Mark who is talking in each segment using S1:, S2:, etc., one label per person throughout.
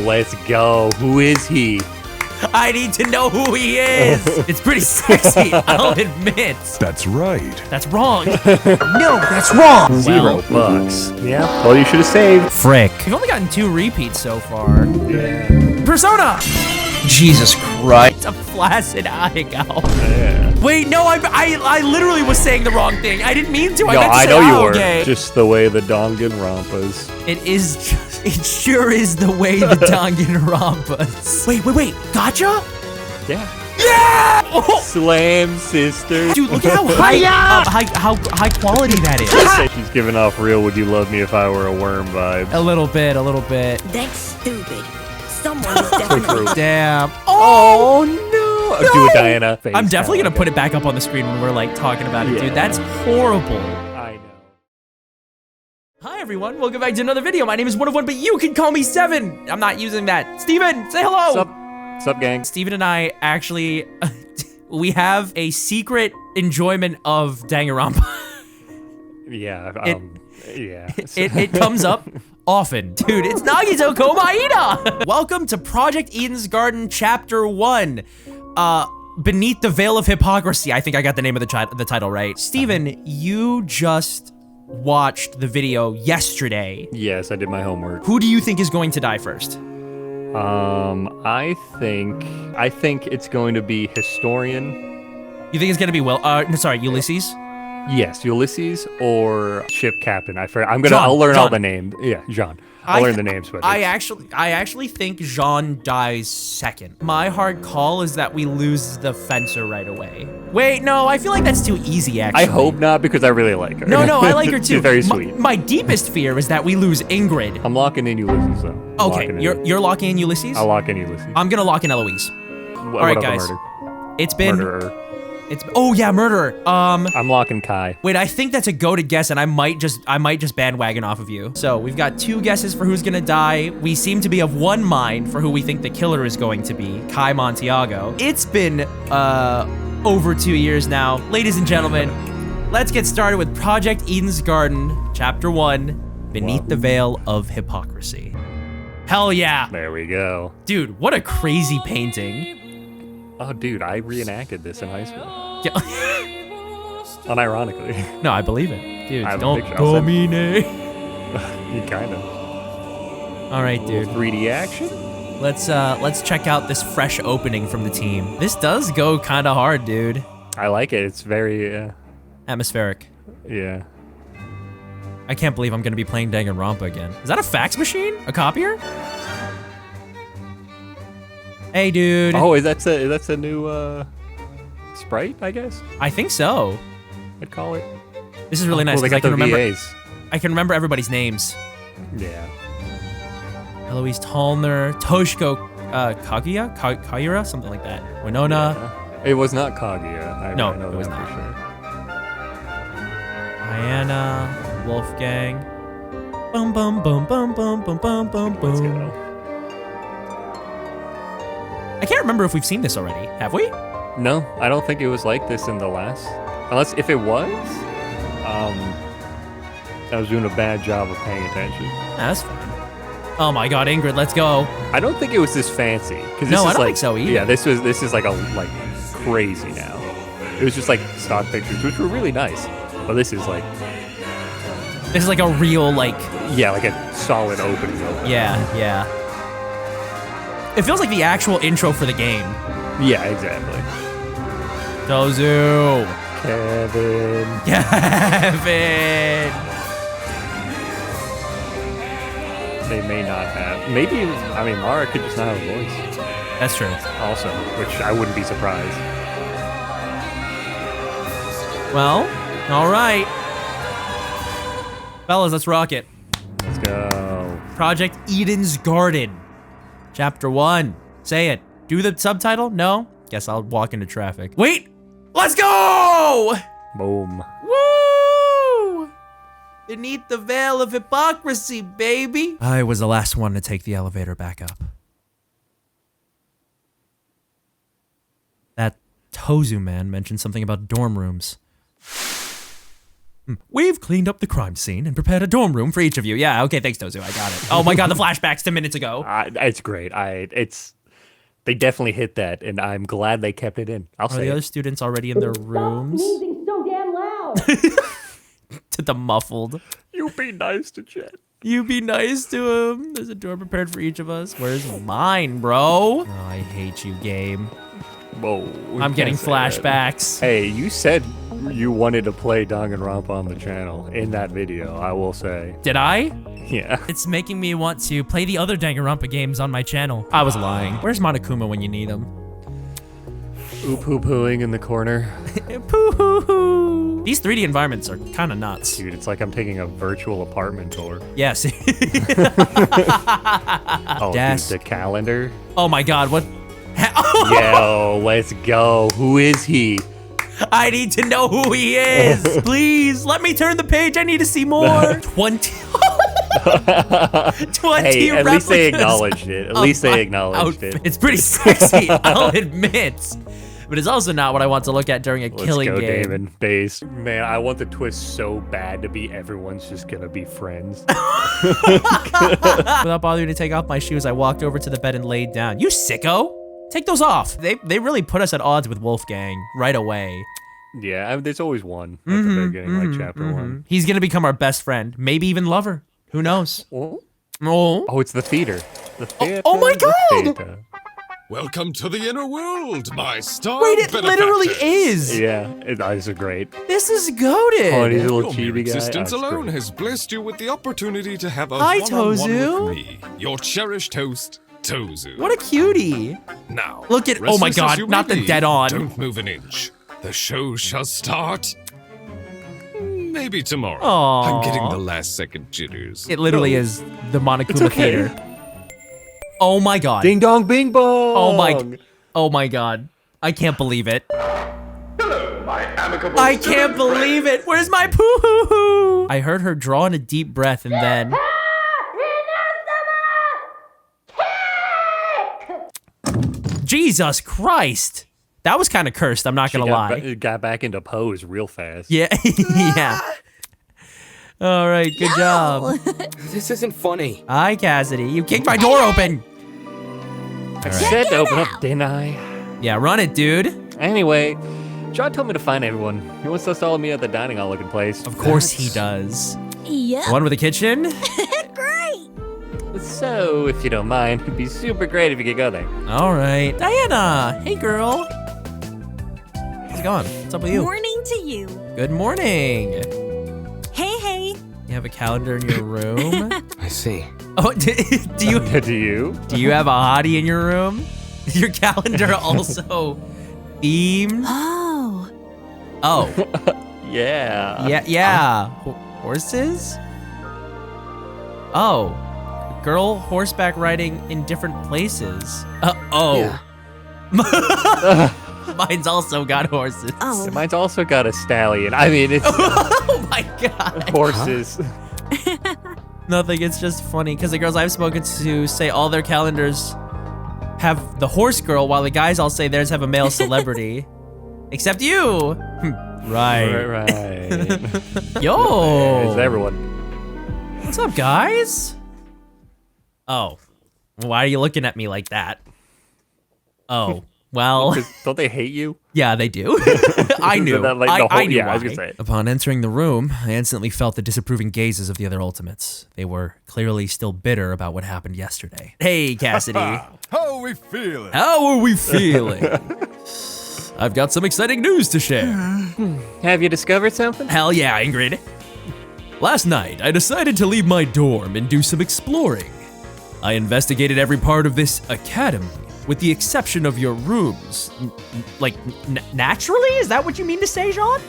S1: let's go. Who is he?
S2: I need to know who he is. It's pretty sexy, I'll admit.
S3: That's right.
S2: That's wrong. No, that's wrong.
S1: $0. Yeah, well, you should have saved.
S2: Frick. We've only gotten 2 repeats so far.
S1: Yeah.
S2: Persona! Jesus Christ. It's a flaccid eye, gal.
S1: Yeah.
S2: Wait, no, I literally was saying the wrong thing. I didn't mean to.
S1: No,
S2: I meant to
S1: I
S2: say,
S1: know you
S2: oh,
S1: were.
S2: okay.
S1: Just the way the Danganronpas.
S2: It sure is the way the Danganronpas. Wait. Gotcha?
S1: Yeah.
S2: Yeah! Oh.
S1: Slam sisters.
S2: Dude, look at how high quality that is.
S1: She's giving off real "Would you love me if I were a worm" vibes.
S2: A little bit.
S4: That's stupid. Someone is definitely...
S2: Damn.
S1: Oh no! Do it, Diana.
S2: I'm definitely gonna put it back up on the screen when we're like talking about it, dude. That's horrible.
S1: I know.
S2: Hi everyone, welcome back to another video. My name is One of One, but you can call me Seven. I'm not using that. Steven, say hello.
S1: Sup, gang?
S2: Steven and I actually, we have a secret enjoyment of Danganronpa.
S1: Yeah. Yeah.
S2: It comes up often. Dude, it's Nagito Komaeda! Welcome to Project Eden's Garden Chapter 1. Beneath the Veil of Hypocrisy. I think I got the name of the title right. Steven, you just watched the video yesterday.
S1: Yes, I did my homework.
S2: Who do you think is going to die first?
S1: I think it's going to be Historian.
S2: You think it's gonna be Ulysses?
S1: Yes, Ulysses or Ship Captain. I'll learn
S2: Jean.
S1: all the names. Yeah, Jean. I'll learn the names, but
S2: I actually think Jean dies second. My hard call is that we lose the fencer right away. Wait, no, I feel like that's too easy, actually.
S1: I hope not, because I really like her.
S2: No, I like her too.
S1: She's very sweet.
S2: My deepest fear is that we lose Ingrid.
S1: I'm locking in Ulysses, though.
S2: Okay, you're locking in Ulysses?
S1: I'll lock in Ulysses.
S2: I'm gonna lock in Eloise.
S1: All
S2: right, guys. It's been...
S1: Murderer.
S2: Oh yeah, murderer.
S1: I'm locking Kai.
S2: Wait, I think that's a goated guess, and I might just bandwagon off of you. So we've got 2 guesses for who's gonna die. We seem to be of one mind for who we think the killer is going to be, Kai Montiago. It's been over 2 years now. Ladies and gentlemen, let's get started with Project Eden's Garden, Chapter 1, Beneath the Veil of Hypocrisy. Hell yeah.
S1: There we go.
S2: Dude, what a crazy painting.
S1: Oh, dude, I reenacted this in high school.
S2: Yeah.
S1: Unironically.
S2: No, I believe it. Dude,
S1: I have a
S2: don't
S1: picture. I'll send
S2: domine.
S1: You kind of.
S2: All right, dude.
S1: 3D action?
S2: Let's check out this fresh opening from the team. This does go kind of hard, dude.
S1: I like it. It's very,
S2: Atmospheric.
S1: yeah.
S2: I can't believe I'm gonna be playing Danganronpa again. Is that a fax machine? A copier? Hey, dude.
S1: Oh, that's a new sprite, I guess?
S2: I think so.
S1: I'd call it.
S2: This is really nice
S1: Well, they
S2: because
S1: got the VAs.
S2: I can remember everybody's names.
S1: Yeah.
S2: Eloise Tallner, Toshiko Kagura, something like that. Winona.
S1: Yeah. It was not Kaguya.
S2: No,
S1: I know
S2: it was
S1: that
S2: not.
S1: for sure.
S2: Diana, Wolfgang. Bum bum bum bum bum bum bum bum
S1: Let's
S2: boom.
S1: go.
S2: I can't remember if we've seen this already. Have we?
S1: No, I don't think it was like this in the last. Unless if it was, I was doing a bad job of paying attention.
S2: That's fine. Oh my God, Ingrid, let's go.
S1: I don't think it was this fancy.
S2: No, I don't think so either.
S1: Yeah, this is like crazy now. It was just like stock pictures, which were really nice, but this is like
S2: a real like
S1: a solid opening.
S2: Yeah. It feels like the actual intro for the game.
S1: Yeah, exactly.
S2: Tozu.
S1: Kevin. They may not have. Maybe, Mara could just not have a voice.
S2: That's true.
S1: Also, which I wouldn't be surprised.
S2: Well, all right. Fellas, let's rock it.
S1: Let's go.
S2: Project Eden's Garden. Chapter 1. Say it. Do the subtitle? No? Guess I'll walk into traffic. Wait! Let's go!
S1: Boom.
S2: Woo! Beneath the veil of hypocrisy, baby. I was the last one to take the elevator back up. That Tozu man mentioned something about dorm rooms. We've cleaned up the crime scene and prepared a dorm room for each of you. Yeah, okay, thanks, Tozu. I got it. Oh my god, the flashbacks 10 minutes ago.
S1: It's great. They definitely hit that, and I'm glad they kept it in. I'll
S2: Are
S1: say
S2: the
S1: it.
S2: other students already in their rooms?
S4: Sneezing so damn loud.
S2: To the muffled.
S1: You be nice to Jet.
S2: You be nice to him. There's a door prepared for each of us. Where's mine, bro? Oh, I hate you, game.
S1: Whoa.
S2: I'm getting
S1: can't say that.
S2: flashbacks.
S1: Hey, you said you wanted to play Danganronpa on the channel in that video, I will say.
S2: Did I?
S1: Yeah.
S2: It's making me want to play the other Danganronpa games on my channel. I was lying. Where's Monokuma when you need him?
S1: Poo-pooing in the corner.
S2: Poo-hoo-hoo. These 3D environments are kind of nuts.
S1: Dude, it's like I'm taking a virtual apartment tour.
S2: Yes.
S1: Oh,
S2: Yes.
S1: dude, the calendar.
S2: Oh my god, what?
S1: Yo, let's go. Who is he?
S2: I need to know who he is. Please, let me turn the page. I need to see more. 20. 20
S1: Hey, at least they
S2: replicas
S1: acknowledged it. At
S2: of
S1: least
S2: my
S1: they acknowledged it.
S2: outfit. It's pretty sexy, I'll admit. But it's also not what I want to look at during a
S1: Let's
S2: killing
S1: go,
S2: game.
S1: David. Base. Man, I want the twist so bad to be everyone's just gonna be friends.
S2: Without bothering to take off my shoes, I walked over to the bed and laid down. You sicko! Take those off. They really put us at odds with Wolfgang right away.
S1: Yeah, there's always one at the beginning, like chapter 1.
S2: He's gonna become our best friend, maybe even lover. Who knows?
S1: Oh,
S2: Oh,
S1: it's the theater. The theater.
S2: oh my
S1: the
S2: God!
S1: theater.
S3: Welcome to the inner world, my star
S2: wait, it literally
S3: benefactors.
S2: is.
S1: Yeah, these are great.
S2: This is goated.
S1: Oh, and he's a little
S3: Your mere
S1: chibi guy.
S3: existence
S1: Oh, it's
S3: alone
S1: great.
S3: has blessed you with the opportunity to have a
S2: Hi,
S3: one-on-one
S2: Tozu.
S3: with me, your cherished host, Tozu.
S2: What a cutie.
S3: Now,
S2: Look at- oh my
S3: restless as
S2: God,
S3: you
S2: not
S3: may
S2: the
S3: be,
S2: dead on.
S3: Don't move an inch. The show shall start. Maybe tomorrow.
S2: Aww.
S3: I'm getting the last second jitters.
S2: It literally is the Monokuma
S1: okay.
S2: Theater. Oh my god.
S1: Ding dong, bing bong.
S2: Oh my god. I can't believe it.
S5: Hello, my amicable
S2: I can't believe it. Where's my poo-hoo-hoo? I heard her draw in a deep breath and then... Jesus Christ. That was kind of cursed, I'm not gonna lie.
S1: Got back into pose real fast.
S2: Yeah, yeah. All right, good job.
S6: This isn't funny.
S2: Hi, Cassidy. You kicked my door open.
S1: I said to open up, didn't I?
S2: Yeah, run it, dude.
S1: Anyway, John told me to find everyone. He wants us to all meet at the dining hall looking place.
S2: Of course he does.
S4: Yep.
S2: The one with the kitchen?
S4: Great.
S1: So, if you don't mind, it'd be super great if you could go there.
S2: All right. Diana, hey girl. How's it going? What's up with you?
S4: Morning to you.
S2: Good morning.
S4: Hey, hey.
S2: You have a calendar in your room?
S6: I see.
S2: Oh, do you
S1: Do you?
S2: do you have a hottie in your room? Is your calendar also themed?
S4: Oh.
S2: Oh,
S1: Yeah.
S2: yeah. Horses? Oh, girl horseback riding in different places. Oh. Mine's also got horses.
S4: Oh.
S1: Mine's also got a stallion. I mean, it's
S2: Oh my god.
S1: horses.
S2: Nothing, it's just funny because the girls I've spoken to say all their calendars have the horse girl while the guys all say theirs have a male celebrity. Except you. Right.
S1: Right.
S2: Yo.
S1: There's everyone.
S2: What's up, guys? Oh. Why are you looking at me like that? Oh. Well,
S1: 'Cause don't they hate you?
S2: yeah, they do. I knew.
S1: That, like, the
S2: I
S1: whole-
S2: knew
S1: yeah, I was
S2: why.
S1: gonna say.
S2: Upon entering the room, I instantly felt the disapproving gazes of the other Ultimates. They were clearly still bitter about what happened yesterday. Hey, Cassidy.
S3: How are we feeling?
S2: How are we feeling? I've got some exciting news to share.
S1: Have you discovered something?
S2: Hell yeah, Ingrid. Last night, I decided to leave my dorm and do some exploring. I investigated every part of this academy, with the exception of your rooms. Naturally? Is that what you mean to say, Jean?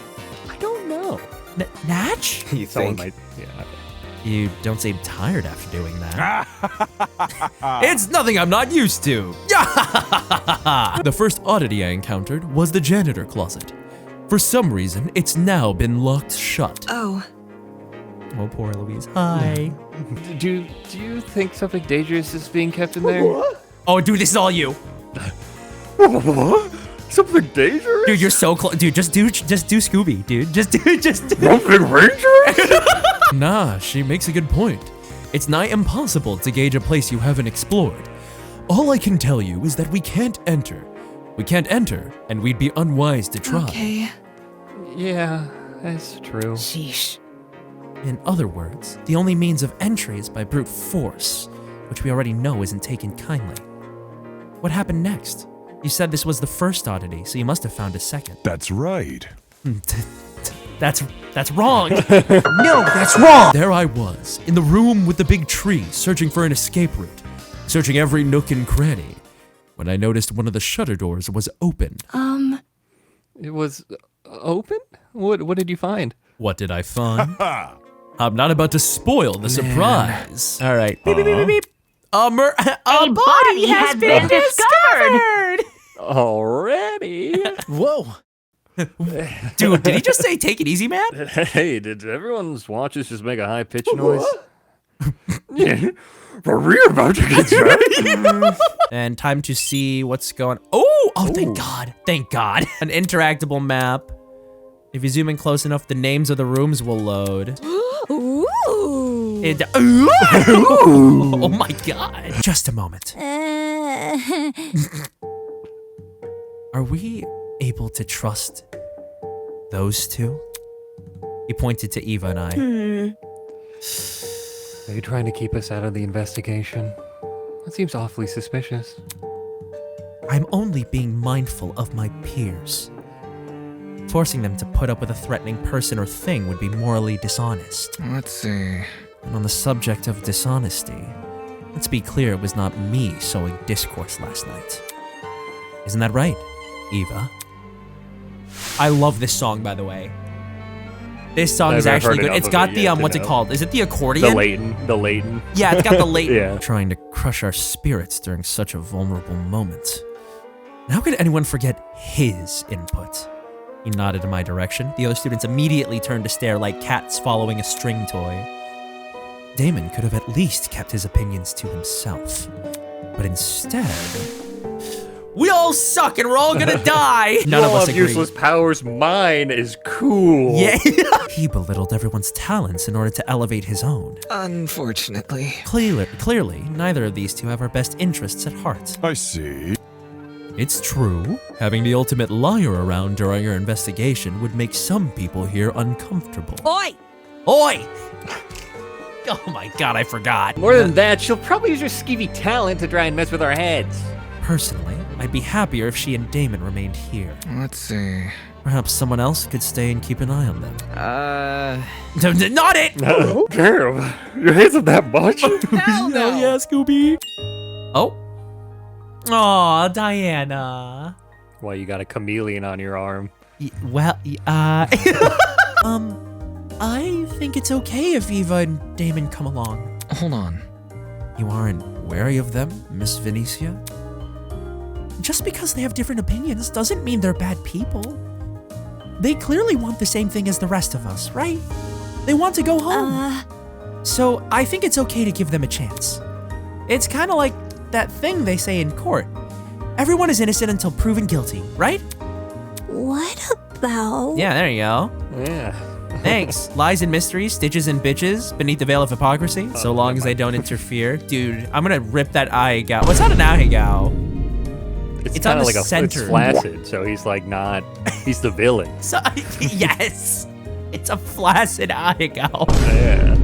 S1: I don't know.
S6: You
S2: Natch?
S1: Someone
S6: think?
S1: might. Yeah.
S2: You don't seem tired after doing that. It's nothing I'm not used to. The first oddity I encountered was the janitor closet. For some reason, it's now been locked shut.
S4: Oh.
S2: Oh, poor Eloise. Hi.
S1: Do you think something dangerous is being kept in there?
S2: Oh, dude, this is all you.
S1: Something dangerous?
S2: Dude, you're so close. Dude, just do Scooby, dude. Just do.
S1: Something dangerous?
S6: Nah, she makes a good point. It's nigh impossible to gauge a place you haven't explored. All I can tell you is that we can't enter. We can't enter, and we'd be unwise to try.
S7: Okay.
S1: Yeah, that's true.
S7: Sheesh.
S2: In other words, the only means of entry is by brute force, which we already know isn't taken kindly. What happened next? You said this was the first oddity, so you must have found a second.
S8: That's right.
S2: That's wrong.
S7: No, that's wrong!
S6: There I was, in the room with the big tree, searching for an escape route, searching every nook and cranny, when I noticed one of the shutter doors was open.
S1: It was open? What did you find?
S6: What did I find? I'm not about to spoil the surprise.
S2: All right. Beep, beep, beep, beep, beep. A
S4: body has been discovered.
S1: Already?
S7: Whoa.
S2: Dude, did he just say take it easy, man?
S1: Hey, did everyone's watches just make a high-pitched noise? Yeah, are we about to get trapped?
S2: And time to see what's going. Oh, thank God. Thank God. An interactable map. If you zoom in close enough, the names of the rooms will load.
S4: Ooh.
S2: Oh my God. Just a moment. Are we able to trust those two? He pointed to Eva and I.
S1: Are you trying to keep us out of the investigation? That seems awfully suspicious.
S2: I'm only being mindful of my peers. Forcing them to put up with a threatening person or thing would be morally dishonest.
S7: Let's see.
S2: And on the subject of dishonesty, let's be clear it was not me sowing discourse last night. Isn't that right, Eva? I love this song, by the way. This song is
S1: I've
S2: actually
S1: heard
S2: good.
S1: enough
S2: It's
S1: of
S2: got
S1: it
S2: the,
S1: yet to
S2: what's it
S1: know.
S2: called? Is it the accordion?
S1: The Leighton.
S2: Yeah, it's got the late.
S1: Yeah.
S2: Trying to crush our spirits during such a vulnerable moment. And how could anyone forget his input? He nodded in my direction. The other students immediately turned to stare like cats following a string toy. Damon could have at least kept his opinions to himself. But instead... We all suck and we're all gonna die! None of us agree.
S1: Useless powers. Mine is cool.
S2: Yeah. He belittled everyone's talents in order to elevate his own.
S7: Unfortunately.
S2: Clearly, neither of these two have our best interests at heart.
S8: I see.
S6: It's true, having the ultimate liar around during your investigation would make some people here uncomfortable.
S4: Oi!
S2: Oi! Oh my God, I forgot.
S1: More than that, she'll probably use her skeevy talent to try and mess with our heads.
S2: Personally, I'd be happier if she and Damon remained here.
S7: Let's see.
S2: Perhaps someone else could stay and keep an eye on them. Not it!
S1: Oh, damn. Your head's not that much.
S7: Hell no!
S6: Yeah, Scooby.
S2: Oh. Aw, Diana.
S1: Why you got a chameleon on your arm?
S2: I think it's okay if Eva and Damon come along.
S7: Hold on.
S2: You aren't wary of them, Miss Venetia? Just because they have different opinions doesn't mean they're bad people. They clearly want the same thing as the rest of us, right? They want to go home. So I think it's okay to give them a chance. It's kind of like that thing they say in court. Everyone is innocent until proven guilty, right?
S4: What about...
S2: Yeah, there you go.
S1: Yeah.
S2: Thanks. Lies and mysteries, stitches and bitches, beneath the veil of hypocrisy. So long as they don't interfere. Dude, I'm gonna rip that eye gow. What's not an eye gow?
S1: It's
S2: on
S1: kind
S2: the
S1: of like
S2: center.
S1: it's flaccid, so he's like not. He's the villain.
S2: So, yes. It's a flaccid eye gow.
S1: Yeah.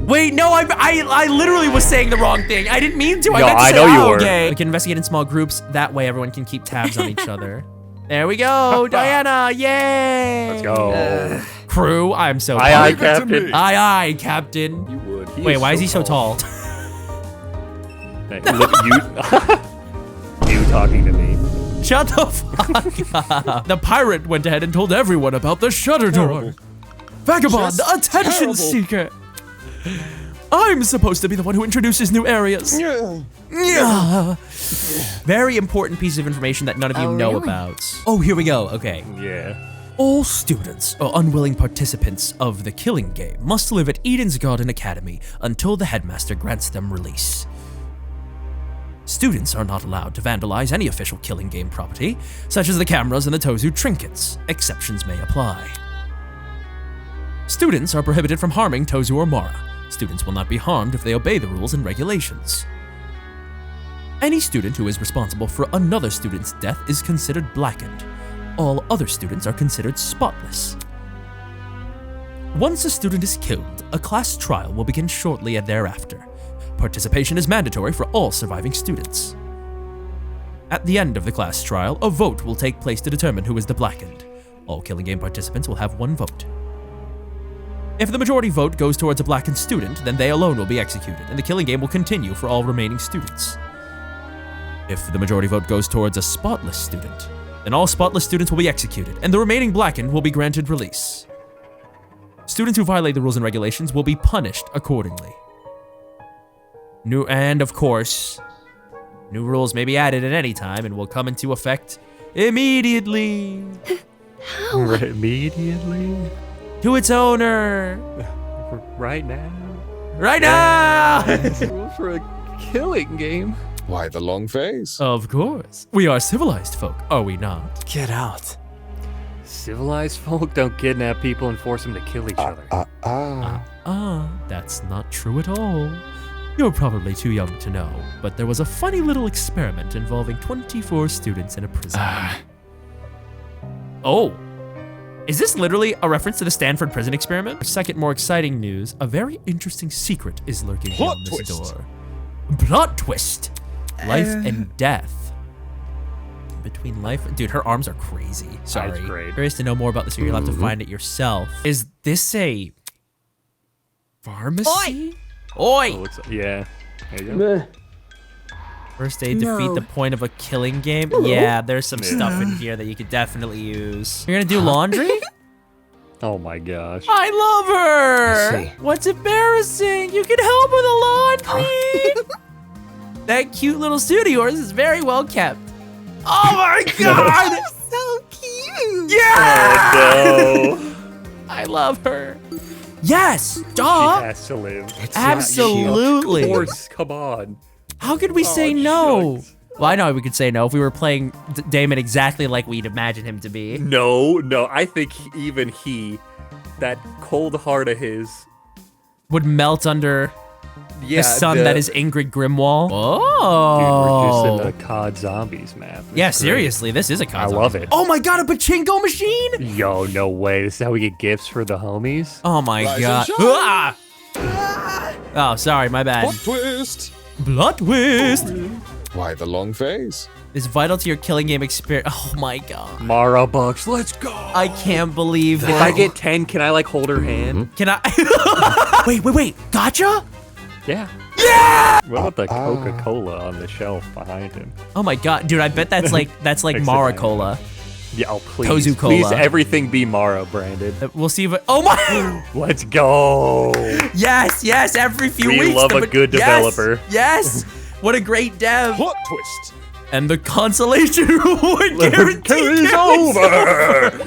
S2: Wait, no, I literally was saying the wrong thing. I didn't mean to.
S1: No,
S2: meant to
S1: I
S2: say,
S1: know you
S2: oh,
S1: were.
S2: okay. We can investigate in small groups. That way everyone can keep tabs on each other. There we go, Diana. Yay.
S1: Let's go.
S2: Crew, I'm so
S1: Aye,
S2: pumped.
S1: aye, Captain.
S2: Aye, Captain.
S1: You would.
S2: Wait, why is he so tall?
S1: Hey, look, you. You talking to me.
S2: Shut the fuck up.
S6: The pirate went ahead and told everyone about the shutter door. Vagabond, the attention seeker. I'm supposed to be the one who introduces new areas.
S2: Yeah. Very important piece of information that none of you
S7: Oh,
S2: know
S7: really?
S2: about. Oh, here we go. Okay.
S1: Yeah.
S6: All students or unwilling participants of the killing game must live at Eden's Garden Academy until the headmaster grants them release. Students are not allowed to vandalize any official killing game property, such as the cameras and the Tozu trinkets. Exceptions may apply. Students are prohibited from harming Tozu or Mara. Students will not be harmed if they obey the rules and regulations. Any student who is responsible for another student's death is considered blackened. All other students are considered spotless. Once a student is killed, a class trial will begin shortly thereafter. Participation is mandatory for all surviving students. At the end of the class trial, a vote will take place to determine who is the blackened. All killing game participants will have one vote. If the majority vote goes towards a blackened student, then they alone will be executed, and the killing game will continue for all remaining students. If the majority vote goes towards a spotless student, then all spotless students will be executed, and the remaining blackened will be granted release. Students who violate the rules and regulations will be punished accordingly. Of course, new rules may be added at any time and will come into effect immediately.
S1: Right, immediately?
S2: To its owner.
S1: Right now?
S2: Right now!
S1: Rules for a killing game?
S3: Why the long face?
S6: Of course. We are civilized folk, are we not?
S7: Get out.
S1: Civilized folk don't kidnap people and force them to kill each other.
S6: That's not true at all. You're probably too young to know, but there was a funny little experiment involving 24 students in a prison.
S2: Oh. Is this literally a reference to the Stanford prison experiment?
S6: For second, more exciting news, a very interesting secret is lurking
S3: Plot
S6: beyond this
S3: twist.
S6: door. Plot twist. Life and death.
S2: Between life... Dude, her arms are crazy. Sorry.
S1: That's great.
S2: Curious to know more about this, or you'll have to find it yourself. Is this a...
S6: Pharmacy?
S2: Oi!
S1: It looks like, yeah. There you go.
S2: First aid,
S4: No.
S2: defeat the point of a killing game? Yeah, there's some stuff in here that you could definitely use. You're gonna do laundry?
S1: Oh my gosh.
S2: I love her!
S7: I see.
S2: What's embarrassing? You can help with the laundry! That cute little suit of yours is very well kept. Oh my god!
S4: So cute.
S2: Yeah!
S1: No.
S2: I love her. Yes!
S1: She
S2: Duh!
S1: has to live.
S2: Absolutely.
S1: Of course, come on.
S2: How could we say no? Well, I know we could say no if we were playing Damon exactly like we'd imagine him to be.
S1: No, I think even that cold heart of his.
S2: Would melt under
S1: Yeah,
S2: the sun that is Ingrid Grimwald.
S1: Dude, we're
S2: Oh.
S1: just in a COD Zombies map. It's
S2: Yeah,
S1: great.
S2: seriously, this is a
S1: I
S2: console.
S1: love it.
S2: Oh my god, a pachinko machine?
S1: Yo, no way. This is how we get gifts for the homies?
S2: Oh my
S3: Rise
S2: god.
S3: and shine.
S2: Ah! Oh, sorry, my bad.
S3: Plot twist.
S2: Blood twist.
S3: Why the long face?
S2: Is vital to your killing game experience. Oh my god.
S1: Mara Bucks, let's go!
S2: I can't believe
S1: If I get 10, can I like hold her hand?
S2: Can I? wait. Gotcha?
S1: Yeah. Yeah! What about the Coca-Cola on the shelf behind him?
S2: Oh my god, dude, I bet that's like
S1: Except
S2: Mara
S1: I-
S2: Cola.
S1: Yeah, oh please.
S2: Tozu
S1: Please,
S2: Cola.
S1: everything be Mara branded.
S2: We'll see if it, oh my
S1: Let's go!
S2: yes, every few
S1: We
S2: weeks.
S1: love a good
S2: yes,
S1: developer.
S2: Yes. What a great dev.
S3: Plot twist.
S2: And the consolation reward guarantee
S1: Carries
S2: carries
S1: over!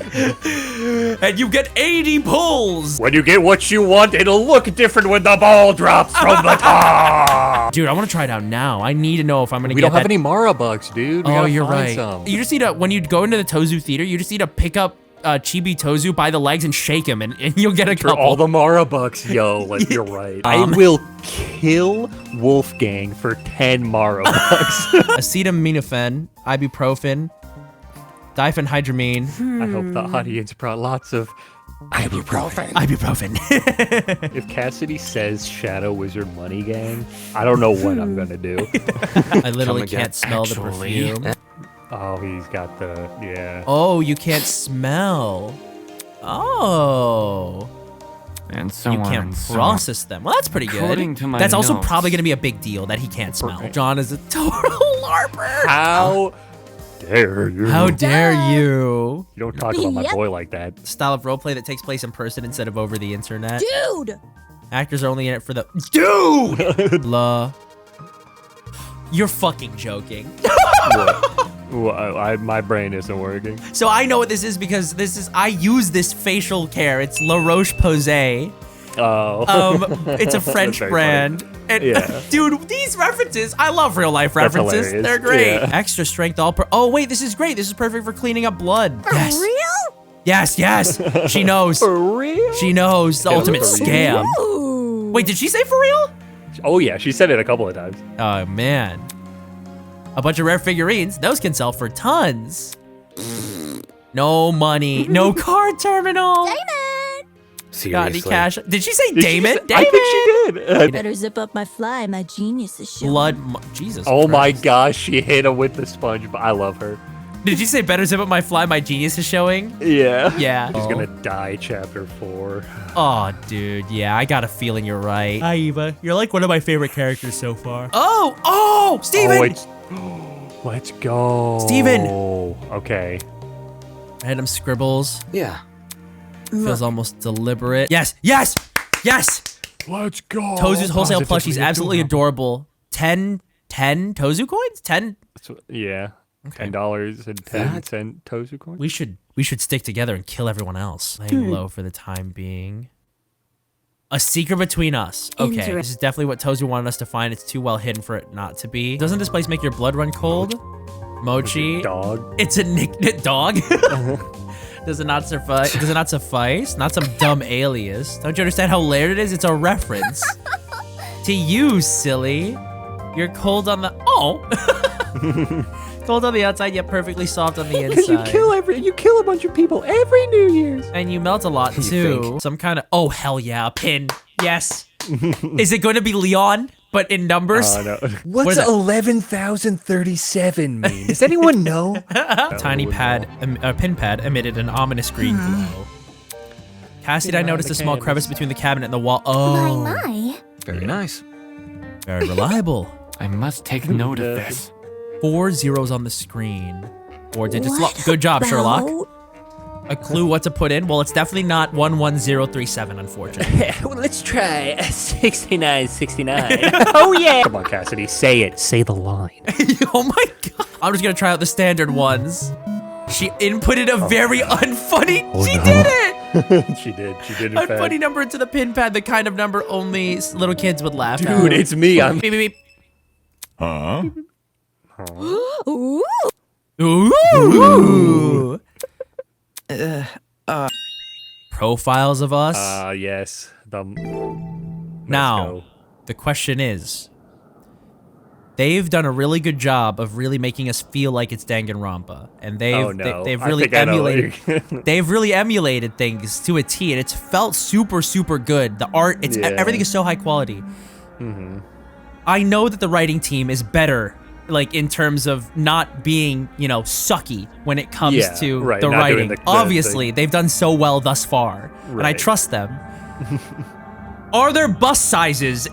S2: and you get 80 pulls.
S1: When you get what you want, it'll look different when the ball drops from the top!
S2: Dude, I want to try it out now. I need to know if I'm going to
S1: We
S2: get
S1: don't have
S2: that.
S1: any Mara bucks, dude. We
S2: Oh,
S1: gotta
S2: you're
S1: find
S2: right.
S1: some.
S2: You just need to, when you go into the Tozu theater, you just need to pick up Chibi Tozu by the legs and shake him, and you'll get a
S1: For
S2: couple.
S1: all the Mara bucks, yo, like, you're right. I will kill Wolfgang for 10 Mara bucks.
S2: Acetaminophen, ibuprofen, diphenhydramine,
S1: I hope the audience brought lots of ibuprofen.
S2: ibuprofen.
S1: If Cassidy says Shadow Wizard Money Gang, I don't know what I'm gonna do.
S2: I literally
S7: again,
S2: can't smell the
S7: actually.
S2: perfume.
S1: Oh, he's got the, yeah.
S2: Oh, you can't smell. Oh.
S8: And so
S2: You
S8: on
S2: can't
S8: and so on.
S2: process them. Well, that's pretty good.
S8: According to my
S2: That's also
S8: notes.
S2: probably going to be a big deal that he can't smell.
S1: Right.
S2: John is a total LARPer.
S1: How dare you?
S2: How dare you?
S1: You don't talk about my
S4: Yep.
S1: boy like that.
S2: Style of roleplay that takes place in person instead of over the internet.
S4: Dude.
S2: Actors are only in it for the dude. You're fucking joking.
S1: Well, my brain isn't working.
S2: So I know what this is because I use this facial care. It's La Roche-Posay.
S1: Oh.
S2: It's a French
S1: That's very
S2: brand. And
S1: Yeah.
S2: dude, these references, I love real life
S1: That's
S2: references.
S1: hilarious.
S2: They're great.
S1: Yeah.
S2: Extra strength oh wait, this is great. This is perfect for cleaning up blood. Yes.
S4: Real?
S2: Yes. She knows.
S1: For real?
S2: She knows the
S1: Yeah,
S2: ultimate
S1: for real.
S2: scam.
S4: Ooh.
S2: Wait, did she say for real?
S1: Oh yeah, she said it a couple of times.
S2: Oh man. A bunch of rare figurines. Those can sell for tons. No money. No card terminal.
S4: Damon!
S2: Got any cash? Did she say
S1: Did she
S2: Damon?
S1: say- I think she did.
S4: Better zip up my fly. My genius is showing.
S2: Jesus
S1: Oh my
S2: Christ.
S1: gosh, she hit him with the sponge, but I love her.
S2: Did you say better zip up my fly? My genius is showing?
S1: Yeah.
S2: Yeah.
S1: She's gonna die chapter 4.
S2: Oh, dude. Yeah, I got a feeling you're right.
S6: Hi, Eva. You're like one of my favorite characters so far.
S2: Oh, Steven!
S1: Oh, it's... Let's go.
S2: Steven!
S1: Okay.
S2: Random scribbles.
S7: Yeah.
S2: Feels almost deliberate. Yes!
S1: Let's go.
S2: Tozu's wholesale
S1: Positively
S2: plushie's absolutely adorable. 10 Tozu coins? 10?
S1: Yeah.
S2: Okay.
S1: $10 and 10-cent Tozu coins.
S2: We should stick together and kill everyone else. Laying low for the time being. A secret between us. Okay, this is definitely what Tozu wanted us to find. It's too well hidden for it not to be. Doesn't this place make your blood run cold? Mochi.
S1: Dog.
S2: It's a nickname dog. Does it not suffice? Does it not suffice? Not some dumb alias. Don't you understand how layered it is? It's a reference. To you, silly. You're cold on the cold on the outside, yet perfectly soft on the inside.
S1: You kill a bunch of people every New Year's.
S2: And you melt a lot too.
S1: think?
S2: Some kind of hell yeah, a pin. Yes. Is it going to be Leon, but in numbers?
S1: No.
S2: What is
S1: What's
S2: that?
S1: 11,037 mean? Does anyone know?
S2: Tiny pad, pin pad emitted an ominous green glow. Cassie and I noticed a small crevice between the cabinet and the wall. Oh,
S4: My.
S7: Very nice.
S2: very reliable.
S8: I must take note of this.
S2: 4 zeros on the screen. 4 digits. Good job, Sherlock.
S4: About-
S2: A clue what to put in? Well, it's definitely not 11037, unfortunately.
S1: Well, let's try 6969. Oh yeah. Come on, Cassidy, say it. Say the line.
S2: Oh my god. I'm just gonna try out the standard ones. She inputted a very unfunny. She did it!
S1: She did. She did. In fact.
S2: Unfunny number into the pin pad, the kind of number only little kids would laugh at.
S1: Dude, it's me. I'm.
S2: Beep, beep, beep.
S4: Ooh.
S2: Ooh. Profiles of us.
S1: Yes.
S2: Now, the question is, they've done a really good job of really making us feel like it's Danganronpa, and they've
S1: I
S2: really
S1: think I know
S2: emulated.
S1: what
S2: They've really emulated things to a T, and it's felt super, super good. The art, everything is so high quality. I know that the writing team is better, like in terms of not being, sucky when it comes
S1: Yeah,
S2: to
S1: right,
S2: the
S1: not doing
S2: writing.
S1: the
S2: Obviously, they've done so well thus far, and I
S1: Right.
S2: trust them. Are there bust sizes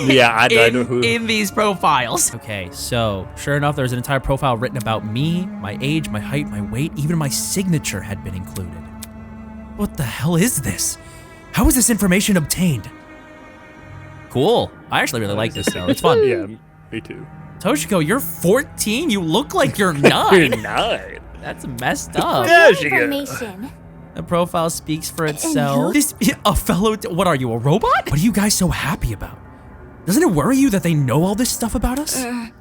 S1: Yeah, I know who.
S2: in these profiles? Okay, so sure enough, there's an entire profile written about me, my age, my height, my weight, even my signature had been included. What the hell is this? How is this information obtained? Cool. I actually really like this though. It's fun.
S1: Yeah, me too.
S2: Toshiko, you're 14? You look like you're 9.
S1: You're 9.
S2: That's messed up.
S1: Yeah, she got.
S4: Information.
S2: The profile speaks for itself. What are you, a robot? What are you guys so happy about? Doesn't it worry you that they know all this stuff about us?
S1: Are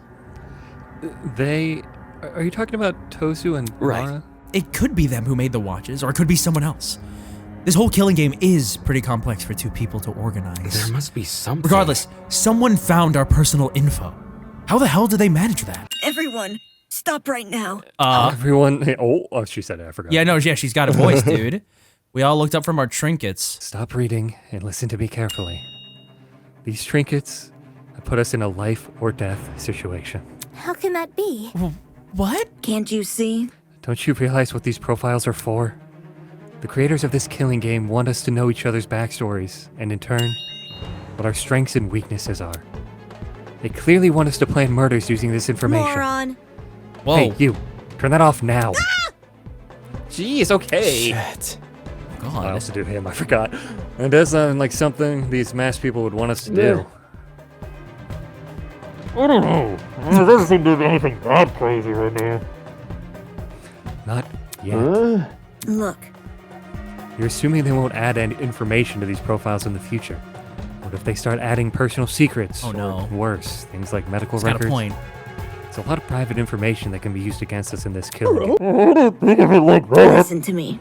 S1: you talking about Tozu and Mara?
S2: It could be them who made the watches, or it could be someone else. This whole killing game is pretty complex for 2 people to organize.
S8: There must be something.
S2: Regardless, someone found our personal info. How the hell did they manage that?
S9: Everyone, stop right now.
S1: Everyone. Oh, she said it. I forgot.
S2: Yeah, no, yeah, she's got a voice, dude. We all looked up from our trinkets.
S1: Stop reading and listen to me carefully. These trinkets have put us in a life or death situation.
S4: How can that be?
S2: What?
S9: Can't you see?
S1: Don't you realize what these profiles are for? The creators of this killing game want us to know each other's backstories, and in turn, what our strengths and weaknesses are. They clearly want us to plan murders using this information.
S9: Moron.
S2: Whoa.
S1: Hey, you! Turn that off now! Jeez, okay.
S7: Shit.
S1: I
S2: God.
S1: also do him, I forgot. It does sound like something these masked people would want us to do. I don't know. It doesn't seem to be anything that crazy right now. Not yet.
S9: Look,
S1: You're assuming they won't add any information to these profiles in the future. What if they start adding personal secrets?
S2: Oh, no.
S1: Or worse, things like medical
S2: He's got
S1: records.
S2: a point.
S1: It's a lot of private information that can be used against us in this killing.
S9: Listen to me.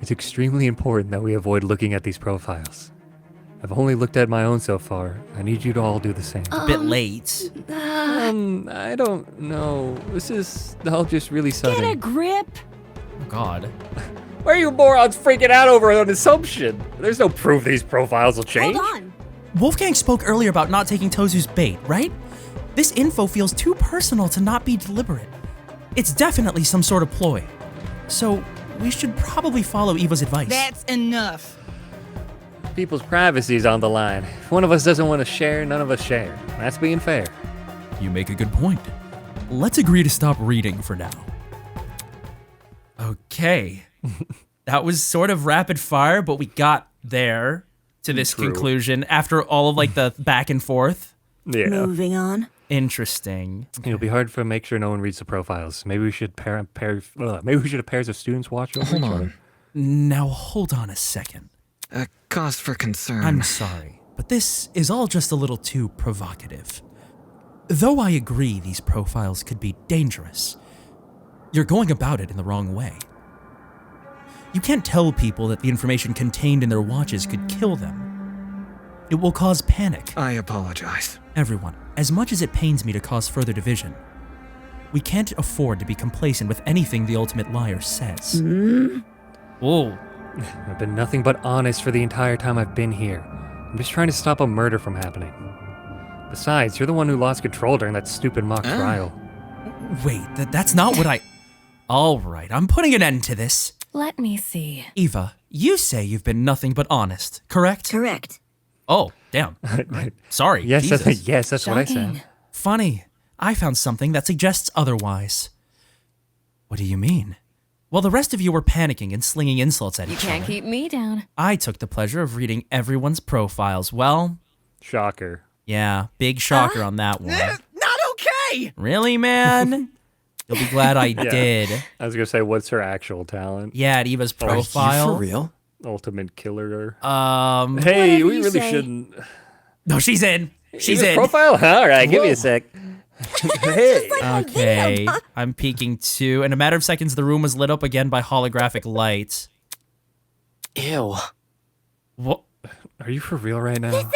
S1: It's extremely important that we avoid looking at these profiles. I've only looked at my own so far. I need you to all do the same.
S2: A bit late.
S1: I don't know. This is all just really sudden.
S4: Get a grip.
S2: Oh, God.
S1: Why are you morons freaking out over an assumption? There's no proof these profiles will change.
S4: Hold on.
S2: Wolfgang spoke earlier about not taking Tozu's bait, right? This info feels too personal to not be deliberate. It's definitely some sort of ploy. So, we should probably follow Eva's advice.
S10: That's enough.
S1: People's privacy is on the line. If one of us doesn't want to share, none of us share. That's being fair.
S6: You make a good point. Let's agree to stop reading for now.
S2: Okay. That was sort of rapid fire, but we got there to this conclusion after all of like the back and forth.
S1: Yeah.
S9: Moving on.
S2: Interesting.
S1: It'll be hard to make sure no one reads the profiles. Maybe we should maybe we should have pairs of students watch over
S7: Hold
S1: each
S7: on.
S1: other.
S2: Now hold on a second.
S7: A cause for concern.
S2: I'm sorry, but this is all just a little too provocative. Though I agree these profiles could be dangerous, you're going about it in the wrong way. You can't tell people that the information contained in their watches could kill them. It will cause panic.
S7: I apologize.
S2: Everyone, as much as it pains me to cause further division, we can't afford to be complacent with anything the ultimate liar says. Whoa.
S1: I've been nothing but honest for the entire time I've been here. I'm just trying to stop a murder from happening. Besides, you're the one who lost control during that stupid mock trial.
S2: Wait, that's not what I... All right, I'm putting an end to this.
S4: Let me see.
S2: Eva, you say you've been nothing but honest, correct?
S9: Correct.
S2: Oh, damn. Sorry.
S1: Yes,
S2: Jesus.
S1: yes, that's what I
S4: Shocking.
S1: said.
S2: Funny. I found something that suggests otherwise. What do you mean? While the rest of you were panicking and slinging insults at
S4: You
S2: each
S4: can't
S2: other,
S4: keep me down.
S2: I took the pleasure of reading everyone's profiles. Well,
S1: Shocker.
S2: yeah, big shocker on that one.
S10: Not okay.
S2: Really, man? You'll be glad I did.
S1: I was gonna say, what's her actual talent?
S2: Yeah, at Eva's
S7: For
S2: profile.
S7: real?
S1: Ultimate killer.
S2: Whatever
S1: Hey, we
S2: you
S1: really
S2: say.
S1: shouldn't.
S2: No, she's in. She's
S1: Eva's
S2: in.
S1: Profile? All right, give me a sec. Hey.
S2: Okay, I'm peeking too. In a matter of seconds, the room was lit up again by holographic lights.
S8: Ew.
S2: What?
S1: Are you for real right now?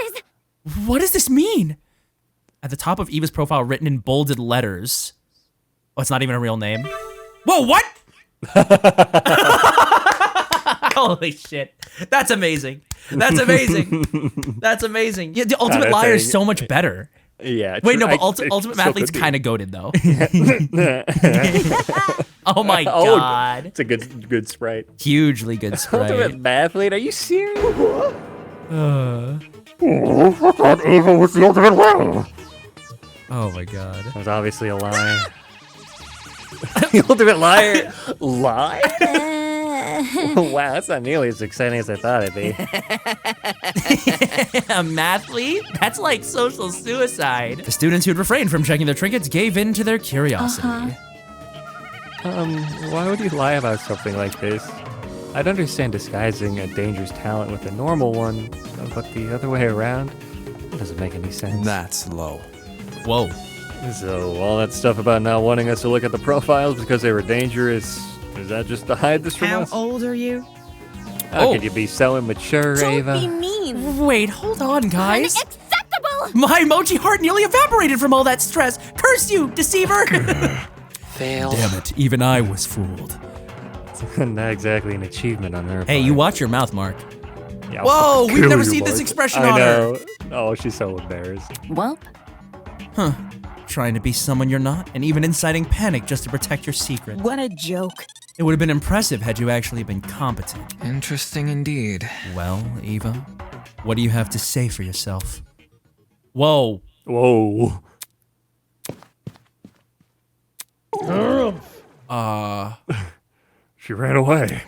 S2: What does this mean? At the top of Eva's profile, written in bolded letters. Oh, it's not even a real name. Whoa, what? Holy shit. That's amazing. That's amazing. That's amazing. Yeah, the Ultimate
S1: Kinda
S2: Liar is
S1: thing.
S2: so much better.
S1: Yeah.
S2: Wait, no,
S1: true.
S2: but Ultimate Mathlete's kind of goated, though.
S1: of.
S2: Oh my god.
S1: It's a good sprite.
S2: Hugely good sprite.
S1: Ultimate Mathlete? Are you serious?
S2: Oh my god.
S1: That was obviously a lie. The Ultimate Liar? Lie? Wow, that's not nearly as exciting as I thought it'd be.
S2: A mathlete? That's like social suicide. The students who'd refrained from checking their trinkets gave in to their curiosity.
S1: Why would you lie about something like this? I'd understand disguising a dangerous talent with a normal one, but the other way around? It doesn't make any sense.
S8: That's low.
S2: Whoa.
S1: So, all that stuff about not wanting us to look at the profiles because they were dangerous, is that just to hide this from
S10: How
S1: us?
S10: old are you?
S1: How
S2: Oh.
S1: could you be so immature,
S4: Don't
S1: Ava?
S4: be mean.
S2: Wait, hold on, guys.
S4: Unacceptable.
S2: My emoji heart nearly evaporated from all that stress. Curse you, deceiver!
S8: Fail.
S6: Damn it, even I was fooled.
S1: Not exactly an achievement on her
S2: Hey,
S1: part.
S2: you watch your mouth, Mark.
S1: Yeah, I'll
S2: Whoa,
S1: fucking
S2: we've
S1: kill
S2: never
S1: you,
S2: seen this
S1: Mark.
S2: expression
S1: I
S2: on her.
S1: know. Oh, she's so embarrassed.
S4: Welp.
S2: Trying to be someone you're not, and even inciting panic just to protect your secret.
S10: What a joke.
S2: It would have been impressive had you actually been competent.
S7: Interesting indeed.
S2: Well, Eva, what do you have to say for yourself? Whoa.
S1: Whoa. She ran away.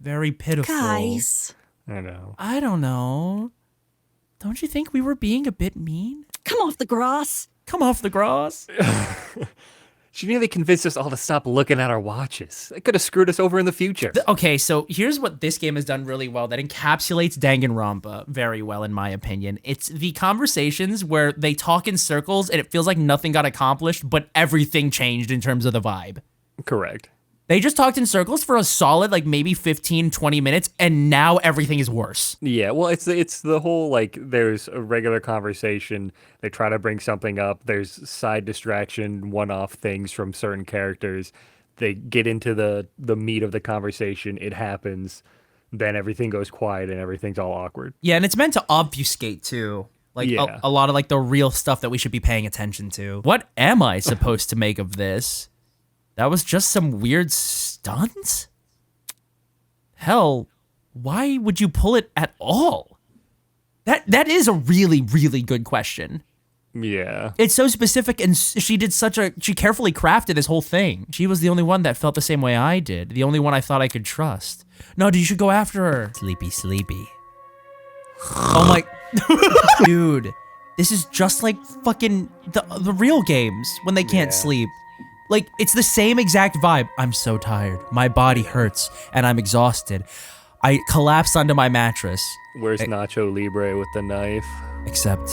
S2: Very pitiful.
S9: Guys,
S1: I know.
S2: I don't know. Don't you think we were being a bit mean?
S9: come off the grass.
S2: Come off the grass.
S1: She nearly convinced us all to stop looking at our watches. It could have screwed us over in the future.
S2: Okay, so here's what this game has done really well that encapsulates Danganronpa very well, in my opinion. It's the conversations where they talk in circles and it feels like nothing got accomplished, but everything changed in terms of the vibe.
S1: Correct.
S2: They just talked in circles for a solid, like, maybe 15, 20 minutes, and now everything is worse.
S1: Yeah, well, it's the whole, like, there's a regular conversation, they try to bring something up, there's side distraction, one-off things from certain characters, they get into the meat of the conversation, it happens, then everything goes quiet and everything's all awkward.
S2: Yeah, and it's meant to obfuscate, too. Like,
S1: Yeah.
S2: a lot of, like, the real stuff that we should be paying attention to. What am I supposed to make of this? That was just some weird stunts? Hell, why would you pull it at all? That is a really, really good question.
S1: Yeah.
S2: It's so specific, and she carefully crafted this whole thing. She was the only one that felt the same way I did. The only one I thought I could trust. No, dude, you should go after her. Sleepy, sleepy. Oh my... Dude, this is just like fucking the real games when they can't sleep. Like, it's the same exact vibe. I'm so tired. My body hurts, and I'm exhausted. I collapsed onto my mattress.
S1: Where's Nacho Libre with the knife?
S2: Except,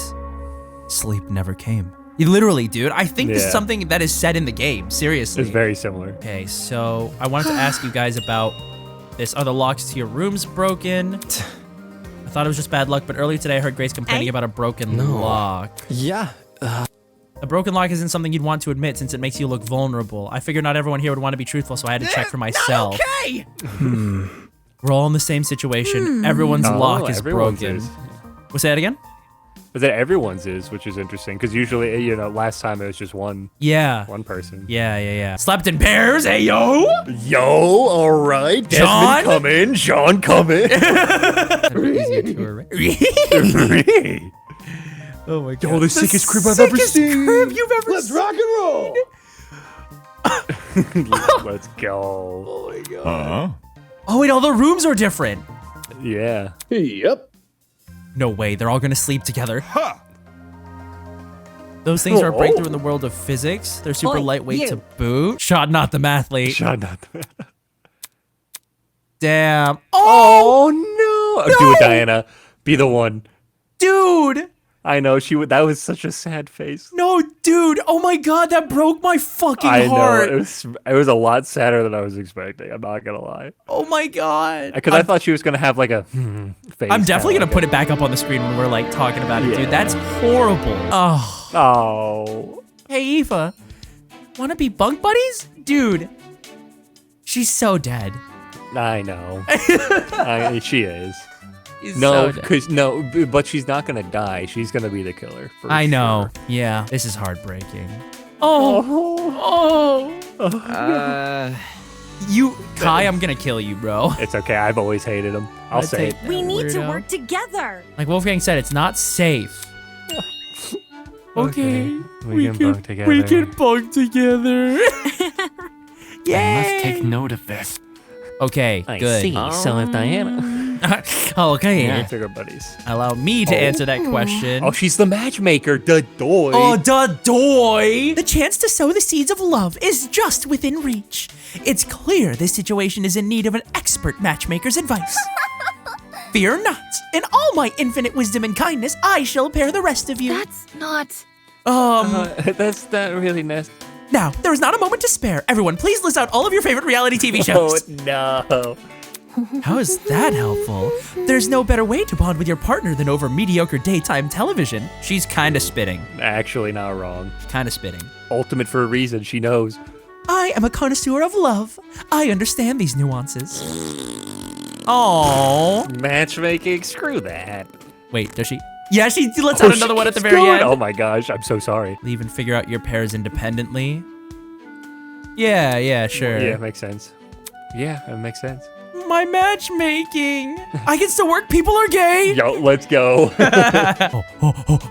S2: sleep never came. Literally, dude. I think this is
S1: Yeah.
S2: something that is said in the game. Seriously.
S1: It's very similar.
S2: Okay, so I wanted to ask you guys about this. Are the locks to your rooms broken? I thought it was just bad luck, but earlier today I heard Grace complaining about a broken lock.
S8: Yeah.
S2: A broken lock isn't something you'd want to admit since it makes you look vulnerable. I figured not everyone here would want to be truthful, so I had to check for myself.
S10: Okay.
S2: We're all in the same situation. Everyone's lock is
S1: everyone's
S2: broken.
S1: is.
S2: We'll say that again?
S1: But that everyone's is, which is interesting, because usually, you know, last time it was just one
S2: Yeah.
S1: person.
S2: Yeah. Slept in pairs, hey yo!
S1: Yo, all right.
S2: Sean?
S1: Desmond, come in. Sean, come in.
S2: Oh my god.
S1: Yo, the sickest crib I've ever seen.
S2: Crib you've ever
S5: Let's rock and roll.
S1: Let's go.
S5: Oh my god.
S2: Oh wait, all the rooms are different.
S1: Yeah.
S5: Yep.
S2: No way, they're all gonna sleep together. Those things are a breakthrough in the world of physics. They're super lightweight to boot. Shot not the mathlete.
S1: Shot not the
S2: Damn.
S1: Oh no. Do it, Diana. Be the one.
S2: Dude.
S1: I know she would. That was such a sad face.
S2: No, dude. Oh my god, that broke my fucking
S1: I know
S2: heart.
S1: it was a lot sadder than I was expecting. I'm not gonna lie.
S2: Oh my god.
S1: Because I thought she was gonna have like a face.
S2: I'm definitely gonna put it back up on the screen when we're like talking about it, dude. That's horrible. Oh.
S1: Oh.
S2: Hey Eva, wanna be bunk buddies? Dude. She's so dead.
S1: I know. She is.
S2: She's
S1: No,
S2: so dead.
S1: but she's not gonna die. She's gonna be the killer. For
S2: I know.
S1: sure.
S2: Yeah. This is heartbreaking. Oh. You, Kai, I'm gonna kill you, bro.
S1: It's okay. I've always hated him. I'll say it.
S4: We need to
S2: Weirdo.
S4: work together.
S2: Like Wolfgang said, it's not safe. Okay.
S1: We can bunk together.
S2: We can bunk together. Yay.
S1: note of this.
S2: Okay, good.
S1: So if Diana.
S2: Okay.
S1: Yeah. Figure buddies.
S2: Allow me to answer that question.
S1: Oh, she's the matchmaker. The doy.
S2: Oh, da doy! The chance to sow the seeds of love is just within reach. It's clear this situation is in need of an expert matchmaker's advice. Fear not. In all my infinite wisdom and kindness, I shall pair the rest of you.
S4: That's not.
S1: That's not really nasty.
S2: Now, there is not a moment to spare. Everyone, please list out all of your favorite reality TV shows.
S1: Oh no.
S2: How is that helpful? There's no better way to bond with your partner than over mediocre daytime television. She's kinda spitting.
S1: Actually, not wrong.
S2: Kinda spitting.
S1: Ultimate for a reason. She knows.
S2: I am a connoisseur of love. I understand these nuances. Oh.
S1: Matchmaking. Screw that.
S2: Wait, does she? Yeah, she lets out another one at the very end.
S1: Oh my gosh. I'm so sorry.
S2: Leave and figure out your pairs independently. Yeah, sure.
S1: Yeah, makes sense. Yeah, it makes sense.
S2: My matchmaking. I can still work. People are gay.
S1: Yo, let's go.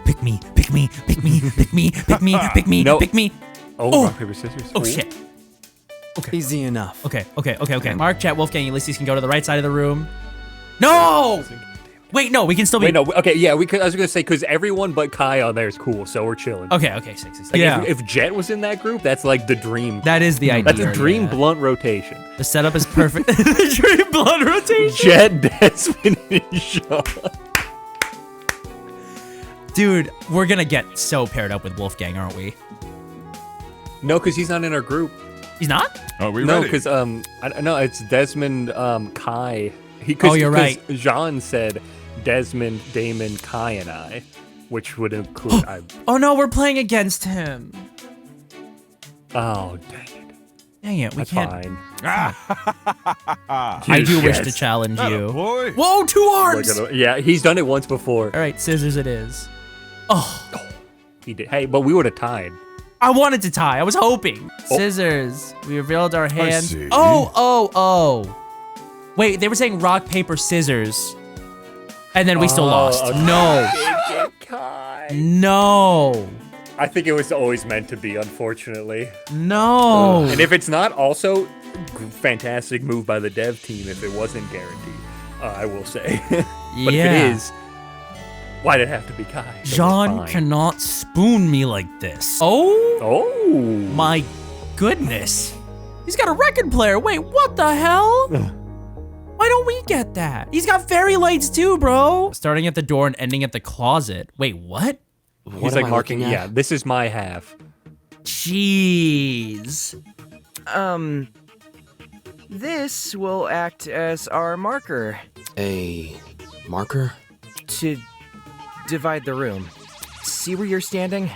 S2: Pick me, pick me, pick me, pick me, pick me, pick me,
S1: Nope.
S2: pick me.
S1: Oh, rock, paper, scissors.
S2: Oh, shit.
S8: Easy enough.
S2: Okay. Mark, Chat, Wolfgang, Ulysses can go to the right side of the room. No! Wait, no, we can still be.
S1: Wait, no. Okay, yeah. I was gonna say because everyone but Kai on there is cool, so we're chilling.
S2: Okay, six.
S1: Like,
S2: Yeah.
S1: If Jet was in that group, that's like the dream.
S2: That is the idea.
S1: That's a dream
S2: yeah.
S1: blunt rotation.
S2: The setup is perfect. The dream blood rotation.
S1: Jet, Desmond, and Sean.
S2: Dude, we're gonna get so paired up with Wolfgang, aren't we?
S1: No, because he's not in our group.
S2: He's not?
S5: Are we
S1: No,
S5: ready?
S1: because no, it's Desmond, Kai.
S2: Oh, you're right.
S1: Jean said Desmond, Damon, Kai, and I, which would include.
S2: Oh no, we're playing against him.
S1: Oh, dang it.
S2: Dang it, we
S1: That's
S2: can't.
S1: fine.
S2: I do wish to challenge you.
S5: Boy.
S2: Whoa, 2 arms!
S1: Yeah, he's done it once before.
S2: All right, scissors it is. Oh,
S1: He did. Hey, but we would have tied.
S2: I wanted to tie. I was hoping. Scissors. We revealed our hands.
S5: see.
S2: Oh. Wait, they were saying rock, paper, scissors. And then we still lost.
S1: okay.
S2: No.
S1: Kai.
S2: No.
S1: I think it was always meant to be, unfortunately.
S2: No.
S1: And if it's not, also fantastic move by the dev team. If it wasn't guaranteed, I will say. But if it is, why did it have to be Kai? So it's
S2: Jean
S1: fine.
S2: cannot spoon me like this. Oh
S1: Oh
S2: my goodness. He's got a record player. Wait, what the hell? Why don't we get that? He's got fairy lights too, bro. Starting at the door and ending at the closet. Wait, what?
S1: He's like marking. Yeah, this is my half.
S2: Jeez.
S8: This will act as our marker
S11: A marker?
S8: to divide the room. See where you're standing?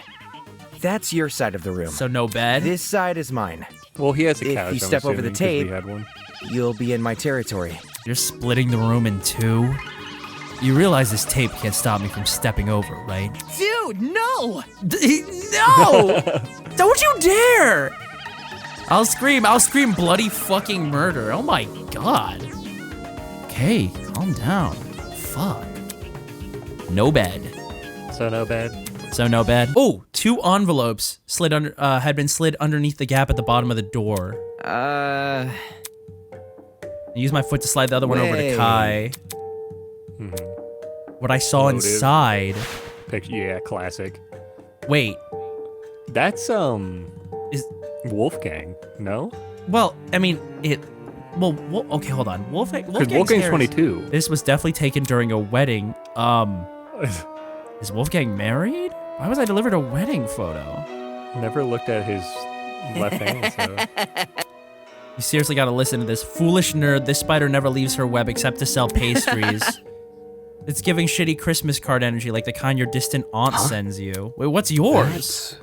S8: That's your side of the room.
S2: So no bed?
S8: This side is mine.
S1: Well, he has a
S8: If
S1: couch.
S8: you
S1: I'm
S8: step over the
S1: assuming, 'cause
S8: tape-
S1: we had one.
S8: You'll be in my territory.
S2: You're splitting the room in 2? You realize this tape can't stop me from stepping over, right?
S10: Dude, no!
S2: No! Don't you dare! I'll scream bloody fucking murder. Oh my god. Okay, calm down. Fuck. No bed.
S1: So no bad.
S2: So no bed. Oh, 2 envelopes had been slid underneath the gap at the bottom of the door. I use my foot to slide the other one over to
S8: Wait.
S2: Kai. What I saw
S1: Loaded.
S2: inside.
S1: Picture, yeah, classic.
S2: Wait.
S1: That's
S2: Is
S1: Wolfgang. No,
S2: well, I mean it. Well, okay, hold on.
S1: because
S2: Wolfgang's
S1: Wolfgang's
S2: hair is-
S1: 22.
S2: This was definitely taken during a wedding. Is Wolfgang married? Why was I delivered a wedding photo?
S1: Never looked at his left hand. So.
S2: You seriously gotta listen to this. Foolish nerd, this spider never leaves her web except to sell pastries. It's giving shitty Christmas card energy, like the kind your distant aunt sends you. Wait, what's yours?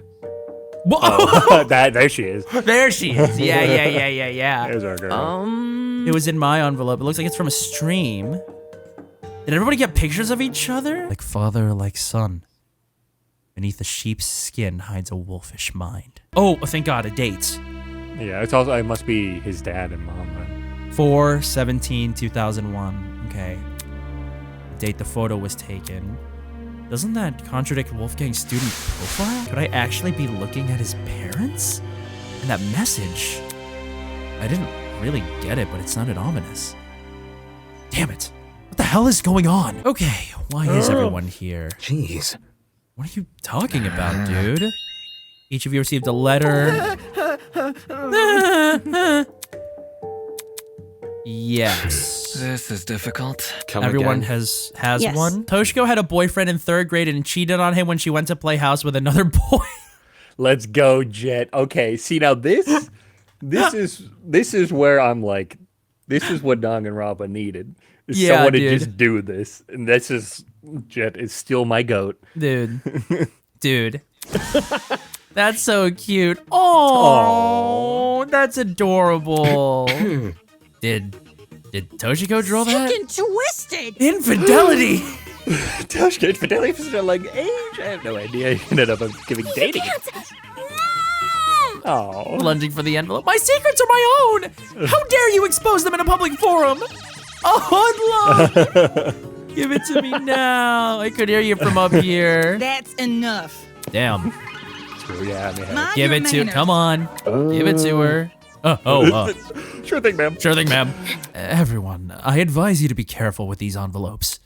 S2: Whoa!
S1: Oh, there she is.
S2: There she is. Yeah.
S1: There's our girl.
S2: It was in my envelope. It looks like it's from a stream. Did everybody get pictures of each other? Like father, like son. Beneath a sheep's skin hides a wolfish mind. Oh, thank God, a date.
S1: Yeah, it's also. It must be his dad and mom. Right?
S2: 4/17/2001. Okay. The date the photo was taken. Doesn't that contradict Wolfgang's student profile? Could I actually be looking at his parents? And that message? I didn't really get it, but it sounded ominous. Damn it. What the hell is going on? Okay, why is everyone here?
S11: Jeez.
S2: What are you talking about, dude? Each of you received a letter. Yes.
S7: This is difficult.
S11: Come
S2: Everyone
S11: again.
S2: has
S9: Yes.
S2: one. Toshiko had a boyfriend in 3rd grade and cheated on him when she went to play house with another boy.
S1: Let's go, Jet. Okay, see now this is where I'm like, this is what Danganronpa needed. Is
S2: Yeah,
S1: someone to
S2: dude.
S1: just do this, and this is Jet is still my goat.
S2: Dude. That's so cute. Oh, that's adorable. Did Toshiko draw that?
S10: Fucking twisted!
S2: Infidelity.
S1: Toshiko infidelity for like age. I have no idea. He ended up giving dating. Oh,
S2: Lunging for the envelope. My secrets are my own. How dare you expose them in a public forum? Oh, look. Give it to me now. I could hear you from up here.
S10: That's enough.
S2: Damn.
S1: true. Yeah, I mean,
S10: Mind
S2: Give
S10: your
S2: it to.
S10: manners.
S2: Come on. Give it to her.
S1: sure thing, ma'am.
S2: Sure thing, ma'am. Everyone, I advise you to be careful with these envelopes.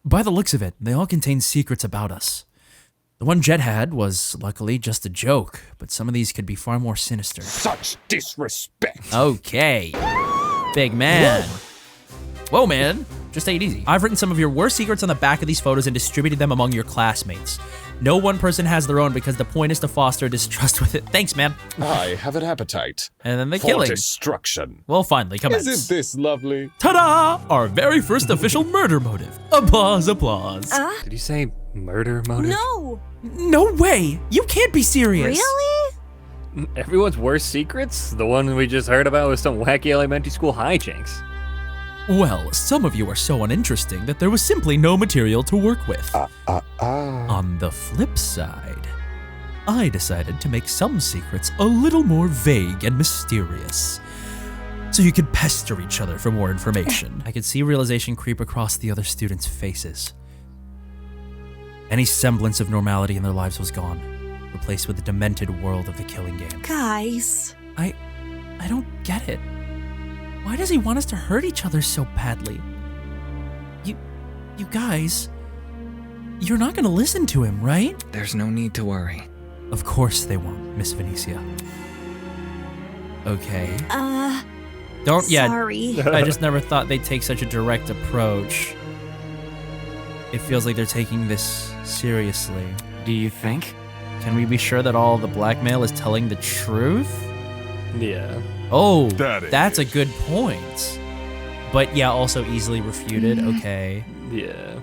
S6: By the looks of it, they all contain secrets about us. The one Jet had was, luckily, just a joke, but some of these could be far more sinister.
S3: Such disrespect.
S2: Okay. Big man. Whoa, man. Just take it easy. I've written some of your worst secrets on the back of these photos and distributed them among your classmates. No one person has their own because the point is to foster distrust with it. Thanks, man.
S3: I have an appetite.
S2: And then the
S3: for
S2: killing.
S3: destruction.
S2: Well, finally, commence.
S3: Isn't this lovely?
S6: Ta-da! Our very first official murder motive. Applause, applause.
S1: Did you say murder motive?
S9: No!
S6: No way! You can't be serious!
S9: Really?
S1: Everyone's worst secrets? The one we just heard about was some wacky elementary school hijinks.
S6: Well, some of you are so uninteresting that there was simply no material to work with. On the flip side, I decided to make some secrets a little more vague and mysterious, so you could pester each other for more information.
S2: I could see realization creep across the other students' faces.
S6: Any semblance of normality in their lives was gone, replaced with the demented world of the killing game.
S9: Guys.
S6: I don't get it. Why does he want us to hurt each other so badly? You guys, you're not gonna listen to him, right?
S7: There's no need to worry.
S6: Of course they won't, Miss Venetia.
S2: Okay.
S9: Don't sorry.
S2: I just never thought they'd take such a direct approach. It feels like they're taking this seriously.
S1: Do you think?
S2: Can we be sure that all the blackmail is telling the truth?
S1: Yeah.
S2: Oh, that's a good point. But yeah, also easily refuted. Okay.
S1: Yeah.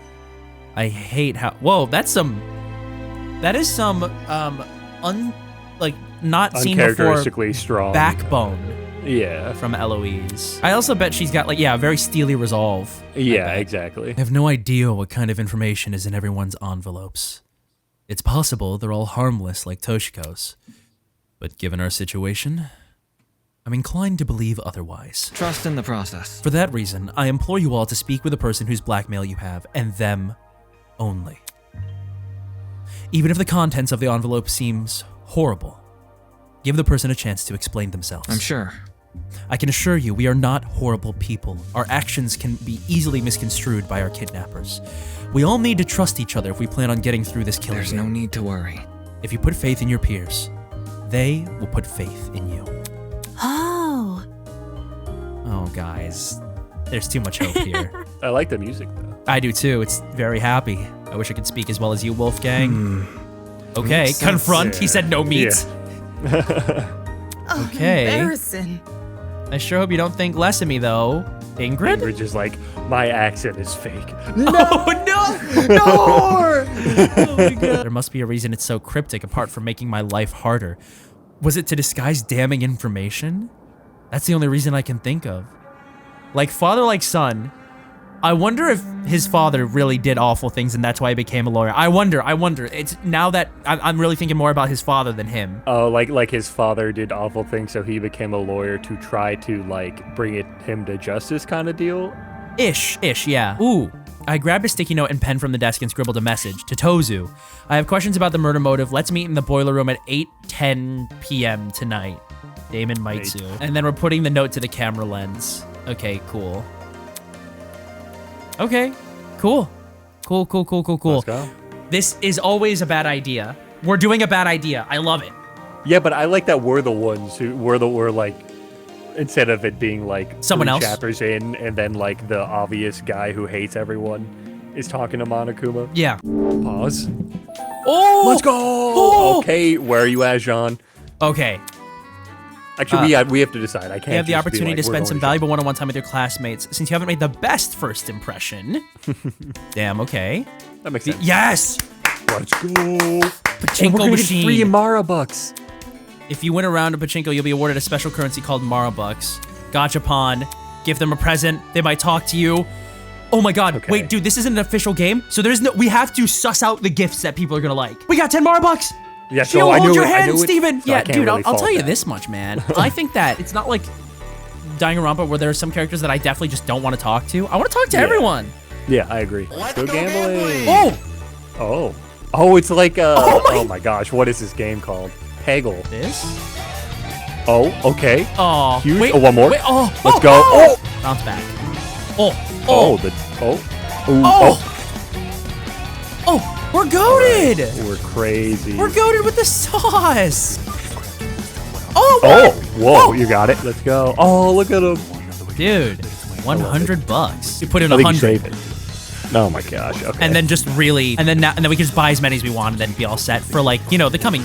S2: I hate how. Whoa, that is some not seen before
S1: Uncharacteristically strong
S2: backbone.
S1: Yeah.
S2: From Eloise. I also bet she's got a very steely resolve.
S1: Yeah, exactly.
S6: I have no idea what kind of information is in everyone's envelopes. It's possible they're all harmless like Toshiko's. But given our situation, I'm inclined to believe otherwise.
S7: Trust in the process.
S6: For that reason, I implore you all to speak with the person whose blackmail you have, and them only. Even if the contents of the envelope seems horrible, give the person a chance to explain themselves.
S7: I'm sure.
S6: I can assure you we are not horrible people. Our actions can be easily misconstrued by our kidnappers. We all need to trust each other if we plan on getting through this killing
S7: There's
S6: game.
S7: no need to worry.
S6: If you put faith in your peers, they will put faith in you.
S9: Oh.
S2: Oh, guys. There's too much hope here.
S1: I like the music, though.
S2: I do too. It's very happy. I wish I could speak as well as you, Wolfgang. Okay,
S7: Makes sense.
S2: confront. He said no meat. Okay.
S10: Embarrassing.
S2: I sure hope you don't think less of me, though. Ingrid?
S1: Ingrid just like, my accent is fake.
S2: Oh, no! No! Oh my god. There must be a reason it's so cryptic apart from making my life harder. Was it to disguise damning information? That's the only reason I can think of. Like father, like son. I wonder if his father really did awful things and that's why he became a lawyer. I wonder. It's now that I'm really thinking more about his father than him.
S1: Oh, like his father did awful things, so he became a lawyer to try to bring him to justice kind of deal?
S2: Ish, yeah. Ooh. I grabbed a sticky note and pen from the desk and scribbled a message to Tozu. I have questions about the murder motive. Let's meet in the boiler room at 8:10 p.m. tonight. Damon Maitsu. And then we're putting the note to the camera lens. Okay, cool. Okay, cool. Cool.
S1: Let's go.
S2: This is always a bad idea. We're doing a bad idea. I love it.
S1: Yeah, but I like that we're the ones who we're like, instead of it being like
S2: someone
S1: 3
S2: else
S1: chapters in and then like the obvious guy who hates everyone is talking to Monokuma.
S2: Yeah.
S1: Pause.
S2: Oh!
S1: Let's go!
S2: Oh!
S1: Okay, where are you at, Jean?
S2: Okay.
S1: Actually, we have to decide. I can't.
S2: You have the
S1: just be
S2: opportunity
S1: like,
S2: to
S1: we're
S2: spend
S1: going
S2: some valuable one-on-one time with your classmates. Since you haven't made the best first impression. Damn, okay.
S1: That makes sense.
S2: Yes!
S1: Let's go!
S2: Pachinko
S1: we're gonna
S2: machine.
S1: get free Mara bucks.
S2: If you win a round of Pachinko, you'll be awarded a special currency called Marabucks. Gachapon. Give them a present. They might talk to you. Oh my god.
S1: Okay.
S2: Wait, dude, this isn't an official game, so we have to suss out the gifts that people are gonna like. We got 10 Marabucks!
S1: Yeah,
S2: She'll
S1: so I
S2: hold
S1: knew
S2: your
S1: it, I
S2: hand,
S1: knew it,
S2: Steven!
S1: so
S2: Yeah,
S1: I can't
S2: dude,
S1: really
S2: I'll tell
S1: fault
S2: you
S1: that.
S2: this much, man. I think that it's not like Danganronpa where there are some characters that I definitely just don't want to talk to. I want to talk to everyone.
S1: Yeah, I agree. Let's go gambling.
S2: Oh!
S1: Oh, it's like oh my gosh, what is this game called? Peggle.
S2: This?
S1: Oh, okay.
S2: Oh,
S1: Huge.
S2: wait.
S1: Oh, one more.
S2: Wait, oh,
S1: Let's go. Oh!
S2: Bounce back.
S1: Oh, the Ooh,
S2: Oh, we're goated!
S1: We're crazy.
S2: We're goated with the sauce! Oh, what?
S1: Whoa, you got it. Let's go. Oh, look at him.
S2: Dude, $100. You put in
S1: I think you
S2: 100.
S1: saved it. Oh my gosh. Okay.
S2: And then just really, and then we can just buy as many as we want and then be all set for like, you know, the coming,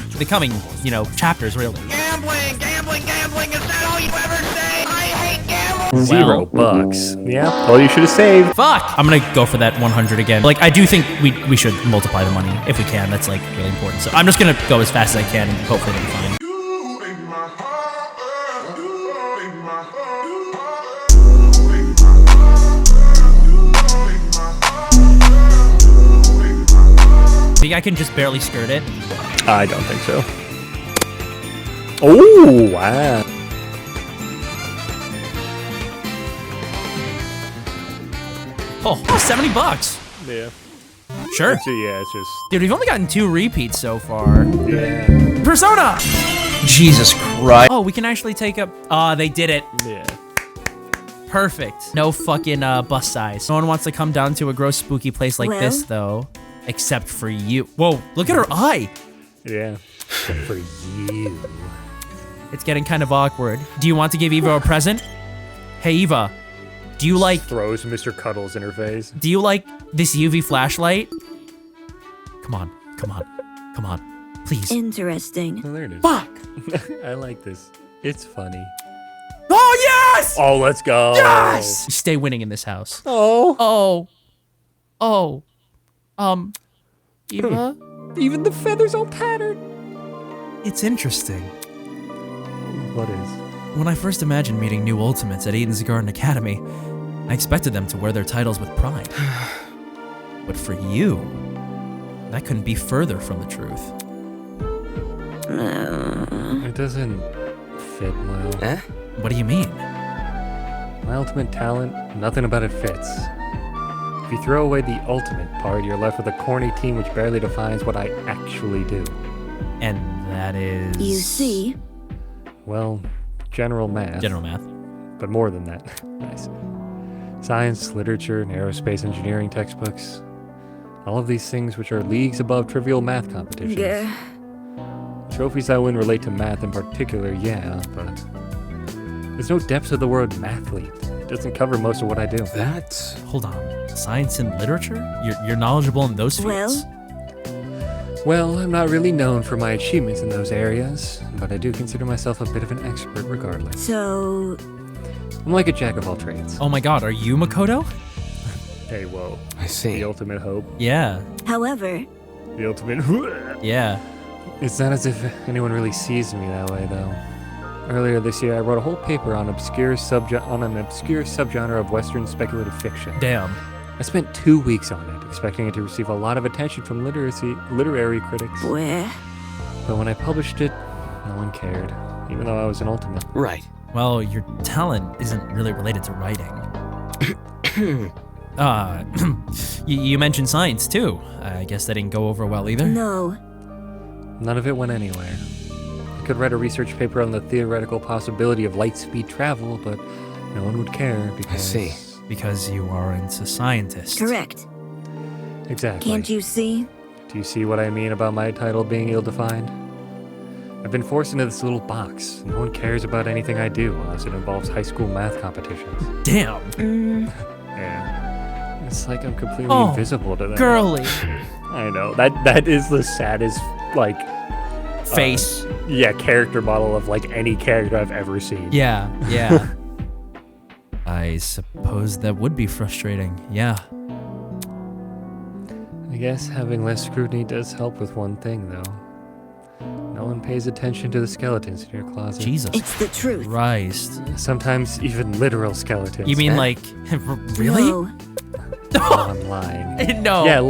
S2: you know, chapters really.
S10: Gambling, is that all you ever say? I hate gambling.
S1: $0. Yeah. All you should have saved.
S2: Fuck! I'm gonna go for that 100 again. Like, I do think we should multiply the money if we can. That's like really important. So I'm just gonna go as fast as I can and hopefully it'll be fine. Think I can just barely skirt it?
S1: I don't think so. Oh, wow.
S2: Oh, $70.
S1: Yeah.
S2: Sure.
S1: It's just.
S2: Dude, we've only gotten 2 repeats so far.
S1: Yeah.
S2: Persona!
S8: Jesus Christ.
S2: Oh, we can actually take up. They did it.
S1: Yeah.
S2: Perfect. No fucking bus size. No one wants to come down to a gross, spooky place like this, though. Except for you. Whoa, look at her eye.
S1: Yeah. Except for you.
S2: It's getting kind of awkward. Do you want to give Eva a present? Hey, Eva. Do you like...
S1: Throws Mr. Cuddles in her face.
S2: Do you like this UV flashlight? Come on. Please.
S9: Interesting.
S1: Oh, there it is.
S2: Fuck!
S1: I like this. It's funny.
S2: Oh, yes!
S1: Oh, let's go.
S2: Yes! You stay winning in this house.
S1: Oh.
S2: Eva?
S1: Even the feathers all tattered.
S2: It's interesting.
S1: What is?
S6: When I first imagined meeting new Ultimates at Eden's Garden Academy, I expected them to wear their titles with pride. But for you, that couldn't be further from the truth.
S1: It doesn't fit well.
S6: What do you mean?
S1: My ultimate talent, nothing about it fits. If you throw away the ultimate part, you're left with a corny team which barely defines what I actually do.
S6: And that is...
S9: You see?
S1: Well, general math.
S6: General math.
S1: But more than that. Nice. Science, literature, and aerospace engineering textbooks. All of these things which are leagues above trivial math competitions.
S9: Yeah.
S1: Trophies I win relate to math in particular, yeah, but there's no depths of the word mathlete. It doesn't cover most of what I do.
S11: That's...
S6: Hold on. Science and literature? You're knowledgeable in those fields?
S1: Well, I'm not really known for my achievements in those areas, but I do consider myself a bit of an expert regardless.
S9: So...
S1: I'm like a jack of all trades.
S6: Oh my god, are you Makoto?
S1: Hey, whoa.
S11: I see.
S1: The ultimate hope.
S6: Yeah.
S9: However...
S1: The ultimate...
S6: Yeah.
S1: It's not as if anyone really sees me that way, though. Earlier this year, I wrote a whole paper on an obscure subgenre of Western speculative fiction.
S6: Damn.
S1: I spent 2 weeks on it, expecting it to receive a lot of attention from literary critics.
S9: Where?
S1: But when I published it, no one cared, even though I was an ultimate.
S11: Right.
S6: Well, your talent isn't really related to writing. You mentioned science, too. I guess that didn't go over well either.
S9: No.
S1: None of it went anywhere. I could write a research paper on the theoretical possibility of light-speed travel, but no one would care because...
S11: I see.
S6: Because you aren't a scientist.
S9: Correct.
S1: Exactly.
S9: Can't you see?
S1: Do you see what I mean about my title being ill-defined? I've been forced into this little box. No one cares about anything I do unless it involves high school math competitions.
S6: Damn.
S1: Yeah. It's like I'm completely invisible to them.
S2: Girly.
S1: I know. That is the saddest, like...
S2: Face.
S1: Character model of, like, any character I've ever seen.
S2: Yeah.
S6: I suppose that would be frustrating, yeah.
S1: I guess having less scrutiny does help with one thing, though. No one pays attention to the skeletons in your closet.
S6: Jesus
S9: It's the truth.
S6: Christ.
S1: Sometimes even literal skeletons.
S2: You mean like, really?
S9: No.
S1: I'm lying.
S2: No.
S1: Yeah,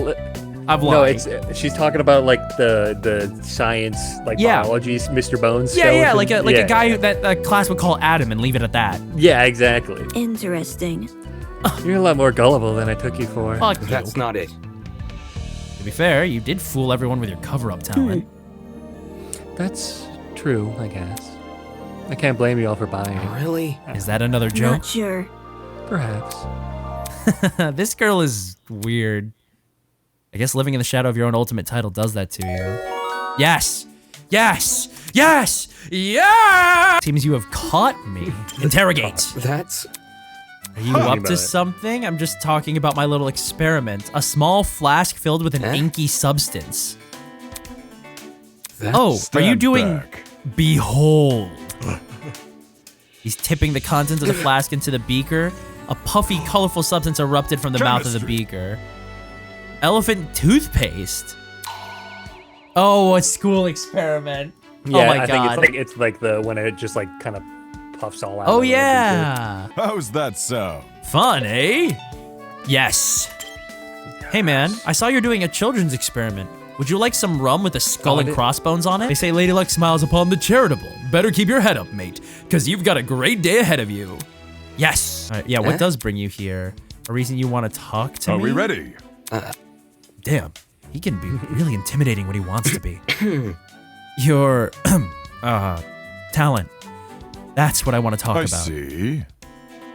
S2: I'm
S1: no,
S2: lying.
S1: she's talking about like the science, like biology, Mr. Bones.
S2: Yeah,
S1: skeleton.
S2: like a guy who that a class would call Adam and leave it at that.
S1: Yeah, exactly.
S9: Interesting.
S1: You're a lot more gullible than I took you for.
S2: Fuck you.
S11: That's not it.
S2: To be fair, you did fool everyone with your cover-up talent.
S1: That's true, I guess. I can't blame you all for buying it.
S11: Really?
S6: Is that another joke?
S9: Not sure.
S1: Perhaps.
S2: This girl is weird. I guess living in the shadow of your own ultimate title does that to you. Yes! Yes! Yes! Yeah! Seems you have caught me. Interrogate.
S11: That's...
S2: Are you up to something? I'm just talking about my little experiment. A small flask filled with an inky substance. Are you doing... Behold. He's tipping the contents of the flask into the beaker. A puffy, colorful substance erupted from the mouth of the beaker. Elephant toothpaste. Oh, a school experiment.
S1: Yeah,
S2: oh my
S1: I
S2: god.
S1: think it's like the when it just like kind of puffs all out.
S2: Oh yeah.
S5: How's that sound?
S2: Fun, eh? Yes. Hey man, I saw you're doing a children's experiment. Would you like some rum with a skull and crossbones on it? They say Lady Luck smiles upon the charitable. Better keep your head up, mate, because you've got a great day ahead of you. Yes. Yeah, what does bring you here? A reason you want to talk to me?
S5: Are we ready?
S2: Damn, he can be really intimidating when he wants to be. Your, talent. That's what I want to talk
S5: I
S2: about.
S5: see.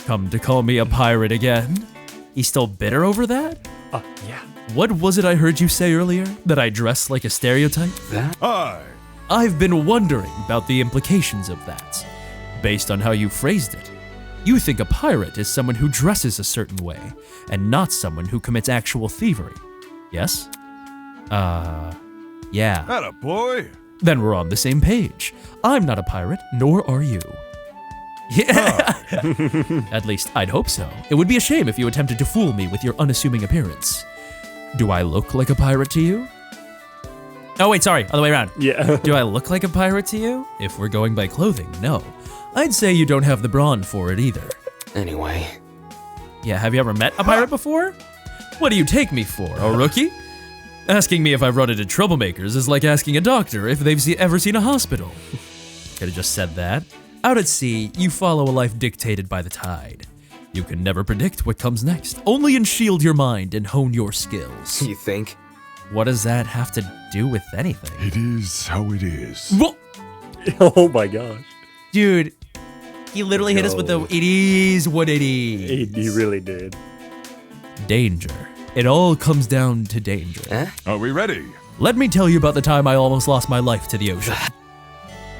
S6: Come to call me a pirate again?
S2: He's still bitter over that?
S1: Yeah.
S6: What was it I heard you say earlier? That I dress like a stereotype? I've been wondering about the implications of that. Based on how you phrased it, you think a pirate is someone who dresses a certain way, and not someone who commits actual thievery. Yes? Yeah.
S5: Attaboy.
S6: Then we're on the same page. I'm not a pirate, nor are you. Yeah. At least I'd hope so. It would be a shame if you attempted to fool me with your unassuming appearance. Do I look like a pirate to you?
S2: Oh wait, sorry, other way around.
S1: Yeah.
S2: Do I look like a pirate to you?
S6: If we're going by clothing, no. I'd say you don't have the brawn for it either.
S11: Anyway.
S2: Yeah, have you ever met a pirate before?
S6: What do you take me for, a rookie? Asking me if I've run into troublemakers is like asking a doctor if they've ever seen a hospital. Could've just said that. Out at sea, you follow a life dictated by the tide. You can never predict what comes next. Only shield your mind and hone your skills.
S11: You think?
S2: What does that have to do with anything?
S5: It is how it is.
S1: Oh my gosh.
S2: Dude, he literally hit us with the, it is what it is.
S1: He really did.
S6: Danger. It all comes down to danger.
S5: Are we ready?
S6: Let me tell you about the time I almost lost my life to the ocean.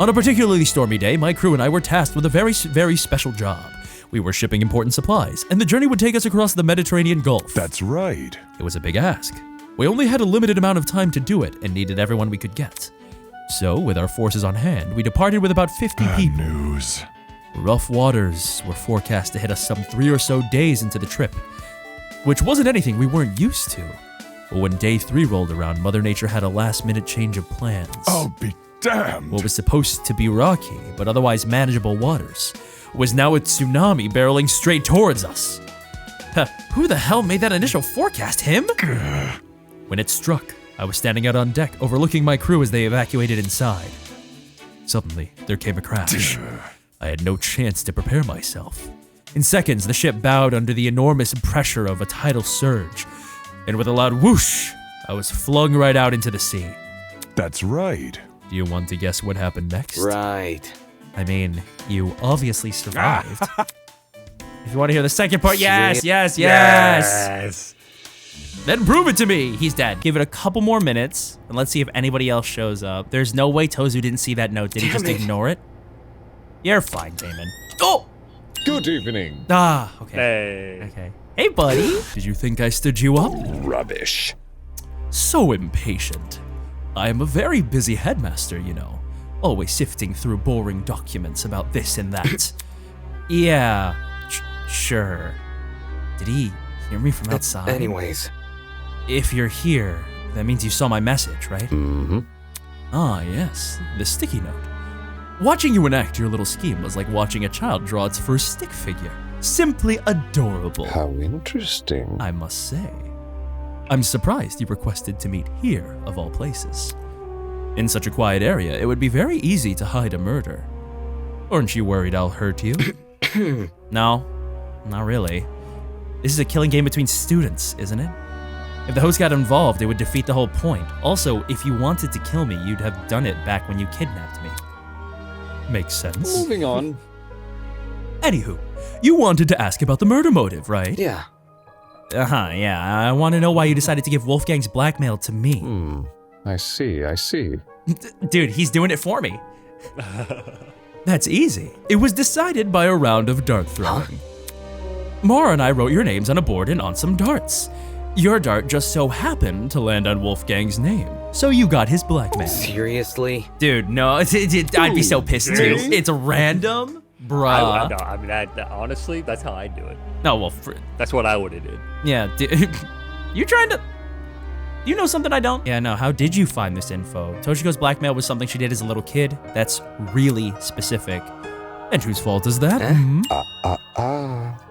S6: On a particularly stormy day, my crew and I were tasked with a very, very special job. We were shipping important supplies, and the journey would take us across the Mediterranean Gulf.
S5: That's right.
S6: It was a big ask. We only had a limited amount of time to do it and needed everyone we could get. So, with our forces on hand, we departed with about 50 people.
S5: News.
S6: Rough waters were forecast to hit us some 3 or so days into the trip, which wasn't anything we weren't used to. But when day 3 rolled around, Mother Nature had a last-minute change of plans.
S5: I'll be damned.
S6: What was supposed to be rocky, but otherwise manageable waters, was now a tsunami barreling straight towards us.
S2: Who the hell made that initial forecast? Him?
S6: When it struck, I was standing out on deck, overlooking my crew as they evacuated inside. Suddenly, there came a crash. I had no chance to prepare myself. In seconds, the ship bowed under the enormous pressure of a tidal surge, and with a loud whoosh, I was flung right out into the sea.
S5: That's right.
S6: Do you want to guess what happened next?
S11: Right.
S2: I mean, you obviously survived. If you want to hear the second part, yes. Then prove it to me. He's dead. Give it a couple more minutes, and let's see if anybody else shows up. There's no way Tozu didn't see that note. Did he just ignore it? You're fine, Damon. Oh!
S3: Good evening.
S2: Ah, okay.
S1: Hey.
S2: Okay. Hey, buddy.
S6: Did you think I stood you up?
S3: Rubbish.
S6: So impatient. I am a very busy headmaster, you know. Always sifting through boring documents about this and that.
S2: Yeah, sure. Did he hear me from outside?
S11: Anyways.
S2: If you're here, that means you saw my message, right?
S11: Mm-hmm.
S6: Ah, yes, the sticky note. Watching you enact your little scheme was like watching a child draw its first stick figure. Simply adorable.
S3: How interesting.
S6: I must say. I'm surprised you requested to meet here, of all places. In such a quiet area, it would be very easy to hide a murder. Aren't you worried I'll hurt you?
S2: No, not really. This is a killing game between students, isn't it? If the host got involved, it would defeat the whole point. Also, if you wanted to kill me, you'd have done it back when you kidnapped me.
S6: Makes sense.
S3: Moving on.
S6: Anywho, you wanted to ask about the murder motive, right?
S11: Yeah.
S6: Yeah. I want to know why you decided to give Wolfgang's blackmail to me.
S3: I see.
S6: Dude, he's doing it for me. That's easy. It was decided by a round of dart throwing. Mara and I wrote your names on a board and on some darts. Your dart just so happened to land on Wolfgang's name, so you got his blackmail.
S11: Seriously?
S6: Dude, no, I'd be so pissed too. It's random, bruh.
S1: I mean, honestly, that's how I do it.
S6: No, well,
S1: That's what I would have did.
S6: yeah, dude, you trying to... You know something I don't? Yeah, no, how did you find this info? Toshiko's blackmail was something she did as a little kid. That's really specific. And whose fault is that?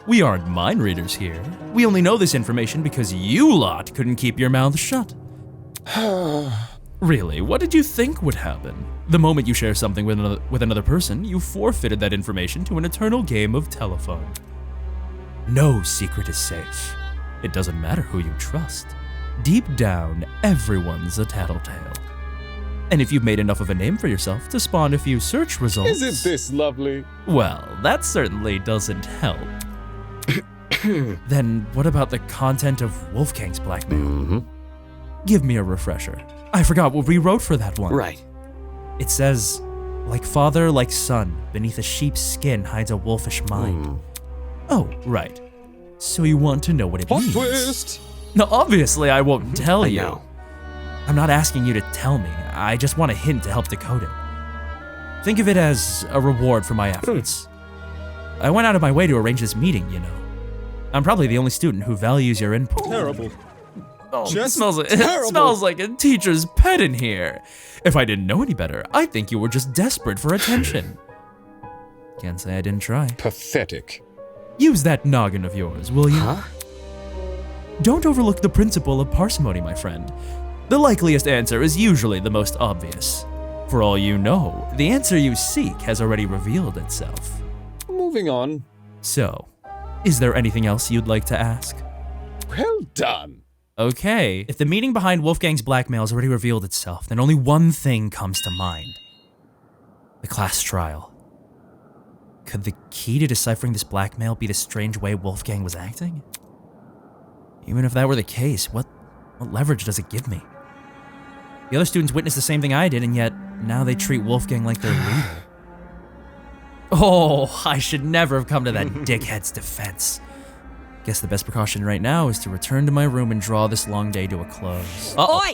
S6: We aren't mind readers here. We only know this information because you lot couldn't keep your mouths shut. Really, what did you think would happen? The moment you share something with another person, you forfeited that information to an eternal game of telephone. No secret is safe. It doesn't matter who you trust. Deep down, everyone's a tattletale. And if you've made enough of a name for yourself to spawn a few search results...
S3: Isn't this lovely?
S6: Well, that certainly doesn't help. Then what about the content of Wolfgang's blackmail? Give me a refresher. I forgot what we wrote for that one.
S11: Right.
S6: It says, like father, like son, beneath a sheep's skin hides a wolfish mind. Oh, right. So you want to know what it means.
S3: Twist!
S6: No, obviously I won't tell
S11: I
S6: you.
S11: know.
S6: I'm not asking you to tell me. I just want a hint to help decode it. Think of it as a reward for my efforts. I went out of my way to arrange this meeting, you know. I'm probably the only student who values your input.
S3: Terrible.
S6: Oh, it
S3: Just
S6: smells like,
S3: terrible.
S6: it smells like a teacher's pet in here. If I didn't know any better, I'd think you were just desperate for attention. Can't say I didn't try.
S3: Pathetic.
S6: Use that noggin of yours, will you?
S11: Huh?
S6: Don't overlook the principle of parsimony, my friend. The likeliest answer is usually the most obvious. For all you know, the answer you seek has already revealed itself.
S3: Moving on.
S6: So, is there anything else you'd like to ask?
S3: Well done.
S6: Okay, if the meaning behind Wolfgang's blackmail has already revealed itself, then only one thing comes to mind. The class trial. Could the key to deciphering this blackmail be the strange way Wolfgang was acting? Even if that were the case, what leverage does it give me? The other students witnessed the same thing I did, and yet now they treat Wolfgang like their leader. Oh, I should never have come to that dickhead's defense. Guess the best precaution right now is to return to my room and draw this long day to a close.
S10: Oi!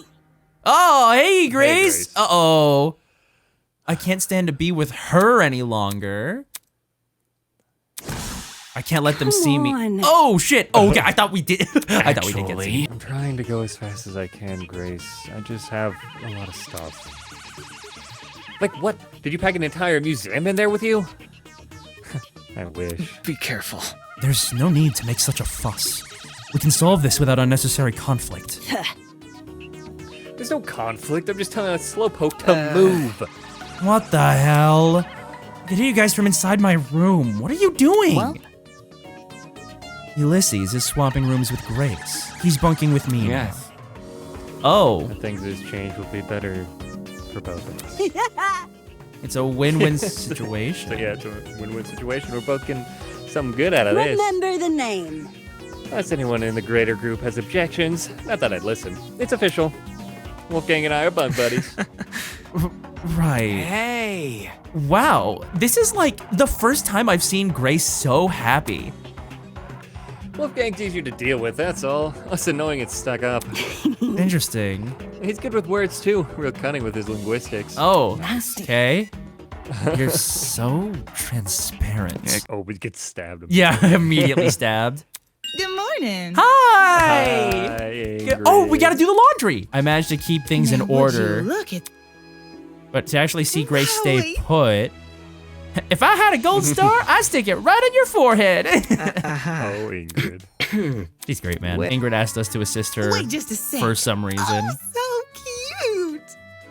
S6: Oh, hey, Grace!
S1: Hey, Grace.
S6: Uh-oh. I can't stand to be with her any longer. I can't let them see me.
S9: on.
S6: Oh, shit! Oh, okay, I thought we did. I thought we did get seen.
S1: I'm trying to go as fast as I can, Grace. I just have a lot of stuff. Like what? Did you pack an entire museum in there with you? I wish.
S11: Be careful.
S6: There's no need to make such a fuss. We can solve this without unnecessary conflict.
S1: There's no conflict. I'm just telling that slowpoke to move.
S6: What the hell? I can hear you guys from inside my room. What are you doing?
S10: Well?
S6: Ulysses is swapping rooms with Grace. He's bunking with me
S11: Yes.
S6: now. Oh,
S1: I think this change will be better for both of us.
S6: it's a win-win situation.
S1: So yeah, it's a win-win situation. We're both getting something good out of this.
S9: Remember the name.
S1: Unless anyone in the greater group has objections. Not that I'd listen. It's official. Wolfgang and I are bug buddies.
S6: Right.
S11: Hey!
S6: Wow, this is like the first time I've seen Grace so happy.
S1: Wolfgang's easier to deal with, that's all. Us annoying it's stuck up.
S6: Interesting.
S1: He's good with words too. Real cunning with his linguistics.
S6: Oh,
S4: Nasty.
S6: okay. You're so transparent.
S1: Oh, we get stabbed.
S6: Yeah, immediately stabbed.
S10: Good morning.
S6: Hi!
S1: Hi,
S6: Oh, we gotta do the laundry! I managed to keep things in
S10: Now, would
S6: order,
S10: you look at
S6: but to actually see Grace stay
S10: Howie.
S6: put... If I had a gold star, I'd stick it right on your forehead.
S1: Oh, Ingrid.
S6: She's great, man.
S11: Wait.
S6: Ingrid asked us to assist her
S10: Wait just a sec.
S6: for some reason.
S10: Oh, so cute.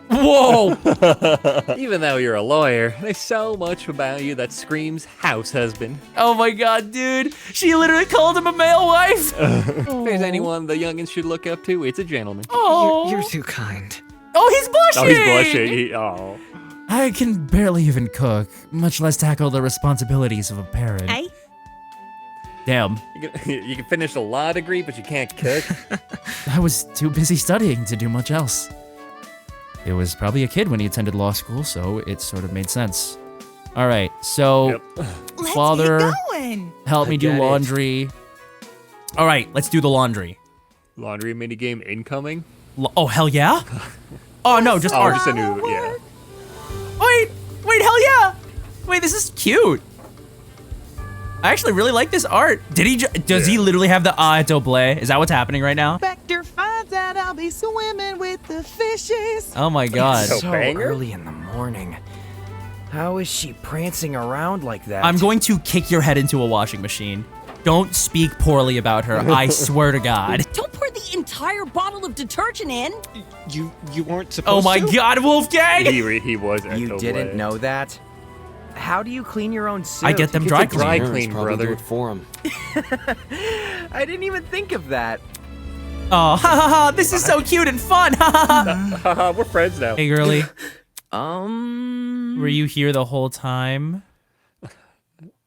S6: Whoa!
S1: Even though you're a lawyer, there's so much about you that screams house husband.
S6: Oh my god, dude. She literally called him a male wife.
S1: If there's anyone the youngins should look up to, it's a gentleman.
S6: Oh,
S11: You're too kind.
S6: oh, he's blushing.
S1: Oh, he's blushing. Oh.
S6: I can barely even cook, much less tackle the responsibilities of a parent.
S10: Hey.
S2: Damn.
S1: You can finish a law degree, but you can't cook.
S2: I was too busy studying to do much else. It was probably a kid when he attended law school, so it sort of made sense. All right, so father, help me do laundry. All right, let's do the laundry.
S1: Laundry minigame incoming?
S2: Oh, hell yeah? Oh, no, just art.
S1: Just a new, yeah.
S2: Wait, hell yeah! Wait, this is cute. I actually really like this art. Does he literally have the doble? Is that what's happening right now?
S10: Factor finds out I'll be swimming with the fishes.
S2: Oh my god.
S8: So early in the morning. How is she prancing around like that?
S2: I'm going to kick your head into a washing machine. Don't speak poorly about her, I swear to God.
S4: Don't pour the entire bottle of detergent in.
S11: You weren't supposed
S2: Oh my
S11: to?
S2: god, Wolfgang!
S1: He was.
S8: You didn't know that? How do you clean your own suit?
S2: I get them dry clean.
S1: Dry
S11: Parents
S1: clean,
S11: probably
S1: brother.
S11: do it for him.
S8: I didn't even think of that.
S2: Oh, ha ha ha, this is so cute and fun, ha ha ha.
S1: Haha, we're friends now.
S2: Hey, girly.
S8: Um.
S2: Were you here the whole time?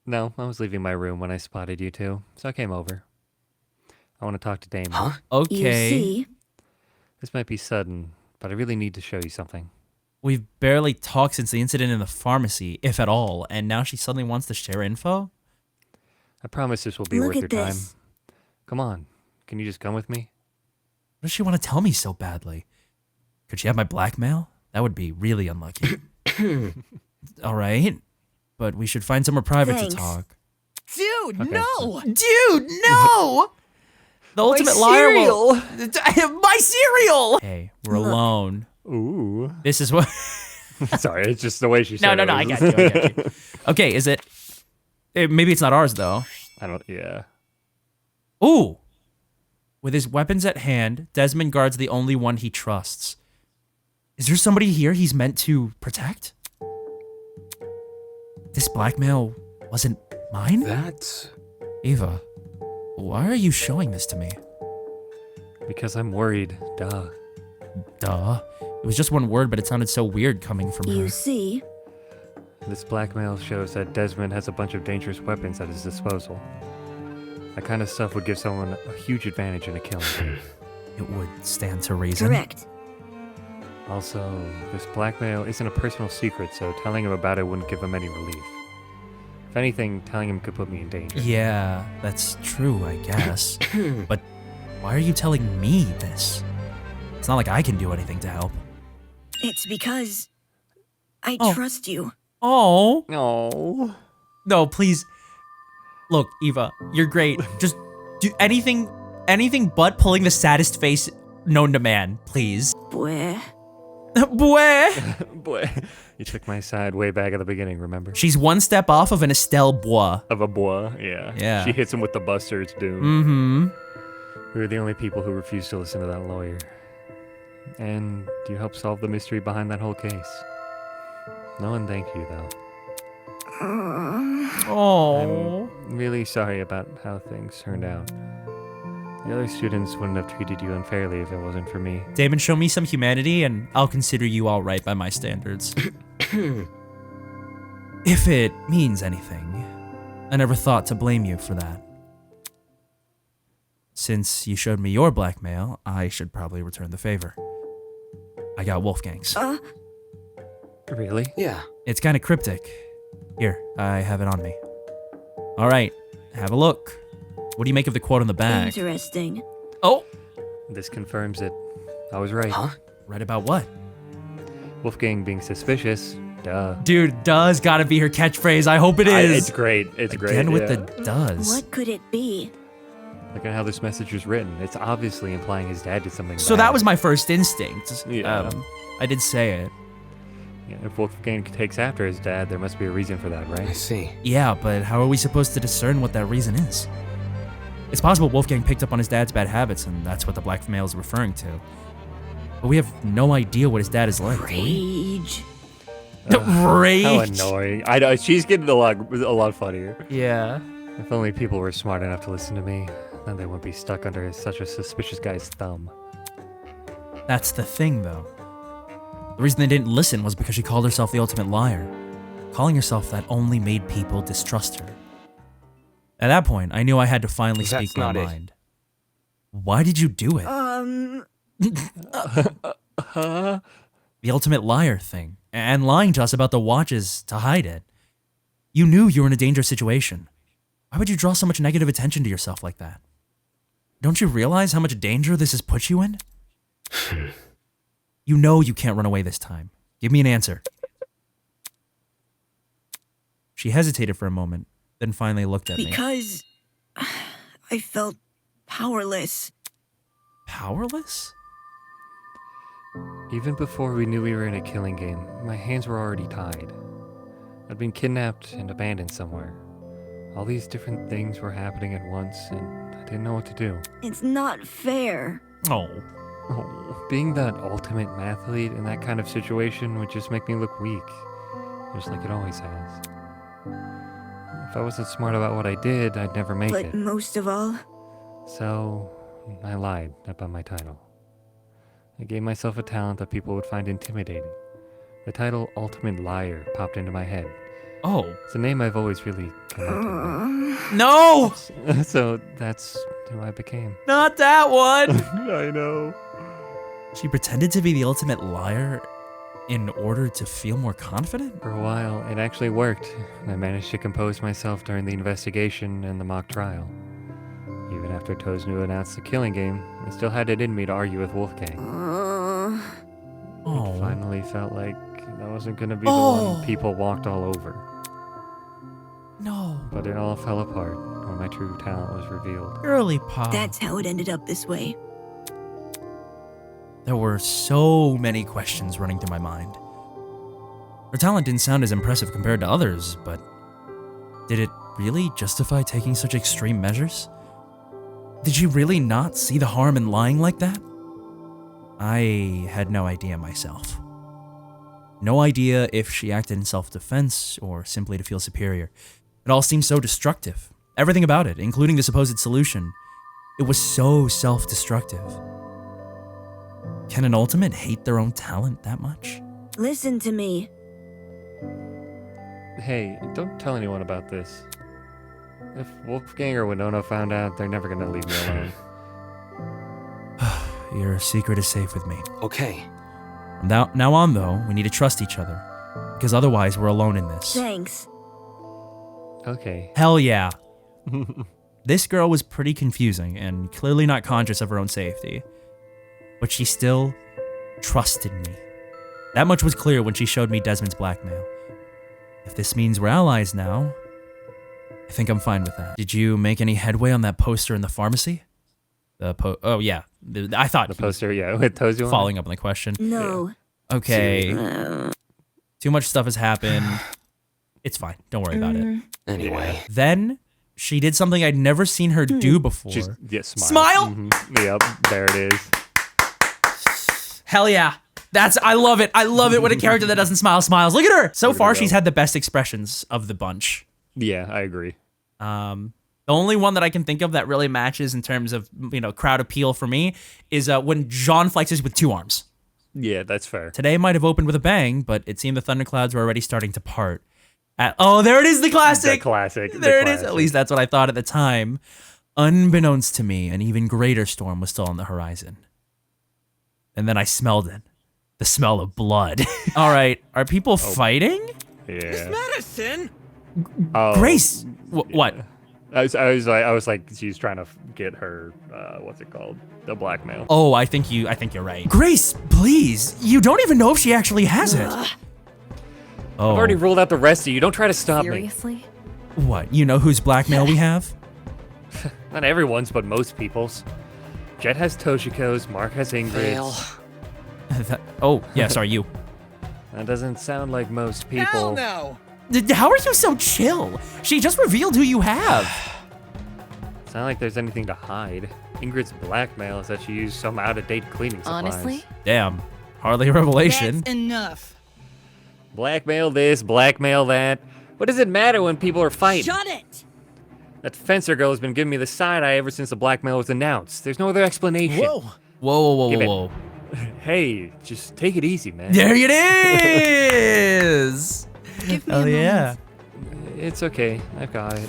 S1: No, I was leaving my room when I spotted you two, so I came over. I want to talk to Damon.
S11: Huh?
S2: Okay.
S9: You see,
S1: This might be sudden, but I really need to show you something.
S2: We've barely talked since the incident in the pharmacy, if at all, and now she suddenly wants to share info?
S1: I promise this will be
S9: Look
S1: worth your
S9: at
S1: time.
S9: this.
S1: Come on, can you just come with me?
S2: What does she want to tell me so badly? Could she have my blackmail? That would be really unlucky. All right, but we should find somewhere private
S9: Thanks.
S2: to talk.
S10: Dude,
S1: Okay.
S10: no.
S2: Dude, no! The ultimate liar will... My cereal! Hey, we're
S9: Look.
S2: alone.
S1: Ooh.
S2: This is what...
S1: Sorry, it's just the way she said
S2: No,
S1: it.
S2: I got you. Okay, is it... Maybe it's not ours, though.
S1: Yeah.
S2: Ooh! With his weapons at hand, Desmond guards the only one he trusts. Is there somebody here he's meant to protect? This blackmail wasn't mine?
S11: That's...
S2: Eva, why are you showing this to me?
S1: Because I'm worried, duh.
S2: Duh. It was just one word, but it sounded so weird coming from
S9: you
S2: her.
S9: see,
S1: This blackmail shows that Desmond has a bunch of dangerous weapons at his disposal. That kind of stuff would give someone a huge advantage in a killing game.
S2: It would stand to reason.
S9: correct.
S1: Also, this blackmail isn't a personal secret, so telling him about it wouldn't give him any relief. If anything, telling him could put me in danger.
S2: Yeah, that's true, I guess. But why are you telling me this? It's not like I can do anything to help.
S9: It's because I
S2: Oh.
S9: trust you.
S2: Oh.
S1: No.
S2: No, please. Look, Eva, you're great. Just do anything but pulling the saddest face known to man, please.
S9: Boy.
S2: Boy.
S1: Boy, you took my side way back at the beginning, remember?
S2: She's one step off of an Estelle Bois.
S1: Of a boy, yeah.
S2: Yeah.
S1: She hits him with the buster, it's doomed.
S2: Mm-hmm.
S1: We were the only people who refused to listen to that lawyer. And you helped solve the mystery behind that whole case. No one thanked you, though.
S2: Oh.
S1: I'm really sorry about how things turned out. The other students wouldn't have treated you unfairly if it wasn't for me.
S2: Damon, show me some humanity and I'll consider you all right by my standards. If it means anything, I never thought to blame you for that. Since you showed me your blackmail, I should probably return the favor. I got Wolfgang's.
S1: Really?
S11: Yeah.
S2: It's kind of cryptic. Here, I have it on me. All right, have a look. What do you make of the quote on the back?
S9: Interesting.
S2: Oh,
S1: This confirms it. I was right.
S11: Huh?
S2: right about what?
S1: Wolfgang being suspicious. Duh.
S2: Dude, does gotta be her catchphrase. I hope it is.
S1: It's great. It's great.
S2: Again with
S1: yeah.
S2: the does.
S9: What could it be?
S1: Look at how this message was written. It's obviously implying his dad did something
S2: So
S1: bad.
S2: that was my first instinct.
S1: Yeah.
S2: I did say it.
S1: Yeah, if Wolfgang takes after his dad, there must be a reason for that,
S11: I
S1: right?
S11: see.
S2: Yeah, but how are we supposed to discern what that reason is? It's possible Wolfgang picked up on his dad's bad habits, and that's what the blackmail is referring to. But we have no idea what his dad is like. do we?
S9: Rage.
S2: Rage.
S1: How annoying. I know, she's getting a lot funnier.
S2: Yeah.
S1: If only people were smart enough to listen to me, then they wouldn't be stuck under such a suspicious guy's thumb.
S2: That's the thing, though. The reason they didn't listen was because she called herself the ultimate liar. Calling herself that only made people distrust her.
S6: At that point, I knew I had to finally
S8: That's
S6: speak my
S8: not it.
S6: mind. Why did you do it? The ultimate liar thing, and lying to us about the watches to hide it. You knew you were in a dangerous situation. Why would you draw so much negative attention to yourself like that? Don't you realize how much danger this has put you in? You know you can't run away this time. Give me an answer. She hesitated for a moment, then finally looked at me.
S9: Because I felt powerless.
S6: Powerless?
S1: Even before we knew we were in a killing game, my hands were already tied. I'd been kidnapped and abandoned somewhere. All these different things were happening at once, and I didn't know what to do.
S9: It's not fair.
S6: Oh.
S1: Being that ultimate mathlete in that kind of situation would just make me look weak, just like it always has. If I wasn't smart about what I did, I'd never make
S9: But
S1: it.
S9: most of all,
S1: So, I lied about my title. I gave myself a talent that people would find intimidating. The title Ultimate Liar popped into my head.
S6: Oh.
S1: It's a name I've always really connected
S6: No!
S1: with. So that's who I became.
S6: Not that one!
S1: I know.
S6: She pretended to be the ultimate liar in order to feel more confident?
S1: For a while, it actually worked. I managed to compose myself during the investigation and the mock trial. Even after Toznu announced the killing game, I still had it in me to argue with Wolfgang. It finally felt like I wasn't going to be the one people walked all over.
S6: No.
S1: But it all fell apart when my true talent was revealed.
S6: Girly pop.
S9: that's how it ended up this way.
S6: There were so many questions running through my mind. Her talent didn't sound as impressive compared to others, but did it really justify taking such extreme measures? Did she really not see the harm in lying like that? I had no idea myself. No idea if she acted in self-defense or simply to feel superior. It all seemed so destructive. Everything about it, including the supposed solution, it was so self-destructive. Can an ultimate hate their own talent that much?
S9: Listen to me.
S1: Hey, don't tell anyone about this. If Wolfgang or Winona found out, they're never gonna leave me alone.
S6: Your secret is safe with me.
S8: Okay.
S6: From now on, though, we need to trust each other, because otherwise we're alone in this.
S9: Thanks.
S1: Okay.
S6: Hell yeah. This girl was pretty confusing and clearly not conscious of her own safety. But she still trusted me. That much was clear when she showed me Desmond's blackmail. If this means we're allies now, I think I'm fine with that. Did you make any headway on that poster in the pharmacy? Oh yeah, I thought
S1: The poster, yeah, with Tozu on it.
S6: following up on the question.
S9: No.
S6: Okay, too much stuff has happened. It's fine. Don't worry about it.
S8: Anyway.
S6: Then she did something I'd never seen her do before.
S1: Just, yeah, smile.
S6: Smile?
S1: Mhm. Yep, there it is.
S6: Hell yeah. I love it. I love it when a character that doesn't smile smiles. Look at her. So far, she's had the best expressions of the bunch.
S1: Yeah, I agree.
S6: The only one that I can think of that really matches in terms of, crowd appeal for me is when Jean flexes with two arms.
S1: Yeah, that's fair.
S6: Today might have opened with a bang, but it seemed the thunderclouds were already starting to part. There it is, the classic.
S1: The classic.
S6: There it is. At least that's what I thought at the time. Unbeknownst to me, an even greater storm was still on the horizon. And then I smelled it. The smell of blood. All right, are people fighting?
S1: Yeah.
S10: Medicine?
S1: Oh,
S6: Grace, what?
S1: I was like, she's trying to get her, what's it called? The blackmail.
S6: Oh, I think you're right. Grace, please. You don't even know if she actually has it. Oh.
S1: I've already ruled out the rest of you. Don't try to stop
S4: Seriously?
S6: What? You know whose blackmail we have?
S1: me. Not everyone's, but most people's. Jet has Toshiko's, Mark has Ingrid's.
S6: Oh, yeah, sorry, you.
S1: That doesn't sound like most people.
S10: Hell no!
S6: How are you so chill? She just revealed who you have.
S1: It's not like there's anything to hide. Ingrid's blackmail is that she used some out-of-date cleaning supplies.
S4: Honestly?
S6: Damn, hardly a revelation.
S10: That's enough.
S1: Blackmail this, blackmail that. What does it matter when people are fighting?
S4: Shut it!
S1: That fencer girl has been giving me the side eye ever since the blackmail was announced. There's no other explanation.
S6: Whoa.
S1: Hey, just take it easy, man.
S6: There it is.
S10: Give me
S6: Oh
S10: a
S6: yeah.
S1: It's okay. I've got it.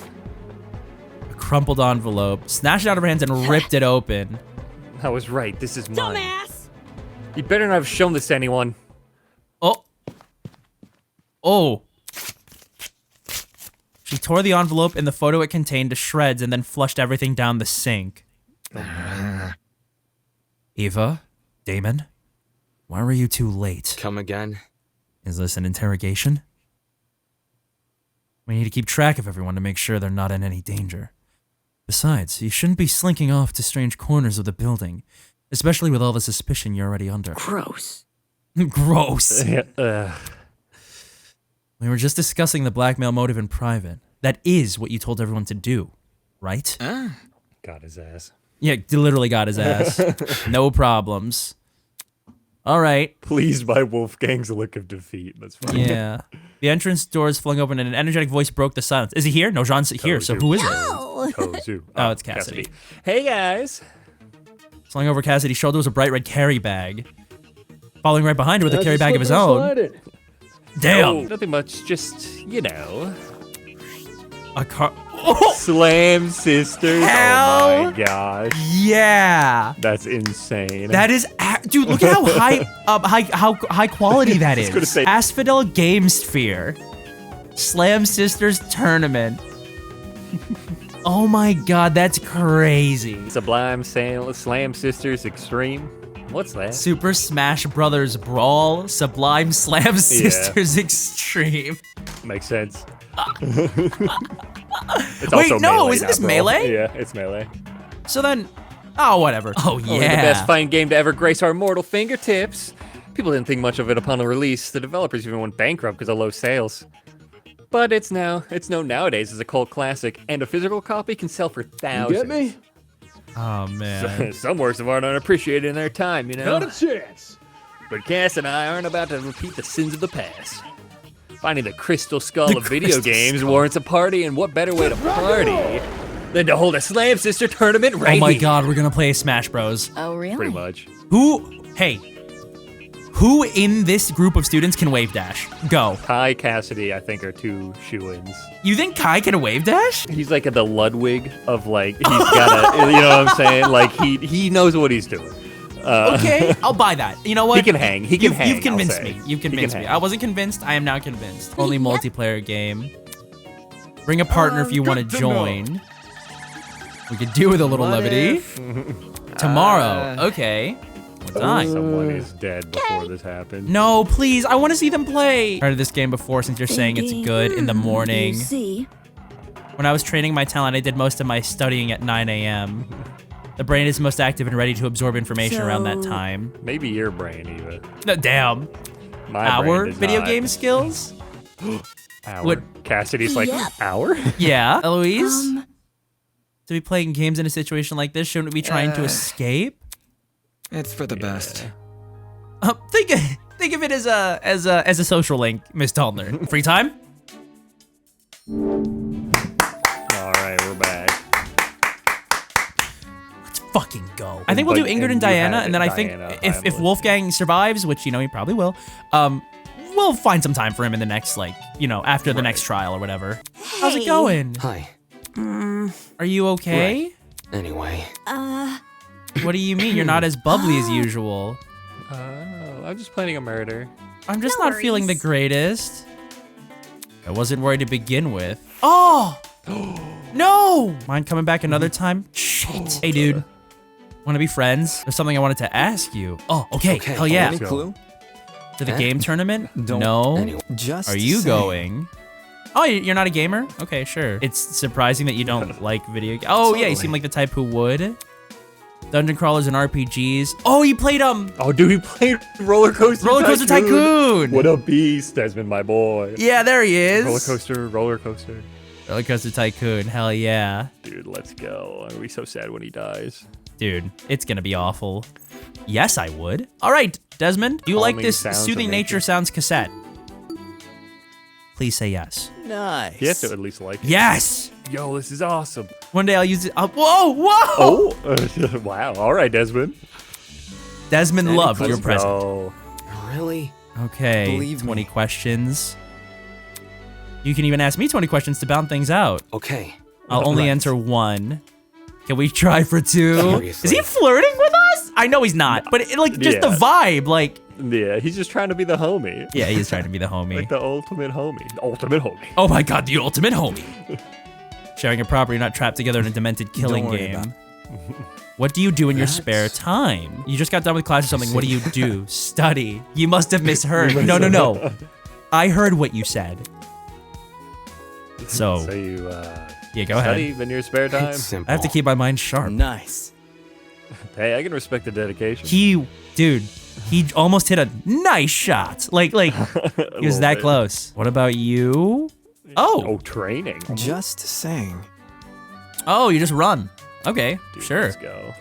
S2: crumpled envelope, snatched it out of her hands, and ripped it open.
S1: I was right. This is mine.
S4: Dumbass!
S1: You better not have shown this to anyone.
S2: Oh. Oh. She tore the envelope and the photo it contained to shreds and then flushed everything down the sink. Eva? Damon? Why were you too late?
S7: Come again?
S2: Is this an interrogation? We need to keep track of everyone to make sure they're not in any danger. Besides, you shouldn't be slinking off to strange corners of the building, especially with all the suspicion you're already under.
S9: Gross.
S2: Gross.
S1: Ugh.
S2: We were just discussing the blackmail motive in private. That is what you told everyone to do, right?
S1: Got his ass.
S2: Yeah, literally got his ass. No problems. All right.
S1: Pleased by Wolfgang's look of defeat. That's fine.
S2: Yeah. The entrance doors flung open and an energetic voice broke the silence. Is he here? No, Jean's here, so who is it?
S1: Tozu.
S2: Oh, it's Cassidy.
S1: Hey, guys.
S2: Slung over Cassidy's shoulder was a bright red carry bag. Following right behind her with a carry bag of his own. Damn.
S1: Oh, nothing much. Just, you know.
S2: A car. Oh!
S1: Slam Sisters.
S2: Hell
S1: Oh, my gosh.
S2: Yeah.
S1: That's insane.
S2: That is, dude. Look at how high quality that is.
S1: gonna say-
S2: Asphodel Game Sphere, Slam Sisters Tournament. Oh my God, that's crazy.
S1: Sublime Slam Sisters Extreme. What's that?
S2: Super Smash Brothers Brawl, Sublime Slam Sisters Extreme.
S1: Makes sense. It's
S2: Wait,
S1: also
S2: no,
S1: Melee
S2: isn't
S1: now,
S2: this
S1: bro.
S2: Melee?
S1: Yeah, it's Melee.
S2: So then, oh, whatever. Oh, yeah.
S1: Only the best fighting game to ever grace our mortal fingertips. People didn't think much of it upon the release. The developers even went bankrupt because of low sales. But it's known nowadays as a cult classic, and a physical copy can sell for thousands.
S11: You get me?
S2: Oh, man.
S1: Some works of art aren't appreciated in their time, you know?
S11: Not a chance.
S1: But Cass and I aren't about to repeat the sins of the past. Finding the crystal skull of video
S2: crystal
S1: games
S2: skull.
S1: warrants a party, and what better way to party than to hold a Slam Sister tournament right
S2: Oh my
S1: here.
S2: God, we're gonna play Smash Bros.
S9: Oh, really?
S1: Pretty much.
S2: Who in this group of students can wave dash? Go.
S1: Kai, Cassidy, I think, are two shoo-ins.
S2: You think Kai can wave dash?
S1: He's like the Ludwig of like, he's got a, you know what I'm saying? Like, he knows what he's doing.
S2: Okay, I'll buy that. You know what?
S1: He can hang. He can hang.
S2: You've convinced
S1: I'll
S2: me.
S1: say.
S2: You've
S1: He can
S2: convinced me.
S1: hang.
S2: I wasn't convinced. I am now convinced. Only multiplayer game. Bring a partner if you want to join. We could do with a little levity. Tomorrow. Okay. What time?
S1: Someone is dead before this happened.
S2: No, please. I want to see them play. Heard of this game before since you're saying it's good in the morning.
S9: You see?
S2: When I was training my talent, I did most of my studying at 9 a.m. The brain is most active and ready to absorb information around that
S9: So-
S2: time.
S1: Maybe your brain, Eva.
S2: No, damn.
S1: My brain
S2: Our
S1: does
S2: video
S1: not.
S2: game skills?
S1: Hour.
S2: What-
S1: Cassidy's like,
S9: Yep.
S1: hour?
S2: Yeah. Eloise? To be playing games in a situation like this, shouldn't we be trying to escape?
S7: It's for the best.
S2: Think of it as a social link, Miss Tallner. Free time?
S1: All right, we're back.
S2: Let's fucking go. I think we'll do
S1: But-
S2: Ingrid and
S1: and you
S2: Diana,
S1: have
S2: and then I
S1: Diana
S2: think
S1: on
S2: if
S1: the
S2: Wolfgang survives, which you know he probably will, we'll find some time for him in the next, like, you know, after the next trial or whatever. How's it going?
S7: Hi.
S2: Are you okay?
S7: Anyway.
S2: What do you mean? You're not as bubbly as usual.
S1: Oh, I'm just planning a murder.
S2: I'm just
S9: No
S2: not feeling the
S9: worries.
S2: greatest. I wasn't worried to begin with. Oh! No! Mind coming back another time? Shit. Hey, dude. Want to be friends? There's something I wanted to ask you. Oh, okay. Hell yeah.
S7: Any clue?
S2: To the
S7: Eh?
S2: game tournament?
S7: Don't-
S2: No.
S7: Anyway, just
S2: Are you
S7: saying.
S2: going? Oh, you're not a gamer? Okay, sure. It's surprising that you don't like video games. Oh, yeah, you
S7: Totally.
S2: seem like the type who would. Dungeon crawlers and RPGs. Oh, you played,
S1: Oh, dude, he played Roller Coaster
S2: Roller Coaster Tycoon.
S1: What a beast, Desmond, my boy.
S2: Yeah, there he is.
S1: Roller Coaster.
S2: Roller Coaster Tycoon, hell yeah.
S1: Dude, let's go. I'm gonna be so sad when he dies.
S2: Dude, it's gonna be awful. Yes, I would. All right, Desmond, do you like
S1: Calming
S2: this
S1: sounds of
S2: Soothing Nature
S1: nature.
S2: Sounds cassette? Please say yes.
S11: Nice.
S1: He has to at least like it.
S2: Yes!
S1: Yo, this is awesome.
S2: One day I'll use it. Whoa, whoa!
S1: Oh, wow. All right, Desmond.
S2: Desmond loved your
S1: Let's
S2: present.
S1: go.
S7: Really?
S2: Okay,
S7: Believe
S2: 20
S7: me.
S2: questions. You can even ask me 20 questions to bound things out.
S7: Okay.
S2: I'll only enter one. Can we try for two?
S7: Seriously.
S2: Is he flirting with us? I know he's not, but just the vibe, like.
S1: Yeah, he's just trying to be the homie.
S2: Yeah, he's trying to be the homie.
S1: Like the ultimate homie. The ultimate homie.
S2: Oh my god, the ultimate homie. Sharing a property, not trapped together in a demented killing game. What do you do in your spare time? You just got done with class or something. What do you do? Study. You must have misheard. No. I heard what you said. So
S1: you,
S2: yeah, go
S1: study
S2: ahead.
S1: in your spare time?
S2: I have to keep my mind sharp.
S8: Nice.
S1: Hey, I can respect the dedication.
S2: He almost hit a nice shot. Like he was that close. What about you?
S1: Oh, training.
S8: Just saying.
S2: Oh, you just run. Okay,
S1: Dude,
S2: sure.
S1: Let's go.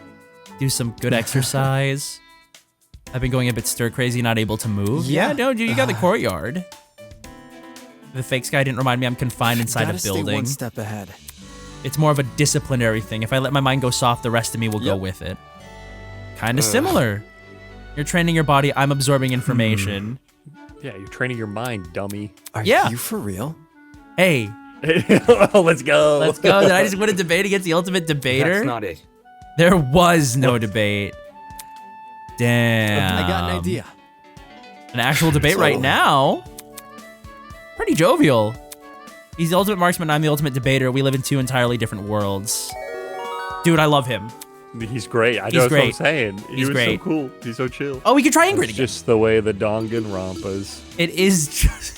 S2: Do some good exercise. I've been going a bit stir crazy, not able to move.
S8: Yeah.
S2: No, dude, you got the courtyard. The fake sky didn't remind me I'm confined inside a
S8: Gotta stay
S2: building.
S8: one step ahead.
S2: It's more of a disciplinary thing. If I let my mind go soft, the rest of me will go with it. Kind of similar. You're training your body, I'm absorbing information.
S1: Yeah, you're training your mind, dummy.
S8: Are
S2: Yeah.
S8: you for real?
S2: Hey,
S1: Let's go.
S2: let's go. Did I just win a debate against the ultimate debater?
S7: That's not it.
S2: There was no debate. Damn.
S8: I got an idea.
S2: An actual debate right now? Pretty jovial. He's the ultimate marksman, I'm the ultimate debater. We live in two entirely different worlds. Dude, I love him.
S1: He's great. I
S2: He's
S1: know what I'm
S2: great.
S1: saying. He
S2: He's
S1: was
S2: great.
S1: so cool. He's so chill.
S2: Oh, we could try Ingrid
S1: It's
S2: again.
S1: just the way the Danganronpas.
S2: It is just...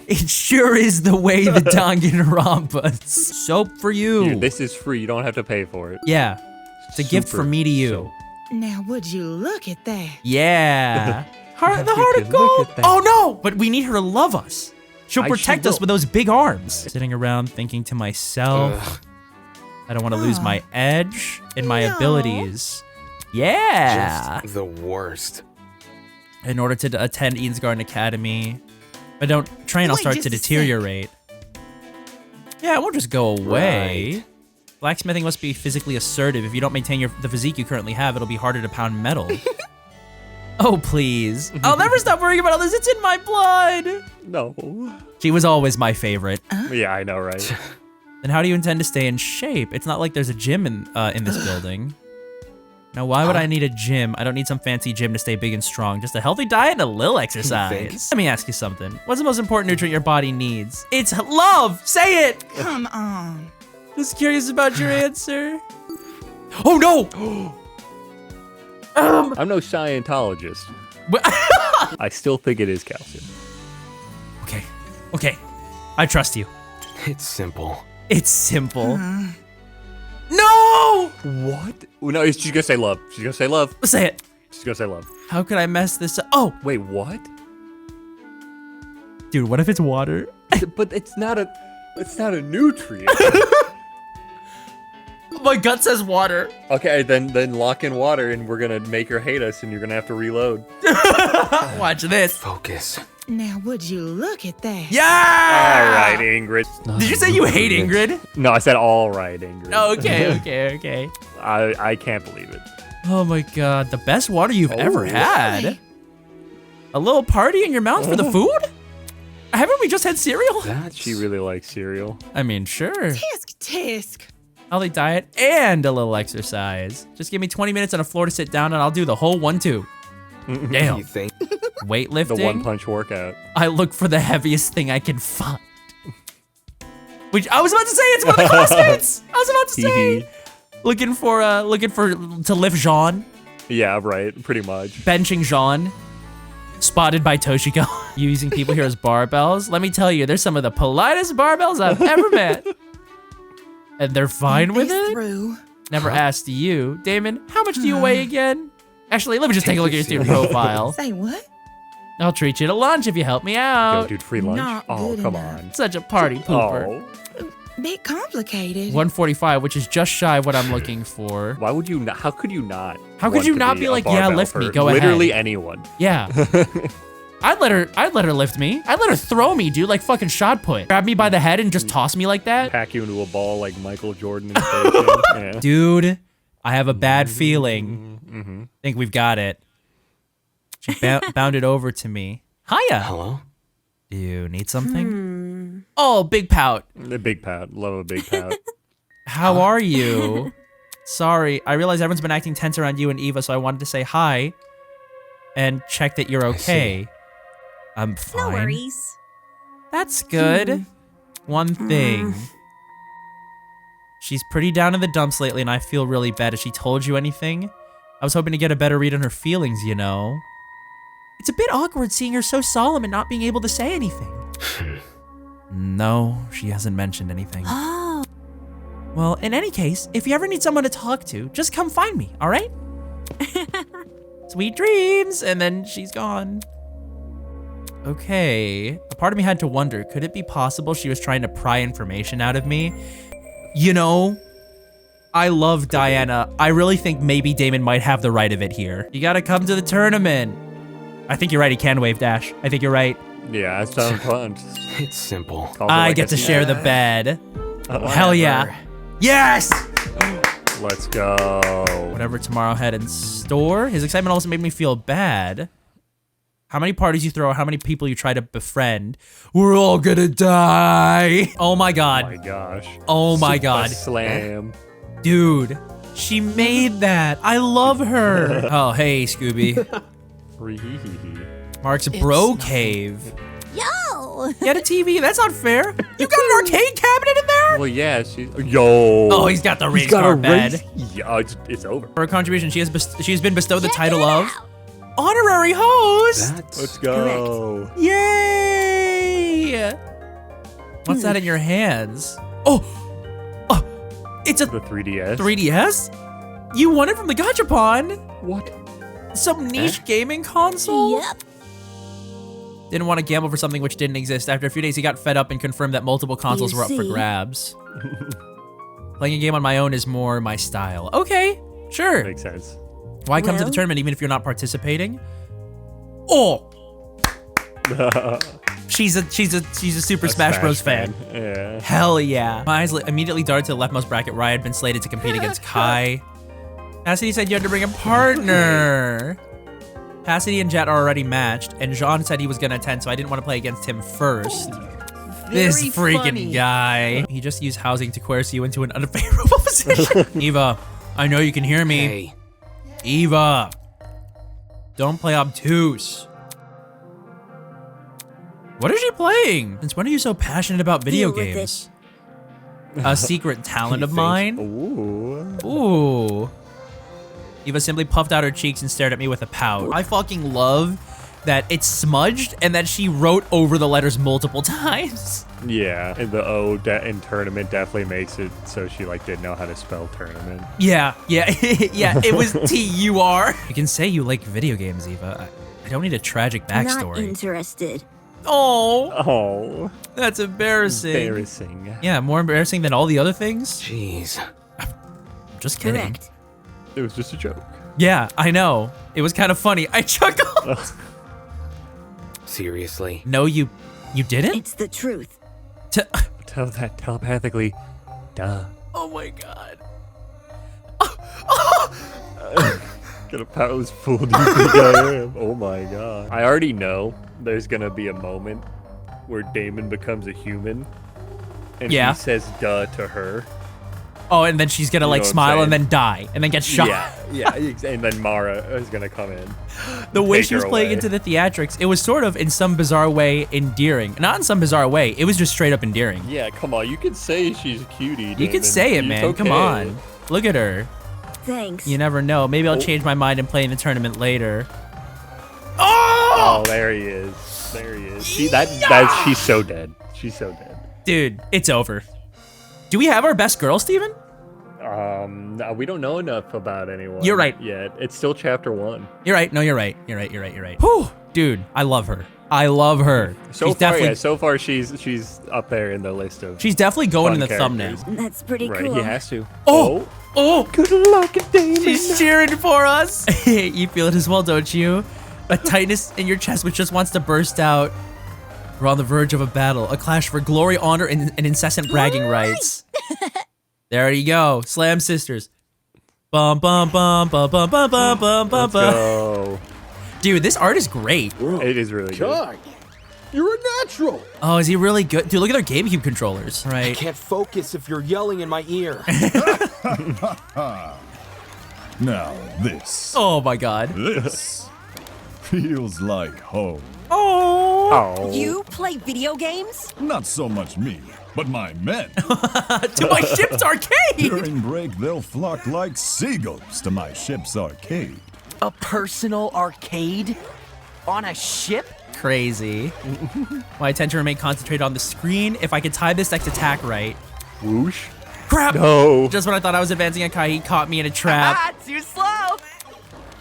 S2: It sure is the way the Danganronpas. Soap for you.
S1: Dude, this is free. You don't have to pay for it.
S2: Yeah. It's a gift
S1: Super
S2: from me to you.
S1: soap.
S4: Now, would you look at that?
S2: Yeah. The heart of
S1: Look
S2: gold.
S1: at that.
S2: Oh no! But we need her to love us. She'll
S1: She
S2: protect us
S1: will.
S2: with those big arms. Sitting around thinking to myself, I don't want to lose my edge and my
S4: No.
S2: abilities. Yeah.
S7: Just the worst.
S2: In order to attend Eden's Garden Academy. If I don't train, I'll
S4: Wait
S2: start
S4: just
S2: to
S4: a sec.
S2: deteriorate. Yeah, it won't just go away. Blacksmithing must be physically assertive. If you don't maintain the physique you currently have, it'll be harder to pound metal. Oh, please. I'll never stop worrying about all this. It's in my blood.
S1: No.
S2: She was always my favorite.
S1: Yeah, I know, right?
S2: Then how do you intend to stay in shape? It's not like there's a gym in this building. Now, why would I need a gym? I don't need some fancy gym to stay big and strong. Just a healthy diet and a little exercise. Let me ask you something. What's the most important nutrient your body needs? It's love. Say it.
S4: Come on.
S2: Just curious about your answer. Oh no!
S1: I'm no Scientologist. I still think it is calcium.
S2: Okay. I trust you.
S7: It's simple.
S2: It's simple. No!
S1: What? No, she's gonna say love. She's gonna say love.
S2: Say it.
S1: She's gonna say love.
S2: How could I mess this up? Oh,
S1: Wait, what?
S2: dude, what if it's water?
S1: But it's not a nutrient.
S2: My gut says water.
S1: Okay, then lock in water and we're gonna make her hate us and you're gonna have to reload.
S2: Watch this.
S7: Focus.
S4: Now, would you look at that?
S2: Yeah!
S1: All right, Ingrid.
S2: Did you say you hate Ingrid?
S1: No, I said all right, Ingrid.
S2: Okay.
S1: I can't believe it.
S2: Oh my god, the best water you've ever had.
S4: Really?
S2: A little party in your mouth for the food? Haven't we just had cereal?
S1: She really likes cereal.
S2: I mean, sure.
S4: Tisk.
S2: Healthy diet and a little exercise. Just give me 20 minutes on a floor to sit down and I'll do the whole 1-2. Damn.
S7: You think?
S2: Weightlifting?
S1: The one-punch workout.
S2: I look for the heaviest thing I can find. Which I was about to say it's one of the classmates. I was about to say. looking for to lift Jean.
S1: Yeah, right. Pretty much.
S2: Benching Jean. Spotted by Toshiko. Using people here as barbells. Let me tell you, they're some of the politest barbells I've ever met. And they're fine with it?
S4: Through.
S2: Never asked you. Damon, how much do you weigh again? Actually, let me just take a look at your student profile.
S4: Say what?
S2: I'll treat you to lunch if you help me out.
S1: Yo, dude, free lunch?
S4: Not
S1: Oh,
S4: good
S1: come
S4: enough.
S1: on.
S2: Such a party pooper.
S1: Oh.
S4: Bit complicated.
S2: 145, which is just shy of what I'm looking for.
S1: Why would you not? How could you not?
S2: How could
S1: want
S2: you
S1: to
S2: not be
S1: a
S2: like, yeah,
S1: barbell
S2: lift me,
S1: for
S2: go ahead.
S1: Literally anyone.
S2: Yeah. I'd let her lift me. I'd let her throw me, dude, like fucking shot put. Grab me by the head and just toss me like that.
S1: Pack you into a ball like Michael Jordan in Space Jam. Yeah.
S2: Dude, I have a bad feeling. Think we've got it. She bounded over to me. Hiya.
S7: Hello?
S2: Do you need something? Oh, big pout.
S1: The big pout. Love a big pout.
S2: How are you? Sorry, I realize everyone's been acting tense around you and Eva, so I wanted to say hi and check that you're okay. I'm fine.
S9: No worries.
S2: That's good. One thing. She's pretty down in the dumps lately, and I feel really bad. Has she told you anything? I was hoping to get a better read on her feelings, you know. It's a bit awkward seeing her so solemn and not being able to say anything. No, she hasn't mentioned anything.
S9: Oh.
S2: Well, in any case, if you ever need someone to talk to, just come find me, all right? Sweet dreams, and then she's gone. Okay, a part of me had to wonder, could it be possible she was trying to pry information out of me? You know, I love Diana. I really think maybe Damon might have the right of it here. You gotta come to the tournament. I think you're right, he can wave dash. I think you're right.
S1: Yeah, that sounds fun.
S7: It's simple.
S2: I get to share the bed. Hell yeah. Yes!
S1: Let's go.
S2: Whatever tomorrow had in store. His excitement also made me feel bad. How many parties you throw, how many people you try to befriend. We're all gonna die. Oh my god.
S1: Oh my gosh.
S2: Oh my god.
S1: Slam.
S2: Dude, she made that. I love her. Oh, hey, Scooby. Mark's bro cave.
S9: Yo!
S2: Get a TV, that's not fair. You got an arcade cabinet in there?
S1: Well, yeah, she's... Yo.
S2: Oh, he's got the race car bed.
S1: Yeah, it's over.
S2: For her contribution, she has been bestowed the title of honorary host.
S1: Let's go.
S9: Correct.
S2: Yay! What's that in your hands? Oh, it's a
S1: The 3DS.
S2: 3DS? You won it from the Gachapon.
S1: What?
S2: Some niche gaming console?
S9: Yep.
S2: Didn't want to gamble for something which didn't exist. After a few days, he got fed up and confirmed that multiple consoles
S9: You
S2: were up for
S9: see?
S2: grabs. Playing a game on my own is more my style. Okay, sure.
S1: Makes sense.
S2: Why come to the
S9: Well-
S2: tournament even if you're not participating? Oh! She's a Super Smash Bros. fan.
S1: Yeah.
S2: Hell yeah. My eyes immediately darted to the leftmost bracket where I had been slated to compete against Kai. Cassidy said you had to bring a partner. Cassidy and Jet are already matched, and Jean said he was gonna attend, so I didn't want to play against him first. This freaking guy. He just used housing to coerce you into an unfavorable position. Eva, I know you can hear me.
S7: Hey,
S2: Eva, don't play obtuse. What is she playing? Since when are you so passionate about video
S9: Deal with
S2: games? A secret talent of mine?
S1: Ooh.
S2: Ooh. Eva simply puffed out her cheeks and stared at me with a pout. I fucking love that it's smudged and that she wrote over the letters multiple times.
S1: Yeah, and the O in tournament definitely makes it so she like didn't know how to spell tournament.
S2: Yeah, yeah, yeah, it was T-U-R. You can say you like video games, Eva. I don't need a tragic
S9: Not
S2: backstory.
S9: interested.
S2: Oh,
S1: Oh,
S2: that's embarrassing.
S1: embarrassing.
S2: Yeah, more embarrassing than all the other things?
S7: jeez.
S2: I'm just kidding.
S9: Correct.
S1: It was just a joke.
S2: Yeah, I know. It was kind of funny. I chuckled.
S7: Seriously.
S2: No, you didn't?
S9: It's the truth.
S1: Tell that telepathically. Duh.
S2: Oh my god.
S1: Gonna pose fool do you think I am? Oh my god. I already know there's gonna be a moment where Damon becomes a human and
S2: Yeah.
S1: he says duh to her.
S2: Oh, and then she's gonna
S1: You
S2: like
S1: know what I'm
S2: smile and
S1: saying?
S2: then die and then get shot.
S1: Yeah, and then Mara is gonna come in.
S2: The way
S1: Take
S2: she was
S1: her
S2: playing
S1: away.
S2: into the theatrics, it was sort of in some bizarre way endearing. Not in some bizarre way, it was just straight up endearing.
S1: Yeah, come on, you can say she's a cutie,
S2: You
S1: Damon.
S2: can say it,
S1: It's
S2: man. Come
S1: okay.
S2: on. Look at her.
S9: Thanks.
S2: You never know. Maybe I'll
S1: Oh.
S2: change my mind and play in the tournament later.
S1: Oh, there he is. There he is. See, she's so dead. She's so dead.
S2: Dude, it's over. Do we have our best girl, Steven?
S1: No, we don't know enough about anyone.
S2: You're right.
S1: Yet. It's still chapter 1.
S2: You're right. No, you're right. You're right. Whew. Dude, I love her. I love her.
S1: So far she's up there in the list of
S2: She's definitely going in the
S1: fun
S2: thumbnail.
S1: characters.
S9: That's pretty
S1: Right,
S9: cool.
S1: he has to.
S2: Oh!
S1: Good luck, Damon.
S2: She's cheering for us. You feel it as well, don't you? A tightness in your chest which just wants to burst out. We're on the verge of a battle, a clash for glory, honor, and incessant bragging rights. There you go, Slam Sisters. Bum bum bum bum bum bum bum bum bum
S1: Let's
S2: bum.
S1: go.
S2: Dude, this art is great.
S1: It is really good.
S12: You're a natural.
S2: Oh, is he really good? Dude, look at their GameCube controllers.
S8: I
S2: Right.
S8: can't focus if you're yelling in my ear.
S5: Now this.
S2: Oh my god.
S5: This feels like home.
S2: Oh.
S9: You play video games?
S5: Not so much me, but my men.
S2: To my ship's arcade.
S5: During break, they'll flock like seagulls to my ship's arcade.
S8: A personal arcade? On a ship?
S2: Crazy. My attention remained concentrated on the screen. If I could time this next attack right.
S1: Whoosh.
S2: Crap!
S1: No.
S2: Just when I thought I was advancing a Kai, he caught me in a trap.
S8: Ah, too slow!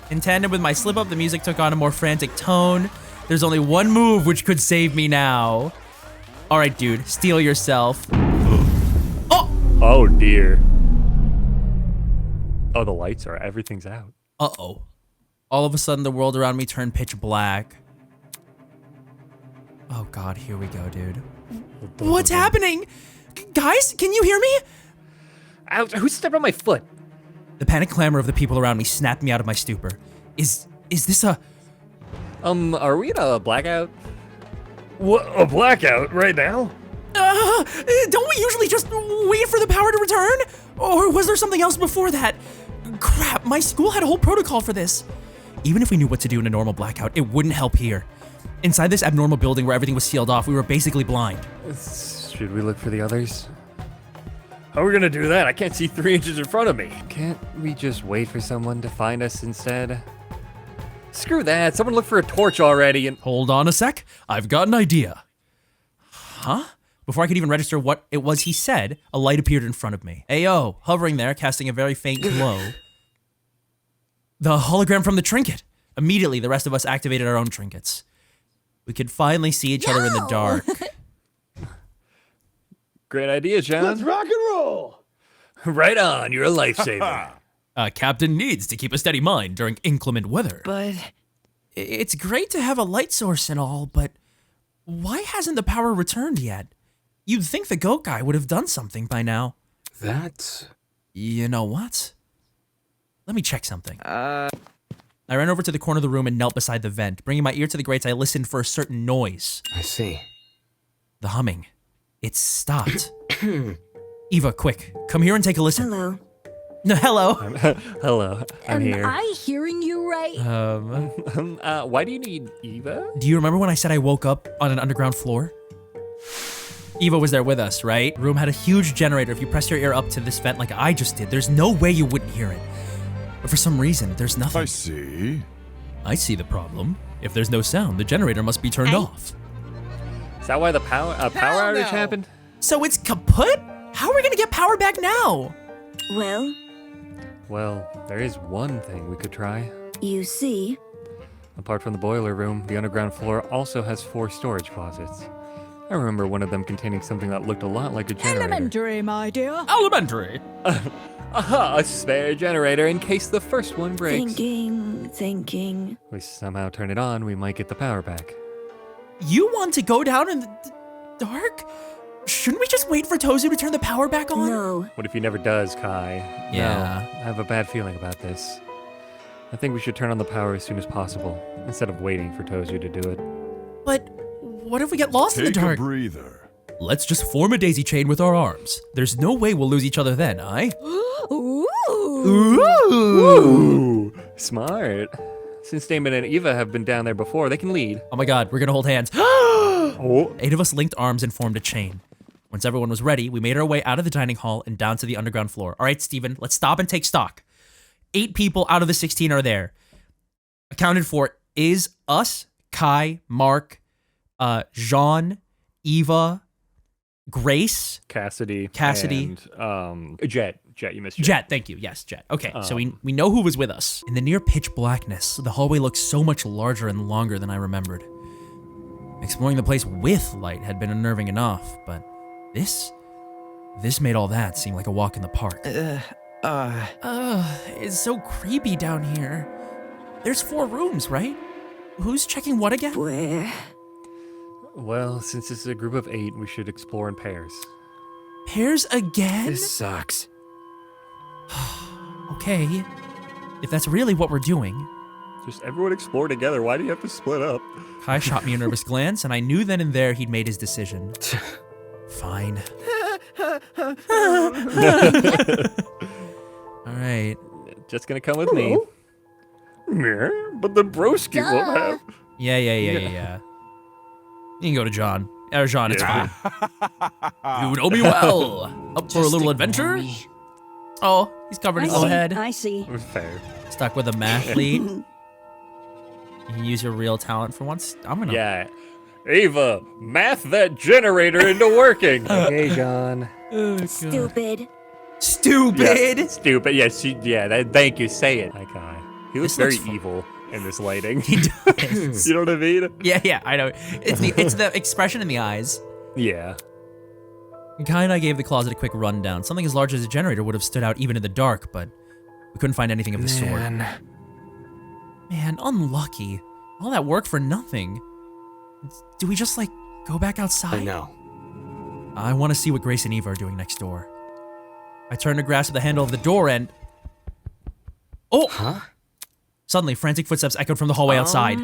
S2: In tandem with my slip up, the music took on a more frantic tone. There's only one move which could save me now. All right, dude, steel yourself. Oh!
S1: Oh dear. Oh, the lights are, everything's out.
S2: Uh-oh. All of a sudden, the world around me turned pitch black. Oh God, here we go, dude. What's happening? Guys, can you hear me?
S1: Ouch, who stepped on my foot?
S2: The panic clamor of the people around me snapped me out of my stupor. Is this a...
S1: Are we in a blackout? What, a blackout right now?
S2: Don't we usually just wait for the power to return? Or was there something else before that? Crap, my school had a whole protocol for this. Even if we knew what to do in a normal blackout, it wouldn't help here. Inside this abnormal building where everything was sealed off, we were basically blind.
S1: Should we look for the others? How are we gonna do that? I can't see 3 inches in front of me. Can't we just wait for someone to find us instead? Screw that, someone look for a torch already and—
S6: Hold on a sec. I've got an idea.
S2: Huh? Before I could even register what it was he said, a light appeared in front of me. Ayo, hovering there, casting a very faint glow. The hologram from the trinket. Immediately, the rest of us activated our own trinkets. We could finally see each other in the dark.
S1: Great idea, John.
S12: Let's rock and roll.
S1: Right on, you're a lifesaver.
S6: A captain needs to keep a steady mind during inclement weather.
S4: But
S2: It's great to have a light source and all, but why hasn't the power returned yet? You'd think the goat guy would have done something by now.
S7: That's...
S2: You know what? Let me check something. I ran over to the corner of the room and knelt beside the vent. Bringing my ear to the grates, I listened for a certain noise.
S7: I see.
S2: The humming. It stopped. Eva, quick, come here and take a listen.
S9: Hello.
S2: No, hello.
S1: Hello, I'm
S9: Am
S1: here.
S9: I hearing you right?
S1: Why do you need Eva?
S2: Do you remember when I said I woke up on an underground floor? Eva was there with us, right? Room had a huge generator. If you press your ear up to this vent like I just did, there's no way you wouldn't hear it. But for some reason, there's nothing.
S5: I see.
S6: I see the problem. If there's no sound, the generator must be turned off.
S1: Is that why the power outage happened?
S2: So it's kaput? How are we gonna get power back now?
S1: Well, there is one thing we could try.
S9: You see?
S1: Apart from the boiler room, the underground floor also has 4 storage closets. I remember one of them containing something that looked a lot like a generator.
S4: elementary, my dear.
S6: Elementary.
S1: Aha, a spare generator in case the first one breaks.
S9: Thinking.
S1: If we somehow turn it on, we might get the power back.
S2: You want to go down in the dark? Shouldn't we just wait for Tozu to turn the power back on?
S9: No.
S1: What if he never does, Kai?
S2: Yeah.
S1: No, I have a bad feeling about this. I think we should turn on the power as soon as possible, instead of waiting for Tozu to do it.
S2: But what if we get lost in the
S5: Take a
S2: dark?
S5: breather.
S6: Let's just form a daisy chain with our arms. There's no way we'll lose each other then, aye?
S9: Ooh.
S1: Ooh, smart. Since Damon and Eva have been down there before, they can lead.
S2: Oh my god, we're gonna hold hands.
S1: Oh.
S2: 8 of us linked arms and formed a chain. Once everyone was ready, we made our way out of the dining hall and down to the underground floor. All right, Steven, let's stop and take stock. 8 people out of the 16 are there. Accounted for is us, Kai, Mark, Jean, Eva, Grace,
S1: Cassidy, and Jet. Jet, you missed Jet.
S2: Jet, thank you. Yes, Jet. Okay, so we know who was with us. In the near pitch blackness, the hallway looked so much larger and longer than I remembered. Exploring the place with light had been unnerving enough, but this made all that seem like a walk in the park. It's so creepy down here. There's 4 rooms, right? Who's checking what again?
S9: Where?
S1: Well, since this is a group of 8, we should explore in pairs.
S2: Pairs again?
S8: This sucks.
S2: Okay, if that's really what we're doing,
S1: Just everyone explore together. Why do you have to split up?
S2: Kai shot me a nervous glance, and I knew then and there he'd made his decision. Fine. All right.
S1: Just gonna come with me. Yeah, but the broski won't have.
S2: Yeah. You can go to John. Or John, it's fine. You know me well. Up for a little adventure? Oh, he's covered his little head.
S9: I see.
S1: Fair.
S2: Stuck with a mathlete. You can use your real talent for once. I'm gonna.
S1: Yeah. Ava, math that generator into working. Okay, John.
S9: Stupid.
S2: Stupid.
S1: Yeah, stupid. Yeah, thank you. Say it. That guy. He looks very evil in this lighting.
S2: He does.
S1: You know what I mean?
S2: Yeah, I know. It's the expression in the eyes.
S1: Yeah.
S2: Kai and I gave the closet a quick rundown. Something as large as a generator would have stood out even in the dark, but we couldn't find anything of the sort. Man, unlucky. All that work for nothing. Do we just, go back outside?
S7: I know.
S2: I want to see what Grace and Eva are doing next door. I turned to grasp the handle of the door and... Oh!
S7: Huh?
S2: Suddenly, frantic footsteps echoed from the hallway outside.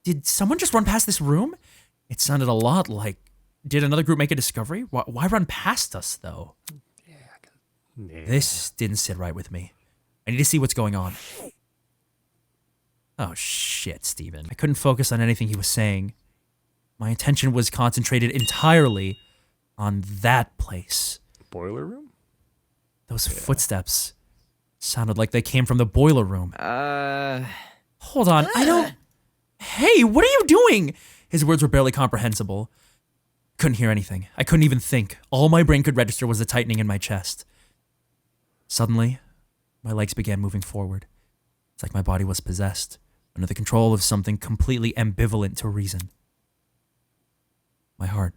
S2: Did someone just run past this room? It sounded a lot like... Did another group make a discovery? Why run past us, though?
S1: Yeah.
S2: This didn't sit right with me. I need to see what's going on. Oh, shit, Steven. I couldn't focus on anything he was saying. My attention was concentrated entirely on that place.
S1: Boiler room?
S2: Those footsteps sounded like they came from the boiler room. Hold on, I don't... Hey, what are you doing? His words were barely comprehensible. Couldn't hear anything. I couldn't even think. All my brain could register was the tightening in my chest. Suddenly, my legs began moving forward. It's like my body was possessed, under the control of something completely ambivalent to reason. My heart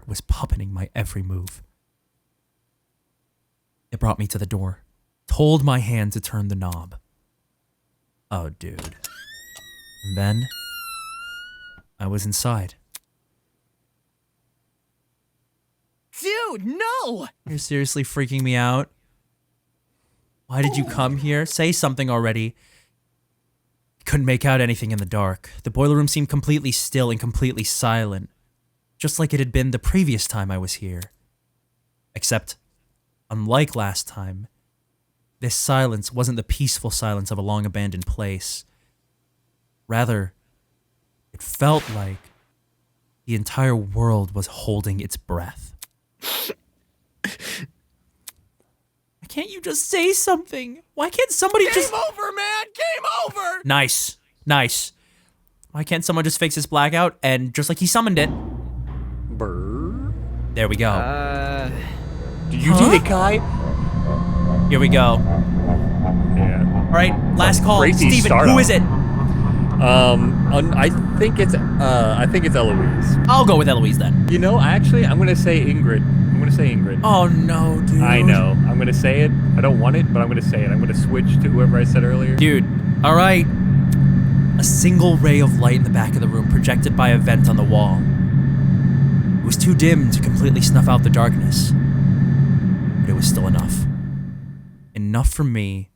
S2: was puppeting my every move. It brought me to the door, told my hand to turn the knob. Oh, dude. And then, I was inside.
S10: Dude, no!
S2: You're seriously freaking me out? Why did you come here? Say something already. Couldn't make out anything in the dark. The boiler room seemed completely still and completely silent, just like it had been the previous time I was here. Except, unlike last time, this silence wasn't the peaceful silence of a long-abandoned place. Rather, it felt like the entire world was holding its breath. Can't you just say something? Why can't somebody just...
S10: Game over, man! Game over!
S2: Nice. Why can't someone just fix this blackout and just like he summoned it?
S1: Brr.
S2: There we go.
S1: Do you do it, Kai?
S2: Here we go.
S1: Yeah.
S2: All right, last call.
S1: Crazy
S2: Steven,
S1: start
S2: who
S1: off.
S2: is it?
S1: I think it's Eloise.
S2: I'll go with Eloise then.
S1: You know, actually, I'm gonna say Ingrid.
S2: Oh no, dude.
S1: I know. I'm gonna say it. I don't want it, but I'm gonna say it. I'm gonna switch to whoever I said earlier.
S2: Dude, all right. A single ray of light in the back of the room projected by a vent on the wall. It was too dim to completely snuff out the darkness, but it was still enough. Enough for me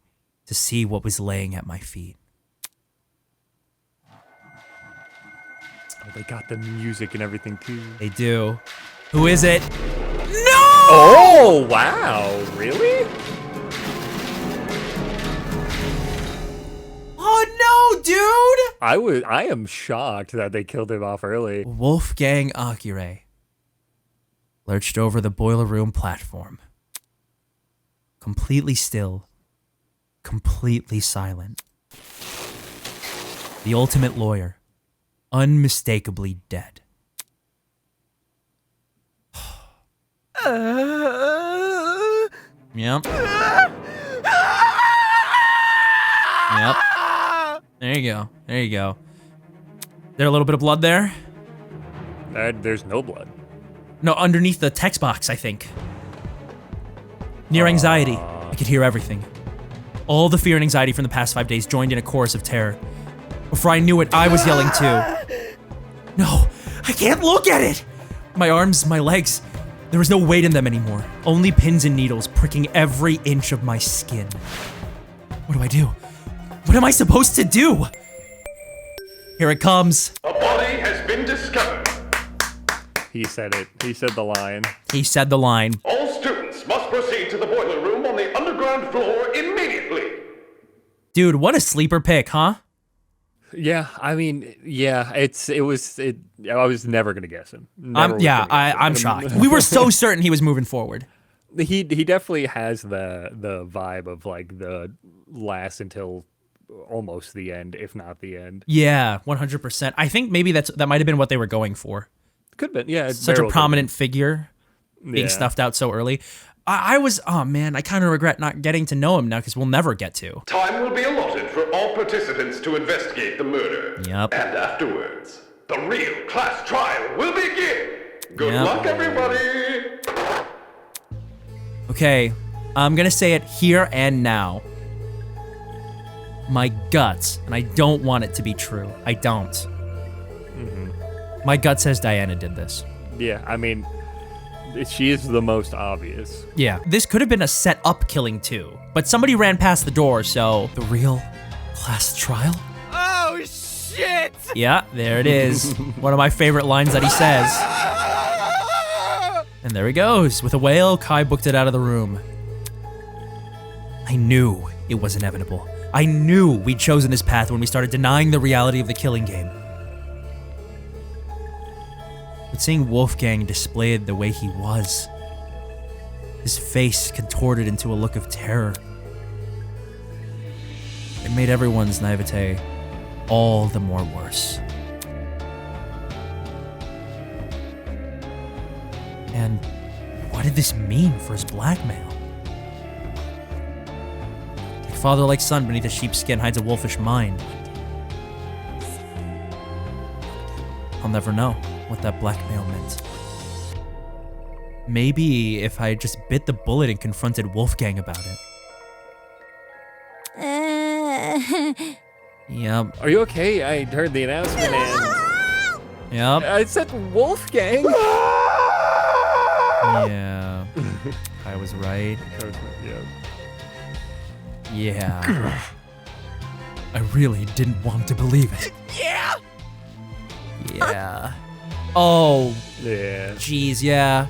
S2: to see what was laying at my feet.
S1: Oh, they got the music and everything too.
S2: They do. Who is it? No!
S1: Oh, wow. Really?
S2: Oh no, dude!
S1: I am shocked that they killed him off early.
S2: Wolfgang Akire lurched over the boiler room platform. Completely still, completely silent. The ultimate lawyer, unmistakably dead. Yep. Yep. There you go. There a little bit of blood there?
S1: There's no blood.
S2: No, underneath the text box, I think. Near anxiety. I could hear everything. All the fear and anxiety from the past 5 days joined in a chorus of terror. Before I knew it, I was yelling too. No, I can't look at it! My arms, my legs, there was no weight in them anymore. Only pins and needles pricking every inch of my skin. What do I do? What am I supposed to do? Here it comes.
S12: A body has been discovered.
S1: He said it. He said the line.
S2: He said the line.
S12: All students must proceed to the boiler room on the underground floor immediately.
S2: Dude, what a sleeper pick, huh?
S1: Yeah, I mean, yeah, I was never gonna guess him.
S2: I'm shocked. We were so certain he was moving forward.
S1: He definitely has the vibe of like the last until almost the end, if not the end.
S2: Yeah, 100%. I think maybe that might have been what they were going for.
S1: Could have been, yeah.
S2: Such a prominent figure being
S1: Yeah.
S2: snuffed out so early. I was, oh man, I kind of regret not getting to know him now because we'll never get to.
S12: Time will be allotted for all participants to investigate the murder.
S2: Yep.
S12: And afterwards, the real class trial will begin. Good
S2: Yep.
S12: luck, everybody.
S2: Okay, I'm gonna say it here and now. My guts, and I don't want it to be true. I don't. My gut says Diana did this.
S1: Yeah, I mean, she is the most obvious.
S2: Yeah, this could have been a set-up killing too, but somebody ran past the door, so... The real class trial?
S10: Oh, shit!
S2: Yeah, there it is. One of my favorite lines that he says. And there he goes. With a wail, Kai booked it out of the room. I knew it was inevitable. I knew we'd chosen this path when we started denying the reality of the killing game. But seeing Wolfgang displayed the way he was, his face contorted into a look of terror, it made everyone's naivete all the more worse. And what did this mean for his blackmail? Like father like son beneath a sheepskin hides a wolfish mind. I'll never know what that blackmail meant. Maybe if I just bit the bullet and confronted Wolfgang about it. Yep.
S1: Are you okay? I heard the announcement and
S2: Yep.
S1: I said Wolfgang.
S2: Yeah. I was right.
S1: Yeah.
S2: Yeah. I really didn't want to believe it.
S10: Yeah!
S2: Yeah. Oh.
S1: Yeah.
S2: Jeez, yeah.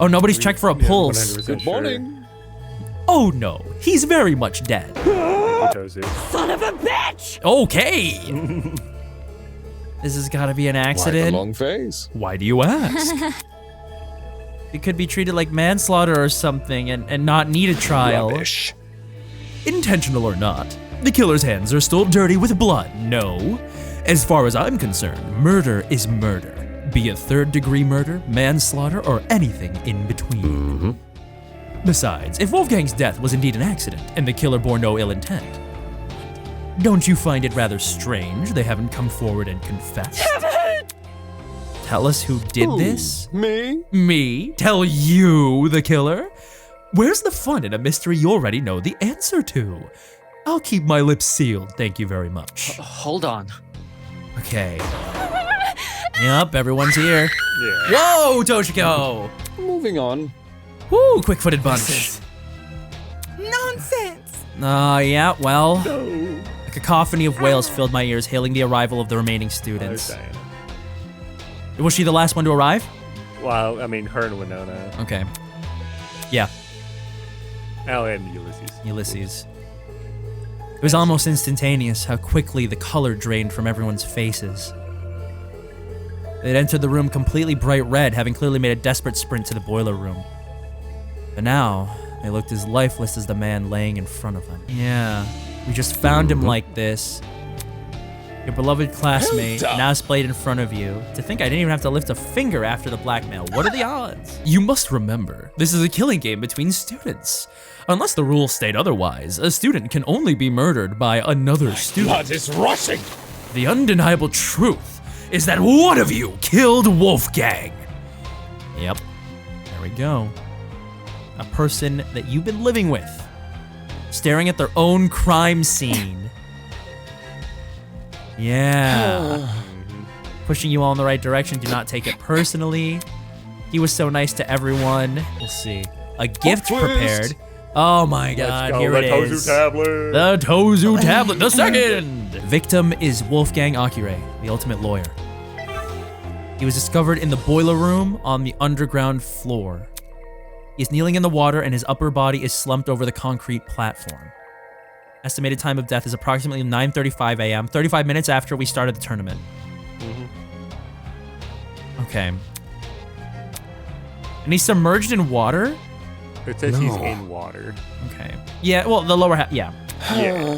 S2: Oh, nobody's checked for a pulse.
S1: 100%
S3: Good morning.
S2: Oh no, he's very much dead.
S9: Son of a bitch!
S2: Okay. This has got to be an
S3: Like a
S2: accident.
S3: long face.
S2: Why do you ask? It could be treated like manslaughter or something and not need a trial.
S3: Rubbish.
S6: Intentional or not, the killer's hands are still dirty with blood, no? As far as I'm concerned, murder is murder. Be it third-degree murder, manslaughter, or anything in between. Besides, if Wolfgang's death was indeed an accident, and the killer bore no ill intent, don't you find it rather strange they haven't come forward and confessed? Tell us who did this?
S3: Me?
S6: Me? Tell you, the killer? Where's the fun in a mystery you already know the answer to? I'll keep my lips sealed, thank you very much.
S11: Hold on.
S6: Okay.
S2: Yep, everyone's here.
S1: Yeah.
S2: Whoa, Toshiko!
S3: Moving on.
S2: Woo, quick-footed bunch.
S4: Nonsense.
S2: Yeah, well, a cacophony of wails filled my ears, hailing the arrival of the remaining students.
S1: Diana.
S2: Was she the last one to arrive?
S1: Well, I mean, her and Winona.
S2: Okay. Yeah,
S1: Oh, and Ulysses.
S2: Ulysses. It was almost instantaneous how quickly the color drained from everyone's faces. They'd entered the room completely bright red, having clearly made a desperate sprint to the boiler room. But now, they looked as lifeless as the man laying in front of them. Yeah, we just found him like this. Your beloved classmate, now splayed in front of you. To think I didn't even have to lift a finger after the blackmail. What are the odds?
S6: You must remember, this is a killing game between students. Unless the rules state otherwise, a student can only be murdered by another student.
S3: Blood is rushing.
S6: The undeniable truth is that one of you killed Wolfgang.
S2: Yep, there we go. A person that you've been living with, staring at their own crime scene. Yeah. Pushing you all in the right direction. Do not take it personally. He was so nice to everyone. We'll see. A gift
S3: twist.
S2: prepared. Oh my god, here it is.
S1: Tablet.
S2: The Tozu tablet, the second! Victim is Wolfgang Akire, the ultimate lawyer. He was discovered in the boiler room on the underground floor. He is kneeling in the water and his upper body is slumped over the concrete platform. Estimated time of death is approximately 9:35 a.m., 35 minutes after we started the tournament. Okay. And he's submerged in water?
S1: It says he's in water.
S2: Okay. Yeah, well, the lower half, yeah.
S1: Yeah.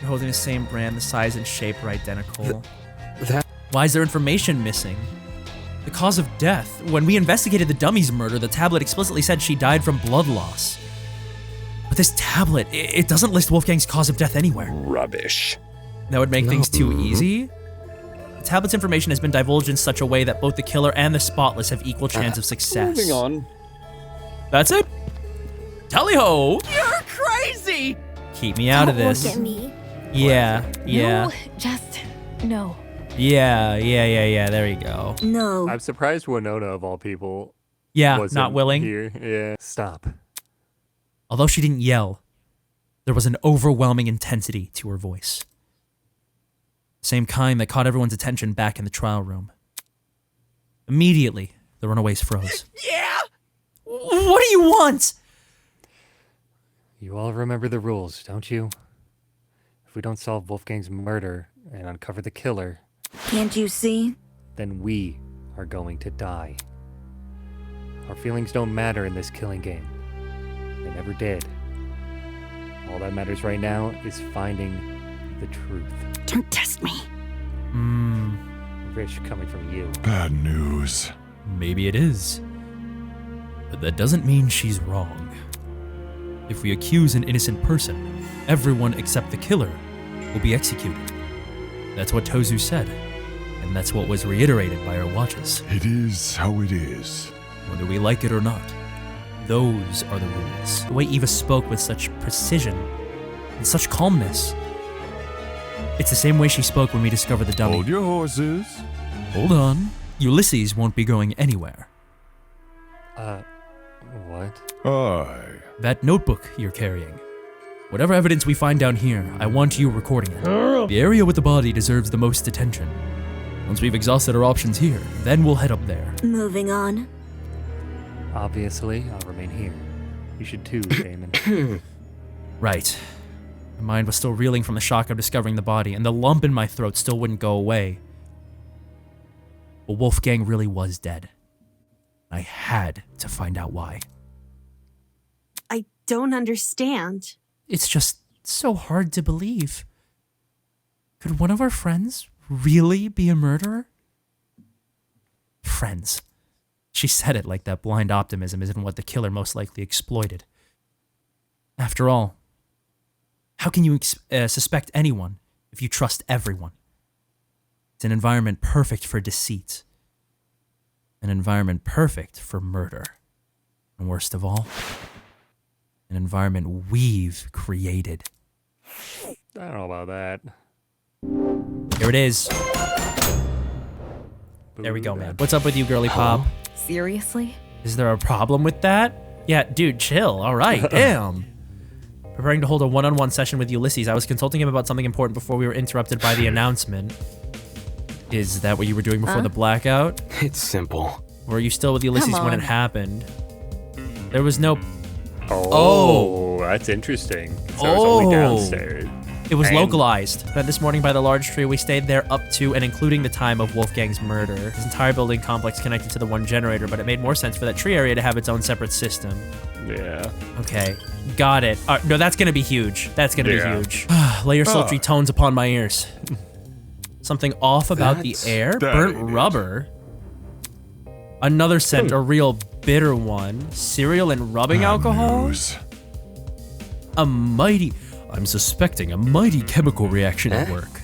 S2: You're holding the same brand, the size and shape are identical. Why is there information missing? The cause of death. When we investigated the dummy's murder, the tablet explicitly said she died from blood loss. But this tablet, it doesn't list Wolfgang's cause of death anywhere.
S3: Rubbish.
S2: That would make things too easy. The tablet's information has been divulged in such a way that both the killer and the spotless have equal chance of success.
S11: Moving on.
S2: That's it? Tally-ho!
S9: You're crazy!
S2: Keep me out of this.
S13: Look at me.
S2: Yeah.
S13: No, just no.
S2: Yeah, there you go.
S13: No.
S1: I'm surprised Winona, of all people,
S2: Yeah,
S1: wasn't
S2: not willing.
S1: Here. Yeah, stop.
S2: Although she didn't yell, there was an overwhelming intensity to her voice. Same kind that caught everyone's attention back in the trial room. Immediately, the runaways froze.
S9: Yeah!
S2: What do you want?
S1: You all remember the rules, don't you? If we don't solve Wolfgang's murder and uncover the killer,
S13: Can't you see?
S1: then we are going to die. Our feelings don't matter in this killing game. They never did. All that matters right now is finding the truth.
S13: Don't test me.
S1: Rich coming from you.
S5: Bad news.
S6: Maybe it is. But that doesn't mean she's wrong. If we accuse an innocent person, everyone except the killer will be executed. That's what Tozu said, and that's what was reiterated by our watches.
S5: It is how it is.
S6: Whether we like it or not, those are the rules.
S2: The way Eva spoke with such precision and such calmness. It's the same way she spoke when we discovered the dummy.
S5: Hold your horses.
S6: Hold on. Ulysses won't be going anywhere.
S1: What?
S5: Aye.
S6: That notebook you're carrying. Whatever evidence we find down here, I want you recording it. The area with the body deserves the most attention. Once we've exhausted our options here, then we'll head up there.
S13: Moving on.
S1: Obviously, I'll remain here. You should too, Damon.
S6: Right.
S2: My mind was still reeling from the shock of discovering the body, and the lump in my throat still wouldn't go away. But Wolfgang really was dead. I had to find out why.
S13: I don't understand.
S2: It's just so hard to believe. Could one of our friends really be a murderer? Friends. She said it like that blind optimism isn't what the killer most likely exploited. After all, how can you suspect anyone if you trust everyone? It's an environment perfect for deceit. An environment perfect for murder. And worst of all, an environment we've created.
S1: I don't know about that.
S2: Here it is. There we go, man. What's up with you, girly pop?
S13: Seriously?
S2: Is there a problem with that? Yeah, dude, chill. All right, damn. Preparing to hold a one-on-one session with Ulysses. I was consulting him about something important before we were interrupted by the announcement. Is that what you were doing before the blackout?
S7: It's simple.
S2: Or were you still with Ulysses when it happened? There was no...
S1: Oh, that's interesting. So it's only downstairs.
S2: It was localized. Then this morning by the large tree, we stayed there up to and including the time of Wolfgang's murder. His entire building complex connected to the one generator, but it made more sense for that tree area to have its own separate system.
S1: Yeah.
S2: Okay, got it. No, that's gonna be huge. That's gonna be huge. Lay your sultry tones upon my ears. Something off about the air? Burnt rubber? Another scent, a real bitter one. Cereal and rubbing alcohol?
S6: I'm suspecting a mighty chemical reaction at work.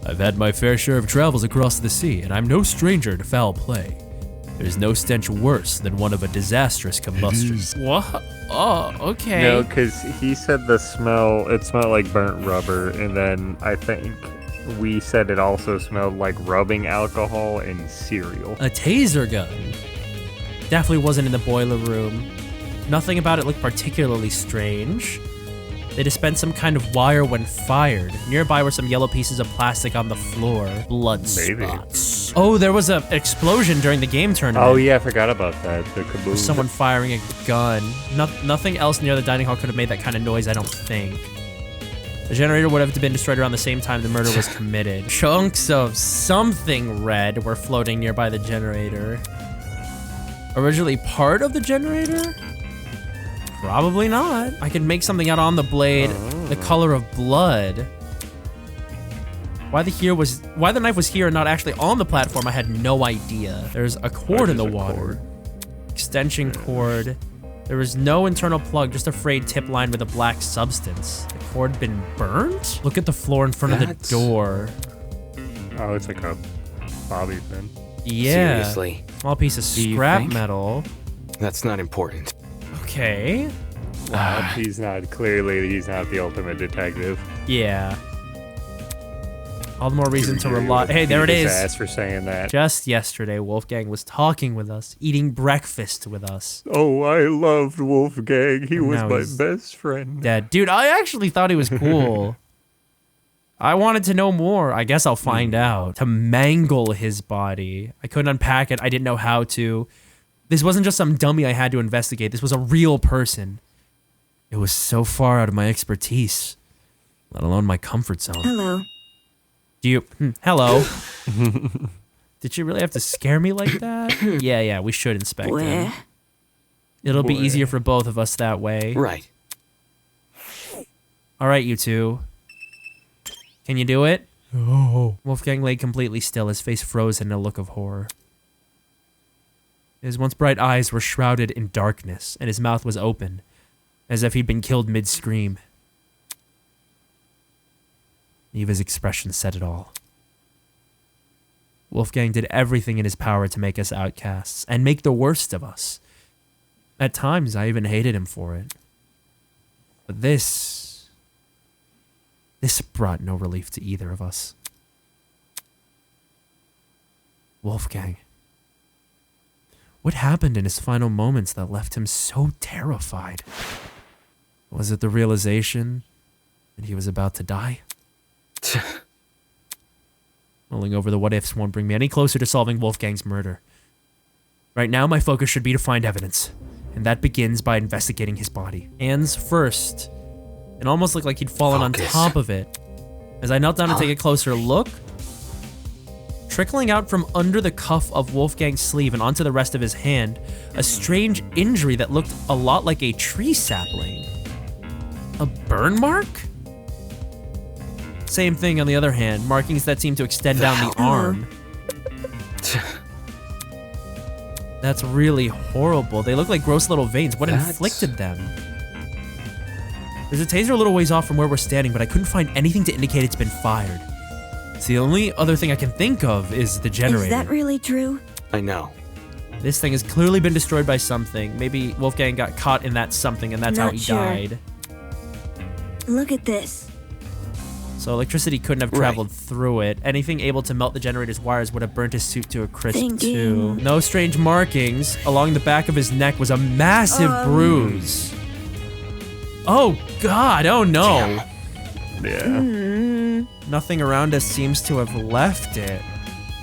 S6: I've had my fair share of travels across the sea, and I'm no stranger to foul play. There's no stench worse than one of a disastrous combustion.
S2: What? Oh, okay.
S1: No, because he said it smelled like burnt rubber, and then I think we said it also smelled like rubbing alcohol and cereal.
S2: A taser gun. Definitely wasn't in the boiler room. Nothing about it looked particularly strange. They dispensed some kind of wire when fired. Nearby were some yellow pieces of plastic on the floor. Blood spots. Oh, there was an explosion during the game tournament.
S1: Oh yeah, I forgot about that. The kaboom.
S2: Someone firing a gun. Nothing else near the dining hall could have made that kind of noise, I don't think. The generator would have been destroyed around the same time the murder was committed. Chunks of something red were floating nearby the generator. Originally part of the generator? Probably not. I could make something out on the blade, the color of blood. Why the knife was here and not actually on the platform, I had no idea. There's a cord in the water. Extension cord. There was no internal plug, just a frayed tip lined with a black substance. The cord been burned? Look at the floor in front of the door.
S1: Oh, it's like a bobby pin.
S2: Yeah.
S7: Seriously?
S2: Small piece of scrap metal.
S7: That's not important.
S2: Okay.
S1: Wow, he's not the ultimate detective.
S2: Yeah. All the more reason to rely. Hey, there it is.
S1: Ass for saying that.
S2: Just yesterday, Wolfgang was talking with us, eating breakfast with us.
S1: Oh, I loved Wolfgang. He was
S2: Now
S1: my
S2: he's
S1: best friend.
S2: Yeah, dude, I actually thought he was cool. I wanted to know more. I guess I'll find out. To mangle his body. I couldn't unpack it. I didn't know how to. This wasn't just some dummy I had to investigate. This was a real person. It was so far out of my expertise, let alone my comfort zone.
S13: Hello.
S2: Do you... hello. Did you really have to scare me like that? Yeah, we should inspect him. It'll be easier for both of us that way.
S7: Right.
S2: All right, you two. Can you do it? Oh. Wolfgang lay completely still, his face frozen in a look of horror. His once bright eyes were shrouded in darkness, and his mouth was open, as if he'd been killed mid-scream. Eva's expression said it all. Wolfgang did everything in his power to make us outcasts, and make the worst of us. At times, I even hated him for it. But this brought no relief to either of us. Wolfgang. What happened in his final moments that left him so terrified? Was it the realization that he was about to die? Mulling over the what-ifs won't bring me any closer to solving Wolfgang's murder. Right now, my focus should be to find evidence, and that begins by investigating his body. Hands first. It almost looked like he'd fallen on top of it. As I knelt down to take a closer look, trickling out from under the cuff of Wolfgang's sleeve and onto the rest of his hand, a strange injury that looked a lot like a tree sapling. A burn mark? Same thing on the other hand, markings that seem to extend down the arm. That's really horrible. They look like gross little veins. What inflicted them? There's a taser a little ways off from where we're standing, but I couldn't find anything to indicate it's been fired. So the only other thing I can think of is the generator.
S13: Is that really true?
S7: I know.
S2: This thing has clearly been destroyed by something. Maybe Wolfgang got caught in that something and that's how he died.
S13: Look at this.
S2: So electricity couldn't have traveled through it. Anything able to melt the generator's wires would have burnt his suit to a crisp too. No strange markings. Along the back of his neck was a massive bruise. Oh God, oh no.
S1: Yeah.
S2: Nothing around us seems to have left it.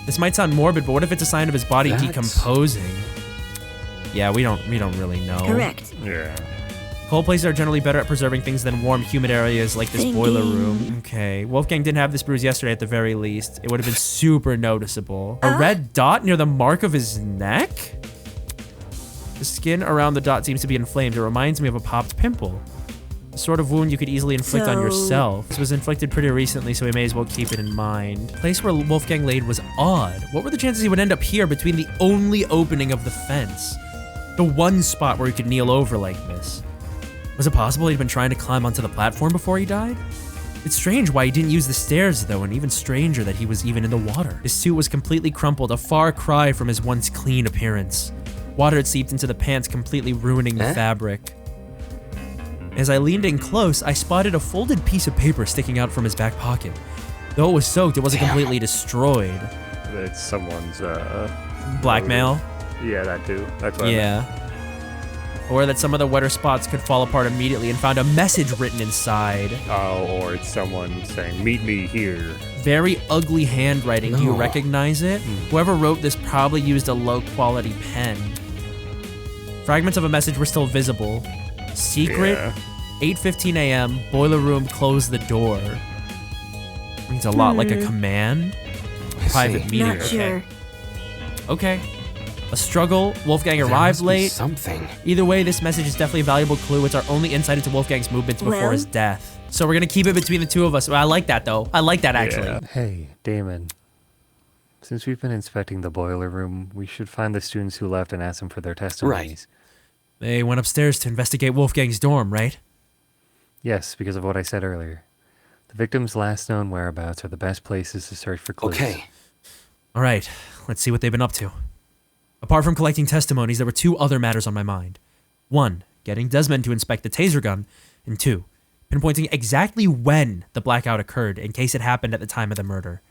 S2: This might sound morbid, but what if it's a sign of his body decomposing? Yeah, we don't really know.
S13: Correct.
S1: Yeah.
S2: Cold places are generally better at preserving things than warm, humid areas like this boiler room. Okay, Wolfgang didn't have this bruise yesterday at the very least. It would have been super noticeable. A red dot near the mark of his neck? The skin around the dot seems to be inflamed. It reminds me of a popped pimple. The sort of wound you could easily inflict on yourself. This was inflicted pretty recently, so we may as well keep it in mind. The place where Wolfgang laid was odd. What were the chances he would end up here between the only opening of the fence? The one spot where he could kneel over like this. Was it possible he'd been trying to climb onto the platform before he died? It's strange why he didn't use the stairs though, and even stranger that he was even in the water. His suit was completely crumpled, a far cry from his once clean appearance. Water had seeped into the pants, completely ruining the fabric. As I leaned in close, I spotted a folded piece of paper sticking out from his back pocket. Though it was soaked, it wasn't completely destroyed.
S1: It's someone's,
S2: blackmail?
S1: Yeah, that too. That's what
S2: I Or that some of the wetter spots could fall apart immediately and found a message written inside.
S1: Oh, or it's someone saying, meet me here.
S2: Very ugly handwriting. Do you
S7: No.
S2: recognize it? Whoever wrote this probably used a low-quality pen. Fragments of a message were still visible. Secret,
S1: Yeah.
S2: 8:15 a.m., boiler room, close the door. Means a lot like a command. Private
S7: see.
S2: meeting.
S13: Not sure.
S2: Okay. A struggle. Wolfgang
S7: There
S2: arrived
S7: must be
S2: late.
S7: something.
S2: Either way, this message is definitely a valuable clue. It's our only insight into Wolfgang's movements before
S13: Well?
S2: his death. So we're gonna keep it between the two of us. Well, I like that though. I like that actually.
S1: Yeah. Hey, Damon. Since we've been inspecting the boiler room, we should find the students who left and ask them for their testimonies.
S2: They went upstairs to investigate Wolfgang's dorm, right?
S1: Yes, because of what I said earlier. The victim's last known whereabouts are the best places to search for clues.
S7: Okay.
S2: All right, let's see what they've been up to. Apart from collecting testimonies, there were two other matters on my mind. One, getting Desmond to inspect the taser gun, and two, pinpointing exactly when the blackout occurred in case it happened at the time of the murder.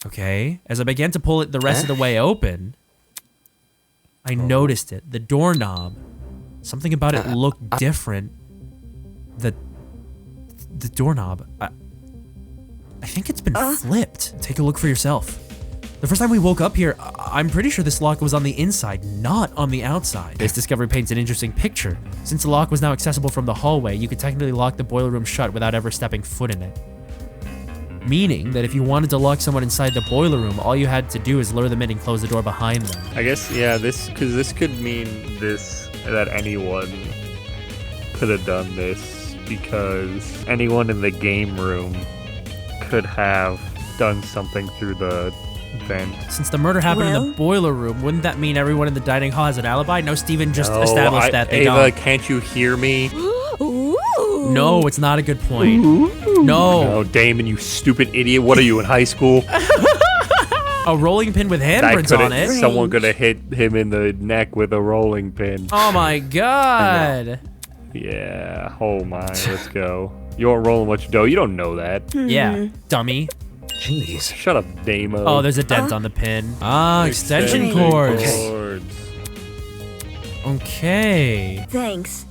S2: Okay, as I began to pull it the rest of the way open, I noticed it. The doorknob. Something about it looked different. The doorknob. I think it's been flipped. Take a look for yourself. The first time we woke up here, I'm pretty sure this lock was on the inside, not on the outside. This discovery paints an interesting picture. Since the lock was now accessible from the hallway, you could technically lock the boiler room shut without ever stepping foot in it. Meaning that if you wanted to lock someone inside the boiler room, all you had to do is lure them in and close the door behind them.
S1: I guess, yeah, because this could mean that anyone could have done this, because anyone in the game room could have done something through the vent.
S2: Since the murder happened in the boiler room, wouldn't that mean everyone in the dining hall has an alibi? No, Steven just established that they
S1: Ava,
S2: don't.
S1: can't you hear me?
S2: No, it's not a good point. No.
S1: No, Damon, you stupid idiot. What are you, in high school?
S2: A rolling pin with handprints on it.
S1: Someone could have hit him in the neck with a rolling pin.
S2: Oh my god.
S1: Yeah, oh my, let's go. You aren't rolling much dough. You don't know that.
S2: Yeah, dummy.
S7: Jeez.
S1: Shut up, Damo.
S2: Oh, there's a dent on the pin. Ah, extension cords. Okay.
S13: Thanks.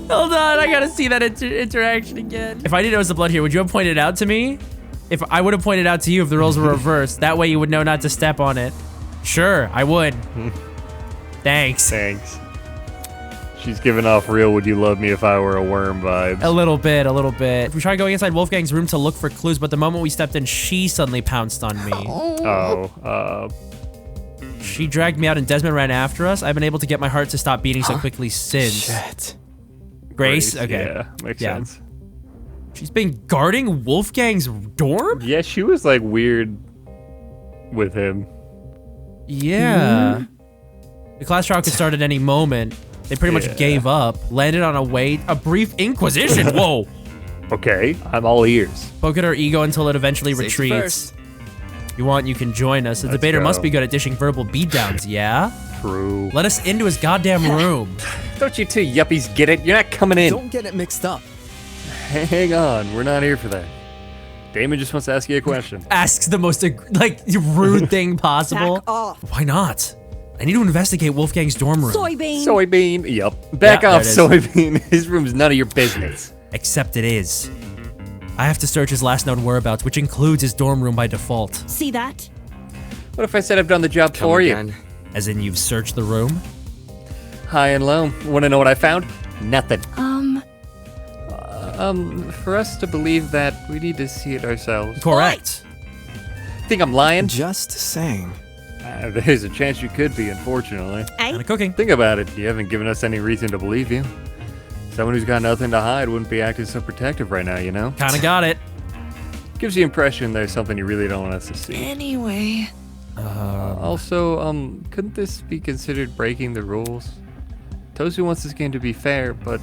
S2: Hold on, I gotta see that interaction again. If I didn't notice the blood here, would you have pointed it out to me? If I would have pointed out to you if the roles were reversed. That way you would know not to step on it. Sure, I would. Thanks.
S1: Thanks. She's giving off real would you love me if I were a worm vibes.
S2: A little bit, a little bit. We tried going inside Wolfgang's room to look for clues, but the moment we stepped in, she suddenly pounced on me. She dragged me out and Desmond ran after us. I've been able to get my heart to stop beating so quickly since.
S7: Shit.
S2: Grace? Okay.
S1: Yeah, makes sense.
S2: She's been guarding Wolfgang's dorm?
S1: Yeah, she was like weird with him.
S2: Yeah. The class trial could start at any moment. They pretty much gave up, landed on a brief inquisition. Whoa.
S1: Okay, I'm all ears.
S2: Poke at her ego until it eventually
S8: Safety
S2: retreats. You want, you can join us. The
S1: Let's
S2: debater
S1: go.
S2: must be good at dishing verbal beatdowns, yeah?
S1: True.
S2: Let us into his goddamn room.
S1: Don't you two yuppies get it? You're not coming in.
S8: Don't get it mixed up.
S1: Hang on, we're not here for that. Damon just wants to ask you a question.
S2: Asks the most, rude thing possible.
S13: Back off.
S2: Why not? I need to investigate Wolfgang's dorm room.
S13: Soybean.
S1: Soybean, yup. Back
S2: Yeah,
S1: off,
S2: there it is.
S1: Soybean. His room's none of your business.
S2: Except it is. I have to search his last known whereabouts, which includes his dorm room by default.
S13: See that?
S1: What if I said I've done the job for you?
S2: As in you've searched the room?
S1: High and low. Want to know what I found? Nothing. For us to believe that, we need to see it ourselves.
S2: Correct.
S1: Think I'm lying?
S8: Just saying.
S1: There's a chance you could be, unfortunately.
S2: Kinda cooking.
S1: Think about it. You haven't given us any reason to believe you. Someone who's got nothing to hide wouldn't be acting so protective right now, you know?
S2: Kinda got it.
S1: Gives the impression there's something you really don't want us to see.
S4: Anyway.
S1: Also, couldn't this be considered breaking the rules? Tozu wants this game to be fair, but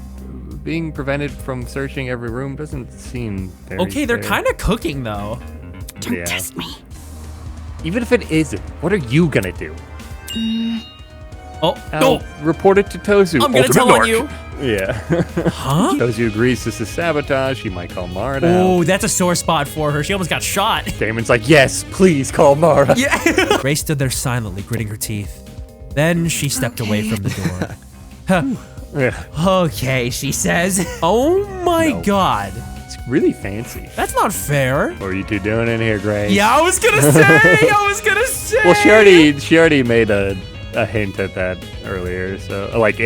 S1: being prevented from searching every room doesn't seem very
S2: Okay, they're
S1: fair.
S2: kind of cooking though.
S13: Don't test me.
S1: Even if it isn't, what are you gonna do?
S2: Oh,
S1: I'll report it to Tozu.
S2: I'm gonna
S1: Ultimate
S2: tell on
S1: Dork.
S2: you.
S1: Yeah.
S2: Huh?
S1: Tozu agrees this is sabotage. He might call Mara down.
S2: Oh, that's a sore spot for her. She almost got shot.
S1: Damon's like, yes, please call Mara.
S2: Yeah. Grace stood there silently, gritting her teeth. Then she stepped away from the door. Okay, she says. Oh my god.
S1: It's really fancy.
S2: That's not fair.
S1: What are you two doing in here, Grace?
S2: Yeah, I was gonna say.
S1: Well, she already made a hint at that earlier. So, like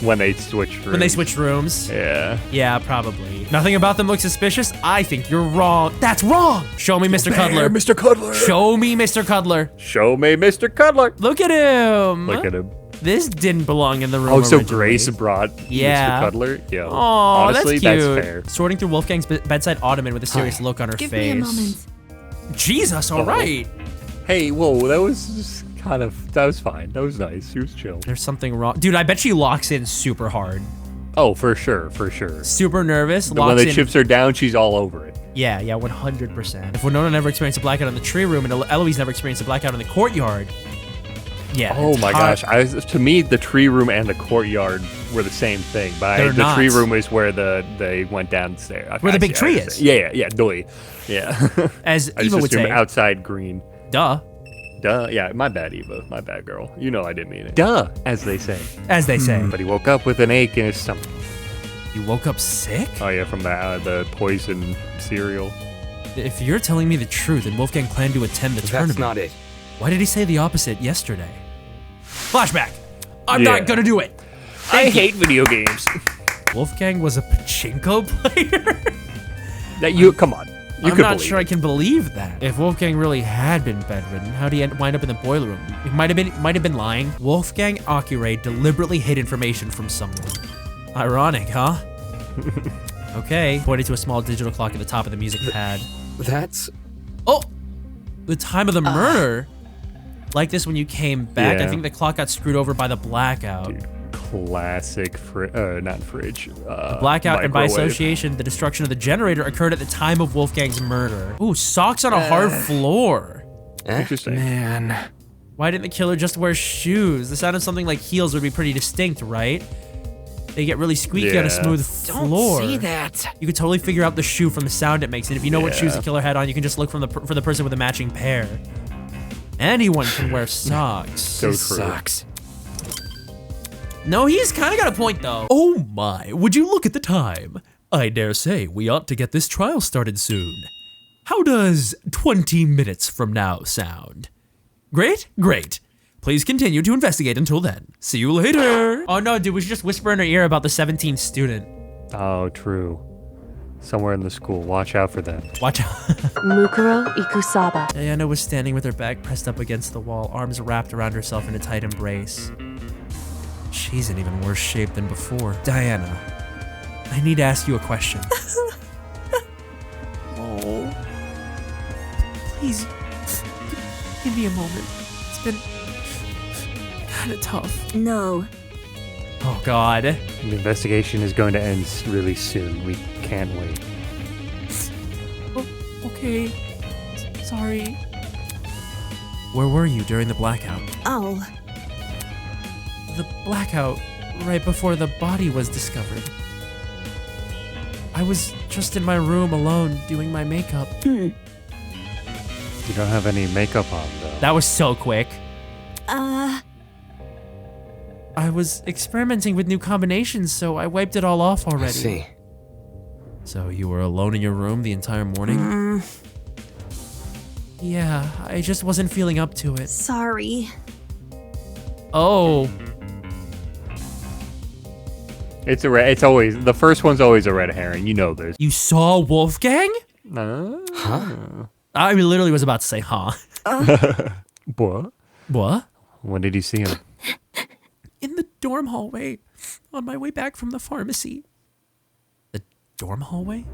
S1: when they switched rooms.
S2: When they switched rooms?
S1: Yeah.
S2: Yeah, probably. Nothing about them looks suspicious. I think you're wrong. That's wrong. Show me Mr. Cuddler.
S1: Mr. Cuddler.
S2: Show me Mr. Cuddler.
S1: Show me Mr. Cuddler.
S2: Look at him.
S1: Look at him.
S2: This didn't belong in the room.
S1: Oh, so
S2: originally.
S1: Grace brought Mr. Cuddler? Yeah.
S2: Oh,
S1: honestly,
S2: that's cute.
S1: that's fair.
S2: Sorting through Wolfgang's bedside ottoman with a serious look on her
S13: Give
S2: face.
S13: me a moment.
S2: Jesus, all right.
S1: Hey, whoa, that was just that was fine. That was nice. She was chill.
S2: There's something wrong. Dude, I bet she locks in super hard.
S1: Oh, for sure.
S2: Super nervous.
S1: When the chips are down, she's all over it.
S2: Yeah, 100%. If Winona never experienced a blackout in the tree room and Eloise never experienced a blackout in the courtyard, yeah.
S1: Oh my gosh. To me, the tree room and the courtyard were the same thing. But the tree room is where they went downstairs.
S2: Where the big tree is.
S1: Yeah, doy. Yeah.
S2: As
S1: I
S2: Eva
S1: just
S2: would
S1: assumed
S2: say.
S1: outside green.
S2: Duh.
S1: Yeah, my bad, Eva. My bad, girl. You know I didn't mean it. Duh, as they say.
S2: As they say.
S1: But he woke up with an ache in his stomach.
S2: You woke up sick?
S1: Oh yeah, from the poison cereal.
S2: If you're telling me the truth, then Wolfgang planned to attend the tournament.
S7: That's not it.
S2: Why did he say the opposite yesterday? Flashback. I'm not gonna do it.
S1: I hate video games.
S2: Wolfgang was a pachinko player?
S1: Come on.
S2: I'm not sure I can believe that. If Wolfgang really had been bedridden, how did he wind up in the boiler room? He might have been lying. Wolfgang Akure deliberately hid information from someone. Ironic, huh? Okay. Pointed to a small digital clock at the top of the music pad.
S7: That's...
S2: Oh! The time of the murder? Like this when you came back,
S1: Yeah.
S2: I think the clock got screwed over by the blackout.
S1: Dude, classic not fridge.
S2: Blackout, and by
S1: microwave.
S2: association, the destruction of the generator occurred at the time of Wolfgang's murder. Ooh, socks on a hard floor.
S1: Interesting.
S7: Man.
S2: Why didn't the killer just wear shoes? The sound of something like heels would be pretty distinct, right? They get really squeaky on a smooth floor.
S8: Don't see that.
S2: You could totally figure out the shoe from the sound it makes, and if you know what shoes the killer had on, you can just look for the person with a matching pair. Anyone can wear socks.
S1: So true.
S7: Sucks.
S2: No, he's kind of got a point, though.
S6: Oh my, would you look at the time? I dare say we ought to get this trial started soon. How does 20 minutes from now sound? Great? Great. Please continue to investigate until then. See you later.
S2: Oh no, dude, we should just whisper in her ear about the 17th student.
S1: Oh, true. Somewhere in the school. Watch out for them.
S2: Watch out.
S9: Mukuro Ikusaba.
S2: Diana was standing with her back pressed up against the wall, arms wrapped around herself in a tight embrace. She's in even worse shape than before. Diana, I need to ask you a question. Oh. Please, give me a moment. It's been kind of tough.
S13: No.
S2: Oh, God.
S1: The investigation is going to end really soon. We can't wait.
S2: Oh, okay. Sorry. Where were you during the blackout?
S13: Oh.
S2: The blackout right before the body was discovered. I was just in my room alone doing my makeup.
S1: You don't have any makeup on, though.
S2: That was so quick.
S13: I
S2: was experimenting with new combinations, so I wiped it all off already.
S7: I see.
S2: So you were alone in your room the entire morning? Yeah, I just wasn't feeling up to it.
S13: Sorry.
S2: Oh.
S1: It's always the first one's always a red herring. You know this.
S2: You saw Wolfgang?
S7: Huh?
S2: I literally was about to say, huh?
S1: What?
S2: What?
S1: When did you see him?
S2: In the dorm hallway, on my way back from the pharmacy. The dorm hallway?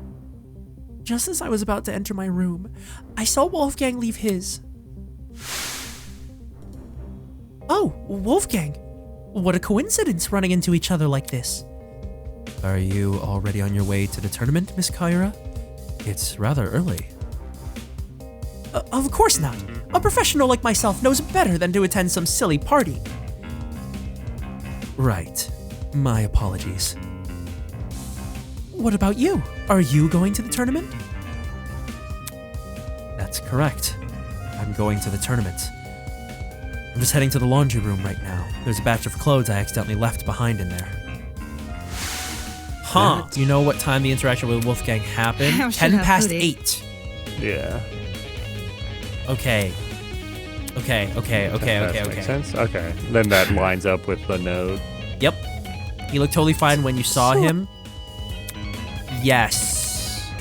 S2: Just as I was about to enter my room, I saw Wolfgang leave his. Oh, Wolfgang. What a coincidence running into each other like this. Are you already on your way to the tournament, Miss Kyra? It's rather early. Of course not. A professional like myself knows better than to attend some silly party. Right. My apologies. What about you? Are you going to the tournament? That's correct. I'm going to the tournament.
S6: I'm just heading to the laundry room right now. There's a batch of clothes I accidentally left behind in there. Huh.
S1: What?
S6: Do you know what time the interaction with Wolfgang happened?
S4: How should
S6: 10
S4: I
S6: past
S4: put it?
S6: 8.
S1: Yeah.
S6: Okay.
S1: That makes sense. Okay. Then that lines up with the note.
S6: Yep. He looked totally fine when you saw him. Yes.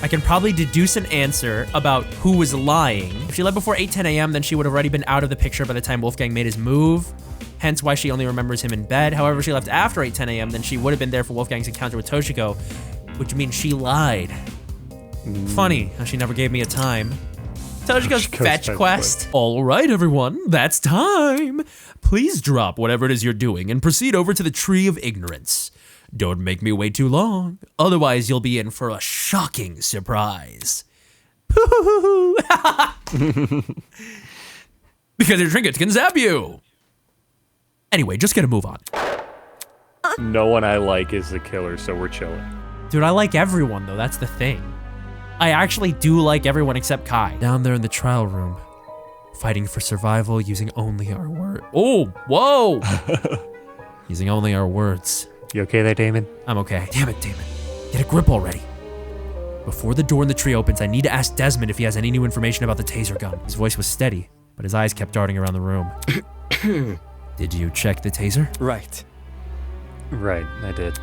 S6: I can probably deduce an answer about who was lying. If she left before 8:10 a.m., then she would have already been out of the picture by the time Wolfgang made his move. Hence why she only remembers him in bed. However, if she left after 8:10 a.m., then she would have been there for Wolfgang's encounter with Toshiko, which means she lied. Funny how she never gave me a time. Toshiko's fetch quest. All right, everyone, that's time. Please drop whatever it is you're doing and proceed over to the Tree of Ignorance. Don't make me wait too long, otherwise you'll be in for a shocking surprise. Because your trinkets can zap you. Anyway, just gotta move on.
S1: No one I like is the killer, so we're chilling.
S6: Dude, I like everyone though, that's the thing. I actually do like everyone except Kai. Down there in the trial room, fighting for survival using only our word. Oh, whoa! Using only our words.
S1: You okay there, Damon?
S6: I'm okay. Damn it, Damon. Get a grip already. Before the door in the tree opens, I need to ask Desmond if he has any new information about the taser gun. His voice was steady, but his eyes kept darting around the room. Did you check the taser?
S7: Right.
S1: Right, I did.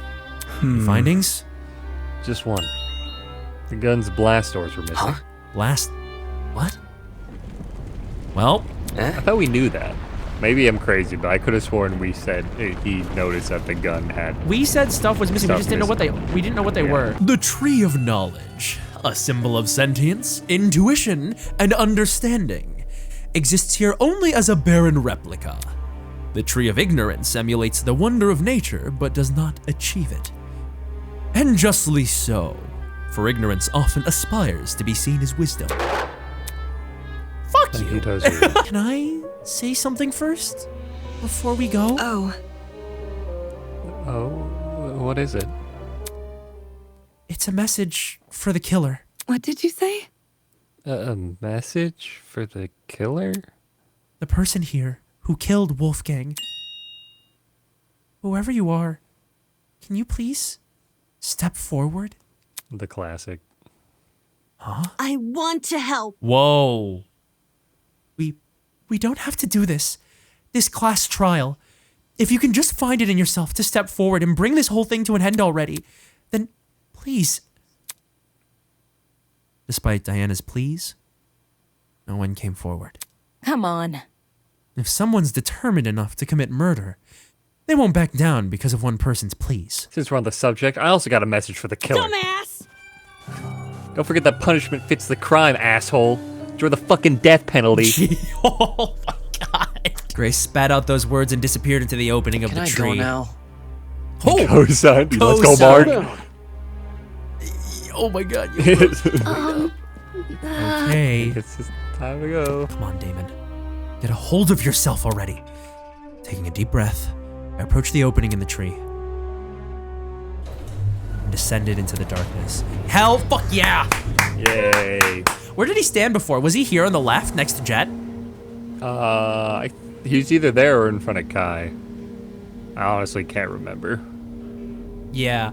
S6: Any findings?
S1: Just one. The gun's blast doors were missing.
S7: Huh?
S6: Blast? What? Well,
S1: I thought we knew that. Maybe I'm crazy, but I could have sworn we said he noticed that the gun had.
S6: we said stuff was missing. We
S1: Stuff
S6: just didn't know what they. We didn't know what they were. The Tree of Knowledge, a symbol of sentience, intuition, and understanding, exists here only as a barren replica. The Tree of Ignorance emulates the wonder of nature, but does not achieve it. And justly so, for ignorance often aspires to be seen as wisdom. Fuck you. Can I say something first? Before we go?
S4: Oh,
S1: Oh, what is it?
S6: It's a message for the killer.
S4: what did you say?
S1: A message for the killer?
S6: The person here who killed Wolfgang. Whoever you are, can you please step forward?
S1: The classic.
S6: Huh?
S13: I want to help.
S6: Whoa. We don't have to do this. This class trial. If you can just find it in yourself to step forward and bring this whole thing to an end already, then please. Despite Diana's pleas, no one came forward.
S9: Come on.
S6: If someone's determined enough to commit murder, they won't back down because of one person's pleas.
S1: Since we're on the subject, I also got a message for the killer.
S13: Dumbass!
S1: Don't forget that punishment fits the crime, asshole. Enjoy the fucking death penalty.
S6: Oh my god. Grace spat out those words and disappeared into the opening of
S7: Can
S6: the
S7: I
S6: tree.
S7: go now?
S6: Oh,
S1: Co-sign. Let's go, Mark.
S6: oh my god. You okay.
S1: It's just time to go.
S6: Come on, Damon. Get a hold of yourself already. Taking a deep breath, I approached the opening in the tree and descended into the darkness. Hell, fuck yeah!
S1: Yay.
S6: Where did he stand before? Was he here on the left next to Jet?
S1: He's either there or in front of Kai. I honestly can't remember.
S6: Yeah.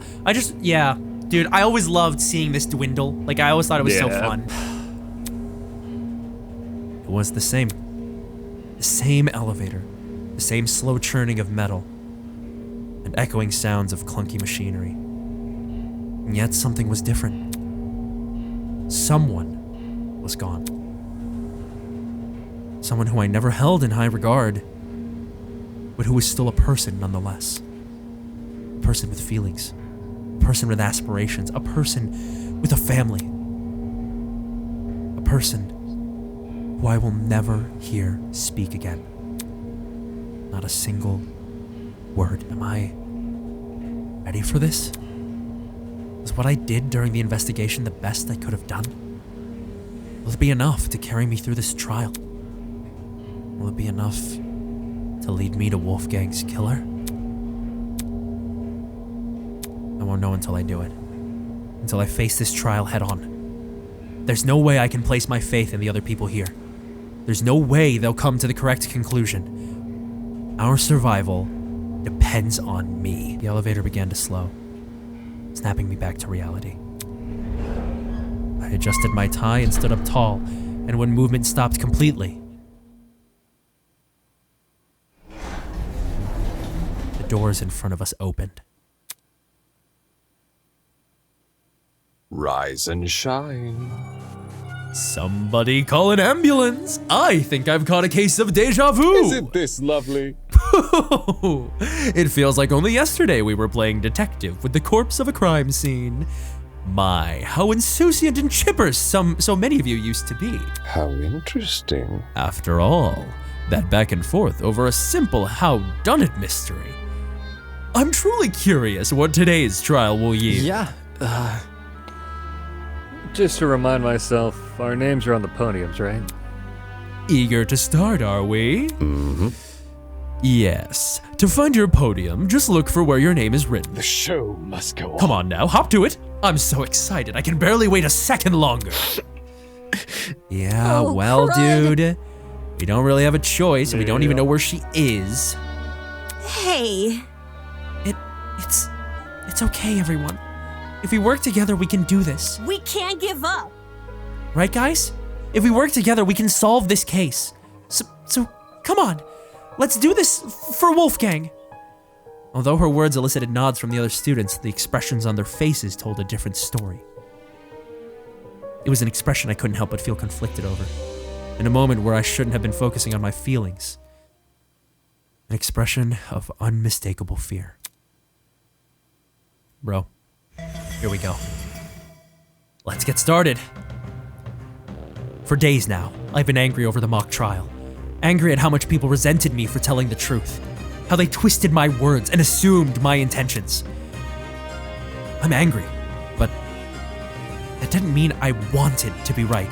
S6: Dude, I always loved seeing this dwindle. Like, I always thought it was so fun. It was the same. The same elevator. The same slow churning of metal. And echoing sounds of clunky machinery. And yet something was different. Someone was gone. Someone who I never held in high regard, but who was still a person nonetheless. A person with feelings. A person with aspirations. A person with a family. A person who I will never hear speak again. Not a single word. Am I ready for this? Was what I did during the investigation the best I could have done? Will it be enough to carry me through this trial? Will it be enough to lead me to Wolfgang's killer? I won't know until I do it. Until I face this trial head on. There's no way I can place my faith in the other people here. There's no way they'll come to the correct conclusion. Our survival depends on me. The elevator began to slow, snapping me back to reality. I adjusted my tie and stood up tall, and when movement stopped completely, the doors in front of us opened.
S3: Rise and shine.
S6: Somebody call an ambulance! I think I've caught a case of deja vu!
S3: Isn't this lovely?
S6: It feels like only yesterday we were playing detective with the corpse of a crime scene. My, how insouciant and chipper so many of you used to be.
S3: How interesting.
S6: After all, that back and forth over a simple how-done-it mystery. I'm truly curious what today's trial will yield.
S7: Yeah,
S1: Just to remind myself, our names are on the podiums, right?
S6: Eager to start, are we?
S3: Mm-hmm.
S6: Yes. To find your podium, just look for where your name is written.
S3: The show must go on.
S6: Come on now, hop to it. I'm so excited, I can barely wait a second longer. Yeah,
S13: Oh,
S6: well,
S13: crud.
S6: dude, we don't really have a choice, and we don't even know where she is.
S13: Hey.
S6: It's okay, everyone. If we work together, we can do this.
S13: We can't give up.
S6: Right, guys? If we work together, we can solve this case. So come on. Let's do this for Wolfgang. Although her words elicited nods from the other students, the expressions on their faces told a different story. It was an expression I couldn't help but feel conflicted over. In a moment where I shouldn't have been focusing on my feelings. An expression of unmistakable fear. Bro, here we go. Let's get started. For days now, I've been angry over the mock trial. Angry at how much people resented me for telling the truth. How they twisted my words and assumed my intentions. I'm angry, but that didn't mean I wanted to be right.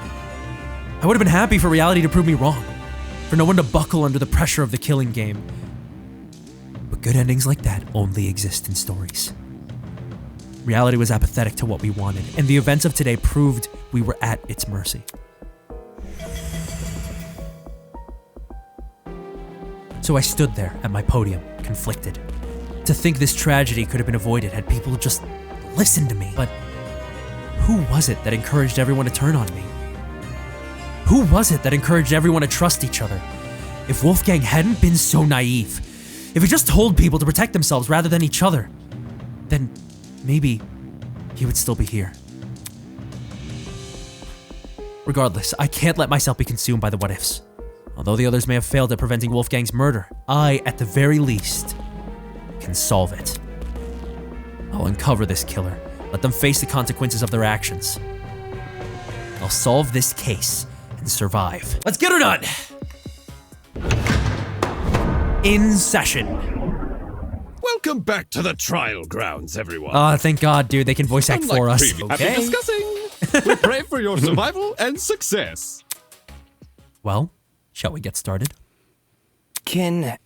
S6: I would have been happy for reality to prove me wrong. For no one to buckle under the pressure of the killing game. But good endings like that only exist in stories. Reality was apathetic to what we wanted, and the events of today proved we were at its mercy. So I stood there at my podium, conflicted. To think this tragedy could have been avoided had people just listened to me. But who was it that encouraged everyone to turn on me? Who was it that encouraged everyone to trust each other? If Wolfgang hadn't been so naive, if he just told people to protect themselves rather than each other, then maybe he would still be here. Regardless, I can't let myself be consumed by the what-ifs. Although the others may have failed at preventing Wolfgang's murder, I, at the very least, can solve it. I'll uncover this killer, let them face the consequences of their actions. I'll solve this case and survive. Let's get her done! In session.
S3: Welcome back to the trial grounds, everyone.
S6: Thank God, dude, they can voice act for us.
S3: After discussing, we pray for your survival and success.
S6: Well, shall we get started?
S8: Can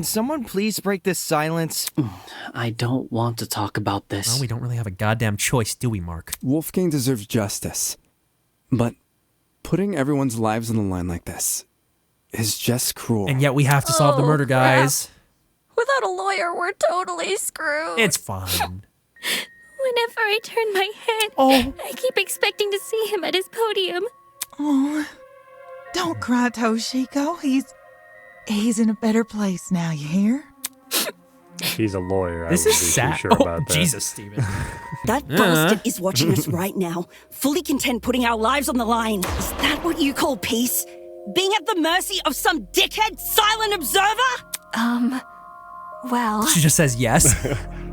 S8: someone please break this silence?
S7: I don't want to talk about this.
S6: Well, we don't really have a goddamn choice, do we, Mark?
S14: Wolfgang deserves justice. But putting everyone's lives on the line like this is just cruel.
S6: And yet we have to solve the murder, guys.
S15: Without a lawyer, we're totally screwed.
S6: It's fine.
S15: Whenever I turn my head, I keep expecting to see him at his podium.
S4: Oh, don't cry, Toshiko. He's in a better place now, you hear?
S1: He's a lawyer.
S6: This
S1: I
S6: is
S1: wouldn't be
S6: sad.
S1: too sure about that.
S6: Jesus, Steven.
S13: That bastard is watching us right now, fully content putting our lives on the line. Is that what you call peace? Being at the mercy of some dickhead silent observer?
S15: Well...
S6: She just says yes.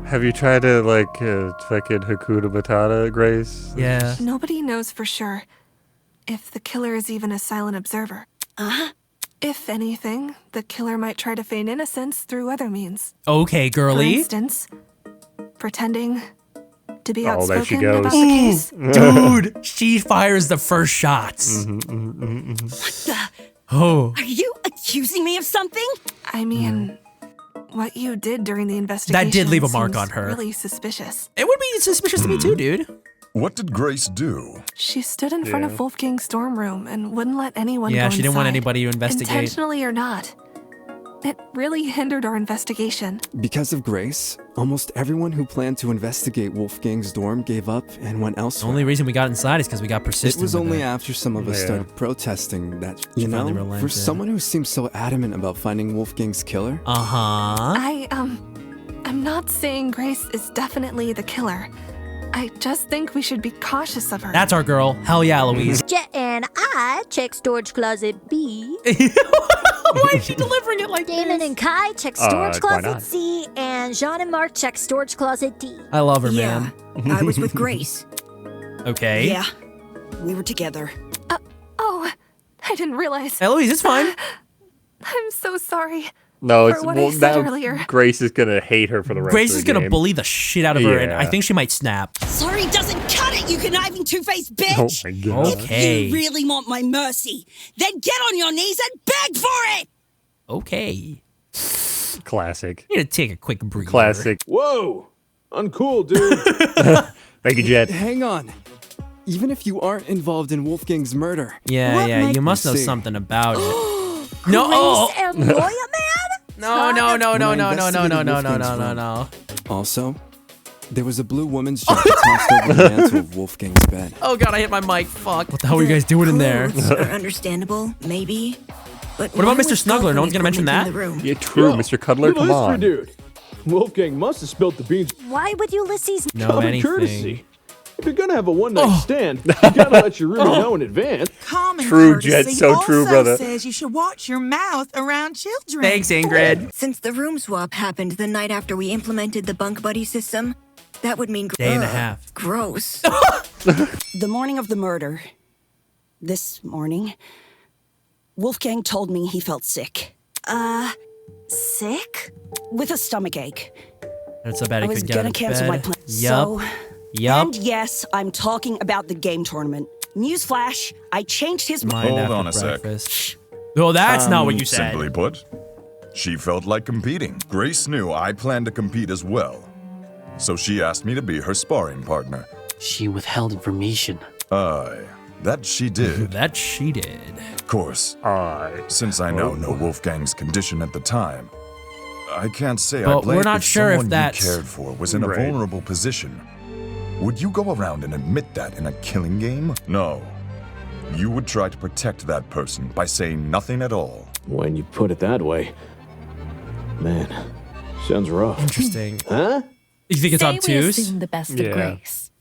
S1: Have you tried to, fucking Hakuna Matata, Grace?
S6: Yeah.
S15: Nobody knows for sure if the killer is even a silent observer. If anything, the killer might try to feign innocence through other means.
S6: Okay,
S15: For
S6: girly.
S15: instance, pretending to be
S1: Oh, there she
S15: outspoken about
S1: goes.
S15: the case.
S6: Dude, she fires the first shots.
S13: What the?
S6: Oh.
S13: Are you accusing me of something?
S15: I mean, what you did during the investigation
S6: That did leave a mark
S15: seems
S6: on her.
S15: Really suspicious.
S6: It would be suspicious to me too, dude.
S5: What did Grace do?
S15: She stood in front of Wolfgang's dorm room and wouldn't let anyone go
S6: Yeah, she didn't want
S15: inside,
S6: anybody to investigate.
S15: intentionally or not. It really hindered our investigation.
S14: Because of Grace, almost everyone who planned to investigate Wolfgang's dorm gave up and went
S2: The
S14: elsewhere.
S2: only reason we got inside is because we got persistent.
S14: It was
S2: with
S14: only
S2: it.
S14: after some of us started protesting that, you
S2: finally
S14: know,
S2: relented.
S14: for someone who seems so adamant about finding Wolfgang's killer.
S15: I'm not saying Grace is definitely the killer. I just think we should be cautious of her.
S2: That's our girl. Hell yeah, Louise.
S16: Jet and I check storage closet B.
S2: Why is she delivering it like
S16: Damon
S2: this?
S16: and Kai check storage closet C, and Jean and Mark check storage closet D.
S2: I love her, man.
S13: I was with Grace.
S2: Okay.
S13: Yeah, we were together.
S15: Oh, I didn't realize.
S2: Hey, Louise, it's fine.
S15: I'm so sorry.
S1: No,
S15: for
S1: it's
S15: what I
S1: well,
S15: said
S1: now
S15: earlier.
S1: Grace is gonna hate her for the rest
S2: Grace
S1: of the
S2: is gonna
S1: game.
S2: bully the shit out of her, and I
S1: Yeah.
S2: think she might snap.
S13: Sorry doesn't cut it, you conniving two-faced bitch!
S1: Oh my god.
S2: Okay.
S13: If you really want my mercy, then get on your knees and beg for it!
S2: Okay.
S1: Classic.
S2: You need to take a quick breather.
S1: Classic.
S12: Whoa! Uncool, dude.
S1: Thank you, Jet.
S14: Hang on. Even if you aren't involved in Wolfgang's murder.
S2: Yeah, you must know
S14: See.
S2: something about it. No,
S16: Grace and Moya, man?
S2: No.
S14: Also, there was a blue woman's jacket tossed over the mantle of Wolfgang's bed.
S2: Oh god, I hit my mic. Fuck. What the hell were you guys doing in there?
S13: Clothes are understandable, maybe. But
S2: What about
S13: why
S2: Mr.
S13: was
S2: Snuggler? No one's gonna mention
S13: Alfred
S2: that?
S13: in the room?
S1: Yeah, true, Mr. Cuddler. Come on.
S12: dude. Wolfgang must have spilled the beans.
S16: Why would Ulysses
S2: No,
S12: Common
S2: anything.
S12: courtesy. If you're gonna have a one-night stand, you gotta let your roomie know in advance.
S4: Common
S1: True,
S4: courtesy
S1: Jet, so true,
S4: also
S1: brother.
S4: says you should watch your mouth around children.
S2: Thanks, Ingrid.
S17: Since the room swap happened the night after we implemented the bunk buddy system, that would mean
S2: Day and a half.
S17: gross.
S13: The morning of the murder, this morning, Wolfgang told me he felt sick.
S16: sick?
S13: With a stomach ache.
S2: That's so bad
S13: I
S2: he
S13: was
S2: couldn't get out
S13: gonna
S2: of
S13: cancel my
S2: bed.
S13: plan.
S2: Yup.
S13: So,
S2: Yup.
S13: and yes, I'm talking about the game tournament. Newsflash, I changed his
S2: Mind
S5: Hold
S2: after
S5: on a sec.
S2: breakfast. No, that's not what you said.
S5: Simply put, she felt like competing. Grace knew I planned to compete as well. So she asked me to be her sparring partner.
S7: She withheld information.
S5: Aye, that she did.
S2: That she did.
S5: Of course, since I now know Wolfgang's condition at the time, I can't say I
S2: But
S5: blamed
S2: we're not sure if
S5: someone
S2: that's-
S5: you cared for was in a
S1: Right.
S5: vulnerable position. Would you go around and admit that in a killing game? No. You would try to protect that person by saying nothing at all.
S12: When you put it that way, man, sounds rough.
S2: Interesting.
S12: Huh?
S2: You think it's
S18: Say we
S2: obtuse?
S18: assume the best of Grace.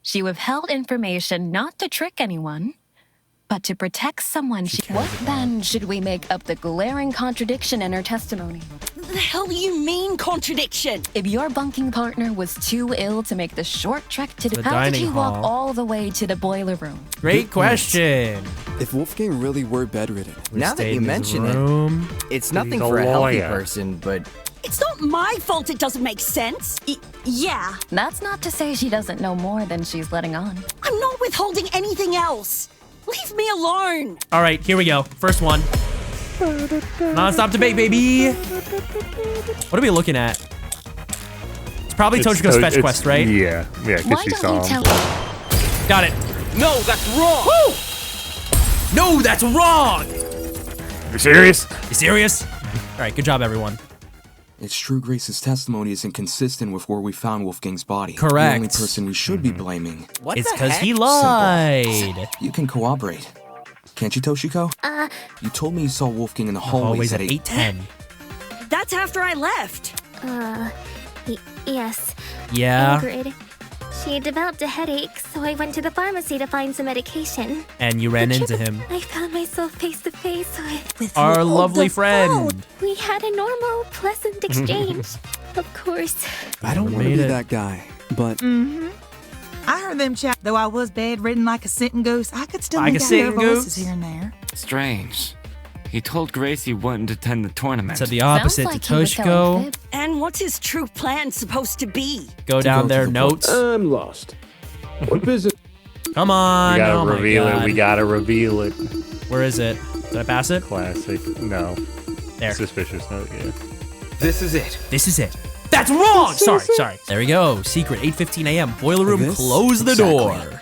S18: She withheld information not to trick anyone, but to protect someone she... What then should we make of the glaring contradiction in her testimony?
S13: The hell do you mean contradiction?
S18: If your bunking partner was too ill to make the short trek to
S2: The
S18: how did
S2: dining
S18: he walk
S2: hall.
S18: all the way to the boiler room?
S2: Great question.
S14: If Wolfgang really were bedridden,
S8: Now that you mention
S2: room.
S8: it, it's nothing
S1: He's a
S8: for a healthy
S1: lawyer.
S8: person, but
S13: It's not my fault it doesn't make sense. Yeah,
S18: That's not to say she doesn't know more than she's letting on.
S13: I'm not withholding anything else. Leave me alone.
S2: All right, here we go. First one. Non-stop debate, baby. What are we looking at? It's probably Toshiko's fetch quest, right?
S1: Yeah, because
S18: Why
S1: she
S18: don't
S1: saw
S18: you
S1: him.
S18: tell
S2: Got it.
S12: No, that's wrong.
S2: Woo! No, that's wrong.
S1: You serious?
S2: You serious? All right, good job, everyone.
S19: It's true Grace's testimony is inconsistent with where we found Wolfgang's body.
S2: Correct.
S19: The only person we should be blaming.
S8: what
S2: It's
S8: the
S2: because
S8: heck?
S2: he lied.
S19: You can cooperate. Can't you, Toshiko? You told me you saw Wolfgang in the
S2: Always
S19: hallways
S2: at
S19: at
S2: 8:10.
S13: That's after I left.
S9: Yes.
S2: Yeah.
S9: Ingrid. She developed a headache, so I went to the pharmacy to find some medication.
S2: And you ran into him.
S9: I found myself face to face with
S2: Our lovely friend.
S9: We had a normal, pleasant exchange. Of course.
S14: I don't want to
S2: Made
S14: be
S2: it.
S14: that guy, but
S4: I heard them chat. Though I was bedridden like a sitting goose, I could still
S2: Like
S4: make
S2: a
S4: out their
S2: sitting
S4: voices
S2: goose?
S4: here and there.
S20: Strange. He told Grace he wouldn't attend the tournament.
S2: Said the opposite to Toshiko.
S13: And what's his true plan supposed to be?
S2: Go down there, notes.
S12: I'm lost. What business?
S2: Come on.
S1: We gotta
S2: oh my
S1: reveal it.
S2: God.
S1: We gotta reveal it.
S2: Where is it? Did I pass it?
S1: Classic. No.
S2: There.
S1: Suspicious note, yeah.
S8: This is it.
S2: This is it. That's wrong! Sorry. There we go. Secret, 8:15 a.m. Boiler room,
S14: This?
S2: close the
S14: Exactly.
S2: door.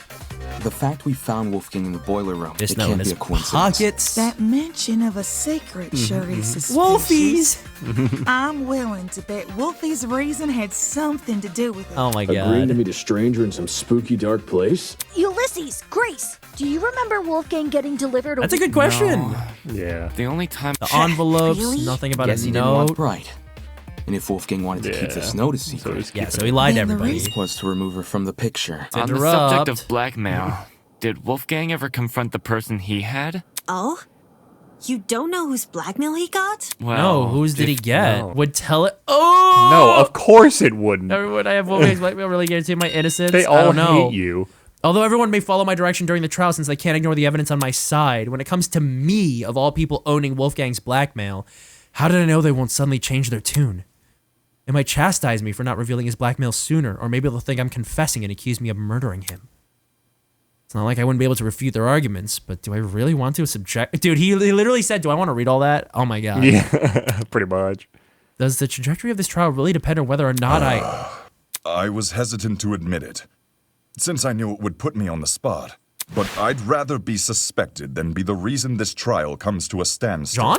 S19: The fact we found Wolfgang in the boiler room,
S2: Just
S19: it
S2: know
S19: can't
S2: his
S19: be a coincidence.
S2: pockets.
S4: That mention of a secret sure is suspicious.
S2: Wolfies!
S4: I'm willing to bet Wolfie's reason had something to do with it.
S2: Oh my god.
S21: Agreeing to meet a stranger in some spooky dark place?
S16: Ulysses, Grace, do you remember Wolfgang getting delivered?
S2: That's a good question.
S1: Yeah.
S20: The only time
S2: The envelopes,
S16: Really?
S2: nothing about
S19: Guess
S2: a
S19: he didn't want
S2: note.
S19: pride. And if Wolfgang wanted to keep this note a secret,
S2: So he lied to
S4: Then the
S2: everybody.
S4: reason-
S19: was to remove her from the picture.
S20: On the subject
S2: Interrupt.
S20: of blackmail, did Wolfgang ever confront the person he had?
S13: Oh? You don't know whose blackmail he got?
S20: Well,
S2: No, whose did he get?
S1: no.
S2: Would tell it. Oh!
S1: No, of course it wouldn't.
S2: Everyone, I have Wolfgang's blackmail really guarantee my innocence.
S1: They
S2: I
S1: all
S2: don't know.
S1: hate you.
S2: Although everyone may follow my direction during the trial since they can't ignore the evidence on my side, when it comes to me, of all people owning Wolfgang's blackmail, how did I know they won't suddenly change their tune? They might chastise me for not revealing his blackmail sooner, or maybe they'll think I'm confessing and accuse me of murdering him. It's not like I wouldn't be able to refute their arguments, but do I really want to subject... Dude, he literally said, do I want to read all that? Oh my god.
S1: Yeah, pretty much.
S2: Does the trajectory of this trial really depend on whether or not
S5: I was hesitant to admit it, since I knew it would put me on the spot. But I'd rather be suspected than be the reason this trial comes to a standstill.
S2: John?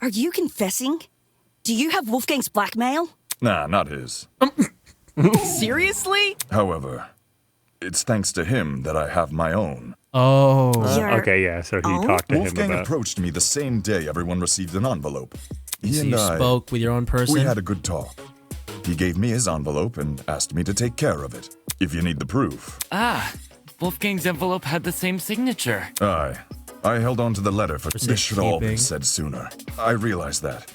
S13: Are you confessing? Do you have Wolfgang's blackmail?
S5: Nah, not his.
S13: Seriously?
S5: However, it's thanks to him that I have my own.
S2: Oh.
S1: Okay, yeah, so he talked to him
S5: Wolfgang
S1: about...
S5: approached me the same day everyone received an envelope. He
S2: So
S5: and
S2: you
S5: I
S2: spoke with your own person?
S5: We had a good talk. He gave me his envelope and asked me to take care of it, if you need the proof.
S20: Ah, Wolfgang's envelope had the same signature.
S5: Aye. I held on to the letter for this should all
S2: safekeeping.
S5: been said sooner. I realized that.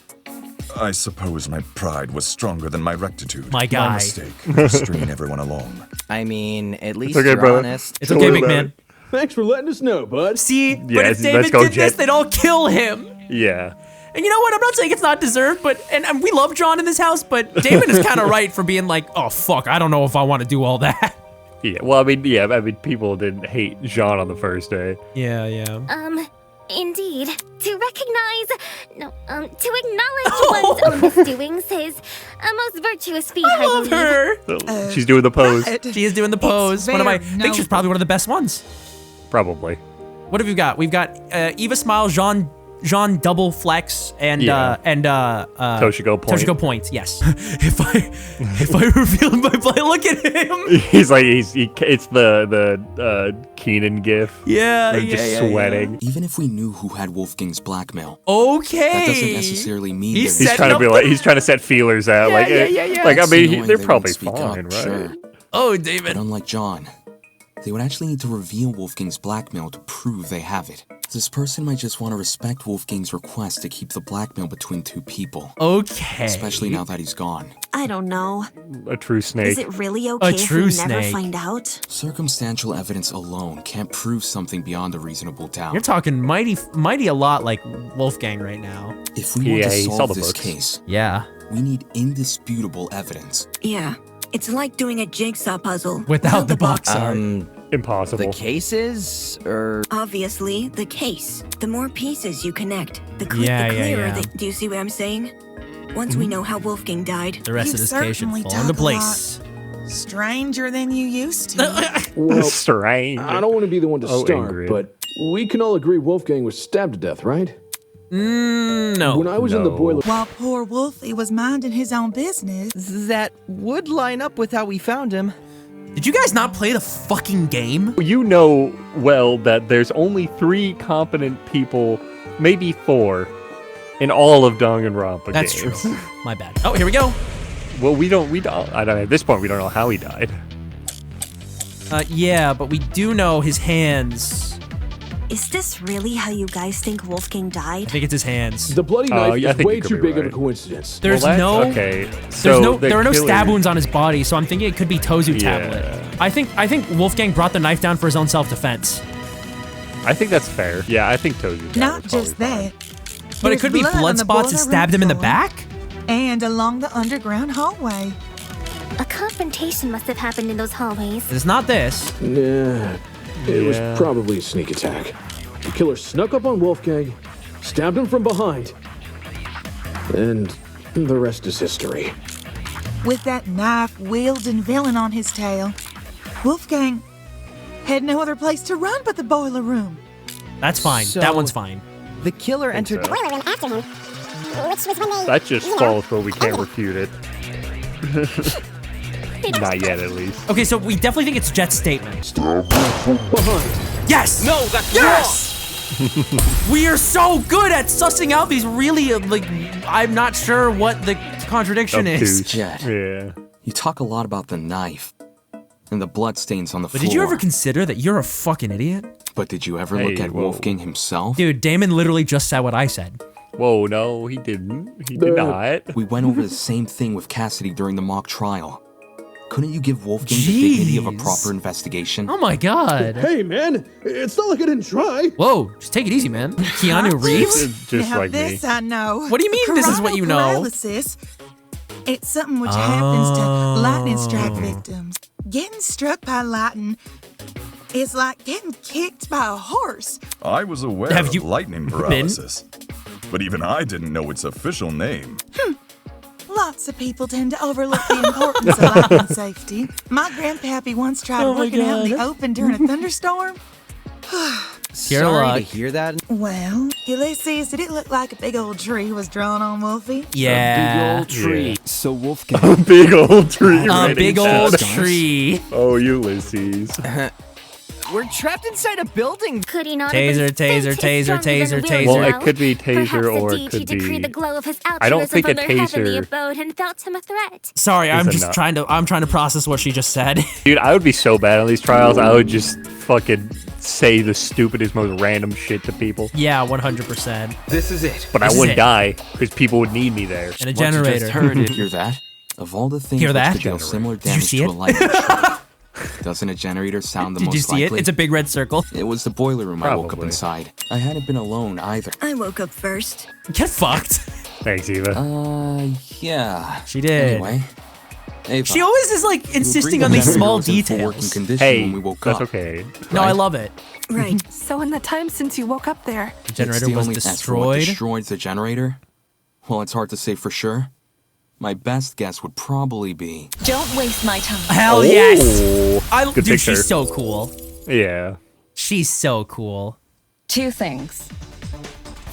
S5: I suppose my pride was stronger than my rectitude.
S2: My guy.
S5: My mistake for stringing everyone along.
S8: I mean, at least
S1: okay,
S8: you're
S1: brother.
S8: honest.
S2: It's okay, big man.
S21: Thanks for letting us know, bud.
S2: See, but
S1: Yeah,
S2: if David
S1: let's go,
S2: did this,
S1: Jet.
S2: they'd all kill him.
S1: Yeah.
S2: And you know what? I'm not saying it's not deserved, but and we love John in this house, but David is kind of right for being like, oh fuck, I don't know if I want to do all that.
S1: Yeah, well, I mean, people didn't hate Jean on the first day.
S2: Yeah.
S9: Indeed. To acknowledge one's own misdoings is a most virtuous feat, I
S2: love
S9: believe.
S2: her.
S1: She's doing the pose.
S2: She is doing the pose. One of my, I think she's probably one of the best ones.
S1: Probably.
S2: What have we got? We've got Eva Smile, Jean double flex, and
S1: Toshiko point.
S2: Toshiko points. Yes. if I reveal my play, look at him.
S1: He's like it's the Keenan gif.
S2: Yeah,
S1: They're just sweating.
S19: Even if we knew who had Wolfgang's blackmail,
S2: okay,
S19: that doesn't necessarily mean
S2: He's
S1: He's trying to be like he's trying to set feelers out.
S2: Yeah.
S1: Like I mean,
S19: Knowing
S1: they're
S19: they
S1: probably
S19: won't speak
S1: fine,
S19: up,
S1: right?
S19: sure.
S2: Oh, David.
S19: But unlike John, they would actually need to reveal Wolfgang's blackmail to prove they have it. This person might just want to respect Wolfgang's request to keep the blackmail between two people.
S2: Okay.
S19: Especially now that he's gone.
S13: I don't know.
S1: A true snake.
S13: Is it really okay if we never find out?
S19: Circumstantial evidence alone can't prove something beyond a reasonable doubt.
S2: You're talking mighty a lot like Wolfgang right now.
S19: If we want to
S1: he saw
S19: solve
S1: the
S19: this
S1: books.
S19: case,
S2: we
S19: need indisputable evidence.
S17: Yeah, it's like doing a jigsaw puzzle.
S2: Without the box art.
S1: Impossible.
S8: The cases, or
S17: Obviously, the case. The more pieces you connect, the clearer. Do you see what I'm saying? Once we know how Wolfgang died,
S2: the rest of this case should fall into place.
S4: Stranger than you used to.
S21: Well,
S1: strange.
S21: I don't want to be the one to start,
S1: Ingrid.
S21: but we can all agree Wolfgang was stabbed to death, right?
S2: No.
S21: When I was in the boiler...
S4: While poor Wolfie was minding his own business.
S8: that would line up with how we found him.
S2: Did you guys not play the fucking game?
S1: You know well that there's only 3 competent people, maybe 4, in all of Danganronpa
S2: That's
S1: games.
S2: true. My bad. Oh, here we go.
S1: Well, we don't. I don't. At this point, we don't know how he died.
S2: Yeah, but we do know his hands.
S13: Is this really how you guys think Wolfgang died?
S2: I think it's his hands.
S21: The bloody knife
S1: yeah, I
S21: is
S1: think
S21: way
S1: you could
S21: too
S1: be
S21: big of a
S1: right.
S21: coincidence.
S2: There's
S1: Well,
S2: no.
S1: Okay.
S2: There's
S1: So
S2: no.
S1: the
S2: There are no
S1: killer-
S2: stab wounds on his body, so I'm thinking it could be Tozu tablet. I think Wolfgang brought the knife down for his own self-defense.
S1: I think that's fair. Yeah, I think Tozu.
S4: Not just that.
S2: But it could be blood spots that stabbed him in the back?
S4: And along the underground hallway.
S9: A confrontation must have happened in those hallways.
S2: It's not this.
S21: Nah, it was
S1: Yeah.
S21: probably a sneak attack. The killer snuck up on Wolfgang, stabbed him from behind, and the rest is history.
S4: With that knife-wielding villain on his tail, Wolfgang Had no other place to run but the boiler room.
S2: That's fine.
S8: So,
S2: that one's fine.
S8: The killer entered the boiler room after him, which was when they...
S1: That just false, but we can't refute it. Not yet, at least.
S2: Okay, so we definitely think it's Jet's statement. Yes!
S11: No, that's
S2: yes! We are so good at sussing out these really, I'm not sure what the contradiction is.
S19: Jet.
S1: Yeah.
S19: You talk a lot about the knife and the bloodstains on the floor.
S2: But did you ever consider that you're a fucking idiot?
S19: But did you ever look at Wolfgang himself?
S2: Dude, Damon literally just said what I said.
S1: Whoa, no, he didn't. He did not.
S19: We went over the same thing with Cassidy during the mock trial. Couldn't you give Wolfgang the dignity of a proper investigation?
S2: Oh my god.
S21: Hey, man, it's not like I didn't try.
S2: Whoa, just take it easy, man. Keanu Reeves?
S1: Just
S4: now
S1: like
S4: this
S1: me.
S4: I know.
S2: What do you mean this is what you know?
S4: Paralysis. It's something which happens to lightning strike victims. Getting struck by lightning is like getting kicked by a horse.
S5: I was aware
S4: Have
S5: of
S4: you
S5: lightning paralysis, but even I didn't know its official name.
S4: Lots of people tend to overlook the importance of lightning safety. My grandpappy once tried working out in the open during a thunderstorm.
S8: Sorry to hear that.
S4: Well, Ulysses, did it look like a big old tree was drawn on Wolfie?
S2: Yeah.
S1: A big old tree.
S14: Yeah. So Wolfgang.
S1: A big old tree.
S2: A big old tree.
S1: Oh, Ulysses.
S8: We're trapped inside a building.
S9: Could he not
S2: taser, taser, taser, taser, taser.
S1: Well, it could be taser or
S9: the
S1: it
S9: deity
S1: could
S9: decreed the
S1: be...
S9: glow of his
S1: I don't think a
S9: altruism from their heavenly
S1: taser...
S9: abode and felt him a threat.
S2: Sorry, I'm
S1: Is
S2: just
S1: enough.
S2: trying to process what she just said.
S1: Dude, I would be so bad on these trials. I would just fucking say the stupidest, most random shit to people.
S2: Yeah, 100%.
S8: This is it.
S1: But I wouldn't die because people would need me there.
S2: And a generator.
S19: What you just heard it. Hear that? Of all the things
S2: Hear that?
S19: which could deal similar
S2: Did you
S19: damage
S2: see
S19: to
S2: it?
S19: a lightning strike, doesn't a generator sound the
S2: Did
S19: most
S2: you see
S19: likely?
S2: it? It's a big red circle.
S19: It was the boiler room I woke up
S1: Probably.
S19: inside. I hadn't been alone either.
S17: I woke up first.
S2: Get fucked.
S1: Thanks, Eva.
S19: Yeah.
S2: She did.
S19: Anyway. Ava,
S2: She always is like
S19: you
S2: insisting
S19: agreed
S2: on
S19: the
S2: these small
S19: generator was in full working
S2: details.
S19: condition
S1: Hey,
S19: when we woke
S1: that's
S19: up.
S1: okay.
S2: No, I love it.
S17: Right.
S15: So in the time since you woke up there,
S2: The generator
S19: It's the
S2: was
S19: only answer. What
S2: destroyed.
S19: destroyed the generator? Well, it's hard to say for sure. My best guess would probably be...
S18: Don't waste my time.
S2: Hell yes.
S1: Good
S2: Dude,
S1: picture.
S2: she's so cool.
S1: Yeah.
S2: She's so cool.
S18: Two things.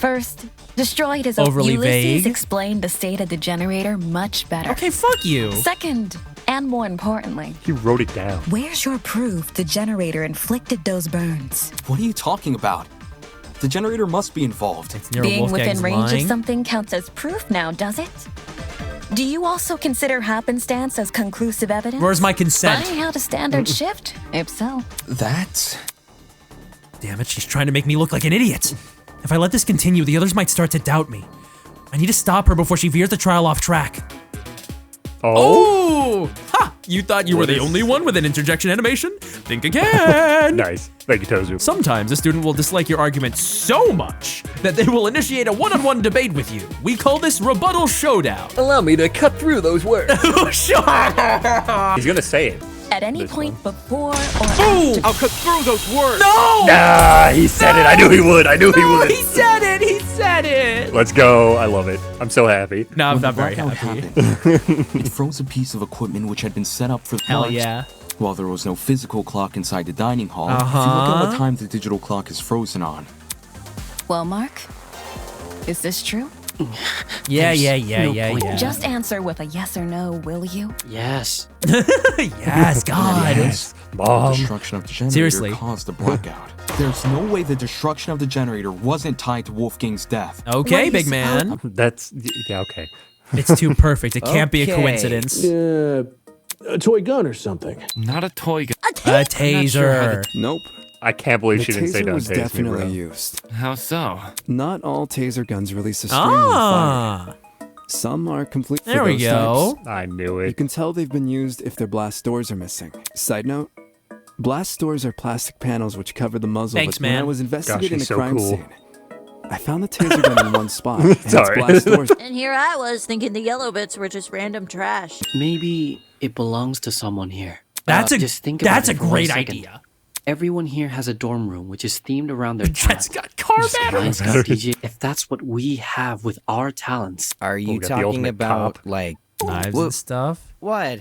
S18: First, destroyed is
S2: Overly
S18: Ulysses
S2: vague.
S18: explained the state of the generator much better.
S2: Okay, fuck you.
S18: Second, and more importantly,
S1: He wrote it down.
S18: where's your proof the generator inflicted those burns?
S19: What are you talking about? The generator must be involved.
S18: Being within range of something counts as proof now, does it? Do you also consider happenstance as conclusive evidence?
S2: Where's my consent?
S18: Finding out a standard shift? If so.
S19: That?
S2: Damn it, she's trying to make me look like an idiot. If I let this continue, the others might start to doubt me. I need to stop her before she veers the trial off track. Oh! Ha! You thought you were the only one with an interjection animation? Think again!
S1: Nice. Thank you, Tozu.
S2: Sometimes a student will dislike your argument so much that they will initiate a one-on-one debate with you. We call this rebuttal showdown.
S1: Allow me to cut through those words. He's gonna say it.
S18: At any point before or
S8: after. I'll cut through those words.
S2: No!
S1: Nah, he said it. I knew he would. I knew he would.
S2: He said it! He said it!
S1: Let's go. I love it. I'm so happy.
S2: No, I'm
S19: When
S2: not
S19: the
S2: very
S19: blackout
S2: happy.
S19: happened, it froze a piece of equipment which had been set up for the
S2: Hell
S19: clocks.
S2: yeah.
S19: While there was no physical clock inside the dining hall, if you look at what time the digital clock is frozen on.
S18: Well, Mark, is this true?
S2: Yeah.
S18: Just answer with a yes or no, will you?
S7: Yes.
S2: Yes, God.
S1: Yes,
S19: The
S1: Mom.
S19: destruction of the generator
S2: Seriously.
S19: caused the blackout. There's no way the destruction of the generator wasn't tied to Wolfgang's death.
S2: Okay, big man.
S1: That's yeah. Okay.
S2: It's too perfect. It can't be a
S8: Okay.
S2: coincidence.
S21: A toy gun or something.
S20: Not a toy gun.
S2: A taser.
S14: Nope.
S1: I can't believe
S14: The
S1: she didn't say
S14: taser
S1: don't
S14: was
S1: tase me,
S14: definitely
S1: bro.
S14: used.
S20: How so?
S14: Not all taser guns release a stream of fire. Some are complete for
S2: There we
S14: those
S2: go.
S14: types.
S1: I knew
S14: You
S1: it.
S14: can tell they've been used if their blast doors are missing. Side note, blast doors are plastic panels which cover the muzzle.
S2: Thanks,
S14: but when I
S2: man.
S14: was investigating
S1: she's
S14: a
S1: so
S14: crime
S1: cool.
S14: scene, I found the taser gun in one spot. And its
S1: Sorry.
S14: blast doors.
S16: And here I was thinking the yellow bits were just random trash.
S7: Maybe it belongs to someone here.
S2: That's
S7: Just think about
S2: that's a
S7: it for 1
S2: great
S7: second.
S2: idea.
S7: Everyone here has a dorm room which is themed around their
S2: Jet's
S7: talent.
S2: got car
S7: Mine's got
S1: batteries.
S7: DJ. If that's what we have with our talents,
S8: Are you
S1: we got the
S8: talking
S1: ultimate
S8: about,
S1: cop.
S8: like,
S2: Knives
S8: Whoa.
S2: and stuff.
S8: what?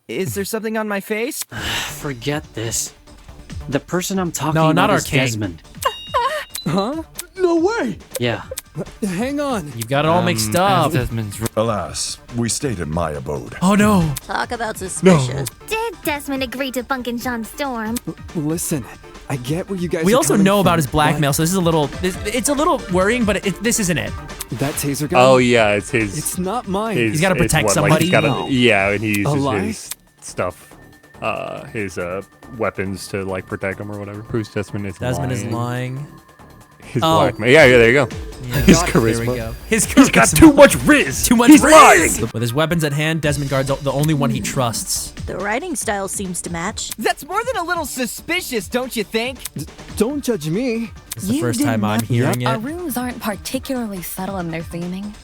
S8: Is there something on my face?
S7: forget this. The person I'm talking
S2: No, not
S7: about
S2: our
S7: is
S2: king.
S7: Desmond.
S14: Huh? No way!
S7: Yeah.
S14: Hang on.
S2: You've got it all mixed up.
S5: Alas, we stayed in my abode.
S2: Oh no.
S16: Talk about suspicious.
S9: Did Desmond agree to bunk in Jean's dorm?
S14: Listen, I get where you guys
S2: We
S14: are
S2: also
S14: coming
S2: know
S14: from,
S2: about his blackmail,
S14: but
S2: so this is a little. It's a little worrying, but this isn't it.
S14: That taser gun?
S1: Oh yeah, it's his.
S14: It's not mine.
S2: He's gotta protect
S1: it's
S2: somebody.
S1: he's gotta,
S14: No.
S1: yeah, and he
S14: A
S1: uses
S14: lie?
S1: his stuff, his weapons to like protect him or whatever. Proves Desmond is
S2: Desmond is lying.
S1: His
S2: Oh.
S1: blackmail. Yeah, there you go. His
S2: Got it.
S1: charisma.
S2: There we go. His
S1: He's got
S2: charisma.
S1: too much riz.
S2: Too much
S1: He's
S2: riz.
S1: lying.
S2: With his weapons at hand, Desmond guards the only one he trusts.
S16: The writing style seems to match.
S8: That's more than a little suspicious, don't you think?
S14: Don't judge me.
S2: It's the first time I'm hearing
S18: Our
S2: it.
S18: rooms aren't particularly subtle in their theming.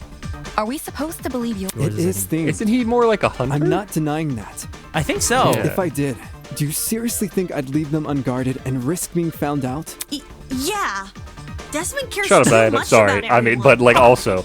S18: Are we supposed to believe you?
S14: It is themed.
S1: Isn't he more like a hunter?
S14: I'm not denying that.
S2: I think so.
S1: Yeah.
S14: If I did, do you seriously think I'd leave them unguarded and risk being found out?
S10: Yeah. Desmond cares
S1: Shut up,
S10: too
S1: man. I'm
S10: much
S1: sorry.
S10: about
S1: I mean,
S10: everyone.
S1: but like also.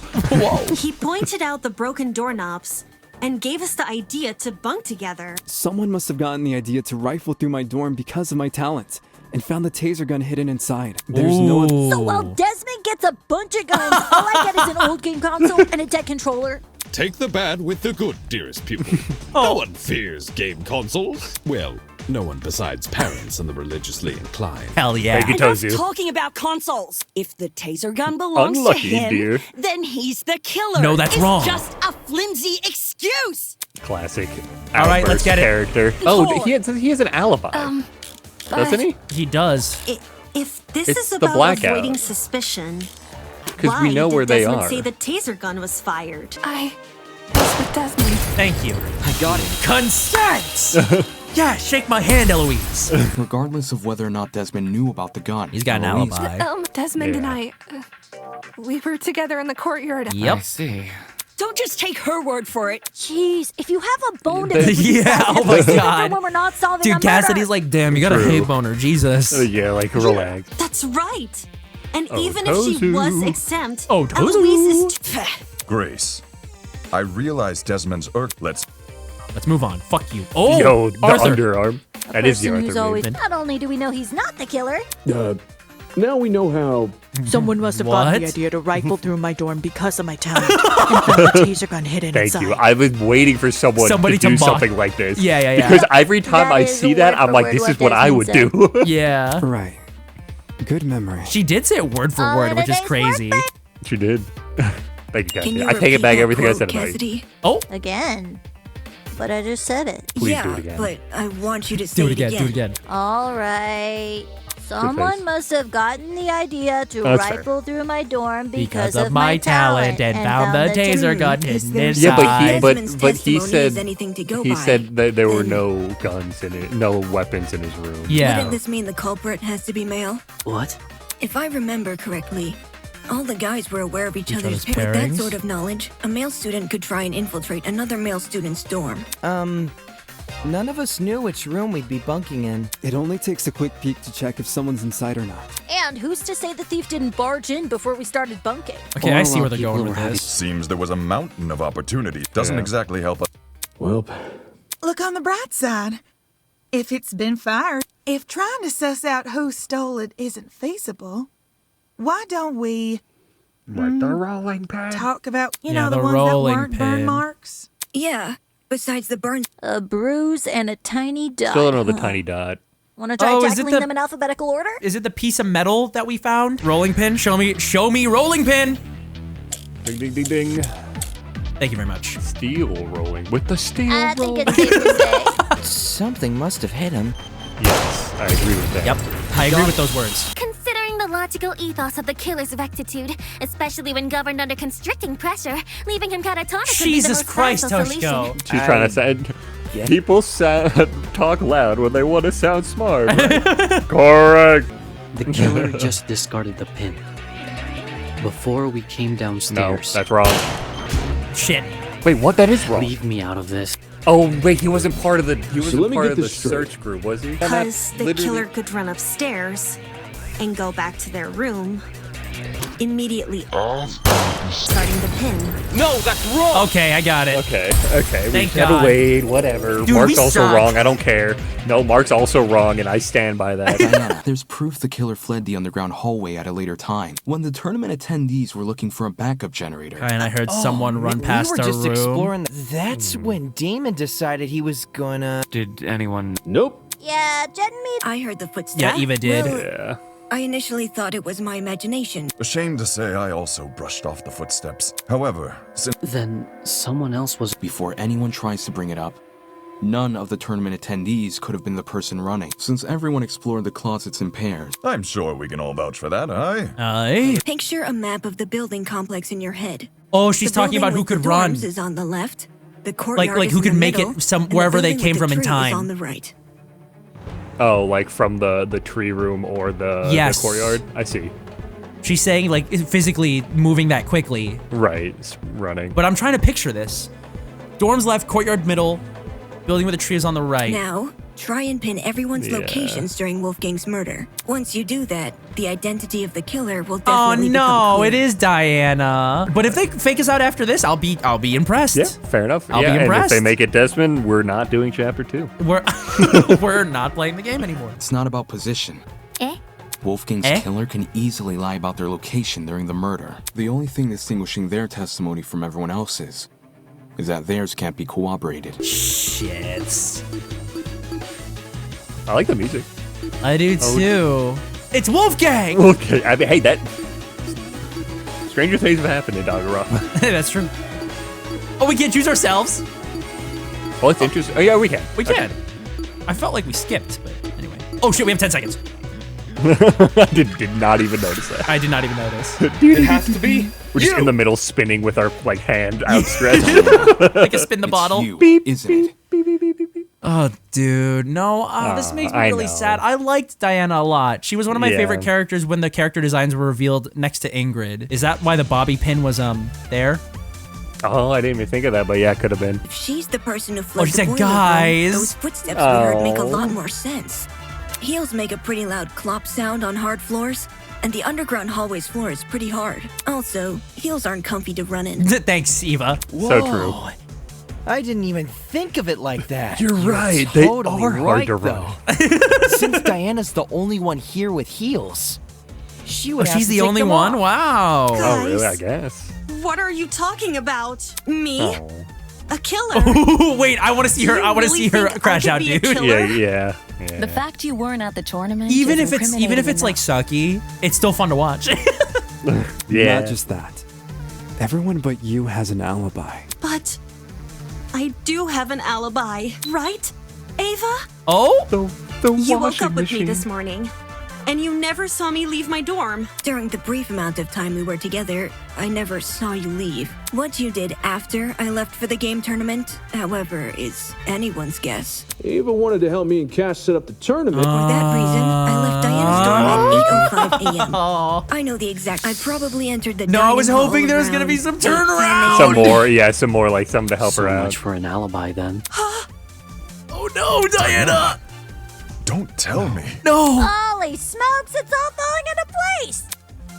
S10: He pointed out the broken doorknobs and gave us the idea to bunk together.
S14: Someone must have gotten the idea to rifle through my dorm because of my talent and found the taser gun hidden inside. There's no...
S16: So while Desmond gets a bunch of guns, all I get is an old game console and a deck controller.
S3: Take the bad with the good, dearest pupil. No one fears game consoles. Well, no one besides parents and the religiously inclined.
S2: Hell yeah.
S1: Thank you,
S13: Enough
S1: Tozu.
S13: talking about consoles. If the taser gun belongs
S1: Unlucky,
S13: to him,
S1: dear.
S13: then he's the killer.
S2: No, that's
S13: it's
S2: wrong.
S13: Just a flimsy excuse.
S1: Classic.
S2: All right, let's
S1: outburst
S2: get it.
S1: character. Oh, he has an alibi, doesn't he?
S2: He does.
S10: If this
S1: It's
S10: is
S1: the
S10: about
S1: blackout.
S10: avoiding suspicion,
S1: 'Cause we know
S10: why
S1: where
S10: did
S1: they
S10: Desmond
S1: are.
S10: say the taser gun was fired?
S15: I was with Desmond.
S2: Thank you.
S8: I got it.
S2: Consent! Yeah, shake my hand, Eloise.
S19: Regardless of whether or not Desmond knew about the gun,
S2: He's got an
S19: Eloise-
S2: alibi.
S15: Desmond and
S1: Yeah.
S15: I, we were together in the courtyard.
S2: Yep.
S20: I see.
S13: Don't just take her word for it.
S16: Jeez, if you have a bone to pick,
S2: Yeah, oh my God.
S16: when we're not solving a
S2: Dude,
S16: murder.
S2: Cassidy's like, damn, you got a
S1: True.
S2: hate boner. Jesus.
S1: Yeah, like relax.
S10: That's right. And
S1: Oh,
S10: even if she
S1: Tozu.
S10: was exempt,
S2: Oh, Tozu.
S10: Eloise is
S5: Grace, I realize Desmond's Let's
S2: Let's move on. Fuck you. Oh,
S1: Yo, the
S2: Arthur.
S1: underarm.
S16: a
S1: That is the
S16: person
S1: Arthur
S16: who's always.
S1: move.
S16: Not only do we know he's not the killer,
S21: Now we know how.
S22: Someone must have gotten the
S2: What?
S22: idea to rifle through my dorm because of my talent and found the taser gun hidden
S1: Thank
S22: inside.
S1: you. I was waiting for
S2: Somebody
S1: to do
S2: to mock.
S1: something like this.
S2: Yeah, yeah, yeah.
S1: Because every time
S16: That
S1: I
S16: is
S1: see that,
S16: word
S1: I'm
S16: for
S1: like,
S16: word
S1: this
S16: what
S1: is what I would
S16: Desmond
S1: do.
S2: Yeah.
S14: Right. Good memory.
S2: She did say it word for word, which is crazy.
S1: She did. Thank you,
S17: Can
S1: Cassidy.
S17: you
S1: I take
S17: repeat
S1: it back
S17: that
S1: everything I
S17: quote,
S1: said about you.
S17: Cassidy?
S2: Oh,
S16: again. But I just said it.
S1: Please
S17: yeah,
S1: do it again.
S17: but I want you to say
S2: do it again. Do it again.
S16: All right.
S1: face.
S16: Someone must have gotten the idea to
S1: That's fair.
S16: rifle through my dorm
S2: Because of my talent and found the taser gun hidden inside.
S1: Yeah,
S17: Desmond's
S1: but he
S17: testimony
S1: said
S17: is anything to go
S1: he
S17: by.
S1: said that there were no guns in it, no weapons in his room.
S2: Yeah.
S17: Wouldn't this mean the culprit has to be male?
S7: What?
S17: If I remember correctly, all the guys were aware of each other's
S2: other's
S17: With that
S2: pairings?
S17: sort of knowledge, a male student could try and infiltrate another male student's dorm.
S8: None of us knew which room we'd be bunking in.
S14: It only takes a quick peek to check if someone's inside or not.
S16: And who's to say the thief didn't barge in before we started bunking?
S2: Okay, I see where they're going with this.
S5: Seems there was a mountain of opportunity. Doesn't exactly help us.
S21: Well,
S4: Look on the bright side. If it's been fired, if trying to suss out who stole it isn't feasible, why don't we
S1: Like the rolling pin.
S4: talk about, you
S2: Yeah,
S4: know, the
S2: the
S4: ones that
S2: rolling
S4: weren't burn
S2: pin.
S4: marks?
S17: Yeah, besides the burn.
S16: A bruise and a tiny dot.
S1: Still don't know the tiny dot.
S16: Want to try
S2: Oh, is it
S16: tackling
S2: the-
S16: them in alphabetical order?
S2: Is it the piece of metal that we found? Rolling pin? Show me rolling pin!
S1: Ding, ding, ding, ding.
S2: Thank you very much.
S1: Steel rolling. With the steel
S16: I think
S1: rolling.
S16: it's safe to say.
S8: Something must have hit him.
S1: Yes, I agree with that.
S2: Yep, I agree with those words.
S9: Considering the logical ethos of the killer's rectitude, especially when governed under constricting pressure, leaving him catatonic would be the
S2: Jesus
S9: most
S2: Christ,
S9: viable solution.
S2: Toshiko.
S1: She's trying to say, people talk loud when they want to sound smart. Right? Correct.
S7: The killer just discarded the pin before we came
S1: No,
S7: downstairs.
S1: that's wrong.
S2: Shit.
S1: Wait, what? That is wrong.
S7: Leave me out of this.
S1: Oh, wait, he wasn't part of the. He
S21: let
S1: wasn't
S21: me
S1: part
S21: get
S1: of the
S21: this straight.
S1: search group, was he?
S10: Because the killer could run upstairs and go back to their room
S13: Immediately starting the pin.
S11: No, that's wrong!
S2: Okay, I got it.
S1: Okay. We
S2: Thank
S1: had to
S2: God.
S1: wait, whatever.
S2: Dude,
S1: Mark's
S2: we
S1: also
S2: suck.
S1: wrong, I don't care. No, Mark's also wrong, and I stand by that.
S19: Diana, there's proof the killer fled the underground hallway at a later time, when the tournament attendees were looking for a backup generator.
S2: And I heard someone run past
S8: we were
S2: our
S8: just
S2: room.
S8: exploring. That's when Damon decided he was gonna.
S20: Did anyone?
S21: Nope.
S16: Yeah, Jen and me.
S17: I heard the footsteps.
S2: Yeah, Eva did.
S17: Well,
S1: Yeah.
S17: I initially thought it was my imagination.
S5: Ashamed to say I also brushed off the footsteps. However, since
S7: Then someone else was.
S19: Before anyone tries to bring it up, none of the tournament attendees could have been the person running, since everyone explored the closets in pairs.
S5: I'm sure we can all vouch for that, aye?
S2: Aye.
S17: Picture a map of the building complex in your head.
S2: Oh, she's
S17: The
S2: talking about
S17: building
S2: who
S17: with
S2: could
S17: the
S2: run.
S17: dorms is on the left. The courtyard
S2: Like
S17: is
S2: who
S17: in
S2: could
S17: the
S2: make
S17: middle,
S2: it some
S17: and the
S2: wherever they
S17: building
S2: came
S17: with the
S2: from in
S17: tree is
S2: time.
S17: on the right.
S1: Oh, like from the tree room or the courtyard? I see.
S2: She's saying like physically moving that quickly.
S1: Right, it's running.
S2: But I'm trying to picture this. Dorms left, courtyard middle, building with the tree is on the right.
S17: Now, try and pin everyone's
S1: Yeah.
S17: locations during Wolfgang's murder. Once you do that, the identity of the killer will
S2: Oh
S17: definitely become
S2: no,
S17: clear.
S2: it is Diana. But if they fake us out after this, I'll be impressed.
S1: Yeah, fair enough.
S2: I'll be
S1: And if
S2: impressed.
S1: they make it Desmond, we're not doing chapter 2.
S2: We're not playing the game anymore.
S19: It's not about position.
S9: Eh?
S19: Wolfgang's killer can easily lie about their location during the murder. The only thing distinguishing their testimony from everyone else's is that theirs can't be corroborated.
S2: Shit.
S1: I like the music.
S2: I do too. It's Wolfgang!
S1: Okay, I mean, hey, that... Stranger things have happened in Danganronpa.
S2: That's true. Oh, we can't choose ourselves?
S1: Well, it's interesting. Oh, yeah, we can.
S2: We can. I felt like we skipped, but anyway. Oh shit, we have 10 seconds.
S1: I did not even notice that.
S2: I did not even notice.
S11: It has to be.
S1: We're just in the middle spinning with our hand outstretched.
S2: Like a spin the bottle.
S19: You,
S1: Beep,
S19: isn't
S1: beep,
S19: it?
S2: Oh, dude, no, this makes me
S1: I
S2: really
S1: know.
S2: sad. I liked Diana a lot. She was one of my
S1: Yeah.
S2: favorite characters when the character designs were revealed next to Ingrid. Is that why the bobby pin was there?
S1: Oh, I didn't even think of that, but yeah, it could have been.
S17: If she's the person who fled
S2: she
S17: the
S2: said,
S17: boiler room,
S2: "Guys."
S17: those footsteps we heard make a
S1: Oh.
S17: lot more sense. Heels make a pretty loud clop sound on hard floors, and the underground hallway's floor is pretty hard. Also, heels aren't comfy to run in.
S2: Thanks, Eva.
S1: So true.
S8: I didn't even think of it like that.
S1: You're right.
S8: Totally
S1: They are hard
S8: right,
S1: to run.
S8: though. Since Diana's the only one here with heels, she would have
S2: She's
S8: to
S2: the
S8: take
S2: only
S8: them
S2: one?
S8: off.
S2: Wow.
S1: Oh, really? I guess.
S10: What are you talking about? Me?
S1: Oh.
S10: A killer?
S2: Wait, I want to see her.
S10: You
S2: I want to
S10: really
S2: see her
S10: think I
S2: crash
S10: could
S2: out,
S10: be a
S2: dude.
S10: killer?
S1: Yeah.
S18: The fact you weren't at the tournament.
S2: Even
S18: is
S2: if it's
S18: incriminating
S2: like sucky, it's still fun to watch.
S1: Yeah.
S14: Not just that. Everyone but you has an alibi.
S10: But I do have an alibi, right, Ava?
S2: Oh?
S1: The
S10: You woke
S1: washing
S10: up with me
S1: machine.
S10: this morning, and you never saw me leave my dorm.
S17: During the brief amount of time we were together, I never saw you leave. What you did after I left for the game tournament, however, is anyone's guess.
S21: Ava wanted to help me and Cash set up the tournament.
S17: For that reason, I left Diana's dorm at 8:05 a.m. I know the exact. I probably entered the.
S2: No, I was
S17: dining hall
S2: hoping there was gonna be
S17: around
S2: some
S17: 8, 10
S2: turnaround.
S1: Some more, some more, like something to help
S7: So
S1: her out.
S7: much for an alibi then.
S2: Oh no, Diana!
S5: Don't tell me.
S2: No!
S16: Holy smokes, it's all falling into place!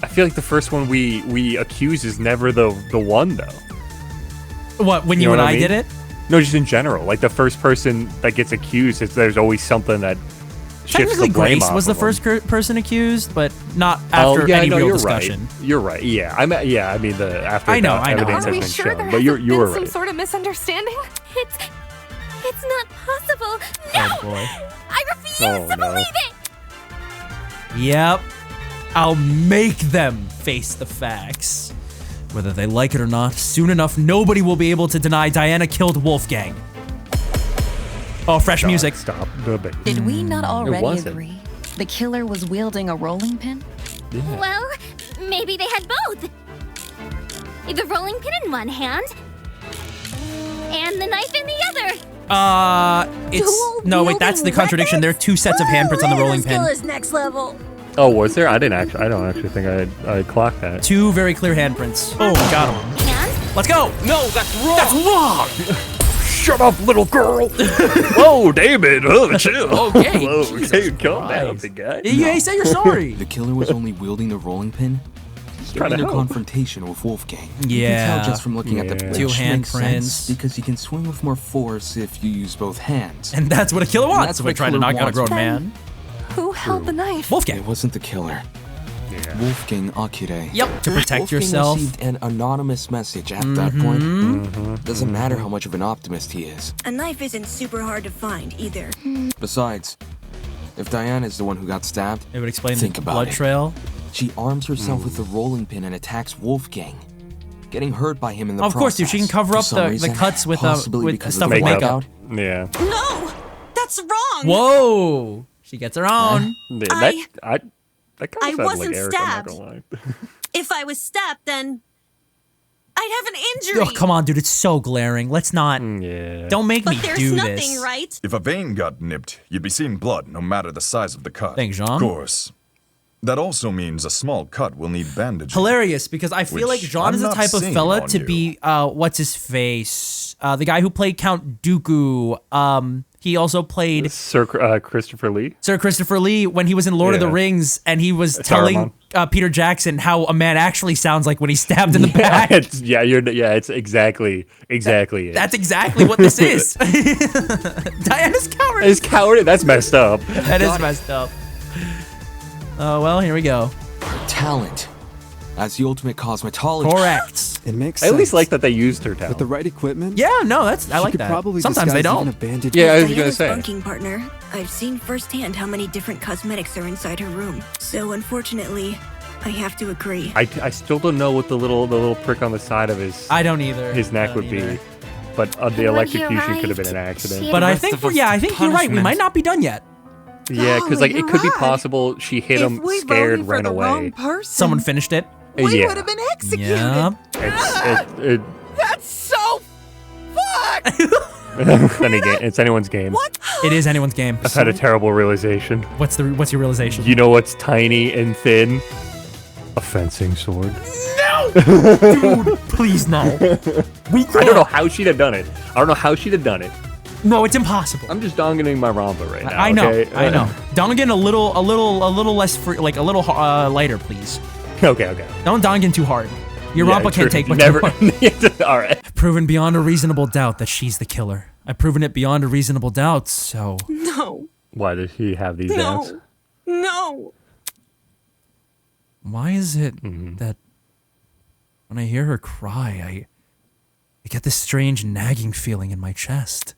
S1: I feel like the first one we accuse is never the one though.
S2: What, when you,
S1: know
S2: and
S1: what
S2: I
S1: mean?
S2: did it?
S1: No, just in general. Like the first person that gets accused, there's always something that shifts
S2: Technically,
S1: the blame
S2: Grace
S1: off
S2: was the
S1: of them.
S2: first person accused, but not after any
S1: no,
S2: real
S1: you're
S2: discussion.
S1: Right. You're right. Yeah, I mean the after
S2: I know,
S1: that
S2: I know.
S1: evidence
S15: Are we
S1: has been
S15: sure
S1: shown,
S15: there
S1: but you're
S15: hasn't been
S1: right.
S15: some sort of misunderstanding?
S9: It's not possible. No!
S2: Oh boy.
S9: I refuse
S1: Oh,
S9: to
S1: no.
S9: believe it!
S2: Yep. I'll make them face the facts. Whether they like it or not, soon enough, nobody will be able to deny Diana killed Wolfgang. Oh, fresh music.
S1: Stop the bit.
S18: Did we not already
S1: wasn't.
S18: agree? The killer was wielding a rolling pin?
S1: Yeah.
S9: Well, maybe they had both. The rolling pin in one hand, and the knife in the other.
S2: It's no wait. That's the contradiction. There are two sets of handprints on the rolling pin.
S16: Is next level.
S1: Oh, was there? I don't actually think I clocked that.
S2: Two very clear handprints. Oh, got him.
S9: And
S2: Let's go.
S11: No, that's wrong.
S2: That's wrong.
S1: Shut up, little girl. Whoa, David. Oh, chill.
S2: Okay,
S1: Whoa,
S2: Jesus
S1: hey, calm
S2: Christ.
S1: down, big guy.
S2: Hey, say you're sorry.
S19: The killer was only wielding the rolling pin During their confrontation with Wolfgang, you
S2: Yeah.
S19: can tell just from looking at the
S2: Two
S19: which makes sense
S2: handprints.
S19: because you can swing with more force if you use both hands.
S2: And that's what a killer
S19: And
S2: wants.
S19: that's
S2: So
S19: what
S2: we try to
S19: killer
S2: knock out a
S19: wants.
S2: grown man.
S15: Who held the knife?
S2: Wolfgang.
S19: It wasn't the killer. Wolfgang Akire.
S2: Yep, to protect
S19: Wolfgang
S2: yourself.
S19: received an anonymous message at that point. Doesn't matter how much of an optimist he is.
S17: A knife isn't super hard to find either.
S19: Besides, if Diana is the one who got stabbed,
S2: It would explain
S19: think
S2: the
S19: about
S2: blood
S19: it.
S2: trail.
S19: She arms herself with the rolling pin and attacks Wolfgang, getting hurt by him in the
S2: Of course, dude.
S19: process.
S2: She can cover
S19: For
S2: up
S19: some
S2: the
S19: reason,
S2: cuts with
S19: possibly because of
S2: stuff
S19: the
S2: with makeup.
S1: Yeah.
S10: No! That's wrong!
S2: Whoa! She gets her own.
S1: That kind
S10: I
S1: of sounds
S10: wasn't
S1: like Eric, I'm not
S10: stabbed.
S1: gonna lie.
S10: If I was stabbed, then I'd have an injury.
S2: Oh, come on, dude. It's so glaring. Let's not.
S1: Yeah.
S2: Don't make me
S10: But there's
S2: do
S10: nothing,
S2: this.
S10: right?
S5: If a vein got nipped, you'd be seeing blood no matter the size of the cut.
S2: Thanks, Jean.
S5: Of course. That also means a small cut will need bandaging.
S2: Hilarious, because I feel like
S5: Which
S2: Jean
S5: I'm
S2: is the
S5: not
S2: type of
S5: seeing
S2: fella
S5: on
S2: to
S5: you.
S2: be what's his face? The guy who played Count Dooku. He also played
S1: Sir Christopher Lee.
S2: Sir Christopher Lee when he was in Lord of the
S1: Yeah.
S2: Rings, and he was telling Peter Jackson how a man actually sounds like when he's stabbed in the back.
S1: It's exactly it.
S2: That's exactly what this is. Diana's coward.
S1: It's coward. That's messed up.
S2: That is messed up. Oh well, here we go.
S19: Talent. As the ultimate cosmetologist.
S2: Correct.
S14: It makes
S1: I
S14: sense.
S1: at least like that they used her talent.
S14: With the right equipment?
S2: Yeah, no, I
S14: she
S2: like
S14: could
S2: that.
S14: Probably
S2: Sometimes they
S14: disguise
S2: don't.
S14: even a bandage.
S1: Yeah, I was gonna
S17: Diana's
S1: say.
S17: bunking partner. I've seen firsthand how many different cosmetics are inside her room. So unfortunately, I have to agree.
S1: I still don't know what the little prick on the side of his
S2: I don't either.
S1: his
S2: I
S1: neck
S2: don't
S1: would
S2: either.
S1: be, but the
S9: when he
S1: electrocution could have been an
S9: arrived,
S1: accident.
S9: she
S2: But I
S20: rest
S2: think
S20: of us
S2: I think you're right. We
S20: punishment.
S2: might not be done yet.
S1: Yeah, because
S4: Golly,
S1: it could be
S4: you're right.
S1: possible she hit
S4: If
S1: him,
S4: we
S1: scared,
S4: voted for
S1: ran
S4: the wrong
S1: away.
S4: person,
S2: Someone finished it.
S4: we
S1: Yeah.
S4: would have been executed.
S2: Yeah.
S4: That's so fucked.
S1: It's anyone's game.
S4: What?
S2: It is anyone's game.
S1: I've had a terrible realization.
S2: What's your realization?
S1: You know what's tiny and thin? A fencing sword.
S2: Dude, please no.
S1: I don't know how she'd have done it.
S2: No, it's impossible.
S1: I'm just donganing my Rompa right now.
S2: I know.
S1: Okay?
S2: I know. Dongan a little less free, like a little lighter, please.
S1: Okay.
S2: Don't Dongan too hard. Your
S1: Yeah,
S2: Rompa
S1: true.
S2: can't take much
S1: Never.
S2: more.
S1: All right.
S2: I've proven beyond a reasonable doubt that she's the killer. I've proven it beyond a reasonable doubt, so...
S4: No.
S1: Why did he have these doubts?
S4: No.
S2: Why is it that when I hear her cry, I get this strange nagging feeling in my chest?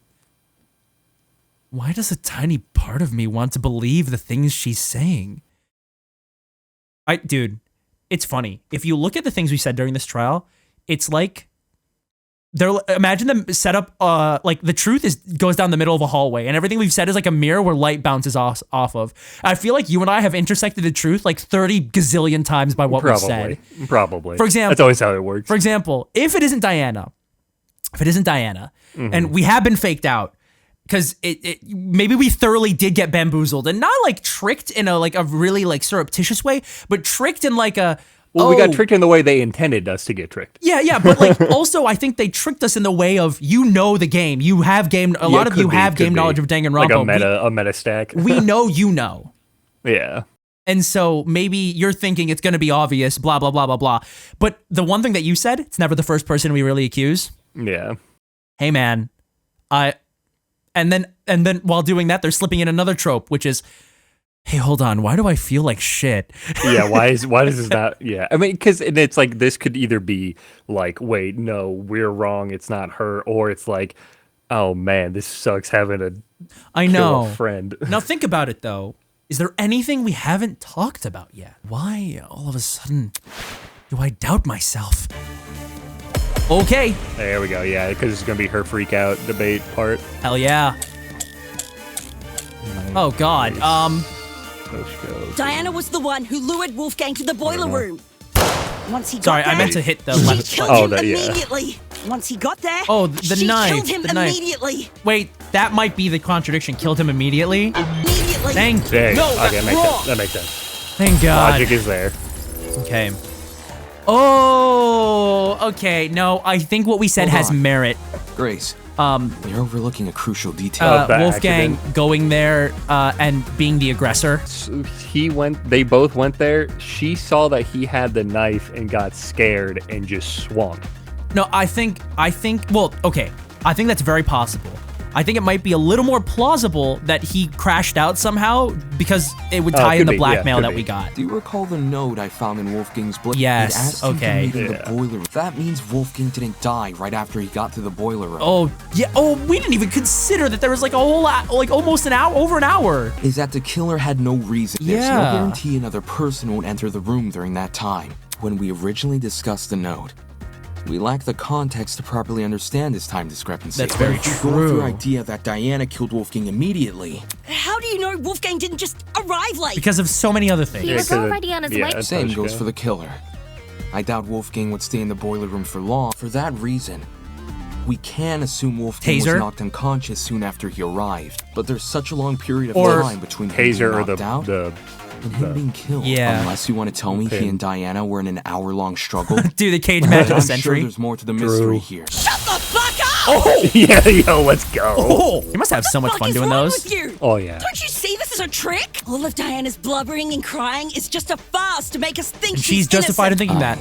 S2: Why does a tiny part of me want to believe the things she's saying? Dude, it's funny. If you look at the things we said during this trial, it's like imagine them set up like the truth goes down the middle of a hallway, and everything we've said is like a mirror where light bounces off of. I feel like you and I have intersected the truth like 30 gazillion times by what we've said.
S1: Probably.
S2: For example,
S1: that's always how it works.
S2: For example, if it isn't Diana, and we have been faked out, because maybe we thoroughly did get bamboozled, and not like tricked in a really like surreptitious way, but tricked in like a
S1: we got tricked in the way they intended us to get tricked.
S2: Yeah, but like also I think they tricked us in the way of the game. You have game. A lot of you have game knowledge of Danganronpa.
S1: Like a meta stack.
S2: We know you know.
S1: Yeah.
S2: And so maybe you're thinking it's going to be obvious, blah blah blah blah blah. But the one thing that you said, it's never the first person we really accuse.
S1: Yeah.
S2: Hey man, and then while doing that, they're slipping in another trope, which is, hey, hold on, why do I feel like shit?
S1: Yeah, why does this not? Yeah, I mean, because it's like this could either be like, wait, no, we're wrong, it's not her, or it's like, oh man, this sucks having kill a friend.
S2: Now think about it though. Is there anything we haven't talked about yet? Why all of a sudden do I doubt myself? Okay.
S1: There we go. Yeah, because it's gonna be her freak out debate part.
S2: Hell yeah. Oh God.
S13: Diana was the one who lured Wolfgang to the boiler room. Once he got
S2: Sorry,
S13: there,
S2: I meant to hit the
S13: she
S2: left
S13: killed
S2: button.
S13: him immediately. Once he got there,
S2: Oh, the
S13: she
S2: knife.
S13: killed him
S2: the knife.
S13: immediately.
S2: Wait, that might be the contradiction. Killed him immediately.
S13: Immediately.
S2: Thank you.
S1: Dang.
S13: No,
S1: Okay,
S13: that's
S1: that makes sense.
S2: Thank God.
S1: Logic is there.
S2: Okay. Oh, okay. No, I think what we said
S19: Hold
S2: has
S19: on.
S2: merit.
S19: Grace, You're overlooking a crucial detail.
S2: Wolfgang going there and being the aggressor.
S1: They both went there. She saw that he had the knife and got scared and just swung.
S2: No, I think, well, okay. I think that's very possible. I think it might be a little more plausible that he crashed out somehow because it would tie in the blackmail that we got.
S19: Do you recall the note I found in Wolfgang's blade?
S2: Yes,
S19: it asked
S2: okay.
S19: You to meet in the boiler room. That means Wolfgang didn't die right after he got to the boiler room.
S2: Oh, yeah. Oh, we didn't even consider that there was like a whole lot, like almost over an hour.
S19: Is that the killer had no reason. There's
S2: Yeah.
S19: no guarantee another person won't enter the room during that time. When we originally discussed the note, we lack the context to properly understand this time discrepancy.
S2: That's very
S19: If you
S2: true.
S19: go with your idea that Diana killed Wolfgang immediately.
S13: How do you know Wolfgang didn't just arrive late?
S2: Because of so many other things.
S9: He was already on his way.
S19: Same goes for the killer. I doubt Wolfgang would stay in the boiler room for long. For that reason, we can assume Wolfgang was
S2: Taser?
S19: knocked unconscious soon after he arrived. But there's such a long period of
S1: Or
S19: time between him
S1: Taser
S19: being
S1: or
S19: knocked out and him being killed.
S2: Yeah.
S19: Unless you want to tell me he and Diana were in an hour-long struggle.
S2: Dude, the cage match of the
S19: I'm
S2: century.
S19: sure there's more to the mystery here.
S13: Shut the fuck up!
S2: Oh!
S1: Yeah, yo, let's go.
S2: Oh! You must have so much fun doing those.
S13: With you?
S1: Oh, yeah.
S13: Don't you see this is a trick? All of Diana's blubbering and crying is just a farce to make us think
S2: And she's justified in thinking that.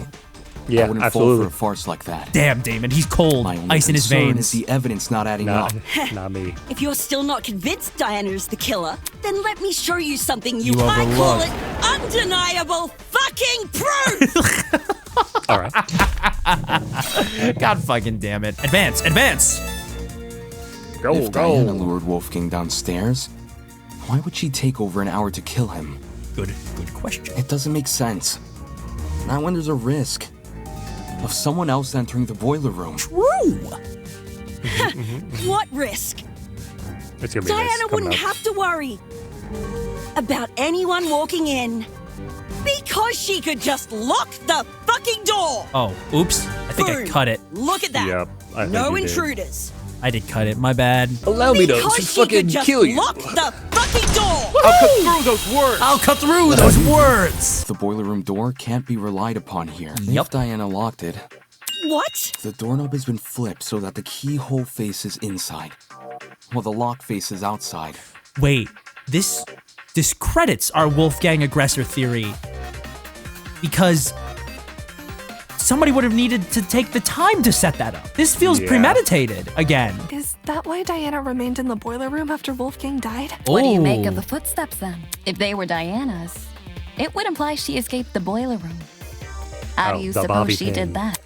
S1: Yeah,
S19: I wouldn't
S1: absolutely.
S19: fall for a farce like that.
S2: Damn, Damon, he's cold.
S19: My only
S2: Ice in his
S19: concern
S2: veins.
S19: is the evidence not adding up.
S1: Not me.
S13: If you're still not convinced Diana is the killer, then let me show you something
S2: You
S13: I call
S2: overlooked.
S13: it undeniable fucking proof!
S1: All right.
S2: God fucking damn it. Advance, advance!
S19: If Diana lured Wolfgang downstairs, why would she take over an hour to kill him?
S2: Good question.
S19: It doesn't make sense. Not when there's a risk of someone else entering the boiler room.
S13: True! What risk?
S1: It's gonna be
S13: Diana
S1: this coming
S13: wouldn't
S1: up.
S13: have to worry about anyone walking in because she could just lock the fucking door!
S2: Oh, oops. I think I
S13: Boom.
S2: cut it.
S13: Look at that!
S1: Yep, I think
S13: No
S1: you did.
S13: intruders!
S2: I did cut it. My bad.
S1: Allow me to
S13: Because she
S1: fucking
S13: could just
S1: kill you.
S13: lock the fucking door!
S11: I'll cut through those words.
S2: I'll cut through those words!
S19: The boiler room door can't be relied upon here.
S2: Yep.
S19: If Diana locked it,
S13: What?
S19: the doorknob has been flipped so that the keyhole faces inside, while the lock faces outside.
S2: Wait, this discredits our Wolfgang aggressor theory. Because somebody would have needed to take the time to set that up. This feels
S1: Yeah.
S2: premeditated again.
S15: Is that why Diana remained in the boiler room after Wolfgang died?
S18: What do you make of
S2: Oh.
S18: the footsteps then? If they were Diana's, it would imply she escaped the boiler room. How
S1: Oh,
S18: do you
S1: the
S18: suppose
S1: Bobby
S18: she
S1: pin.
S18: did that?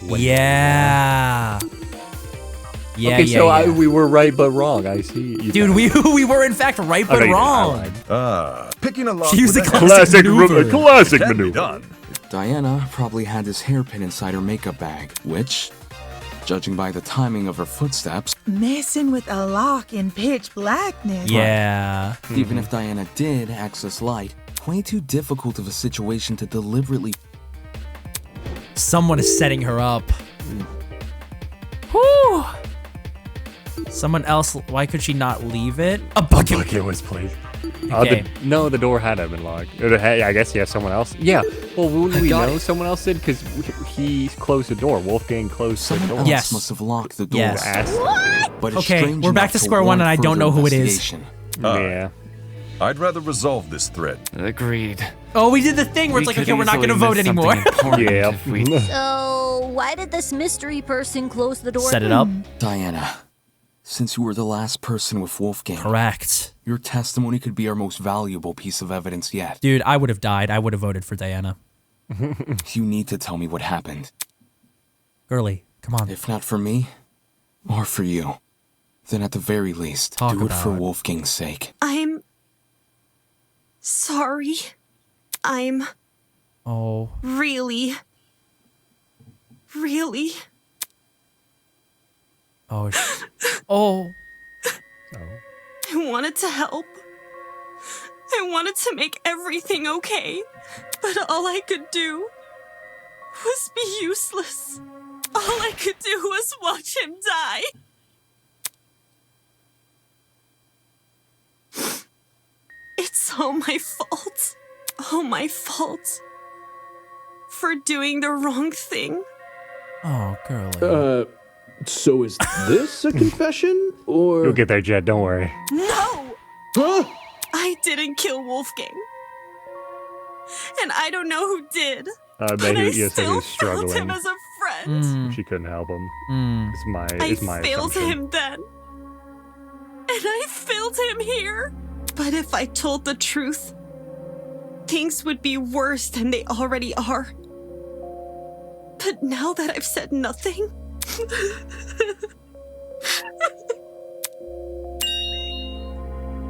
S2: Yeah. Yeah,
S1: Okay,
S2: yeah,
S1: so
S2: yeah.
S1: we were right but wrong. I see. You
S2: Dude, we were in fact right but
S1: no, you didn't. I
S2: wrong.
S1: lied.
S5: Picking a lock
S2: She used
S5: with
S2: the
S5: a
S2: classic maneuver.
S1: classic
S5: can be
S1: maneuver.
S5: done.
S19: Diana probably had this hairpin inside her makeup bag, which, judging by the timing of her footsteps,
S4: Messing with a lock in pitch blackness.
S2: Yeah.
S19: even if Diana did access light, way too difficult of a situation to deliberately.
S2: Someone is setting her up. Whew. Someone else, why could she not leave it? A bucket.
S1: Bucket was placed.
S2: Okay.
S1: No, the door had to have been locked. I guess yeah, someone else. Yeah. Well, wouldn't we know someone else did? Because he closed the door. Wolfgang closed
S19: Someone
S1: the door.
S19: else
S2: Yes.
S19: must have locked the door.
S2: Yes.
S19: But it's
S2: Okay,
S19: strange
S2: we're back
S19: enough
S2: to square one and I
S19: warrant
S2: don't know
S19: further
S2: who it is.
S19: investigation.
S1: Yeah.
S5: I'd rather resolve this thread.
S20: Agreed.
S2: Oh, we did the thing where it's like, okay, we're not going to vote anymore.
S1: Yeah.
S16: So, why did this mystery person close the door?
S2: Set it up.
S19: Diana, since you were the last person with Wolfgang,
S2: Correct.
S19: your testimony could be our most valuable piece of evidence yet.
S2: Dude, I would have died. I would have voted for Diana.
S19: You need to tell me what happened.
S2: Girly, come on.
S19: If not for me, or for you, then at the very least,
S2: Talk
S19: do it for
S2: about it.
S19: Wolfgang's sake.
S10: I'm sorry. I'm
S2: Oh.
S10: really
S2: Oh. Oh.
S10: I wanted to help. I wanted to make everything okay. But all I could do was be useless. All I could do was watch him die. It's all my fault. All my fault. For doing the wrong thing.
S2: Oh, girly.
S21: So is this a confession, or...
S1: You'll get there, Jed. Don't worry.
S10: No!
S21: Huh?
S10: I didn't kill Wolfgang. And I don't know who did.
S1: I bet
S10: but I
S1: he
S10: still
S1: was struggling.
S10: failed him as a friend.
S1: She couldn't help him. It's my
S10: I failed
S1: assumption.
S10: him then. And I failed him here. But if I told the truth, things would be worse than they already are. But now that I've said nothing...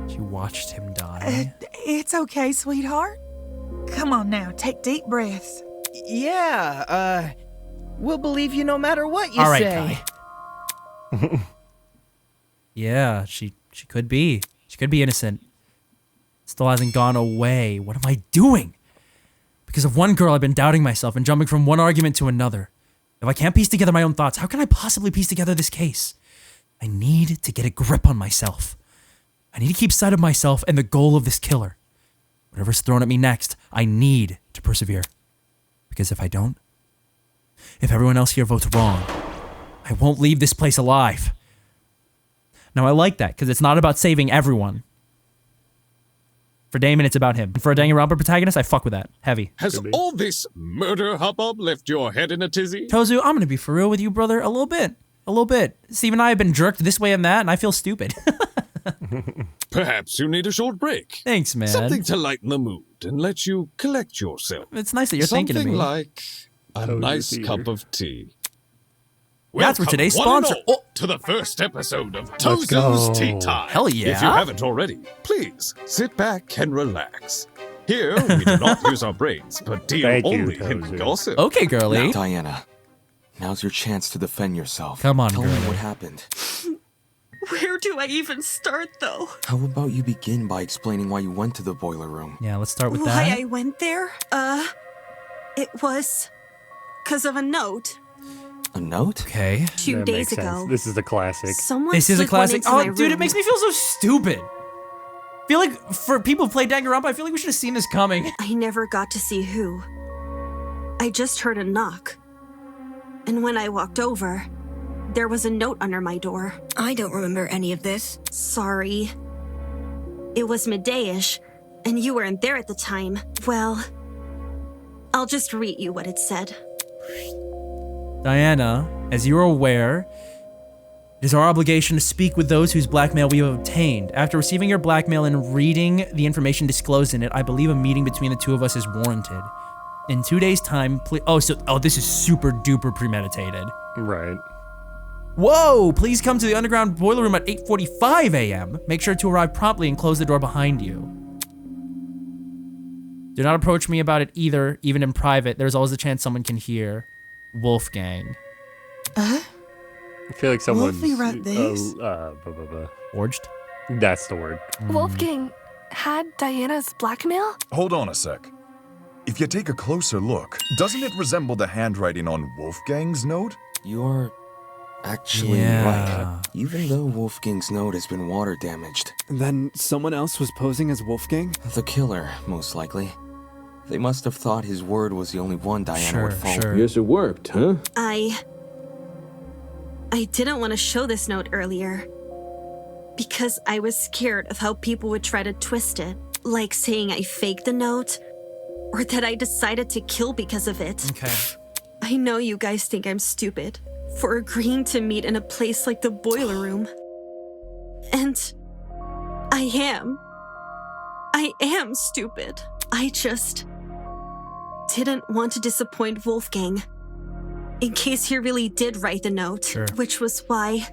S2: She watched him die.
S4: It's okay, sweetheart. Come on now, take deep breaths.
S8: Yeah, we'll believe you no matter what you
S2: All right,
S8: say.
S2: Kai. Yeah, she could be. She could be innocent. Still hasn't gone away. What am I doing? Because of one girl, I've been doubting myself and jumping from one argument to another. If I can't piece together my own thoughts, how can I possibly piece together this case? I need to get a grip on myself. I need to keep sight of myself and the goal of this killer. Whatever's thrown at me next, I need to persevere. Because if I don't, if everyone else here votes wrong, I won't leave this place alive. Now I like that, because it's not about saving everyone. For Damon, it's about him. For a Danganronpa protagonist, I fuck with that. Heavy.
S3: Has all this murder hubbub left your head in a tizzy?
S2: Tozu, I'm gonna be for real with you, brother. A little bit. A little bit. Steve and I have been jerked this way and that, and I feel stupid.
S3: Perhaps you need a short break.
S2: Thanks, man.
S3: Something to lighten the mood and let you collect yourself.
S2: It's nice that you're thinking of me.
S3: Something like a nice cup of tea.
S2: That's where today's sponsor.
S3: To the first episode of
S2: Let's go.
S3: Tozu's Tea Time.
S2: Hell yeah.
S3: If you haven't already, please sit back and relax. Here, we do not use our brains, but deal
S1: Thank you,
S3: only in
S1: Tozu.
S3: gossip.
S2: Okay, girly.
S19: Now, Diana, now's your chance to defend yourself.
S2: Come on,
S19: Tell me
S2: girly.
S19: what happened.
S10: Where do I even start, though?
S19: How about you begin by explaining why you went to the boiler room?
S2: Yeah, let's start with
S10: Why
S2: that.
S10: I went there? It was... 'cause of a note.
S19: A note?
S2: Okay.
S10: 2 days ago.
S1: This is a classic.
S10: Someone
S2: This is a
S10: slipped one
S2: classic.
S10: into
S2: Oh,
S10: my
S2: dude,
S10: room.
S2: it makes me feel so stupid. I feel like for people who play Danganronpa, I feel like we should have seen this coming.
S10: I never got to see who. I just heard a knock. And when I walked over, there was a note under my door.
S17: I don't remember any of this.
S10: Sorry. It was midday-ish, and you weren't there at the time. Well, I'll just read you what it said.
S2: Diana, as you are aware, it is our obligation to speak with those whose blackmail we have obtained. After receiving your blackmail and reading the information disclosed in it, I believe a meeting between the two of us is warranted. In 2 days' time, this is super duper premeditated.
S1: Right.
S2: Whoa! Please come to the underground boiler room at 8:45 a.m. Make sure to arrive promptly and close the door behind you. Do not approach me about it either, even in private. There's always a chance someone can hear. Wolfgang.
S1: I feel like someone's...
S4: Wolfie wrote this?
S2: Forged?
S1: That's the word.
S15: Wolfgang had Diana's blackmail?
S5: Hold on a sec. If you take a closer look, doesn't it resemble the handwriting on Wolfgang's note?
S19: You're actually
S2: Yeah.
S19: right. Even though Wolfgang's note has been water damaged.
S14: Then someone else was posing as Wolfgang?
S19: The killer, most likely. They must have thought his word was the only one Diana would follow.
S21: Yes, it worked, huh?
S10: I didn't want to show this note earlier. Because I was scared of how people would try to twist it. Like saying I faked the note, or that I decided to kill because of it.
S2: Okay.
S10: I know you guys think I'm stupid for agreeing to meet in a place like the boiler room. And I am. I am stupid. I just didn't want to disappoint Wolfgang. In case he really did write the note.
S2: Sure.
S10: Which was why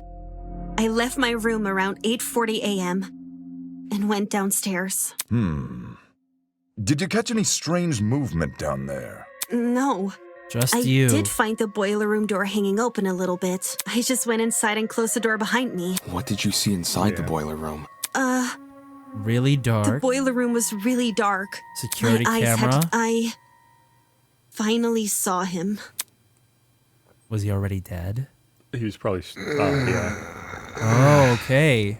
S10: I left my room around 8:40 a.m. and went downstairs.
S5: Did you catch any strange movement down there?
S10: No.
S2: Just
S10: I
S2: you.
S10: did find the boiler room door hanging open a little bit. I just went inside and closed the door behind me.
S19: What did you see inside the boiler room?
S2: Really
S10: The
S2: dark.
S10: boiler room was really dark.
S2: Security
S10: My eyes
S2: camera.
S10: I finally saw him.
S2: Was he already dead?
S1: He was probably... yeah.
S2: Oh, okay.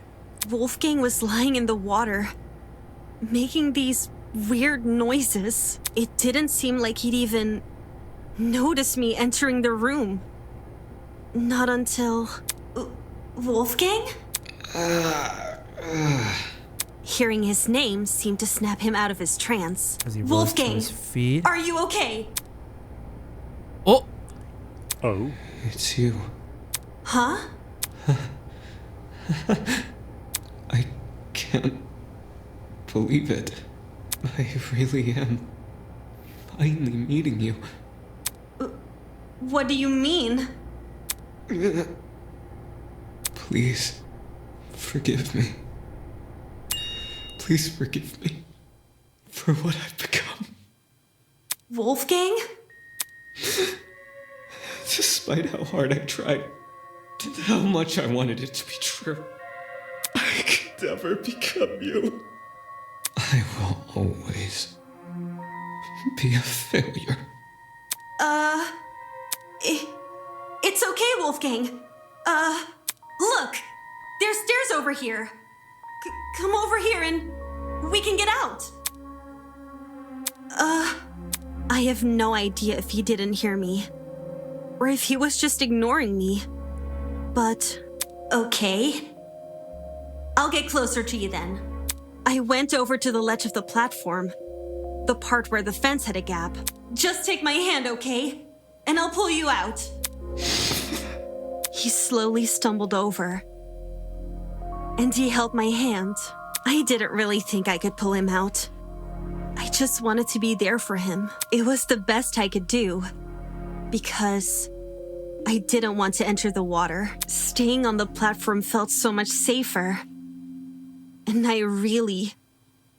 S10: Wolfgang was lying in the water, making these weird noises. It didn't seem like he'd even notice me entering the room. Not until... Wolfgang? Hearing his name seemed to snap him out of his trance.
S2: As he rose to
S10: Wolfgang,
S2: his feet.
S10: are you okay?
S2: Oh!
S1: Oh.
S19: It's you.
S10: Huh?
S19: I can't believe it. I really am finally meeting you.
S10: What do you mean?
S19: Please, forgive me. Please forgive me for what I've become.
S10: Wolfgang?
S19: Despite how hard I tried, and how much I wanted it to be true, I could never become you. I will always be a failure.
S10: It's okay, Wolfgang. Look, there's stairs over here. Come over here and we can get out. I have no idea if he didn't hear me, or if he was just ignoring me. But, okay. I'll get closer to you then. I went over to the ledge of the platform, the part where the fence had a gap. Just take my hand, okay? And I'll pull you out. He slowly stumbled over, and he held my hand. I didn't really think I could pull him out. I just wanted to be there for him. It was the best I could do, because I didn't want to enter the water. Staying on the platform felt so much safer. And I really,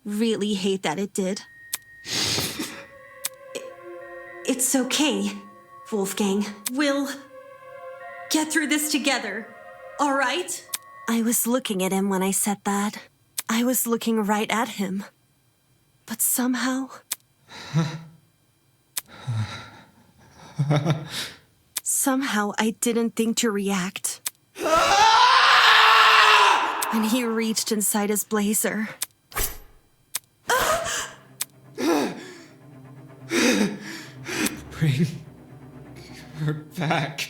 S10: really hate that it did. It's okay, Wolfgang. We'll get through this together, all right? I was looking at him when I said that. I was looking right at him. But somehow... somehow I didn't think to react. And he reached inside his blazer.
S19: Bring her back.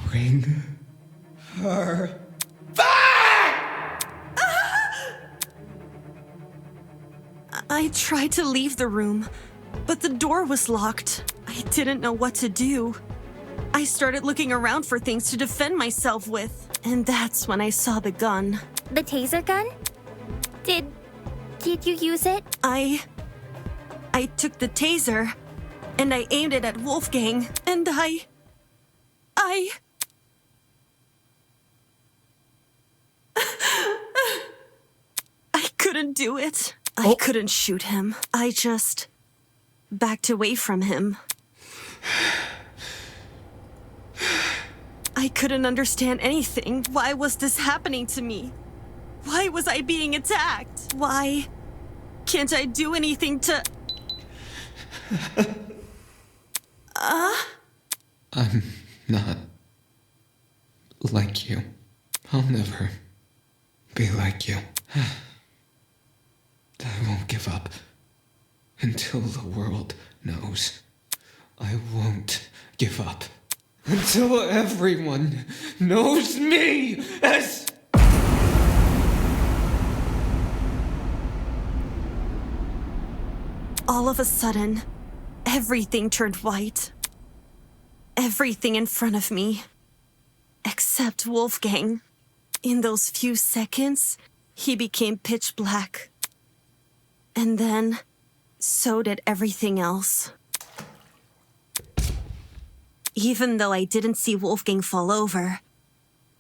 S19: Bring her back!
S10: I tried to leave the room, but the door was locked. I didn't know what to do. I started looking around for things to defend myself with, and that's when I saw the gun.
S9: The taser gun? Did you use it?
S10: I took the taser, and I aimed it at Wolfgang, and I couldn't do it. I couldn't shoot him. I just backed away from him. I couldn't understand anything. Why was this happening to me? Why was I being attacked? Why can't I do anything to...
S19: I'm not like you. I'll never be like you. I won't give up until the world knows. I won't give up until everyone knows me as...
S10: All of a sudden, everything turned white. Everything in front of me. Except Wolfgang. In those few seconds, he became pitch black. And then, so did everything else. Even though I didn't see Wolfgang fall over,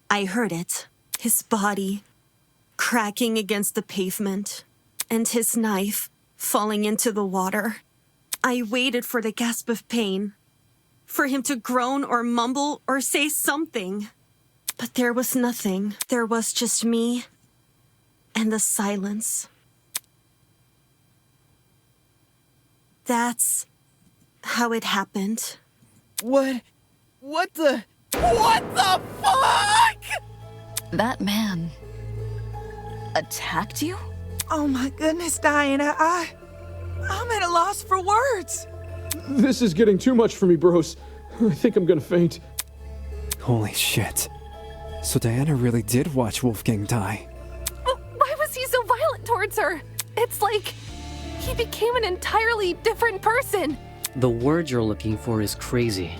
S10: I heard it. His body cracking against the pavement, and his knife falling into the water. I waited for the gasp of pain, for him to groan or mumble or say something. But there was nothing. There was just me and the silence. That's how it happened.
S22: What the fuck?
S18: That man attacked you?
S4: Oh my goodness, Diana, I'm at a loss for words.
S21: This is getting too much for me, bros. I think I'm gonna faint.
S14: Holy shit. So Diana really did watch Wolfgang die.
S15: Why was he so violent towards her? It's like he became an entirely different person.
S7: The word you're looking for is crazy.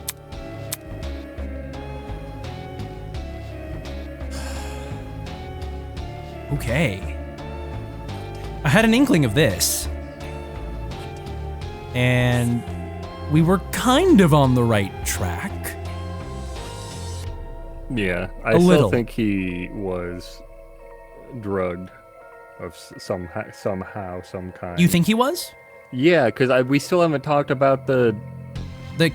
S2: Okay. I had an inkling of this. And we were kind of on the right track.
S1: Yeah, I
S2: A
S1: still
S2: little.
S1: think he was drugged of some kind.
S2: You think he was?
S1: Yeah, because we still haven't talked about the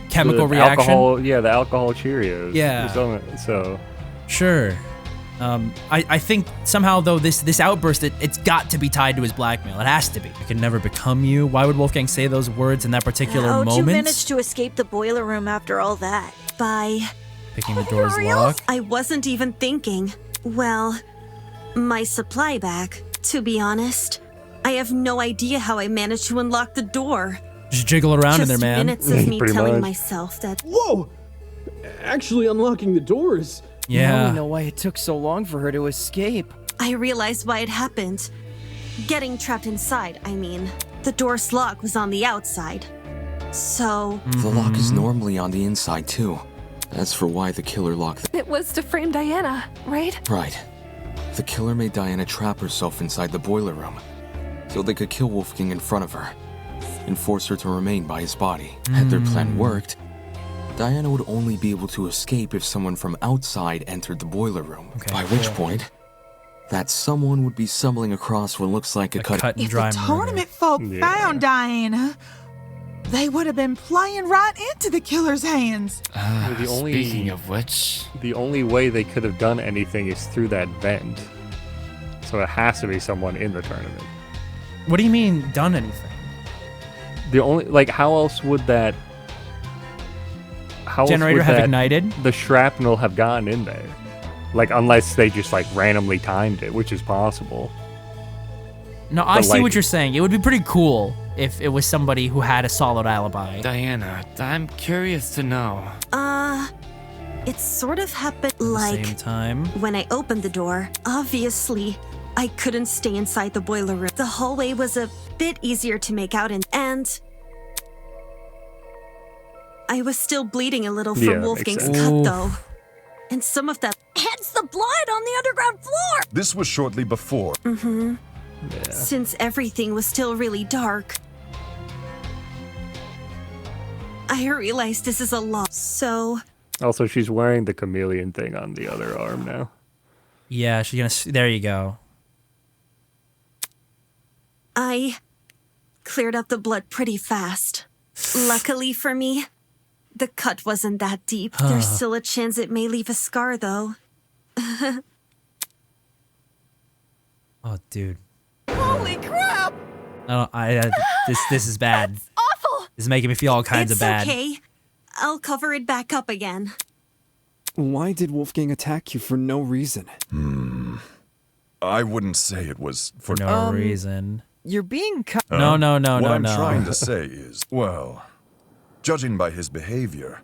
S2: chemical
S1: the
S2: reaction?
S1: Alcohol, yeah, the alcohol Cheerios.
S2: Yeah.
S1: We still haven't- so
S2: Sure. I think somehow, though, this outburst, it's got to be tied to his blackmail. It has to be. I can never become you. Why would Wolfgang say those words in that particular
S16: How'd
S2: moment?
S16: you manage to escape the boiler room after all that?
S10: By
S2: Picking the door's lock.
S10: I wasn't even thinking. Well, my supply bag, to be honest. I have no idea how I managed to unlock the door.
S2: Just jiggle around
S10: Just
S2: in there, man.
S10: minutes of me
S21: Pretty
S10: telling
S21: much.
S10: myself that.
S21: Whoa! Actually unlocking the doors.
S2: Yeah.
S8: Now we know why it took so long for her to escape.
S10: I realized why it happened. Getting trapped inside, I mean. The door's lock was on the outside. So.
S6: The lock is normally on the inside, too. That's for why the killer locked.
S15: It was to frame Diana, right?
S6: Right. The killer made Diana trap herself inside the boiler room, so they could kill Wolfgang in front of her and force her to remain by his body. Had their plan worked, Diana would only be able to escape if someone from outside entered the boiler room. By which point, that someone would be stumbling across what looks like a cut
S4: If the tournament folk found Diana, they would have been playing right into the killer's hands.
S20: Speaking of which,
S1: the only way they could have done anything is through that vent. So it has to be someone in the tournament.
S2: What do you mean, done anything?
S1: The only, like, how else would that... How
S2: Generator
S1: else would
S2: have
S1: that,
S2: ignited?
S1: The shrapnel have gotten in there. Like, unless they just, like, randomly timed it, which is possible.
S2: No, I
S1: But,
S2: see
S1: like-
S2: what you're saying. It would be pretty cool if it was somebody who had a solid alibi.
S20: Diana, I'm curious to know.
S10: It sort of happened
S2: At the
S10: like.
S2: same time.
S10: When I opened the door, obviously, I couldn't stay inside the boiler room. The hallway was a bit easier to make out in, and I was still bleeding a little
S1: Yeah,
S10: from
S1: that
S10: Wolfgang's
S1: makes
S10: cut,
S1: sense.
S10: though. And some of that.
S16: Hence the blood on the underground floor!
S5: This was shortly before.
S10: Mm-hmm.
S1: Yeah.
S10: Since everything was still really dark, I realized this is a lot. So,
S1: Also, she's wearing the chameleon thing on the other arm now.
S2: Yeah, she's gonna. There you go.
S10: I cleared up the blood pretty fast. Luckily for me, the cut wasn't that deep. There's still a chance it may leave a scar, though.
S2: Oh, dude.
S4: Holy crap!
S2: This is bad.
S10: Awful!
S2: This is making me feel all kinds
S10: It's
S2: of bad.
S10: okay. I'll cover it back up again.
S14: Why did Wolfgang attack you for no reason?
S5: I wouldn't say it was for
S2: No reason.
S8: You're being
S2: No.
S5: What I'm trying to say is, well, judging by his behavior,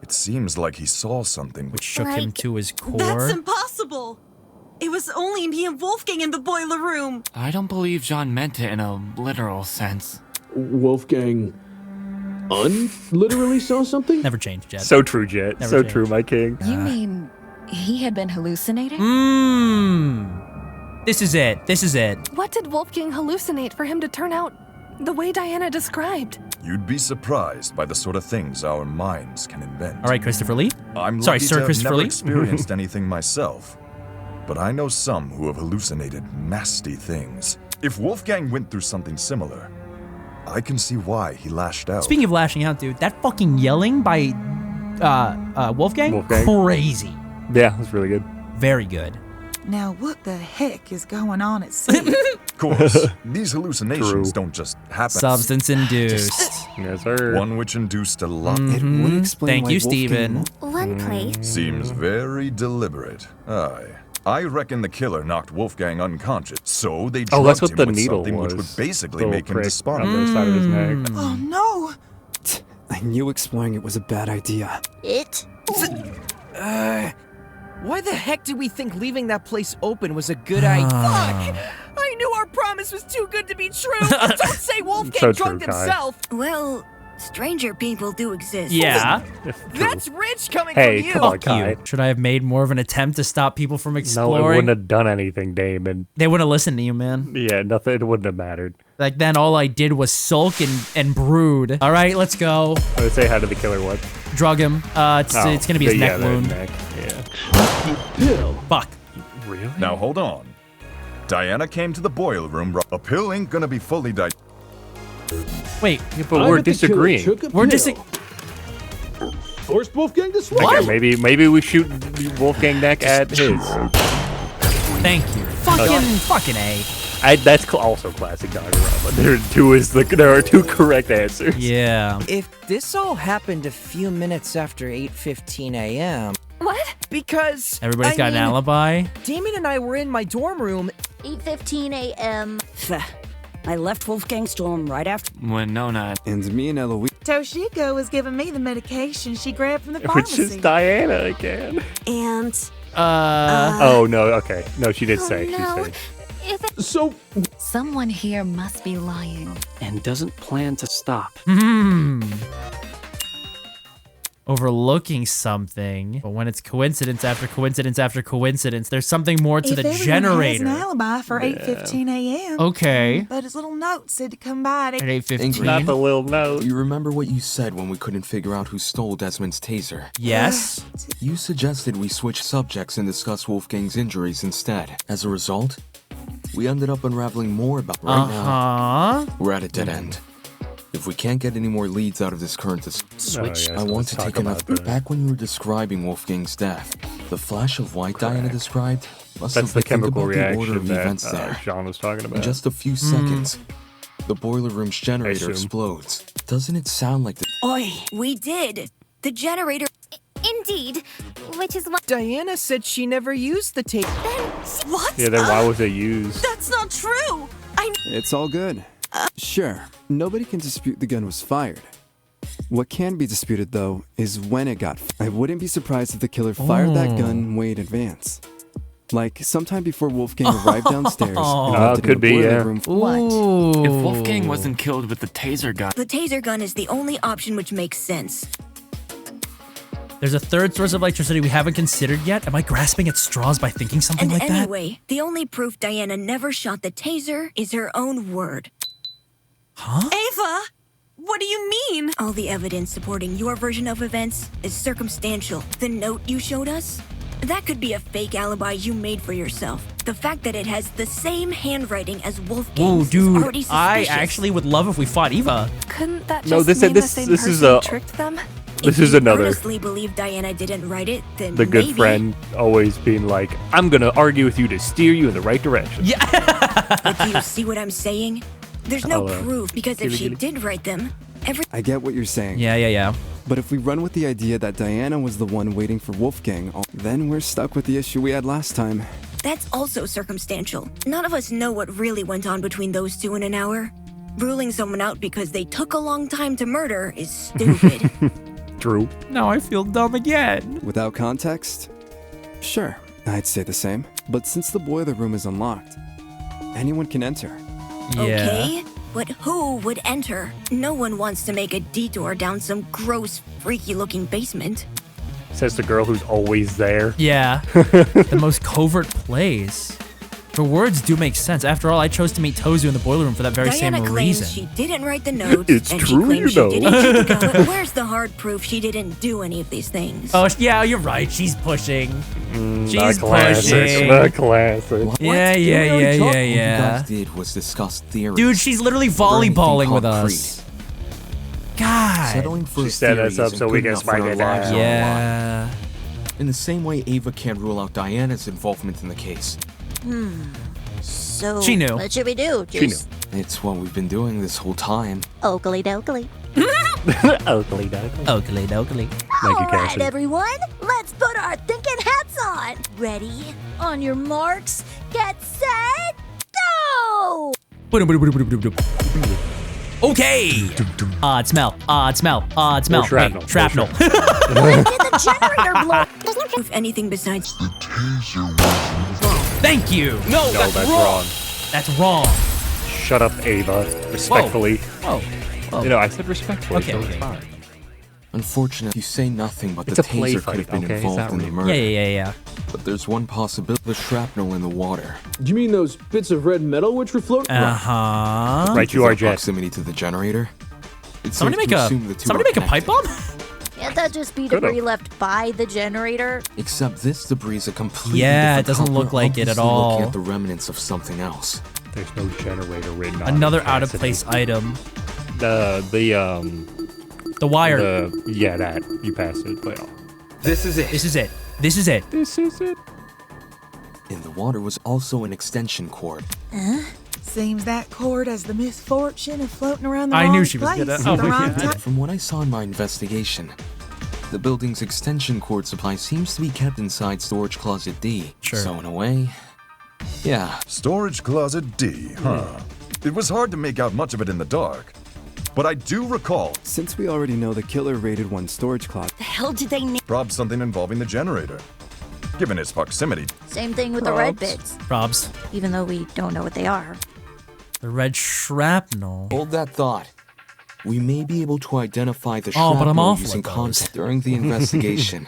S5: it seems like he saw something
S2: which shook him to his core.
S10: That's impossible! It was only me and Wolfgang in the boiler room.
S20: I don't believe Jean meant it in a literal sense.
S21: Wolfgang literally saw something?
S2: Never changed, Jet.
S1: So true, Jet.
S2: Never
S1: So
S2: changed.
S1: true, my king.
S18: You mean he had been hallucinating?
S2: This is it. This is it.
S15: What did Wolfgang hallucinate for him to turn out the way Diana described?
S5: You'd be surprised by the sort of things our minds can invent.
S2: All right, Christopher Lee.
S5: I'm
S2: Sorry,
S5: lucky
S2: Sir
S5: to have
S2: Christopher
S5: never
S2: Lee.
S5: experienced anything myself, but I know some who have hallucinated nasty things. If Wolfgang went through something similar, I can see why he lashed out.
S2: Speaking of lashing out, dude, that fucking yelling by Wolfgang, crazy.
S1: Yeah, it was really good.
S2: Very good.
S4: Now, what the heck is going on at sea?
S5: Of course, these hallucinations don't just happen.
S2: Substance induced.
S1: Yes, sir.
S5: One which induced a lot.
S14: It would explain
S2: Thank
S14: why
S2: you,
S14: Wolfgang
S2: Steven.
S9: One plate.
S5: Seems very deliberate. Aye. I reckon the killer knocked Wolfgang unconscious, so they drugged
S1: that's what
S5: him
S1: the
S5: with
S1: needle
S5: something which
S1: was.
S5: would basically
S1: Little
S5: make him
S1: prick
S5: despondent.
S1: on the side of his neck.
S4: Oh no!
S14: I knew exploring it was a bad idea.
S16: It?
S8: Why the heck did we think leaving that place open was a good idea? Fuck! I knew our promise was too good to be true! Don't say Wolfgang drugged himself!
S17: Well, stranger people do exist.
S2: Yeah.
S8: That's rich coming
S1: Hey,
S8: from you!
S1: come on,
S2: Fuck
S1: Kai.
S2: you. Should I have made more of an attempt to stop people from
S1: No,
S2: exploring?
S1: it wouldn't have done anything, Damon.
S2: They wouldn't have listened to you, man.
S1: Yeah, nothing. It wouldn't have mattered.
S2: Like, then all I did was sulk and brood. All right, let's go.
S1: I would say, how did the killer what?
S2: Drug him. It's gonna be his neck wound.
S1: Neck. Yeah.
S2: Fuck.
S1: Really?
S5: Now hold on. Diana came to the boiler room. A pill ain't gonna be fully
S2: Wait.
S1: Yeah, but we're disagreeing.
S2: We're disagreeing.
S21: Forced Wolfgang to swallow.
S1: Okay, maybe we shoot Wolfgang neck at his.
S2: Thank you. Fucking A.
S1: That's also classic Danganronpa. There are two correct answers.
S2: Yeah.
S8: If this all happened a few minutes after 8:15 a.m.
S9: What?
S8: Because
S2: Everybody's got an alibi.
S8: Damon and I were in my dorm room.
S16: 8:15 a.m.
S13: I left Wolfgang's dorm right after.
S20: When Nona.
S14: And me and Eloise.
S4: Toshiko was giving me the medication she grabbed from the pharmacy.
S1: Which is Diana again.
S4: And
S1: oh no, okay. No, she did say.
S9: no.
S1: She said.
S21: So
S18: Someone here must be lying.
S7: And doesn't plan to stop.
S2: Overlooking something, but when it's coincidence after coincidence after coincidence, there's something more to
S4: if
S2: the
S4: everyone
S2: generator.
S4: has an alibi for 8:15 a.m.
S2: Okay.
S4: But his little note said to come by at
S2: At 8:15.
S1: Not the little note.
S6: You remember what you said when we couldn't figure out who stole Desmond's taser?
S2: Yes.
S6: You suggested we switch subjects and discuss Wolfgang's injuries instead. As a result, we ended up unraveling more about right now. We're at a dead end. If we can't get any more leads out of this current switch, I want to take enough. Back when you were describing Wolfgang's death, the flash of white Diana described must
S1: That's
S6: have
S1: the
S6: think
S1: chemical
S6: about the order
S1: reaction
S6: of
S1: that
S6: events there.
S1: Sean was talking
S6: In
S1: about.
S6: just a few seconds, the boiler room's generator explodes. Doesn't it sound like the
S17: Oi, we did. The generator.
S9: Indeed. Which is what
S8: Diana said she never used the tape.
S10: What?
S1: Yeah, then why was it used?
S10: That's not true.
S14: It's all good. Sure, nobody can dispute the gun was fired. What can be disputed, though, is when it got. I wouldn't be surprised if the killer fired that gun way in advance. Like, sometime before Wolfgang arrived downstairs. And
S1: could be, yeah.
S14: Room.
S20: If Wolfgang wasn't killed with the taser gun.
S17: The taser gun is the only option which makes sense.
S2: There's a third source of electricity we haven't considered yet. Am I grasping at straws by thinking something
S17: And
S2: like that?
S17: anyway, the only proof Diana never shot the taser is her own word.
S2: Huh?
S10: Ava, what do you mean?
S17: All the evidence supporting your version of events is circumstantial. The note you showed us? That could be a fake alibi you made for yourself. The fact that it has the same handwriting as Wolfgang's
S2: Whoa,
S17: is already
S2: dude,
S17: suspicious.
S2: I actually would love if we fought Eva.
S15: Couldn't that just
S1: No, this
S15: mean
S1: this
S15: the same
S1: this
S15: person
S1: is a
S15: tricked them?
S1: this
S17: If
S1: is
S17: you
S1: another
S17: honestly believe Diana didn't write it, then
S1: the good
S17: maybe.
S1: friend always being like, I'm gonna argue with you to steer you in the right direction.
S17: But do you see what I'm saying? There's no
S14: Hello.
S17: proof because if she
S14: Gilly.
S17: did write them,
S14: I get what you're saying.
S2: Yeah.
S14: But if we run with the idea that Diana was the one waiting for Wolfgang, then we're stuck with the issue we had last time.
S17: that's also circumstantial. None of us know what really went on between those two in an hour. Ruling someone out because they took a long time to murder is stupid.
S1: True.
S2: Now I feel dumb again.
S14: Without context? Sure, I'd say the same. But since the boiler room is unlocked, anyone can enter.
S17: Okay, but who would enter? No one wants to make a detour down some gross, freaky-looking basement.
S1: Says the girl who's always there.
S2: Yeah. The most covert place. Her words do make sense. After all, I chose to meet Tozu in the boiler room for that very
S17: Diana
S2: same
S17: claims
S2: reason.
S17: she didn't write the note,
S1: It's
S17: and
S1: true,
S17: she claims
S1: you know.
S17: she didn't shoot the gun. But where's the hard proof she didn't do any of these things?
S2: Oh, yeah, you're right. She's pushing. She's
S1: the classic.
S2: pushing.
S1: The classic.
S2: Yeah.
S6: All you guys did was discuss theories.
S2: Dude, she's literally volleyballing with us. God.
S6: Settling for
S1: She
S6: a
S1: set
S6: theory
S1: us up
S6: isn't
S1: so we
S6: good
S1: can
S6: enough
S1: spike
S6: when our
S1: it
S6: lives
S1: down.
S6: are on the
S2: Yeah.
S6: line. In the same way Ava can't rule out Diana's involvement in the case.
S16: So
S2: She knew.
S16: What should we do?
S6: She
S16: Just
S6: It's what we've been doing this whole time.
S16: Oakley dokley.
S1: Oakley dokley.
S2: Oakley dokley.
S1: Thank you,
S16: All right,
S1: Cassie.
S16: everyone, let's put our thinking hats on. Ready? On your marks, get set, go!
S2: Okay. Odd smell. Odd smell. Odd smell.
S1: shrapnel.
S2: Wait, shrapnel.
S16: When did the generator blow?
S17: There's no proof anything besides.
S2: Thank you.
S1: No, that's wrong.
S2: That's wrong.
S1: Shut up, Ava. Respectfully.
S2: Whoa.
S1: You know, I said respectfully.
S2: Okay,
S1: so it's
S2: okay.
S1: fine.
S6: Unfortunately, you say nothing, but
S1: It's
S6: the
S1: a play
S6: taser could have
S1: fight,
S6: been
S1: okay? Is
S6: involved
S1: that
S6: in the
S1: real?
S6: murder.
S2: Yeah.
S6: But there's one possibility: the shrapnel in the water.
S21: Do you mean those bits of red metal which were floating?
S2: Uh-huh.
S1: Right, you are, Jet.
S6: Proximity to the generator. It's
S2: Somebody
S6: safe
S2: make
S6: to
S2: a
S6: assume the two
S2: somebody
S6: are
S2: make a pipe bomb?
S16: Can't that just be
S1: Could've.
S16: debris left by the generator?
S6: Except this debris is a completely
S2: Yeah, it
S6: different
S2: doesn't
S6: color,
S2: look like it at
S6: obviously
S2: all.
S6: Looking at the remnants of something else.
S1: There's no generator written on
S2: Another
S1: it,
S2: out of
S1: Cassidy.
S2: place item.
S1: The
S2: wire.
S1: Yeah, that. You passed it. But
S2: This is it. This is it. This is it.
S1: This is it.
S6: In the water was also an extension cord.
S4: Seems that cord has the misfortune of floating around the
S2: I
S4: wrong
S2: knew she was
S4: place
S2: gonna-
S4: at
S2: oh
S4: the
S2: my
S4: wrong
S2: God.
S4: time.
S6: From what I saw in my investigation, the building's extension cord supply seems to be kept inside storage closet D.
S2: Sure.
S6: So in a way, yeah.
S5: Storage closet D, huh? It was hard to make out much of it in the dark. But I do recall.
S14: Since we already know the killer raided one storage closet,
S13: The hell did they need?
S5: Probably something involving the generator. Given its proximity.
S16: Same thing with the red bits,
S2: Probs.
S16: even though we don't know what they are.
S2: The red shrapnel.
S6: Hold that thought. We may be able to identify the
S2: Oh, but I'm
S6: shrapnel
S2: awful
S6: using
S2: at those.
S6: contact during the investigation.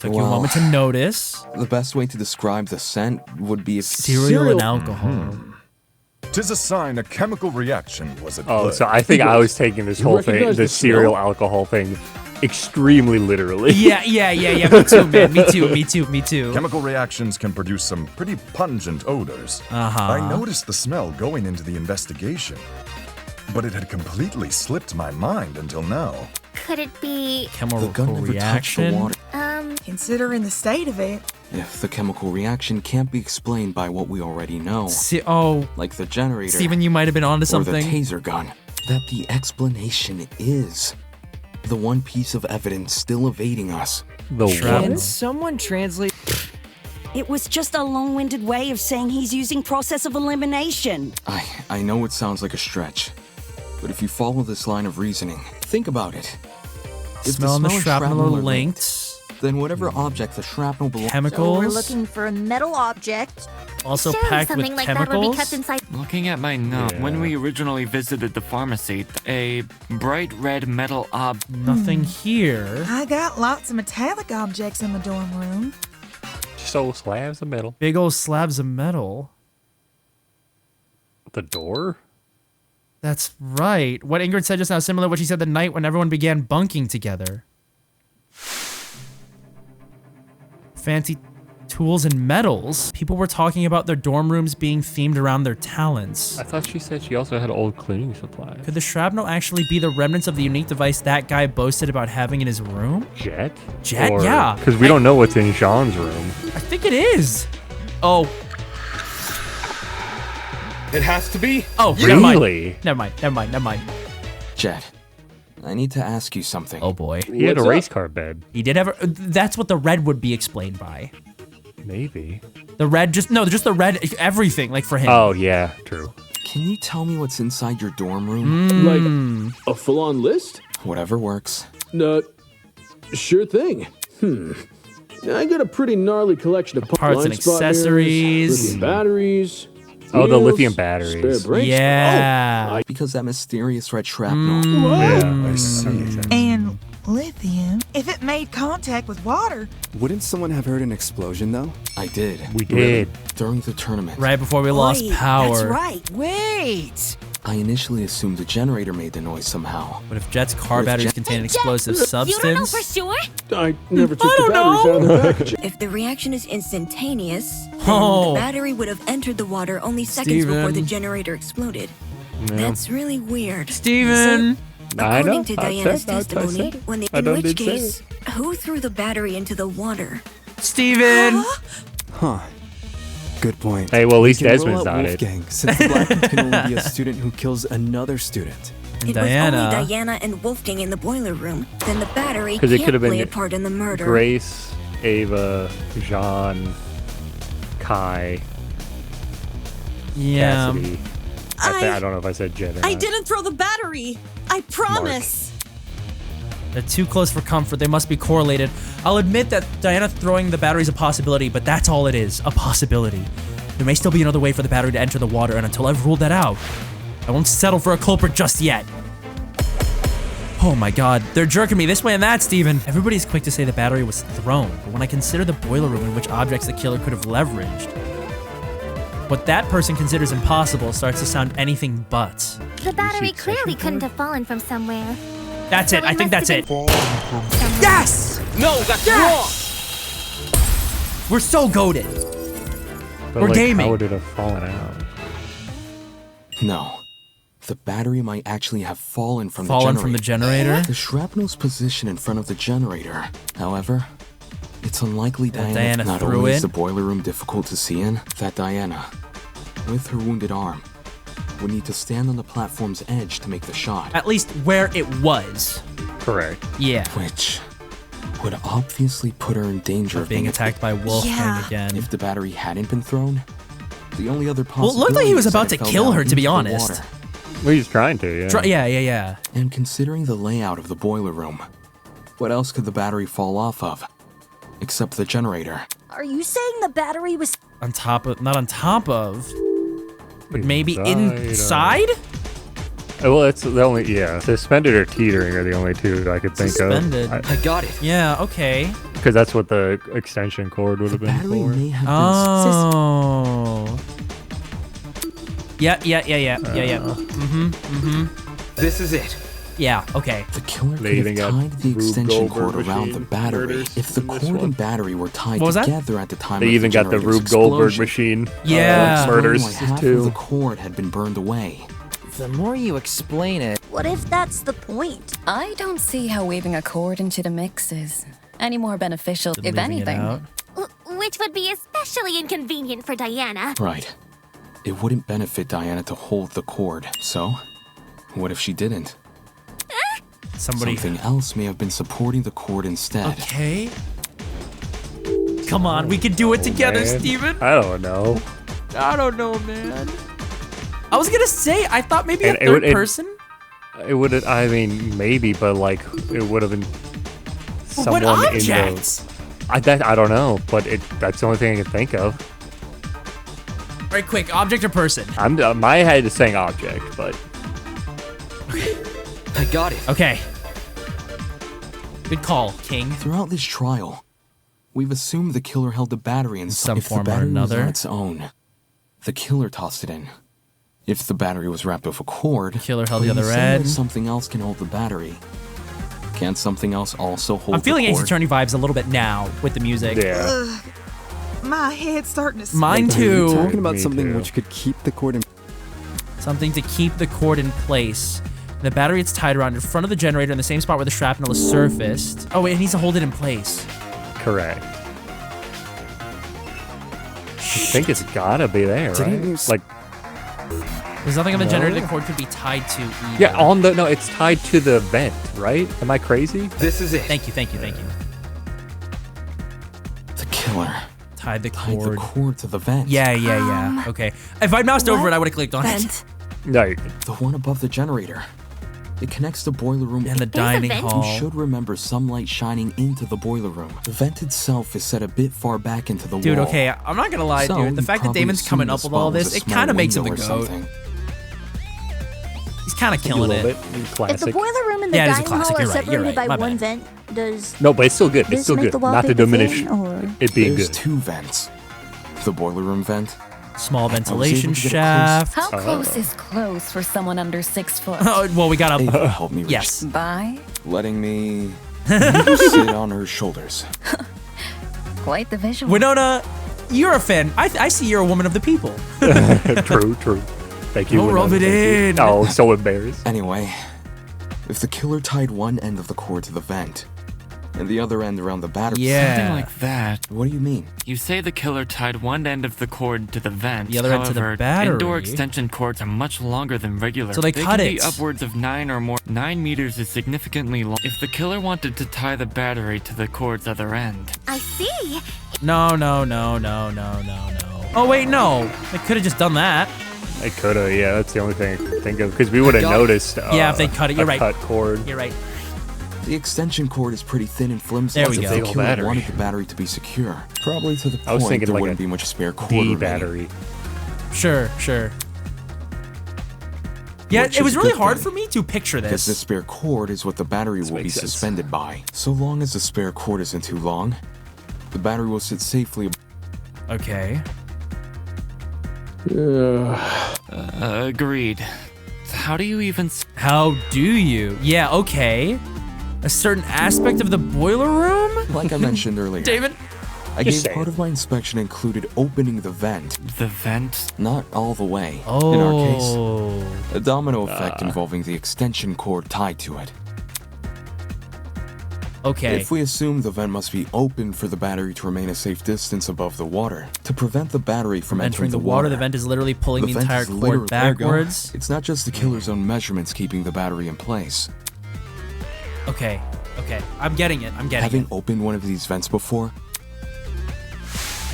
S2: Took you a moment to notice.
S6: The best way to describe the scent would be if
S2: Cereal and alcohol.
S5: 'Tis a sign a chemical reaction was at
S1: Oh,
S5: play.
S1: so I think I was taking this whole thing,
S21: recognize
S1: the
S21: the smell?
S1: cereal alcohol thing, extremely literally.
S2: Yeah. Me too, man. Me too.
S5: Chemical reactions can produce some pretty pungent odors.
S2: Uh-huh.
S5: I noticed the smell going into the investigation, but it had completely slipped my mind until now.
S9: Could it be,
S6: the gun never touched the
S2: reaction.
S6: water.
S4: Considering the state of it,
S6: If the chemical reaction can't be explained by what we already know, like the generator,
S2: Steven, you might have been onto
S6: or
S2: something.
S6: the taser gun, that the explanation is the one piece of evidence still evading us.
S1: The
S8: Can someone translate?
S13: It was just a long-winded way of saying he's using process of elimination.
S6: I know it sounds like a stretch, but if you follow this line of reasoning, think about it. If
S2: Smell and the shrapnel are
S6: are
S2: linked.
S6: then whatever object the shrapnel belongs
S2: Chemicals.
S16: So we're looking for a metal object.
S2: Also
S9: surely
S2: packed with
S9: something like that would be
S2: chemicals.
S9: kept inside.
S20: Looking at my note, when we originally visited the pharmacy, a bright red metal
S2: Nothing here.
S4: I got lots of metallic objects in my dorm room.
S1: So slabs of metal.
S2: Big old slabs of metal.
S1: The door?
S2: That's right. What Ingrid said just now, similar to what she said the night when everyone began bunking together. Fancy tools and metals. People were talking about their dorm rooms being themed around their talents.
S1: I thought she said she also had old cleaning supplies.
S2: Could the shrapnel actually be the remnants of the unique device that guy boasted about having in his room?
S1: Jet?
S2: Jet, yeah.
S1: Because we don't know what's in Jean's room.
S2: I think it is. Oh.
S21: It has to be.
S2: Oh,
S1: Really?
S2: Never mind.
S6: Jet, I need to ask you something.
S2: Oh boy.
S1: He had a race car bed.
S2: He did have a, that's what the red would be explained by.
S1: Maybe.
S2: The red just the red everything like for him.
S1: Oh, yeah, true.
S6: Can you tell me what's inside your dorm room?
S21: Like a full-on list?
S6: Whatever works.
S21: Sure thing. I got a pretty gnarly collection of
S2: Parts and
S21: line spot mirrors,
S2: accessories.
S21: lithium batteries.
S1: Oh, the
S21: wheels,
S1: lithium batteries.
S21: Spare brakes.
S2: Yeah.
S6: Because that mysterious red shrapnel.
S1: Yeah, I see.
S4: And lithium, if it made contact with water.
S14: wouldn't someone have heard an explosion though?
S6: I did.
S1: We did.
S6: During the tournament.
S2: Right before we lost
S13: Wait,
S2: power.
S13: That's right.
S8: Wait!
S6: I initially assumed the generator made the noise somehow.
S2: But if Jet's car
S6: What if
S2: batteries
S6: Jet-
S2: contain an
S9: Hey, Jet,
S2: explosive
S9: You don't know
S2: substance.
S9: for sure?
S21: I never took the batteries out of the packaging.
S17: If the reaction is instantaneous, then
S2: Oh.
S17: the battery would have entered the water only seconds before the
S2: Steven.
S17: generator exploded.
S1: Yeah.
S17: That's really weird.
S2: Steven.
S1: I know.
S17: According to
S1: I
S17: Diana's
S1: said- I
S17: testimony,
S1: said it.
S17: when they,
S1: I
S17: in
S1: done
S17: which
S1: did say
S17: case, who threw the battery into the water?
S2: Steven.
S14: Huh. Good point.
S1: Hey, well, at least
S14: We can
S1: Desmond's
S14: rule out
S1: not it.
S14: Wolfgang, since the black can only be a student who kills another student.
S2: And
S17: It
S2: Diana.
S17: was only Diana and Wolfgang in the boiler room. Then the battery
S1: 'Cause it
S17: can't
S1: could have been
S17: play a part in the murder.
S1: Grace, Ava, Jean, Kai,
S2: Yeah.
S1: Cassidy. I don't know if I said Jen or
S10: I
S1: not.
S10: didn't throw the battery. I promise.
S2: They're too close for comfort. They must be correlated. I'll admit that Diana throwing the battery is a possibility, but that's all it is, a possibility. There may still be another way for the battery to enter the water, and until I've ruled that out, I won't settle for a culprit just yet. Oh my god, they're jerking me this way and that, Steven. Everybody's quick to say the battery was thrown, but when I consider the boiler room in which objects the killer could have leveraged, what that person considers impossible starts to sound anything but.
S9: The battery clearly couldn't have fallen from somewhere.
S2: That's it, I think that's it. Yes!
S8: No, that's
S2: wrong! We're so goated.
S1: But
S2: We're
S1: like,
S2: gaming.
S1: how would it have fallen out?
S6: No. The battery might actually have fallen from
S2: the generator?
S6: The shrapnel's position in front of the generator. However, it's unlikely Diana not
S2: threw
S6: only
S2: it.
S6: is the boiler room difficult to see in, that Diana, with her wounded arm, would need to stand on the platform's edge to make the shot.
S2: At least where it was.
S1: Correct.
S2: Yeah.
S6: Which would obviously put her in danger of
S2: being attacked by Wolfgang again.
S6: If the battery hadn't been thrown, the only other
S2: Well,
S6: possibility
S2: it looked like he was
S6: is that
S2: about to
S6: it fell
S2: kill
S6: down
S2: her, to be
S6: into the
S2: honest.
S6: water.
S1: Well, he's trying to, yeah.
S2: Yeah.
S6: And considering the layout of the boiler room, what else could the battery fall off of? Except the generator.
S16: Are you saying the battery was
S2: On top of, not on top of, but maybe
S1: Inside
S2: inside?
S1: Well, it's the only, suspended or teetering are the only two I could think
S2: Suspended.
S1: of.
S8: I got it.
S2: Yeah, okay.
S1: Because that's what the extension cord would have been
S6: Battery
S1: for.
S6: may have
S2: Oh. Yeah.
S8: This is it.
S2: Yeah, okay.
S6: The killer
S1: They
S6: could
S1: even
S6: have
S1: got
S6: tied the
S1: Rube
S6: extension
S1: Goldberg
S6: cord around the
S1: machine
S6: battery.
S1: murders
S6: If the
S1: in this
S6: cord
S1: one.
S6: and battery were tied
S2: What was that?
S6: together at the time
S1: They
S6: of
S1: even
S6: the
S1: got the
S6: generator's
S1: Rube Goldberg
S6: explosion,
S1: machine
S2: Yeah.
S1: murders
S6: like half of
S1: too.
S6: the cord had been burned away.
S8: The more you explain it,
S16: What if that's the point?
S18: I don't see how weaving a cord into the mix is any more beneficial, if
S2: Leaving it
S18: anything.
S2: out.
S9: Which would be especially inconvenient for Diana.
S6: Right. It wouldn't benefit Diana to hold the cord, so what if she didn't? Something else may have been supporting the cord instead.
S2: Okay. Come on, we can do it together,
S1: man.
S2: Steven.
S1: I don't know.
S2: I don't know, man. I was gonna say, I thought maybe
S1: And
S2: a third person.
S1: It would have, I mean, maybe, but like, it would have been
S2: But
S1: someone
S2: what
S1: in
S2: objects?
S1: the... I don't know, but that's the only thing I can think of.
S2: All right, quick, object or person?
S1: My head is saying object, but...
S8: I got it.
S2: Okay. Good call, King.
S6: Throughout this trial, we've assumed the killer held the battery in
S2: some
S6: if
S2: form or
S6: the battery was
S2: another.
S6: on its own, the killer tossed it in. If the battery was wrapped with a cord, the
S2: killer held the other
S6: same way
S2: end.
S6: Something else can hold the battery. Can't something else also hold
S2: I'm feeling
S6: the
S2: Ace
S6: cord?
S2: Attorney vibes a little bit now with the music.
S1: Yeah.
S4: My head's starting to spin.
S2: Mine too.
S14: You're talking about
S1: Me
S14: something
S1: too.
S14: which could keep the cord in.
S2: Something to keep the cord in place. The battery it's tied around in front of the generator in the same spot where the shrapnel is surfaced. Oh wait, it needs to hold it in place.
S1: Correct. I think it's gotta be there, right? Like,
S2: There's nothing on the
S1: No.
S2: generator the cord could be tied to either.
S1: yeah, no, it's tied to the vent, right? Am I crazy?
S8: This is it.
S2: Thank you.
S6: The killer
S2: Tied the
S6: tied the
S2: cord.
S6: cord to the vent.
S2: Yeah. Okay. If I moused over it, I would have clicked on it.
S15: Vent.
S1: No, you-
S6: The one above the generator. It connects the boiler room
S2: And the dining hall.
S6: You should remember some light shining into the boiler room. The vent itself is set a bit far back into the
S2: Dude,
S6: wall.
S2: okay, I'm not gonna lie,
S6: So,
S2: dude. The
S6: you
S2: fact that
S6: probably
S2: Damon's coming
S6: assumed
S2: up
S6: the
S2: with all
S6: spot was
S2: this,
S6: a
S2: it
S6: small
S2: kind of makes him the
S6: window or
S2: goat.
S6: something.
S2: He's kind of killing
S1: a little
S2: it.
S1: bit
S16: If the
S1: classic.
S16: boiler room and the
S2: Yeah, it is a
S16: dining hall
S2: classic.
S16: are
S2: You're right,
S16: separated
S2: you're right.
S16: by
S2: My
S16: one
S2: bad.
S16: vent, does
S1: No, but it's still good. It's
S16: this
S1: still
S16: make
S1: good.
S16: the wall
S1: Not to
S16: fit the
S1: diminish
S16: thing, or
S1: it being
S6: There's
S1: good.
S6: two vents. The boiler room vent.
S2: Small
S6: able
S2: ventilation
S6: to get a
S2: shaft.
S18: How close is close for someone under 6 foot?
S2: Oh, well, we got
S6: Ava
S2: a...
S6: helped me reach,
S2: Yes.
S18: Bye.
S6: letting me sit on her shoulders.
S18: Quite the visual.
S2: Winona, you're a fan. I see you're a woman of the people.
S1: True. Thank you.
S2: Don't rub
S1: Winona,
S2: it
S1: thank you.
S2: in.
S1: Oh, so embarrassed.
S6: Anyway, if the killer tied one end of the cord to the vent and the other end around the battery.
S20: Something like that.
S6: What do you mean?
S20: You say the killer tied one end of the cord to the vent.
S2: The other end to the
S20: However,
S2: battery.
S20: Indoor extension cords are much longer than regular.
S2: So they cut
S20: can
S2: it.
S20: be upwards of 9 or more. 9 meters is significantly long. If the killer wanted to tie the battery to the cord's other end.
S9: I see.
S2: No. Oh, wait, no. They could have just done that.
S1: It coulda, yeah. That's the only thing I can think of because we would have noticed.
S2: Yeah, if they cut it, you're right.
S1: Cut cord.
S2: You're right.
S6: The extension cord is pretty thin and flimsy.
S2: There we
S6: so
S2: go.
S6: The killer
S1: Battery.
S6: wanted the battery to be secure, probably to the
S1: I was
S6: point
S1: thinking
S6: there
S1: like
S6: wouldn't
S1: a
S6: be much spare cord
S1: D
S6: remaining.
S1: battery.
S2: Sure. Yeah,
S6: Which
S2: it was
S6: is a
S2: really
S6: good
S2: hard
S6: thing,
S2: for me to picture
S6: because the
S2: this.
S6: spare cord is what the battery will be
S1: makes sense.
S6: suspended by. So long as the spare cord isn't too long, the battery will sit safely.
S2: Okay.
S20: Agreed. How do you even...
S2: How do you? Yeah, okay. A certain aspect of the boiler room?
S6: Like I mentioned earlier,
S2: David?
S6: I gave part of my inspection included opening the vent.
S20: The vent?
S6: Not all the way.
S2: Oh.
S6: In our case, a domino effect involving the extension cord tied to it.
S2: Okay.
S6: If we assume the vent must be open for the battery to remain a safe distance above the water, to prevent the battery from entering the water,
S2: the vent is literally pulling the
S6: vent
S2: entire
S6: is literally-
S2: cord
S6: there you go.
S2: backwards.
S6: It's not just the killer's own measurements keeping the battery in place.
S2: Okay. I'm getting it.
S6: Having opened one of these vents before,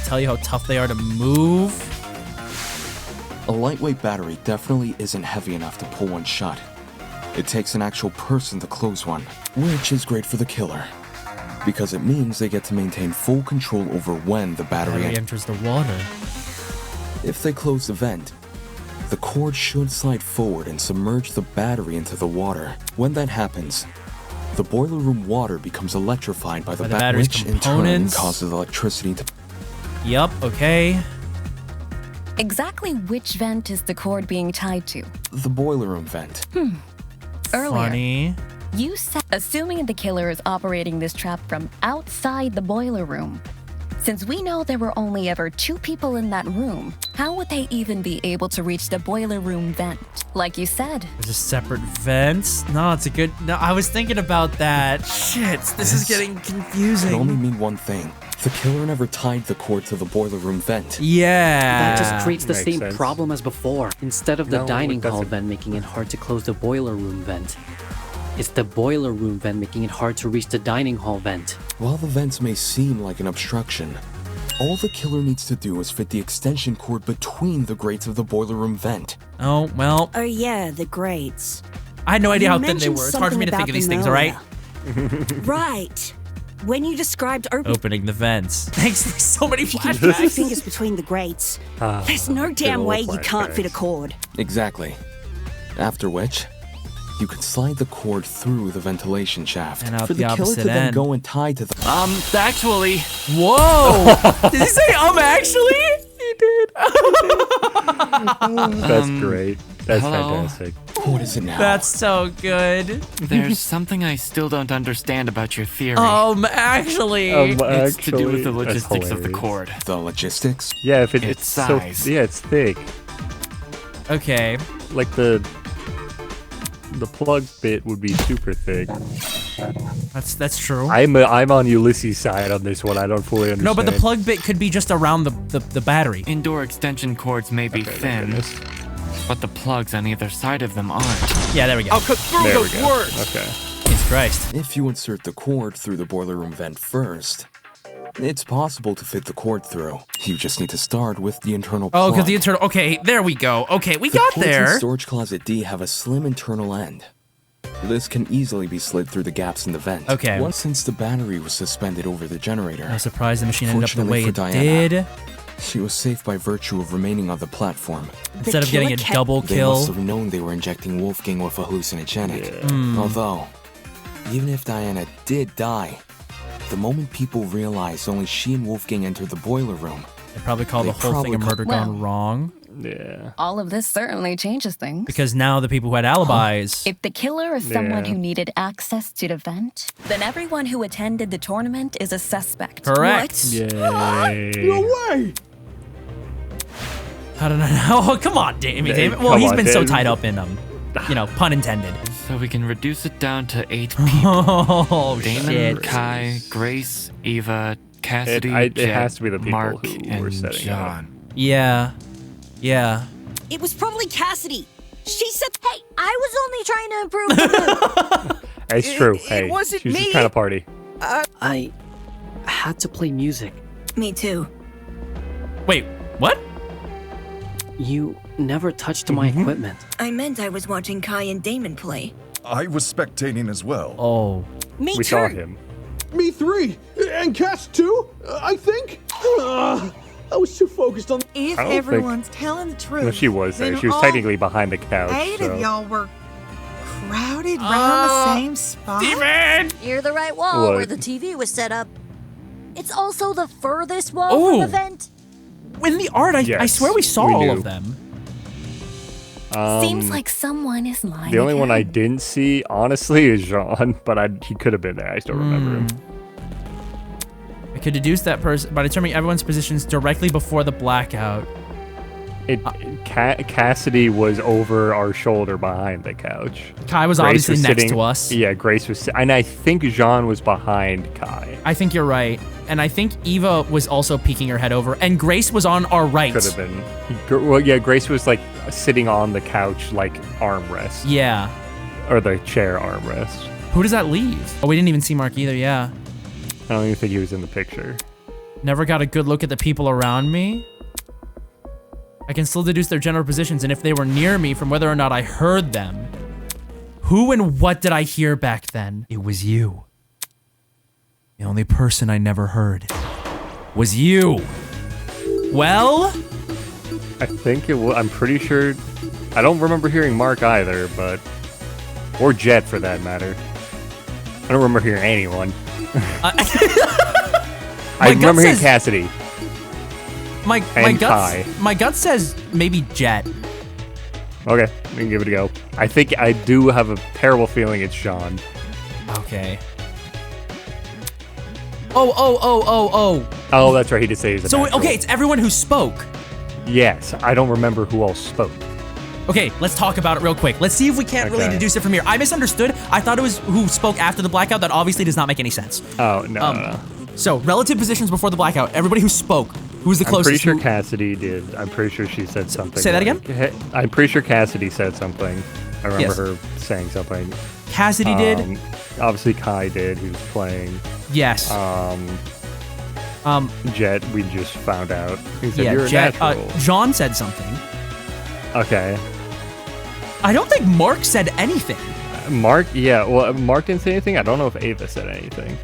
S2: Tell you how tough they are to move.
S6: a lightweight battery definitely isn't heavy enough to pull one shut. It takes an actual person to close one, which is great for the killer, because it means they get to maintain full control over when the battery
S2: enters the water.
S6: If they close the vent, the cord should slide forward and submerge the battery into the water. When that happens, the boiler room water becomes electrified by the battery,
S2: battery's
S6: which in turn
S2: components.
S6: causes electricity to...
S2: Yup, okay.
S18: Exactly which vent is the cord being tied to?
S6: The boiler room vent.
S18: Earlier,
S2: Funny.
S18: you said, assuming the killer is operating this trap from outside the boiler room. Since we know there were only ever 2 people in that room, how would they even be able to reach the boiler room vent? Like you said.
S2: There's a separate vent? No, it's a good... No, I was thinking about that. Shit, this is getting confusing.
S6: Can only mean one thing. The killer never tied the cord to the boiler room vent.
S2: Yeah.
S7: That just creates the
S1: makes
S7: same
S1: sense.
S7: problem as before. Instead of the
S1: No,
S7: dining
S1: it
S7: hall
S1: doesn't.
S7: vent making it hard to close the boiler room vent. It's the boiler room vent making it hard to reach the dining hall vent.
S6: While the vents may seem like an obstruction, all the killer needs to do is fit the extension cord between the grates of the boiler room vent.
S2: Oh, well.
S13: Oh yeah, the grates.
S2: I had no idea
S13: You
S2: how thin they
S13: mentioned
S2: were. It's hard for me to think of these things, alright?
S13: Right. When you described
S2: Opening the vents. Thanks for so many
S13: Put your
S2: flashbacks.
S13: fingers between the grates. There's no damn way you can't fit a cord.
S6: Exactly. After which, you can slide the cord through the ventilation shaft
S2: And out
S6: for
S2: the
S6: the killer
S2: opposite
S6: to then
S2: end.
S6: go and tie to the...
S20: Actually...
S2: Whoa! Did he say, actually? He did.
S1: That's great. That's
S20: hello?
S1: fantastic.
S6: What is it now?
S2: That's so good.
S20: There's something I still don't understand about your theory.
S2: Actually.
S20: It's to do with the
S1: Actually, that's
S20: logistics of the
S1: hilarious.
S20: cord.
S6: The logistics?
S1: Yeah, if
S20: Its
S1: it's so,
S20: size.
S1: yeah, it's thick.
S2: Okay.
S1: Like the plug bit would be super thick.
S2: That's true.
S1: I'm on Ulysses' side on this one. I don't fully understand.
S2: No, but the plug bit could be just around the battery.
S20: Indoor extension cords may be thin, but the plugs on either side of them aren't.
S2: Yeah, there we go.
S20: I'll cut through
S1: There we
S20: those
S1: go.
S20: words.
S1: Okay.
S2: Jesus Christ.
S6: If you insert the cord through the boiler room vent first, it's possible to fit the cord through. You just need to start with the internal plug.
S2: Oh, because the internal... Okay, there we go. Okay, we
S6: The
S2: got
S6: cords in
S2: there.
S6: storage closet D have a slim internal end. This can easily be slid through the gaps in the vent.
S2: Okay.
S6: Once since the battery was suspended over the generator.
S2: No surprise the machine ended up the
S6: Fortunately
S2: way
S6: for
S2: it
S6: Diana,
S2: did.
S6: She was safe by virtue of remaining on the platform.
S2: Instead of getting a double
S6: They
S2: kill.
S6: must have known they were injecting Wolfgang with a hallucinogenic. Although, even if Diana did die, the moment people realized only she and Wolfgang entered the boiler room,
S2: They probably call the whole thing a murder gone wrong.
S1: Yeah.
S18: All of this certainly changes things.
S2: Because now the people who had alibis...
S18: If the killer is someone
S2: Yeah.
S18: who needed access to the vent, then everyone who attended the tournament is a suspect.
S2: Correct.
S18: What?
S1: Yay.
S2: No way! How did I know? Oh, come on, Damien.
S20: Hey,
S2: Well,
S20: come
S2: he's
S20: on,
S2: been so
S20: Dave.
S2: tied up in pun intended.
S20: So we can reduce it down to 8 people.
S2: Oh,
S20: Damon,
S2: shit.
S20: Kai, Grace, Eva, Cassidy,
S1: It
S20: Jet,
S1: has to be the people
S20: Mark,
S1: who
S20: and
S1: were setting it up.
S20: John.
S2: Yeah. Yeah.
S13: It was probably Cassidy. She said,
S16: "Hey, I was only trying to improve the mood."
S1: It's true. Hey,
S13: wasn't
S1: she was
S13: me.
S1: just trying to party.
S7: I had to play music.
S17: Me too.
S2: Wait, what?
S7: You never touched my equipment.
S17: I meant I was watching Kai and Damon play.
S5: I was spectating as well.
S2: Oh.
S17: Me
S1: We
S17: too.
S1: saw him.
S21: Me 3! And Cass 2, I think? I was too focused on...
S4: If
S1: I don't
S4: everyone's telling the truth,
S1: No, she was there.
S4: then
S1: She was
S4: all
S1: technically behind the couch.
S4: 8
S1: So.
S4: of y'all were crowded round the same spot.
S16: Near the right wall where
S1: What?
S16: the TV was set up. It's also the furthest wall
S2: Oh.
S16: from the vent.
S2: In the art, I
S1: Yes,
S2: swear we saw
S1: we
S2: all
S1: knew.
S2: of them.
S18: Seems like someone is lying.
S1: The only one I didn't see, honestly, is Jean, but he could have been there. I still remember him.
S2: I could deduce that person by determining everyone's positions directly before the blackout.
S1: Cassidy was over our shoulder behind the couch.
S2: Kai was
S1: Grace
S2: obviously next
S1: sitting-
S2: to us.
S1: Yeah, Grace was, and I think Jean was behind Kai.
S2: I think you're right. And I think Eva was also peeking her head over. And Grace was on our right.
S1: Could have been. Well, yeah, Grace was like sitting on the couch, like armrest.
S2: Yeah.
S1: Or the chair armrest.
S2: Who does that leave? Oh, we didn't even see Mark either, yeah.
S1: I don't even think he was in the picture.
S2: Never got a good look at the people around me. I can still deduce their general positions and if they were near me from whether or not I heard them. Who and what did I hear back then? It was you. The only person I never heard was you. Well?
S1: I think it was, I'm pretty sure, I don't remember hearing Mark either, but, or Jet for that matter. I don't remember hearing anyone. I remember hearing Cassidy.
S2: My
S1: Kai.
S2: gut says maybe Jet.
S1: Okay, we can give it a go. I think I do have a terrible feeling it's Sean.
S2: Okay. Oh.
S1: Oh, that's right. He did say he's a
S2: So,
S1: natural.
S2: okay, it's everyone who spoke.
S1: Yes, I don't remember who all spoke.
S2: Okay, let's talk about it real quick. Let's see if we can't really
S1: Okay.
S2: deduce it from here. I misunderstood. I thought it was who spoke after the blackout. That obviously does not make any sense.
S1: Oh, no.
S2: So, relative positions before the blackout. Everybody who spoke. Who was the closest?
S1: I'm pretty sure Cassidy did. I'm pretty sure she said something.
S2: Say that
S1: again? I'm pretty sure Cassidy said something. I remember
S2: Yes.
S1: her saying something.
S2: Cassidy did.
S1: Obviously, Kai did. He was playing.
S2: Yes.
S1: Jet, we just found out. He said,
S2: Yeah,
S1: you're
S2: Jet.
S1: a natural.
S2: John said something.
S1: Okay.
S2: I don't think Mark said anything.
S1: Mark, yeah. Well, Mark didn't say anything. I don't know if Ava said anything.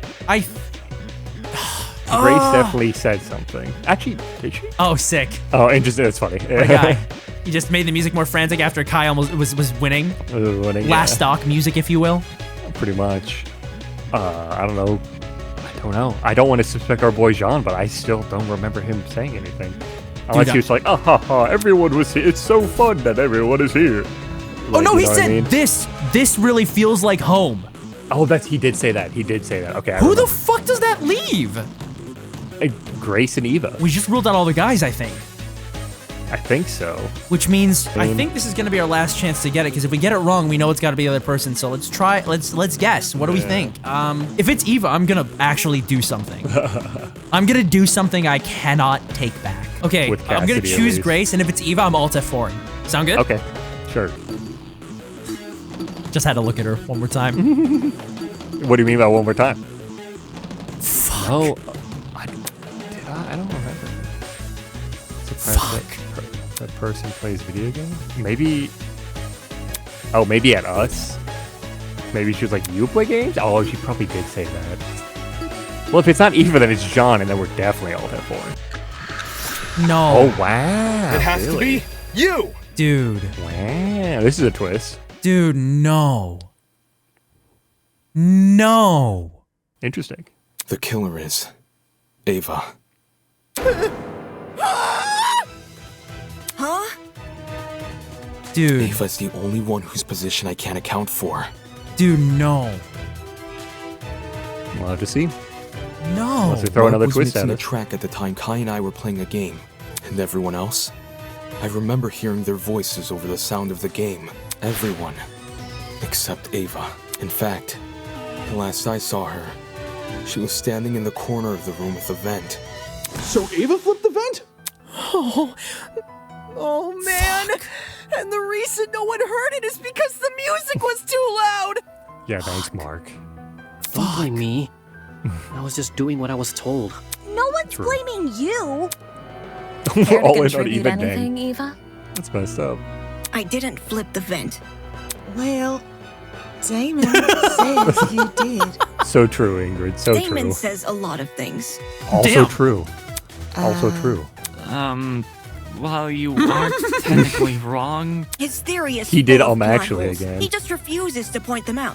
S1: Grace definitely said something. Actually, did she?
S2: Oh, sick.
S1: Oh, interesting. That's funny.
S2: What a guy. He just made the music more frantic after Kai almost was winning. Last stock music, if you will.
S1: Pretty much. I don't know. I don't want to suspect our boy Jean, but I still don't remember him saying anything. Unless he was like, everyone was here. It's so fun that everyone is here.
S2: Oh, no,
S1: you
S2: he
S1: know what I
S2: said
S1: mean?
S2: this really feels like home.
S1: Oh, he did say that. He did say that. Okay.
S2: Who the fuck does that leave?
S1: Grace and Eva.
S2: We just ruled out all the guys, I think.
S1: I think so.
S2: Which means I think this is going to be our last chance to get it, because if we get it wrong, we know it's got to be the other person. So let's try. Let's guess. What do we think? If it's Eva, I'm going to actually do something. I'm going to do something I cannot take back. Okay,
S1: With
S2: I'm going to
S1: Cassidy, at
S2: choose
S1: least.
S2: Grace, and if it's Eva, I'm Alt F4. Sound good?
S1: Okay, sure.
S2: Just had to look at her one more time.
S1: What do you mean by one more time?
S2: Fuck.
S1: No, I don't remember. Surprised that person plays video games? Maybe. Oh, maybe at us? Maybe she was like, you play games? Oh, she probably did say that. Well, if it's not Eva, then it's John, and then we're definitely all F4.
S2: No.
S1: Oh, wow.
S2: It has to
S1: really?
S2: be you. Dude.
S1: Wow, this is a twist.
S2: Dude, no. No.
S1: Interesting.
S6: The killer is Ava.
S17: Huh?
S2: Dude.
S6: Ava's the only one whose position I can't account for.
S2: Dude, no.
S1: We'll have to see.
S2: No.
S1: Unless we throw
S6: Mark
S1: another
S6: was
S1: twist
S6: mixing
S1: at
S6: a
S1: it.
S6: track at the time Kai and I were playing a game. And everyone else? I remember hearing their voices over the sound of the game. Everyone. Except Ava. In fact, the last I saw her, she was standing in the corner of the room with the vent.
S21: So Ava flipped the vent?
S8: Oh man! And the reason no one heard it is because the music was too loud!
S1: Yeah, thanks, Mark.
S7: Don't blame me. I was just doing what I was told.
S16: No one's blaming you.
S1: We're
S18: Care to
S1: all in on
S18: contribute
S1: Eva
S18: anything,
S1: Dang.
S18: Eva?
S1: That's messed up.
S17: I didn't flip the vent.
S4: Well, Damon says you did.
S1: So true, Ingrid. So
S17: Damon
S1: true.
S17: says a lot of things.
S1: Also true. Also true.
S20: While you aren't technically wrong,
S17: His theory is
S1: He did
S17: full of plot
S1: actually
S17: holes.
S1: again.
S17: He just refuses to point them out.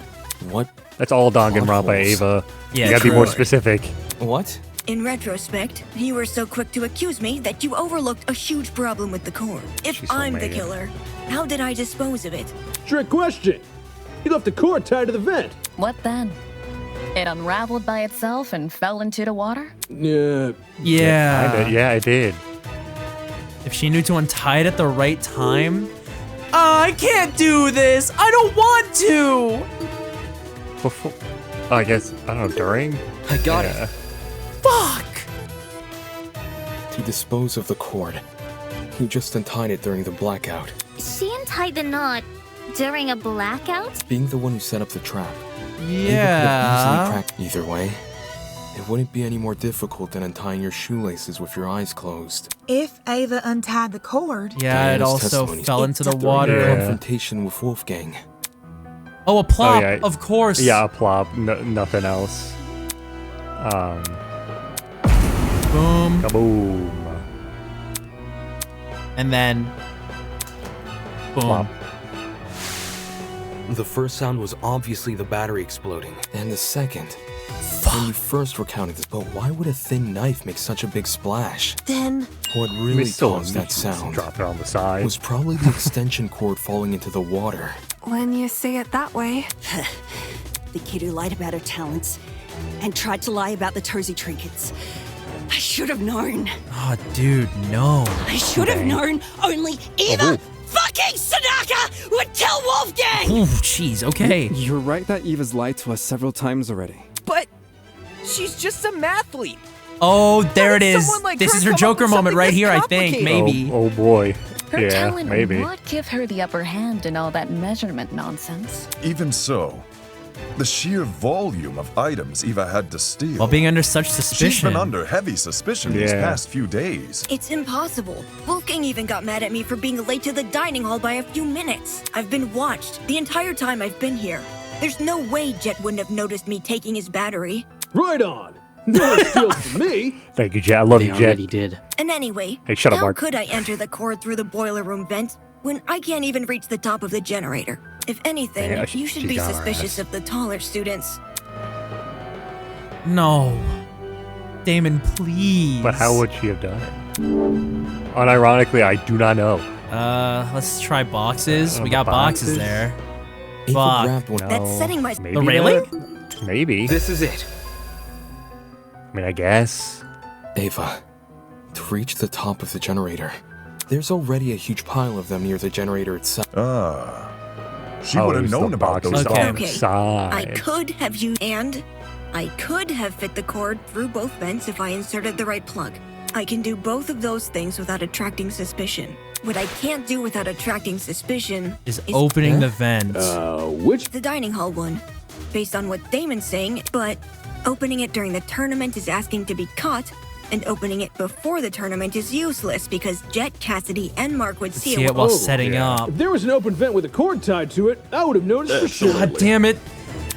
S6: What?
S1: That's all Danganronpa, Ava.
S2: Yeah,
S1: you gotta be more
S2: true.
S1: specific.
S6: What?
S17: In retrospect, you were so quick to accuse me that you overlooked a huge problem with the core. If
S21: She's so
S17: I'm the
S21: mad.
S17: killer, how did I dispose of it?
S21: Trick question. You left the cord tied to the vent.
S18: What then? It unraveled by itself and fell into the water?
S21: Yeah.
S2: Yeah.
S1: Yeah, I did.
S2: If she knew to untie it at the right time. I can't do this. I don't want to.
S1: Before, I guess, I don't know, during?
S6: I got
S1: it.
S2: Fuck.
S6: To dispose of the cord, you just untied it during the blackout.
S9: She untied the knot during a blackout?
S6: Being the one who set up the trap.
S2: Yeah.
S6: Either way, it wouldn't be any more difficult than untying your shoelaces with your eyes closed.
S4: If Ava untied the cord.
S2: Yeah, it
S6: Diana's
S2: also
S6: testimony
S2: fell into the
S6: during
S2: water.
S6: the confrontation with Wolfgang.
S2: Oh, a plop,
S1: yeah.
S2: of course.
S1: Yeah, a plop. Nothing else.
S2: Boom.
S1: Kaboom.
S2: And then. Boom.
S1: Plop.
S6: The first sound was obviously the battery exploding. And the second, when you first recounted this, but why would a thin knife make such a big splash?
S8: Then
S6: What really caused that sound
S1: Drop it on the side.
S6: was probably the extension cord falling into the water.
S15: When you say it that way.
S13: The kid who lied about her talents and tried to lie about the Tozy trinkets. I should have known.
S2: Oh, dude, no.
S13: I should have known only Eva fucking Sadaka would kill Wolfgang!
S2: Oh, jeez, okay.
S14: You're right that Eva's lied to us several times already.
S8: But she's just a mathlete.
S2: Oh, there it is.
S8: someone like
S2: This
S8: her
S2: is her
S8: come up
S2: Joker
S8: with
S2: moment
S8: something
S2: right
S8: this
S2: here, I think.
S8: complicated?
S2: Maybe.
S1: Oh boy.
S18: Her
S1: Yeah,
S18: talent
S1: maybe.
S18: would give her the upper hand in all that measurement nonsense.
S5: Even so, the sheer volume of items Eva had to steal.
S2: While being under such
S5: She's
S2: suspicion.
S5: been under heavy suspicion these
S1: Yeah.
S5: past few days.
S17: It's impossible. Wolfgang even got mad at me for being late to the dining hall by a few minutes. I've been watched the entire time I've been here. There's no way Jet wouldn't have noticed me taking his battery.
S21: Right on. No one steals from me.
S1: Thank you, Jet. I love
S7: They
S1: you, Jet.
S7: already did.
S17: And anyway,
S1: Hey, shut up,
S17: how
S1: Mark.
S17: could I enter the cord through the boiler room vent when I can't even reach the top of the generator? If anything,
S1: Yeah,
S17: you should be
S1: got her
S17: suspicious
S1: ass.
S17: of the taller students.
S2: No. Damon, please.
S1: But how would she have done it? Unironically, I do not know.
S2: Let's try boxes. We got boxes
S1: boxes?
S2: there.
S6: Eva
S2: Fuck.
S6: grabbed one.
S17: That's setting my...
S1: Maybe
S2: The railing?
S1: that? Maybe.
S6: This is it.
S1: I mean, I guess.
S6: Ava, to reach the top of the generator, there's already a huge pile of them near the generator itself.
S5: She
S1: Oh,
S5: would
S1: it
S5: have
S1: was
S5: known
S1: the
S5: about
S1: boxes
S5: those
S1: on
S5: items.
S1: the
S17: Okay,
S1: side.
S17: I could have used... And I could have fit the cord through both vents if I inserted the right plug. I can do both of those things without attracting suspicion. What I can't do without attracting suspicion
S2: Is opening the vent.
S21: Which?
S17: the dining hall one, based on what Damon's saying, but opening it during the tournament is asking to be caught, and opening it before the tournament is useless because Jet, Cassidy, and Mark would see,
S2: See it while setting up.
S21: If there was an open vent with a cord tied to it, I would have noticed for sure.
S2: God damn it.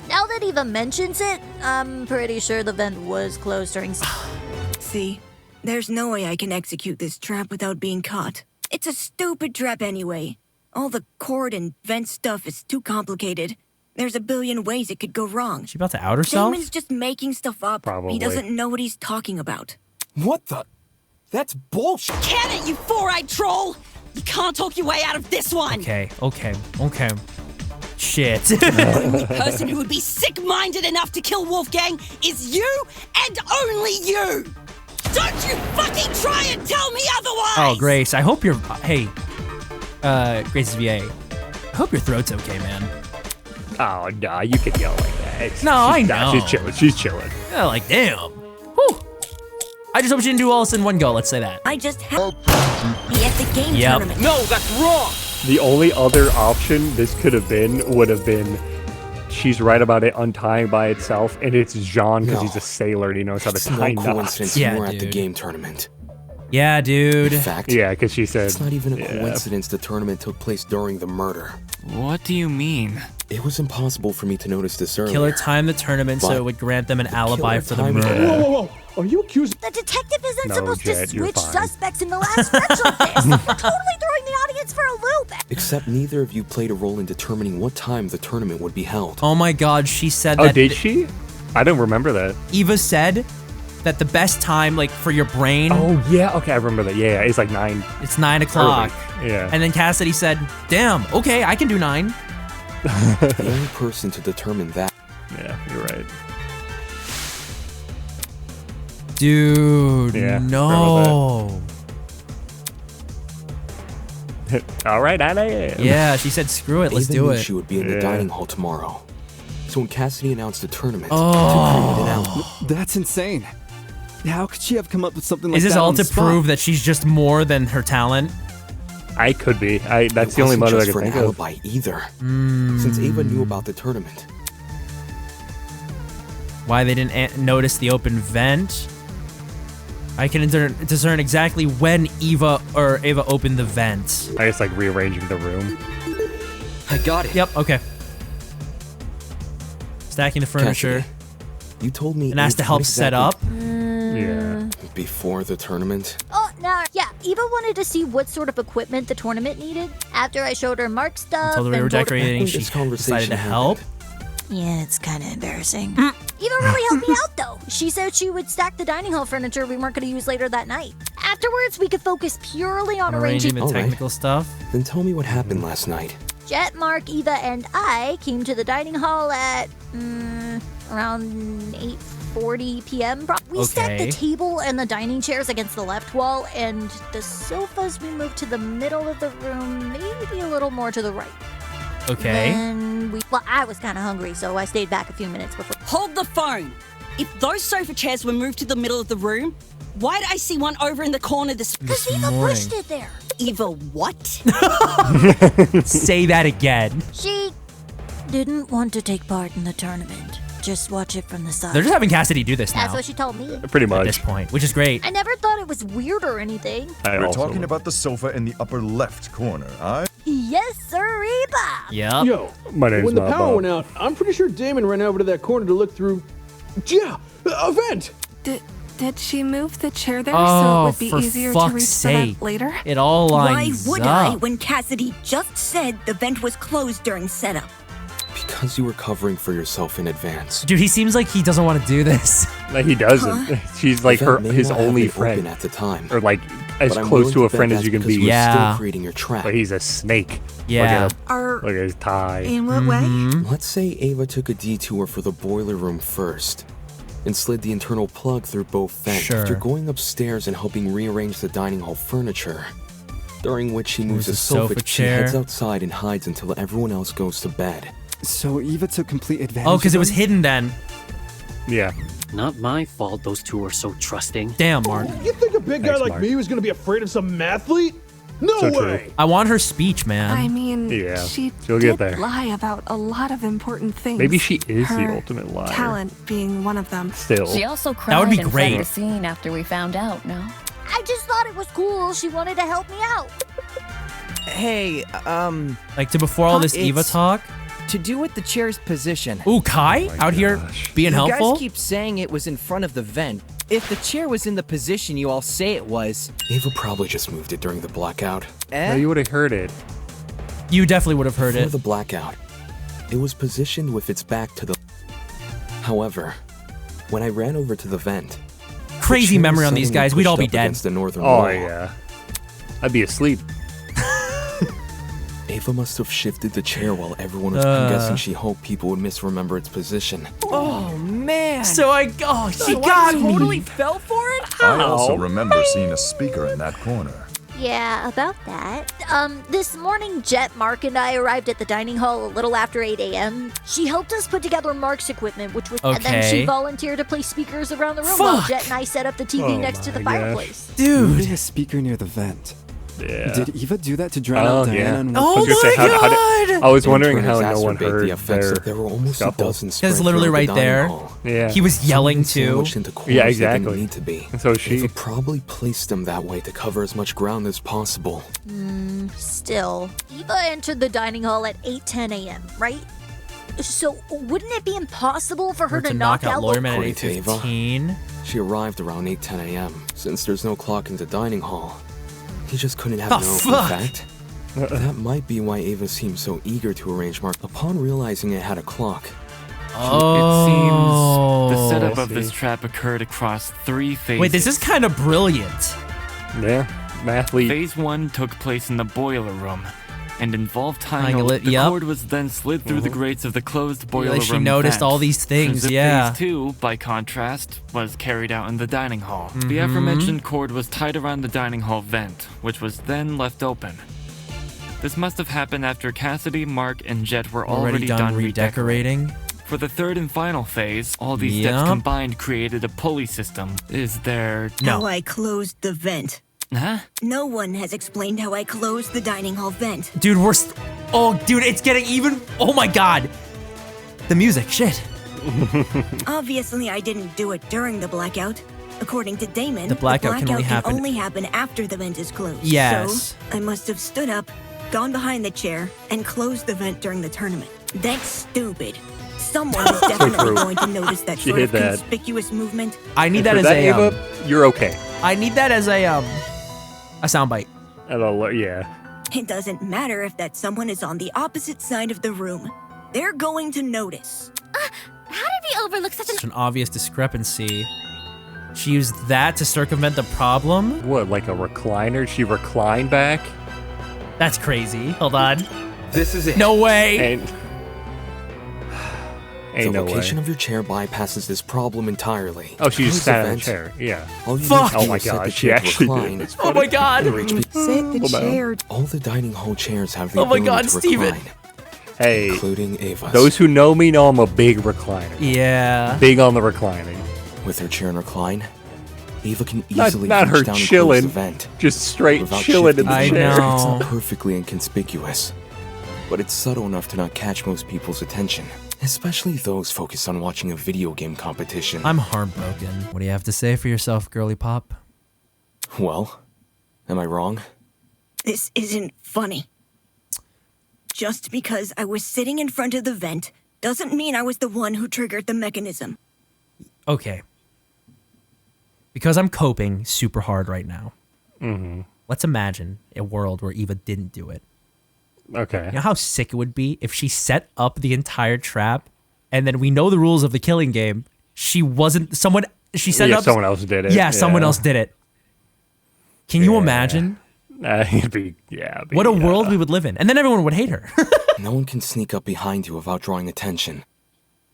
S16: Now that Eva mentions it, I'm pretty sure the vent was closed during.
S17: See, there's no way I can execute this trap without being caught. It's a stupid trap anyway. All the cord and vent stuff is too complicated. There's a billion ways it could go wrong.
S2: She about to out herself?
S17: Damon's just making stuff up.
S1: Probably.
S17: He doesn't know what he's talking about.
S6: What the? That's bullshit.
S13: Can it, you four-eyed troll? You can't talk your way out of this one.
S2: Okay. Shit.
S13: The only person who would be sick-minded enough to kill Wolfgang is you and only you. Don't you fucking try and tell me otherwise.
S2: Oh, Grace, I hope you're... Hey, Grace's VA. I hope your throat's okay, man.
S1: Oh, no, you can yell like that.
S2: No, I
S1: Nah,
S2: know.
S1: she's chilling. She's chilling.
S2: Yeah, like, damn. Whew. I just hope she didn't do all this in one go, let's say that.
S17: I just have be at the game
S2: Yep.
S17: tournament.
S21: No, that's wrong.
S1: The only other option this could have been would have been she's right about it untying by itself, and it's Jean because
S6: No.
S1: he's a sailor and he knows how to
S6: It's
S1: tie
S6: no
S1: knots.
S6: coincidence
S2: Yeah,
S6: you were at the
S2: dude.
S6: game tournament.
S2: Yeah, dude.
S6: In fact,
S1: Yeah, because she said
S6: it's not even a coincidence the tournament took place during the murder.
S20: What do you mean?
S6: It was impossible for me to notice this earlier.
S2: Killer timed the tournament so it would grant them an alibi for the murder.
S21: Whoa! Are you accusing?
S16: The detective isn't
S1: No,
S16: supposed
S1: Jet,
S16: to
S1: you're
S16: switch
S1: fine.
S16: suspects in the last stretch of this. We're totally throwing the audience for a loop.
S6: Except neither of you played a role in determining what time the tournament would be held.
S2: Oh my god, she said
S1: Oh,
S2: that.
S1: did she? I don't remember that.
S2: Eva said that the best time, like, for your brain.
S1: Oh, yeah. Okay, I remember that. Yeah, it's like 9.
S2: It's 9 o'clock.
S1: Yeah.
S2: And then Cassidy said, damn, okay, I can do 9.
S6: The only person to determine that.
S1: Yeah, you're right.
S2: Dude,
S1: Yeah,
S2: no.
S1: All right, I am.
S2: Yeah, she said, screw it, let's
S6: Ava
S2: do
S6: knew
S2: it.
S6: she would be in the dining hall tomorrow. So when Cassidy announced the tournament,
S2: Oh.
S6: to create an outlet.
S14: That's insane. How could she have come up with something like
S2: Is
S14: that?
S2: this all
S14: on the
S2: to
S14: spot?
S2: prove that she's just more than her talent?
S1: I could be. That's
S6: It
S1: the only
S6: wasn't
S1: motive I
S6: just
S1: could
S6: for an
S1: think of.
S6: alibi either, since Ava knew about the tournament.
S2: Why they didn't notice the open vent? I can discern exactly when Ava opened the vent.
S1: I guess like rearranging the room.
S8: I got it.
S2: Yep, okay. Stacking the furniture.
S6: Cassidy, you told me
S2: And asked to help set up.
S1: Yeah.
S6: Before the tournament.
S16: Oh, no. Yeah, Eva wanted to see what sort of equipment the tournament needed. After I showed her Mark's stuff.
S2: Told her we were
S16: and told her-
S2: decorating. She
S6: This conversation
S2: decided to help.
S16: Yeah, it's kind of embarrassing. Eva really helped me out, though. She said she would stack the dining hall furniture we weren't going to use later that night. Afterwards, we could focus purely on arranging
S2: the
S6: All right.
S2: technical stuff.
S6: Then tell me what happened last night.
S16: Jet, Mark, Eva, and I came to the dining hall at around 8:40 p.m. We stacked
S2: Okay.
S16: the table and the dining chairs against the left wall, and the sofas we moved to the middle of the room, maybe a little more to the right.
S2: Okay.
S16: And I was kind of hungry, so I stayed back a few minutes before.
S13: Hold the phone. If those sofa chairs were moved to the middle of the room, why did I see one over in the corner this?
S16: Because Eva pushed it there.
S13: Eva what?
S2: Say that again.
S16: She didn't want to take part in the tournament. Just watch it from the side.
S2: They're just having Cassidy do this now.
S16: That's what she told me.
S1: Pretty
S2: At
S1: much.
S2: this point, which is great.
S16: I never thought it was weird or anything.
S5: We're talking about the sofa in the upper left corner, aye?
S16: Yes, sir, Eva.
S2: Yep.
S21: Yo,
S1: My name's
S21: when the
S1: not
S21: power
S1: Bob.
S21: went out, I'm pretty sure Damon ran over to that corner to look through. Yeah, a vent.
S15: Did she move the chair there so
S2: Oh,
S15: it would be
S2: for
S15: easier to
S2: fuck's
S15: reach the
S2: sake.
S15: vent later?
S2: It all
S17: Why
S2: lines
S17: would
S2: up.
S17: I when Cassidy just said the vent was closed during setup?
S6: Because you were covering for yourself in advance.
S2: Dude, he seems like he doesn't want to do this.
S1: Like he doesn't. She's like
S6: The vent may
S1: his
S6: not have
S1: only
S6: been open
S1: friend,
S6: at the time,
S1: or like as
S6: but I'm
S1: close
S6: willing
S1: to a
S6: bet
S1: friend as
S6: that's
S1: you can
S6: because
S1: be.
S6: we're
S2: Yeah.
S6: still creating your trap.
S1: But he's a snake.
S2: Yeah.
S1: Look at his tie.
S4: In what way?
S6: Let's say Ava took a detour for the boiler room first, and slid the internal plug through both vents
S2: Sure.
S6: after going upstairs and helping rearrange the dining hall furniture. During which she moves
S2: Moves
S6: a
S2: a
S6: sofa,
S2: sofa
S6: she
S2: chair.
S6: heads outside and hides until everyone else goes to bed.
S14: So Eva took complete advantage.
S2: Oh, because it
S14: of
S2: was
S14: them?
S2: hidden then.
S1: Yeah.
S7: Not my fault those two are so trusting.
S2: Damn, Mark.
S21: You think a big guy
S1: Thanks,
S21: like
S1: Mark.
S21: me was gonna be afraid of some mathlete? No
S1: So true.
S21: way.
S2: I want her speech, man.
S15: I mean,
S1: Yeah,
S15: she
S1: she'll
S15: did
S1: get there.
S15: lie about a lot of important things.
S1: Maybe she is the
S15: Her
S1: ultimate liar.
S15: talent being one of them.
S1: Still.
S18: She also
S2: That
S18: cried
S2: would be
S18: in
S2: great.
S18: front of the scene after we found out, no?
S16: I just thought it was cool. She wanted to help me out.
S8: Hey,
S2: Like to before all this
S8: It's-
S2: Eva talk.
S8: to do with the chair's position.
S2: Ooh, Kai out here being
S8: You
S2: helpful.
S8: guys keep saying it was in front of the vent. If the chair was in the position you all say it was,
S6: Ava probably just moved it during the blackout.
S1: No, you would have heard it.
S2: You definitely would have heard
S6: Before
S2: it.
S6: the blackout, it was positioned with its back to the... However, when I ran over to the vent...
S2: Crazy
S6: the chair
S2: memory
S6: was
S2: on these
S6: suddenly
S2: guys. We'd all
S6: pushed
S2: be
S6: up
S2: dead.
S6: against the northern
S1: Oh
S6: wall.
S1: yeah. I'd be asleep.
S6: Ava must have shifted the chair while everyone was. I'm guessing she hoped people would misremember its position.
S8: oh man.
S2: She
S8: So
S2: got
S8: I
S2: me.
S8: totally fell for it?
S5: I also remember seeing a speaker in that corner.
S16: Yeah, about that. This morning, Jet, Mark, and I arrived at the dining hall a little after 8 a.m. She helped us put together Mark's equipment, which was, and then she
S2: Okay.
S16: volunteered to place speakers around the room while
S2: Fuck.
S16: Jet and I set up the TV
S1: Oh
S16: next to the
S1: my gosh.
S16: fireplace.
S14: Who
S2: Dude.
S14: did a speaker near the vent?
S1: Yeah.
S14: Did Eva do that to drown out Diana? And
S2: Oh my god!
S1: I was wondering how no one
S6: exacerbate
S1: heard
S6: the effects
S1: their
S6: that there were almost
S1: scuffle.
S6: a dozen
S2: It's
S6: spread
S2: literally
S6: throughout
S2: right
S6: the dining
S2: there.
S6: hall.
S1: Yeah.
S2: He was yelling too.
S6: Sandwiched into corners
S1: Yeah,
S6: that
S1: exactly.
S6: didn't need to be.
S1: And so is she.
S6: Eva probably placed them that way to cover as much ground as possible.
S16: Still, Eva entered the dining hall at 8:10 a.m., right? So wouldn't it be impossible for her
S2: Or
S16: to knock out
S2: Lawyerman at
S6: According to Eva,
S2: 8:15.
S6: she arrived around 8:10 a.m. Since there's no clock in the dining hall, he just couldn't have
S2: The
S6: known
S2: fuck?
S6: for a fact. That might be why Ava seemed so eager to arrange Mark. Upon realizing it had a clock,
S20: It seems the setup of this trap occurred across 3 phases.
S2: Wait, this is kind of brilliant.
S1: Yeah, mathlete.
S20: Phase 1 took place in the boiler room and involved tying
S2: Tying
S20: a
S2: it,
S20: The
S2: yep.
S20: cord was then slid through the grates of the closed boiler room.
S2: She noticed
S20: vent.
S2: all these things,
S20: Zip
S2: yeah.
S20: Phase 2, by contrast, was carried out in the dining hall. The
S2: Mhm.
S20: aforementioned cord was tied around the dining hall vent, which was then left open. This must have happened after Cassidy, Mark, and Jet were already done
S2: redecorating.
S20: For the third and final phase, all these
S2: Yep.
S20: steps combined created a pulley system. Is there...
S17: How I closed the vent.
S20: Huh?
S17: No one has explained how I closed the dining hall vent.
S2: Dude, oh, dude, it's getting even. Oh my god. The music, shit.
S17: Obviously, I didn't do it during the blackout. According to Damon,
S2: The blackout can only happen-
S17: after the vent is closed.
S2: Yes.
S17: So, I must have stood up, gone behind the chair, and closed the vent during the tournament. That's stupid. Someone is definitely
S1: true.
S17: going to notice that
S1: She
S17: sort
S1: hit
S17: of
S1: that.
S17: conspicuous movement.
S2: I need
S1: And
S2: that
S1: for
S2: as
S1: that,
S2: a.
S1: Ava, you're okay.
S2: I need that as a soundbite.
S1: Yeah.
S17: It doesn't matter if that someone is on the opposite side of the room. They're going to notice.
S9: How did we overlook such
S2: Such an obvious discrepancy. She used that to circumvent the problem.
S1: What, like a recliner? She reclined back?
S2: That's crazy. Hold on.
S6: this is it.
S2: No way.
S1: Ain't
S6: The
S1: no way.
S6: location of your chair bypasses this problem entirely.
S1: Oh, she just
S6: Close
S1: sat
S6: the
S1: in a
S6: vent.
S1: chair. Yeah.
S6: All you
S2: Fuck.
S6: need to do
S1: Oh my
S6: is set
S1: god,
S6: the
S1: she
S6: chair to
S1: actually
S6: recline.
S1: did.
S2: Oh my god.
S6: and reach
S4: Sit the
S1: Hold on.
S4: chair.
S6: All the dining hall chairs have the
S2: Oh my
S6: ability
S2: god,
S6: to
S2: Steven.
S6: recline,
S1: Hey,
S6: including Ava's.
S1: those who know me know I'm a big recliner.
S2: Yeah.
S1: Big on the reclining.
S6: With her chair and recline, Ava can
S1: Not
S6: easily
S1: her
S6: reach down and close
S1: chilling.
S6: the vent.
S1: Just straight
S6: without
S1: chilling in
S6: shifting
S1: the
S2: I
S1: chair.
S2: know.
S6: It's not perfectly inconspicuous, but it's subtle enough to not catch most people's attention, especially those focused on watching a video game competition.
S2: I'm heartbroken. What do you have to say for yourself, girly pop?
S6: Well, am I wrong?
S17: This isn't funny. Just because I was sitting in front of the vent doesn't mean I was the one who triggered the mechanism.
S2: Okay. Because I'm coping super hard right now.
S1: Mm-hmm.
S2: Let's imagine a world where Eva didn't do it.
S1: Okay.
S2: You know how sick it would be if she set up the entire trap and then we know the rules of the killing game. She wasn't she set
S1: Yeah,
S2: up
S1: someone else did it.
S2: Yeah, someone else did it. Can you imagine?
S1: It'd be, yeah. it'd be,
S2: What a world we would live in. And then everyone would hate her.
S6: No one can sneak up behind you without drawing attention,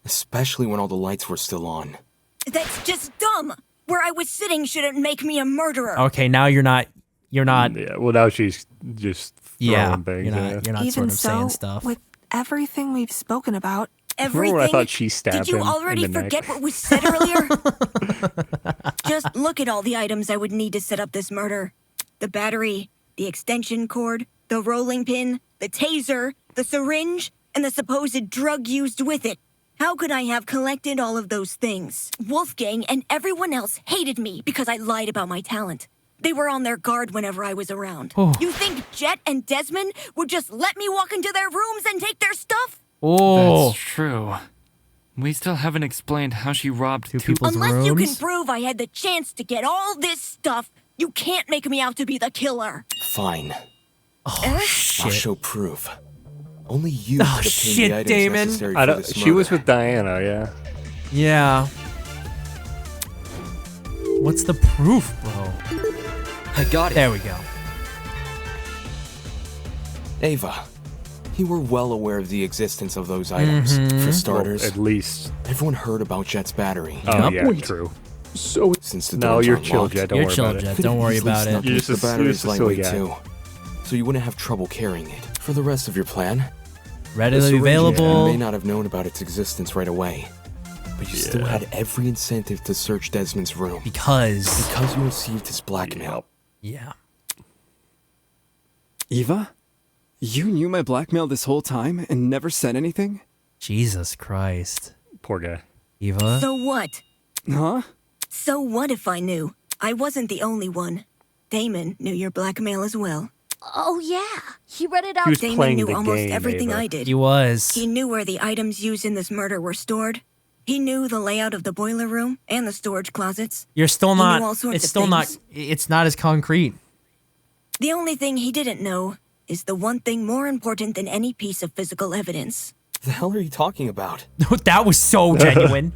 S6: especially when all the lights were still on.
S17: That's just dumb. Where I was sitting shouldn't make me a murderer.
S2: Okay, now you're not
S1: Yeah, well, now she's just throwing things.
S2: You're not
S15: Even
S2: sort of
S15: so,
S2: saying stuff.
S15: with everything we've spoken about,
S17: Everything.
S1: Remember when I thought she stabbed
S17: Did you
S1: him
S17: already
S1: in the
S17: forget
S1: neck?
S17: what was said earlier? Just look at all the items I would need to set up this murder. The battery, the extension cord, the rolling pin, the taser, the syringe, and the supposed drug used with it. How could I have collected all of those things? Wolfgang and everyone else hated me because I lied about my talent. They were on their guard whenever I was around.
S2: Oh.
S17: You think Jet and Desmond would just let me walk into their rooms and take their stuff?
S2: Oh.
S20: That's true. We still haven't explained how she robbed two
S2: people's
S17: Unless you can prove I had the chance to get all this stuff, you can't make me out to be the killer.
S6: Fine.
S2: Oh,
S6: I'll show proof. Only you could obtain
S2: shit,
S6: the items
S2: Damon.
S6: necessary
S1: I
S6: for
S1: don't,
S6: this
S1: she was
S6: murder.
S1: with Diana, yeah.
S2: Yeah. What's the proof, bro?
S6: I got it.
S2: There we go.
S6: Ava, you were well aware of the existence of those items.
S2: Mhm.
S6: For starters,
S1: Well, at least.
S6: everyone heard about Jet's battery.
S1: Oh, yeah, true.
S6: So since the
S1: No,
S6: doors
S1: you're
S6: aren't
S1: chill,
S6: locked,
S1: Jet. Don't
S2: You're
S1: worry
S2: chill,
S1: about
S2: Jet.
S1: it.
S6: could
S2: Don't
S6: have
S2: worry
S6: easily
S2: about it.
S6: snuck
S1: You're
S6: into
S1: just
S6: the
S1: a- you're
S6: battery's
S1: just a silly
S6: lightweight
S1: guy.
S6: too. So you wouldn't have trouble carrying it. For the rest of your plan, the
S2: Readily
S6: syringe
S2: available.
S6: may not have known about its existence right away, but you still had every incentive to search Desmond's room
S2: Because
S6: you received his blackmail.
S2: Yeah.
S14: Eva? You knew my blackmail this whole time and never said anything?
S2: Jesus Christ.
S1: Poor guy.
S2: Eva?
S17: So what?
S14: Huh?
S17: So what if I knew? I wasn't the only one. Damon knew your blackmail as well.
S16: Oh, yeah. He read it out.
S17: Damon knew almost everything I did.
S2: He was.
S17: He knew where the items used in this murder were stored. He knew the layout of the boiler room and the storage closets.
S2: You're still
S17: He knew
S2: not.
S17: all sorts
S2: It's
S17: of
S2: still
S17: things.
S2: not. It's not as concrete.
S17: The only thing he didn't know is the one thing more important than any piece of physical evidence.
S6: The hell are you talking about?
S2: That was so genuine.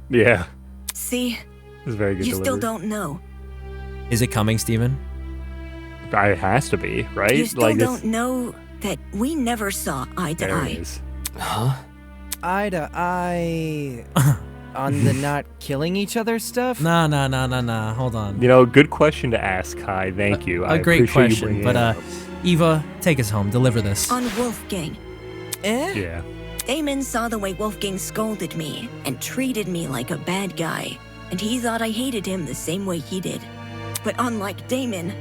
S1: Yeah.
S17: See,
S1: It's very good
S17: you
S1: delivery.
S17: still don't know.
S2: Is it coming, Steven?
S1: It has to be, right?
S17: You still
S1: like
S17: don't know that we never saw eye to
S1: There
S17: eye.
S1: it is.
S6: Huh?
S8: Eye to eye on the not killing each other stuff?
S2: Nah. Hold on.
S1: You know, good question to ask, Kai. Thank you. I
S2: A great
S1: appreciate you
S2: question.
S1: bringing
S2: But
S1: it up.
S2: Eva, take us home. Deliver this.
S17: On Wolfgang.
S1: Yeah.
S17: Damon saw the way Wolfgang scolded me and treated me like a bad guy, and he thought I hated him the same way he did. But unlike Damon,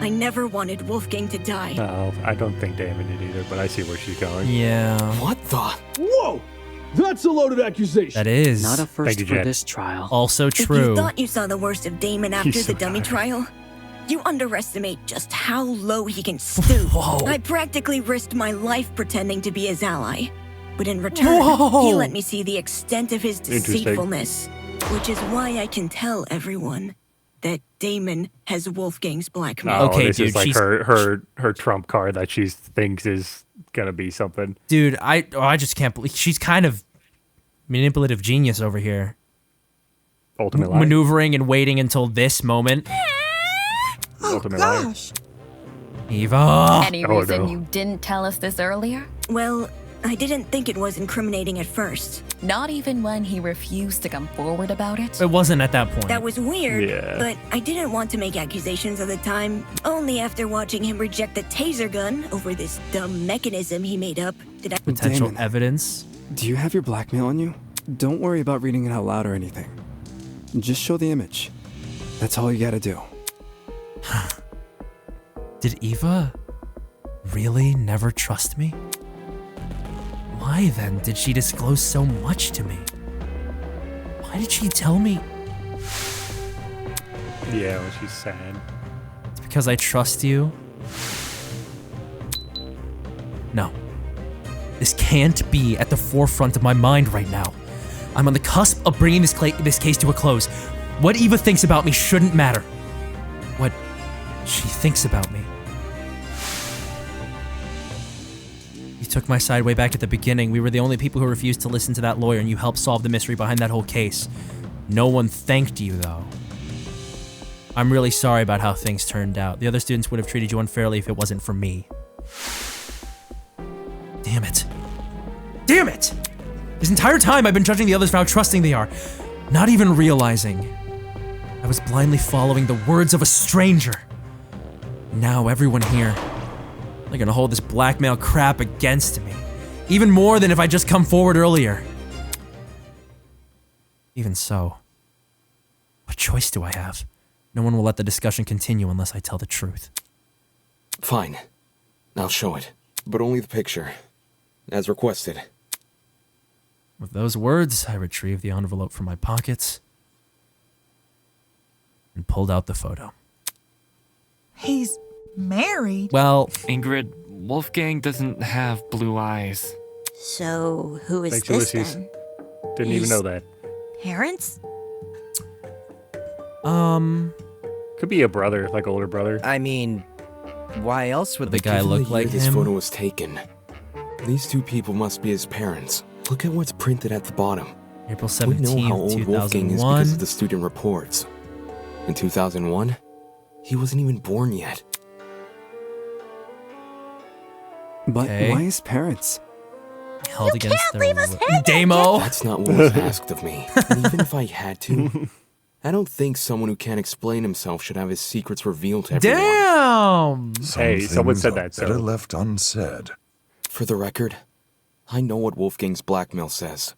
S17: I never wanted Wolfgang to die.
S1: No, I don't think Damon did either, but I see where she's going.
S2: Yeah.
S6: What the?
S21: Whoa! That's a loaded accusation.
S2: That is.
S7: Not a first
S1: Thank you,
S7: for
S1: Jen.
S7: this trial.
S2: Also
S17: If you
S2: true.
S17: thought you saw the worst of Damon after
S1: He's
S17: the
S1: so
S17: dummy
S1: tired.
S17: trial, you underestimate just how low he can stoop.
S2: Whoa.
S17: I practically risked my life pretending to be his ally. But in return,
S2: Whoa.
S17: he let me see the extent of his
S1: Interesting.
S17: deceitfulness. Which is why I can tell everyone that Damon has Wolfgang's blackmail.
S1: Oh,
S2: Okay,
S1: this
S2: dude,
S1: is like
S2: she's-
S1: her trump card that she thinks is gonna be something.
S2: Dude, I just can't believe she's kind of manipulative genius over here.
S1: Ultimate liar.
S2: Maneuvering and waiting until this moment.
S1: Ultimate liar.
S4: Gosh.
S2: Eva.
S18: Any
S1: Oh,
S18: reason
S1: no.
S18: you didn't tell us this earlier?
S17: Well, I didn't think it was incriminating at first.
S18: Not even when he refused to come forward about it?
S2: It wasn't at that point.
S17: That was weird,
S1: Yeah.
S17: but I didn't want to make accusations at the time. Only after watching him reject the taser gun over this dumb mechanism he made up did I...
S2: Potential
S14: Damon.
S2: evidence.
S14: Do you have your blackmail on you? Don't worry about reading it out loud or anything. Just show the image. That's all you gotta do.
S2: Did Eva really never trust me? Why then did she disclose so much to me? Why did she tell me?
S1: Yeah, when she's sad.
S2: It's because I trust you? No. This can't be at the forefront of my mind right now. I'm on the cusp of bringing this case to a close. What Eva thinks about me shouldn't matter. What she thinks about me. You took my side way back at the beginning. We were the only people who refused to listen to that lawyer, and you helped solve the mystery behind that whole case. No one thanked you, though. I'm really sorry about how things turned out. The other students would have treated you unfairly if it wasn't for me. Damn it. Damn it! This entire time I've been judging the others for how trusting they are, not even realizing I was blindly following the words of a stranger. Now everyone here, they're gonna hold this blackmail crap against me. Even more than if I just come forward earlier. Even so, what choice do I have? No one will let the discussion continue unless I tell the truth.
S6: Fine. I'll show it. But only the picture. As requested.
S2: With those words, I retrieved the envelope from my pockets and pulled out the photo.
S4: He's married.
S2: Well,
S20: Ingrid, Wolfgang doesn't have blue eyes.
S16: So, who is
S1: Thanks,
S16: this
S1: Ulysses.
S16: then?
S1: Didn't even know that.
S16: Parents?
S1: Could be a brother, like older brother.
S8: I mean, why else would
S2: the guy
S6: Given
S2: look
S6: the
S2: like
S6: year this
S2: him?
S6: photo was taken, these two people must be his parents. Look at what's printed at the bottom.
S2: April
S6: We know how
S2: 17th,
S6: old Wolfgang is
S2: 2001.
S6: because of the student reports. In 2001, he wasn't even born yet.
S14: But
S2: Okay.
S14: why his parents?
S2: Held against
S16: can't
S2: their
S16: leave us
S2: will.
S16: hanging.
S2: Demo!
S6: That's not what was asked of me. And even if I had to, I don't think someone who can't explain himself should have his secrets revealed to everyone.
S2: Damn!
S1: Hey, someone
S5: things
S1: said
S5: are
S1: that,
S5: better
S1: so-
S5: left unsaid.
S6: For the record, I know what Wolfgang's blackmail says,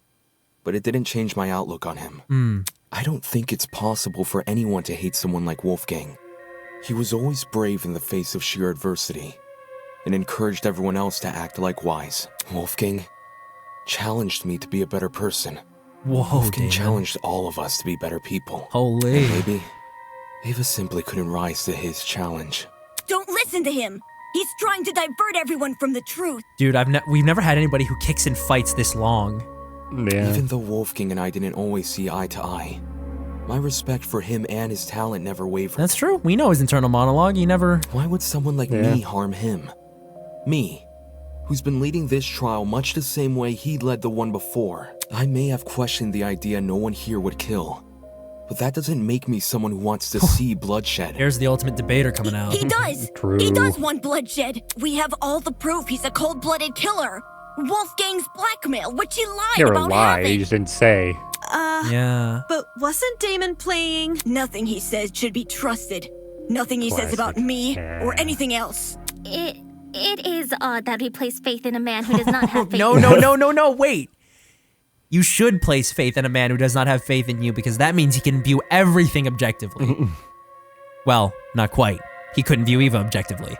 S6: but it didn't change my outlook on him. I don't think it's possible for anyone to hate someone like Wolfgang. He was always brave in the face of sheer adversity. and encouraged everyone else to act likewise. Wolfgang challenged me to be a better person.
S2: Whoa,
S6: Wolfgang challenged all of us to be better people.
S2: Holy.
S6: And maybe Ava simply couldn't rise to his challenge.
S17: Don't listen to him. He's trying to divert everyone from the truth.
S2: Dude, we've never had anybody who kicks and fights this long.
S1: Yeah.
S6: Even though Wolfgang and I didn't always see eye to eye, my respect for him and his talent never wavered.
S2: That's true. We know his internal monologue. He never...
S6: Why would someone like me harm him? Me, who's been leading this trial much the same way he led the one before. I may have questioned the idea no one here would kill, but that doesn't make me someone who wants to see bloodshed.
S2: Here's the ultimate debater coming out.
S17: He does.
S1: True.
S17: He does want bloodshed. We have all the proof he's a cold-blooded killer. Wolfgang's blackmail, which he lied
S1: You're a
S17: about
S1: lie.
S17: having.
S1: You just didn't say.
S2: Yeah.
S10: But wasn't Damon playing?
S17: Nothing he says should be trusted. Nothing he says about me or anything else.
S9: It is odd that we place faith in a man who does not have faith.
S2: No, wait. You should place faith in a man who does not have faith in you because that means he can view everything objectively. Well, not quite. He couldn't view Eva objectively.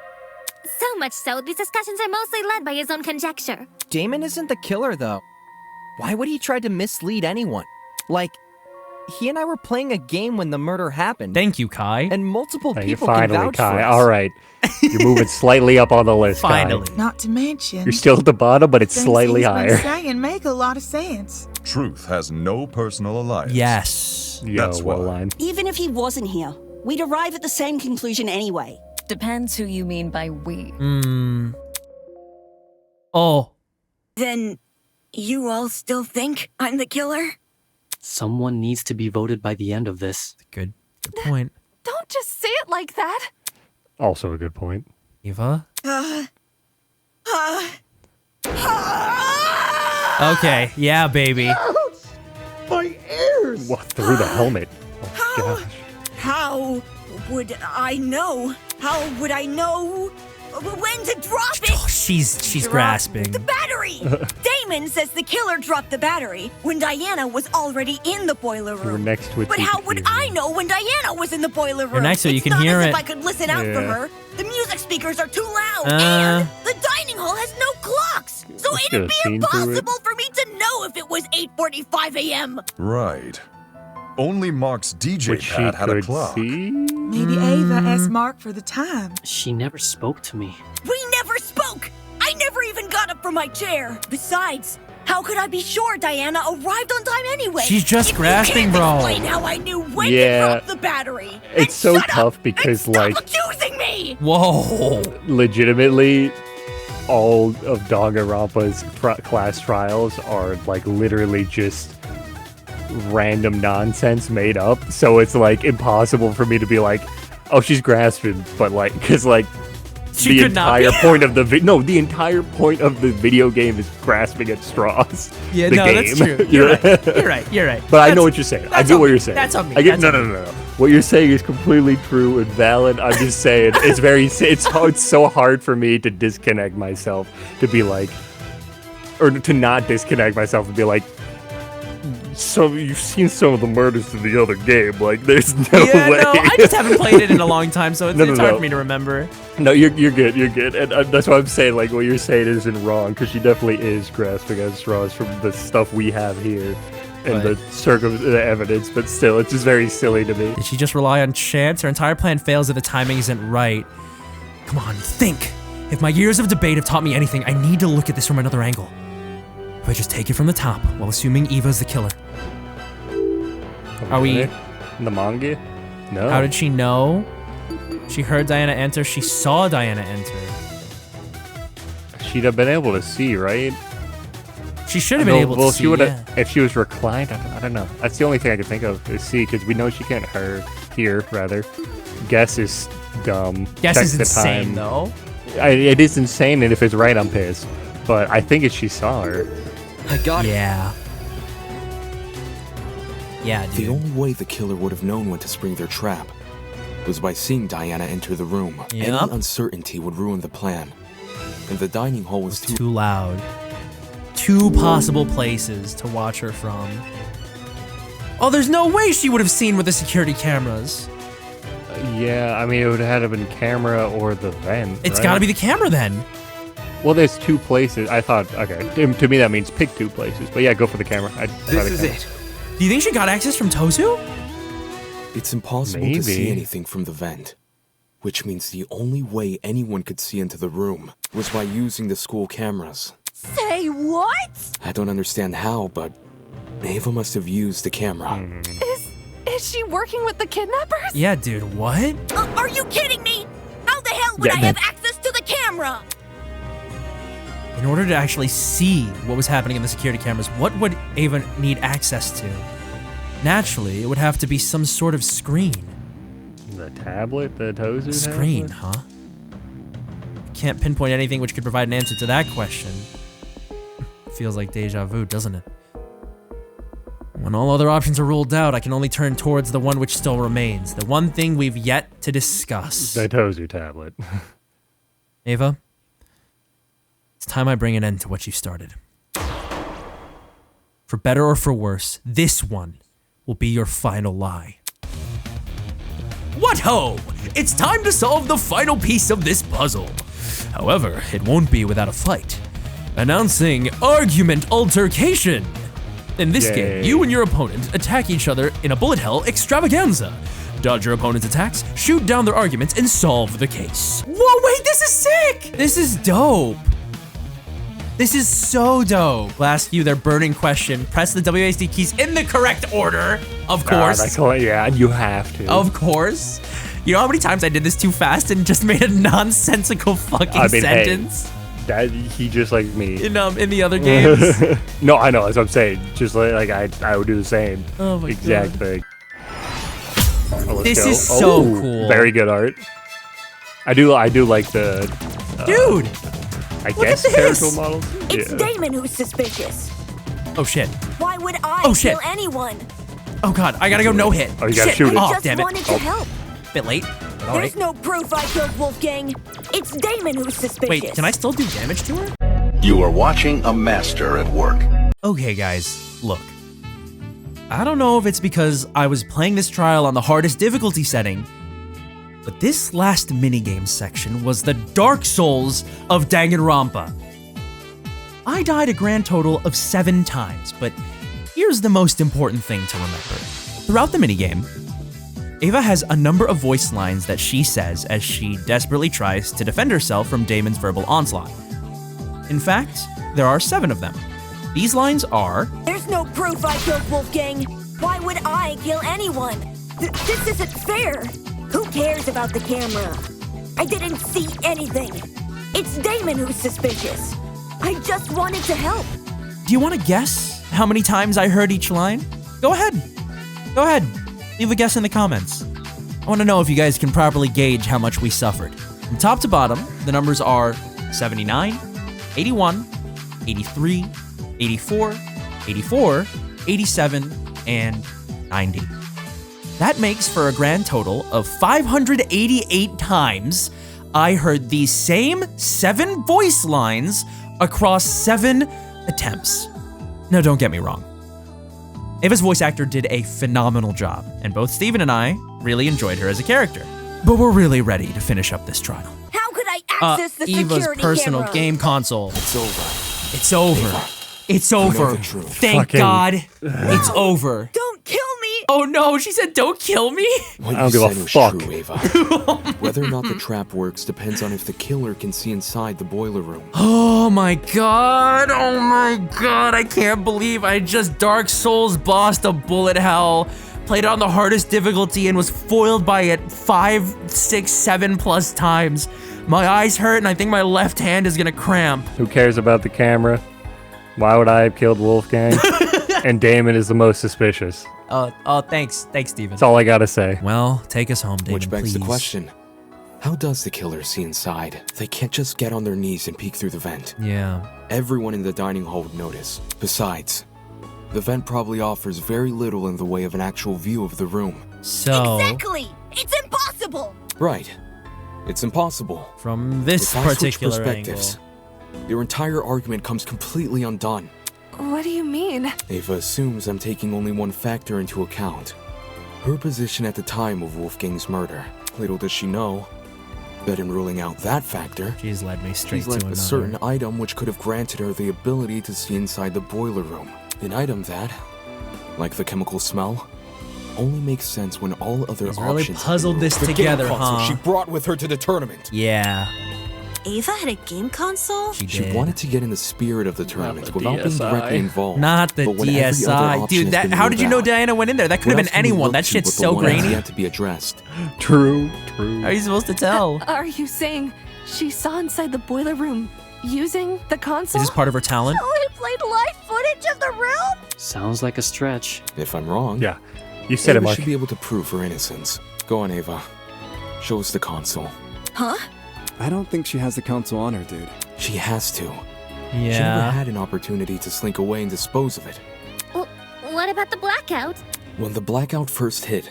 S9: So much so, these discussions are mostly led by his own conjecture.
S8: Damon isn't the killer, though. Why would he try to mislead anyone? Like, he and I were playing a game when the murder happened.
S2: Thank you, Kai.
S8: And multiple
S1: Thank you
S8: people can
S1: finally,
S8: vouch
S1: Kai.
S8: for us.
S1: All right. You're moving slightly up on the list,
S2: Finally.
S1: Kai.
S4: Not to mention,
S1: You're still at the bottom, but it's
S4: things
S1: slightly
S4: he's
S1: higher.
S4: been saying make a lot of sense.
S5: Truth has no personal alliance.
S2: Yes.
S5: That's
S1: well
S5: why.
S1: line.
S13: Even if he wasn't here, we'd arrive at the same conclusion anyway.
S18: Depends who you mean by we.
S2: Oh.
S17: Then you all still think I'm the killer?
S7: Someone needs to be voted by the end of this.
S2: Good point.
S15: Don't just say it like that.
S1: Also a good point.
S2: Eva? Okay, yeah, baby.
S21: My ears!
S1: What, through the helmet? Oh, gosh.
S17: How would I know? How would I know when to drop it?
S2: Oh, she's grasping.
S17: The battery! Damon says the killer dropped the battery when Diana was already in the boiler room.
S1: You were next to it.
S17: But how would I know when Diana was in the boiler room?
S2: You're next to it, you can
S17: It's
S2: hear
S17: not as
S2: it.
S17: if I could listen out for
S1: Yeah.
S17: her. The music speakers are too loud, and the dining hall has no clocks. So
S1: Let's
S17: it'd
S1: get a
S17: be
S1: scene through it.
S17: impossible for me to know if it was 8:45 a.m.
S5: Right. Only Mark's DJ
S1: Which she
S5: pad had a
S1: could
S5: clock.
S1: see.
S4: Maybe Ava asked Mark for the time.
S7: She never spoke to me.
S17: We never spoke! I never even got up from my chair. Besides, how could I be sure Diana arrived on time anyway?
S2: She's just
S17: If
S2: grasping,
S17: you
S2: bro.
S17: can't explain how I knew when
S1: Yeah.
S17: to drop the battery.
S1: It's so tough because, like,
S17: Accusing me!
S2: Whoa.
S1: legitimately, all of Danganronpa's class trials are, like, literally just random nonsense made up. So it's, like, impossible for me to be like, oh, she's grasping, but, like, because, like,
S2: She
S1: the
S2: could not
S1: entire
S2: be.
S1: point of the the entire point of the video game is grasping at straws.
S2: Yeah,
S1: the
S2: no,
S1: game.
S2: that's true. You're right. You're right.
S1: But I know what you're saying. I get what you're saying.
S2: That's on me.
S1: I get
S2: That's
S1: no.
S2: on me.
S1: What you're saying is completely true and valid. I'm just saying it's so hard for me to disconnect myself to be like, or to not disconnect myself and be like, so you've seen some of the murders in the other game. Like, there's no way.
S2: No, I just haven't played it in a long time, so it's,
S1: No,
S2: it's hard
S1: no.
S2: for me to remember.
S1: No, you're good, and that's what I'm saying. Like, what you're saying isn't wrong, because she definitely is grasping at straws from the stuff we have here and the evidence. But still, it's just very silly to me.
S2: Did she just rely on chance? Her entire plan fails if the timing isn't right. Come on, think. If my years of debate have taught me anything, I need to look at this from another angle. If I just take it from the top, while assuming Eva's the killer. Are we...
S1: in the manga? No.
S2: How did she know? She heard Diana enter. She saw Diana enter.
S1: She'd have been able to see, right?
S2: She should have been able to see,
S1: she would
S2: yeah.
S1: have, if she was reclined. I don't know. That's the only thing I could think of is see, because we know she can't hear. Rather, guess is dumb.
S2: Guess
S1: Check
S2: is
S1: the
S2: insane,
S1: time.
S2: though.
S1: It is insane, and if it's right, I'm pissed. But I think she saw her.
S8: I got it.
S2: Yeah. Yeah, dude.
S6: The only way the killer would have known when to spring their trap was by seeing Diana enter the room.
S2: Yep.
S6: Any uncertainty would ruin the plan. And the dining hall was
S2: Too loud. Two possible places to watch her from. Oh, there's no way she would have seen with the security cameras.
S1: Yeah, I mean, it would have had to been camera or the vent.
S2: It's
S1: right?
S2: gotta be the camera then.
S1: Well, there's 2 places. I thought, okay. To me, that means pick 2 places. But yeah, go for the camera.
S2: This is it. Do you think she got access from Tozu?
S6: It's impossible to see anything from the vent. Which means the only way anyone could see into the room was by using the school cameras.
S16: Say what?
S6: I don't understand how, but Ava must have used the camera.
S15: Is she working with the kidnappers?
S2: Yeah, dude, what?
S17: Are you kidding me? How the hell would I have access to the camera?
S2: In order to actually see what was happening in the security cameras, what would Ava need access to? Naturally, it would have to be some sort of screen.
S1: The tablet? The Tozu
S2: screen,
S1: tablet?
S2: huh? Can't pinpoint anything which could provide an answer to that question. Feels like deja vu, doesn't it? When all other options are ruled out, I can only turn towards the one which still remains. The one thing we've yet to discuss.
S1: The Tozu tablet.
S2: Ava, it's time I bring an end to what you started. For better or for worse, this one will be your final lie. What ho! It's time to solve the final piece of this puzzle. However, it won't be without a fight. Announcing Argument Altercation. In this game, you and your opponent attack each other in a bullet hell extravaganza. Dodge your opponent's attacks, shoot down their arguments, and solve the case. Whoa, wait, this is sick! This is dope. This is so dope. I'll ask you their burning question. Press the WASD keys in the correct order, of course.
S1: Yeah, you have to.
S2: Of course. You know how many times I did this too fast and just made a nonsensical fucking sentence?
S1: Hey, he just like me.
S2: In the other games?
S1: No, I know, that's what I'm saying. Just like I would do the same.
S2: Oh my
S1: exact
S2: God.
S1: thing. Oh,
S2: this is so cool.
S1: Very good art. I do like the
S2: dude.
S1: I guess character models.
S17: It's Damon who's suspicious.
S2: Oh shit.
S17: Why would I kill anyone?
S2: Oh god, I gotta go no hit.
S1: Oh, you gotta shoot it.
S2: Oh,
S17: I just
S2: damn it.
S17: wanted to help.
S2: Bit late.
S17: There's no proof I killed Wolfgang. It's Damon who's suspicious.
S2: Wait, can I still do damage to her?
S11: You are watching a master at work.
S2: Okay, guys, look. I don't know if it's because I was playing this trial on the hardest difficulty setting, but this last minigame section was the Dark Souls of Danganronpa. I died a grand total of 7 times, but here's the most important thing to remember. Throughout the minigame, Ava has a number of voice lines that she says as she desperately tries to defend herself from Damon's verbal onslaught. In fact, there are 7 of them. These lines are,
S17: "There's no proof I killed Wolfgang. Why would I kill anyone? This isn't fair. Who cares about the camera? I didn't see anything. It's Damon who's suspicious. I just wanted to help."
S2: Do you want to guess how many times I heard each line? Go ahead. Go ahead. Leave a guess in the comments. I want to know if you guys can properly gauge how much we suffered. From top to bottom, the numbers are 79, 81, 83, 84, 84, 87, and 90. That makes for a grand total of 588 times I heard these same 7 voice lines across 7 attempts. Now, don't get me wrong. Ava's voice actor did a phenomenal job, and both Steven and I really enjoyed her as a character. But we're really ready to finish up this trial.
S17: How could I access the
S2: Eva's
S17: security
S2: personal
S17: camera?
S2: game console.
S6: It's over.
S2: It's over.
S6: Ava,
S2: it's
S6: you know
S2: over.
S6: the truth.
S2: Thank God. It's over.
S17: Don't kill me!
S2: Oh no, she said don't kill me?
S6: What
S1: I don't
S6: you
S1: give a
S6: said was
S1: fuck.
S6: true, Ava. Whether or not the trap works depends on if the killer can see inside the boiler room.
S2: Oh my God. Oh my God. I can't believe I just Dark Souls bossed a bullet hell, played on the hardest difficulty, and was foiled by it 5, 6, 7 plus times. My eyes hurt and I think my left hand is gonna cramp.
S1: Who cares about the camera? Why would I have killed Wolfgang? And Damon is the most suspicious.
S2: Oh, thanks. Thanks, Steven.
S1: That's all I gotta say.
S2: Well, take us home, Damon,
S6: Which begs
S2: please.
S6: the question, how does the killer see inside? They can't just get on their knees and peek through the vent.
S2: Yeah.
S6: Everyone in the dining hall would notice. Besides, the vent probably offers very little in the way of an actual view of the room.
S2: So,
S17: Exactly! It's impossible!
S6: Right. It's impossible.
S2: from this
S6: If I switch
S2: particular
S6: perspectives,
S2: angle.
S6: your entire argument comes completely undone.
S15: What do you mean?
S6: Ava assumes I'm taking only one factor into account. Her position at the time of Wolfgang's murder. Little does she know, But in ruling out that factor,
S2: she's led me straight
S6: she's
S2: to
S6: left
S2: another.
S6: a certain item which could have granted her the ability to see inside the boiler room. An item that, like the chemical smell, only makes sense when all other
S2: He's
S6: options
S2: really puzzled this
S6: the game
S2: together,
S6: console
S2: huh?
S6: she brought with her to the tournament.
S2: Yeah.
S10: Ava had a game console?
S6: She wanted to get in the spirit of the tournament without being directly involved.
S2: Not the
S6: But when every other
S2: DSI.
S6: option
S2: Dude,
S6: has
S2: that
S6: been
S2: how did you know
S6: ruled out,
S2: Diana went in there? That could have been anyone. That shit's so grainy.
S6: Yet to be addressed.
S1: True.
S2: How are you supposed to tell?
S15: Are you saying she saw inside the boiler room using the console?
S2: Is this part of her talent?
S16: Oh, he played live footage of the room?
S7: Sounds like a stretch.
S6: If I'm wrong,
S1: yeah, you said it,
S6: Ava
S1: Mark.
S6: should be able to prove her innocence. Go on, Ava. Show us the console.
S10: Huh?
S14: I don't think she has the console on her, dude.
S6: She has to. She never
S2: Yeah.
S6: had an opportunity to slink away and dispose of it.
S9: What about the blackout?
S6: When the blackout first hit,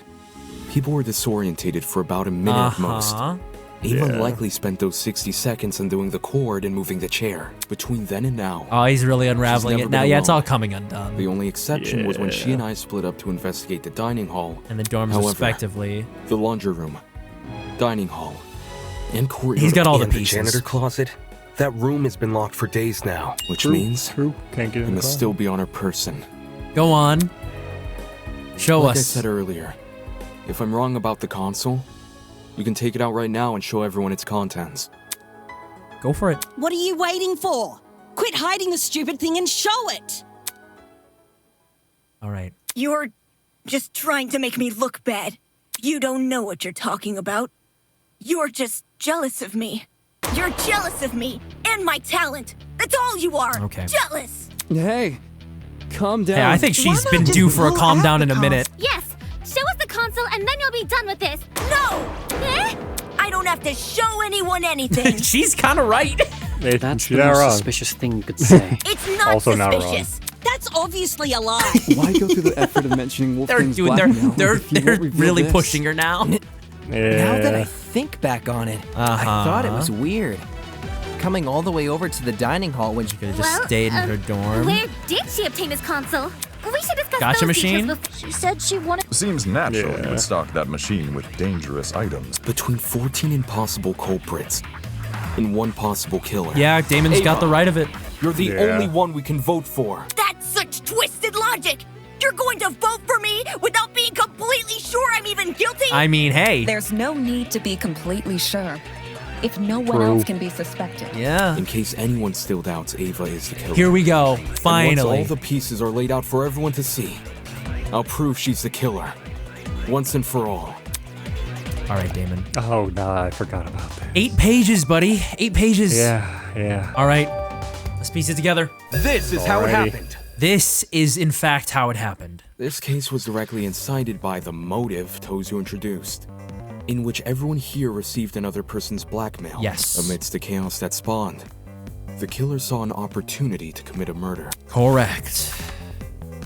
S6: people were disorientated for about a minute at most. Ava
S1: Yeah.
S6: likely spent those 60 seconds undoing the cord and moving the chair. Between then and now,
S2: Oh, he's really
S6: she's
S2: unraveling
S6: never
S2: it now.
S6: been
S2: Yeah, it's
S6: alone.
S2: all coming undone.
S6: The only exception was when she
S1: Yeah.
S6: and I split up to investigate the dining hall
S2: And the dorms
S6: However,
S2: respectively.
S6: the laundry room, dining hall, and courtyard.
S2: He's got all the
S3: And
S2: pieces.
S3: janitor closet? That room has been locked for days now.
S6: Which means
S1: Can't get
S6: it
S1: in the
S6: must
S1: car.
S6: still be on her person.
S2: Go on. Show
S6: Like I
S2: us.
S6: said earlier, if I'm wrong about the console, you can take it out right now and show everyone its contents.
S2: Go for it.
S13: What are you waiting for? Quit hiding the stupid thing and show it!
S2: All right.
S17: You're just trying to make me look bad. You don't know what you're talking about. You're just jealous of me. You're jealous of me and my talent. That's all you are.
S2: Okay.
S17: Jealous.
S14: Hey, calm down.
S2: Hey, I think she's been due for a calm down in a minute.
S9: Yes! Show us the console and then you'll be done with this!
S17: No!
S9: Eh?
S17: I don't have to show anyone anything.
S2: She's kind of right.
S7: That's
S1: she's
S7: the
S1: not
S7: most
S1: wrong.
S7: suspicious thing you could say.
S17: It's not
S1: Also not wrong.
S17: suspicious.
S13: That's obviously a lie.
S14: Why go through the effort of mentioning Wolfgang's
S2: They're
S14: blackmail if you
S2: they're
S14: won't reveal
S2: really
S14: this?
S2: pushing her now.
S8: Now that I
S1: Yeah.
S8: think back on it, I thought it was weird. Coming all the way over to the dining hall when she
S2: could have just stayed in her dorm.
S9: Where did she obtain this console? We should discuss
S2: Gotcha
S9: those
S2: machine?
S9: details before.
S16: She said she wanted.
S5: Seems natural you would stock that machine with dangerous items.
S6: Between 14 impossible culprits and one possible killer.
S2: Yeah, Damon's got
S6: Ava,
S2: the right of it.
S6: You're the
S5: Yeah.
S6: only one we can vote for.
S17: That's such twisted logic. You're going to vote for me without being completely sure I'm even guilty?
S2: I mean, hey.
S18: There's no need to be completely sure. If no one
S6: True.
S18: else can be suspected.
S2: Yeah.
S6: In case anyone still doubts Ava is the killer.
S2: Here we go.
S6: And
S2: Finally.
S6: once all the pieces are laid out for everyone to see, I'll prove she's the killer. Once and for all.
S2: All right, Damon.
S1: Oh, nah, I forgot about that.
S2: 8 pages, buddy. 8 pages.
S1: Yeah.
S2: All right. Let's piece it together.
S3: This is how it happened.
S2: This is, in fact, how it happened.
S6: This case was directly incited by the motive Tozu introduced, in which everyone here received another person's blackmail.
S2: Yes.
S6: Amidst the chaos that spawned. The killer saw an opportunity to commit a murder.
S2: Correct.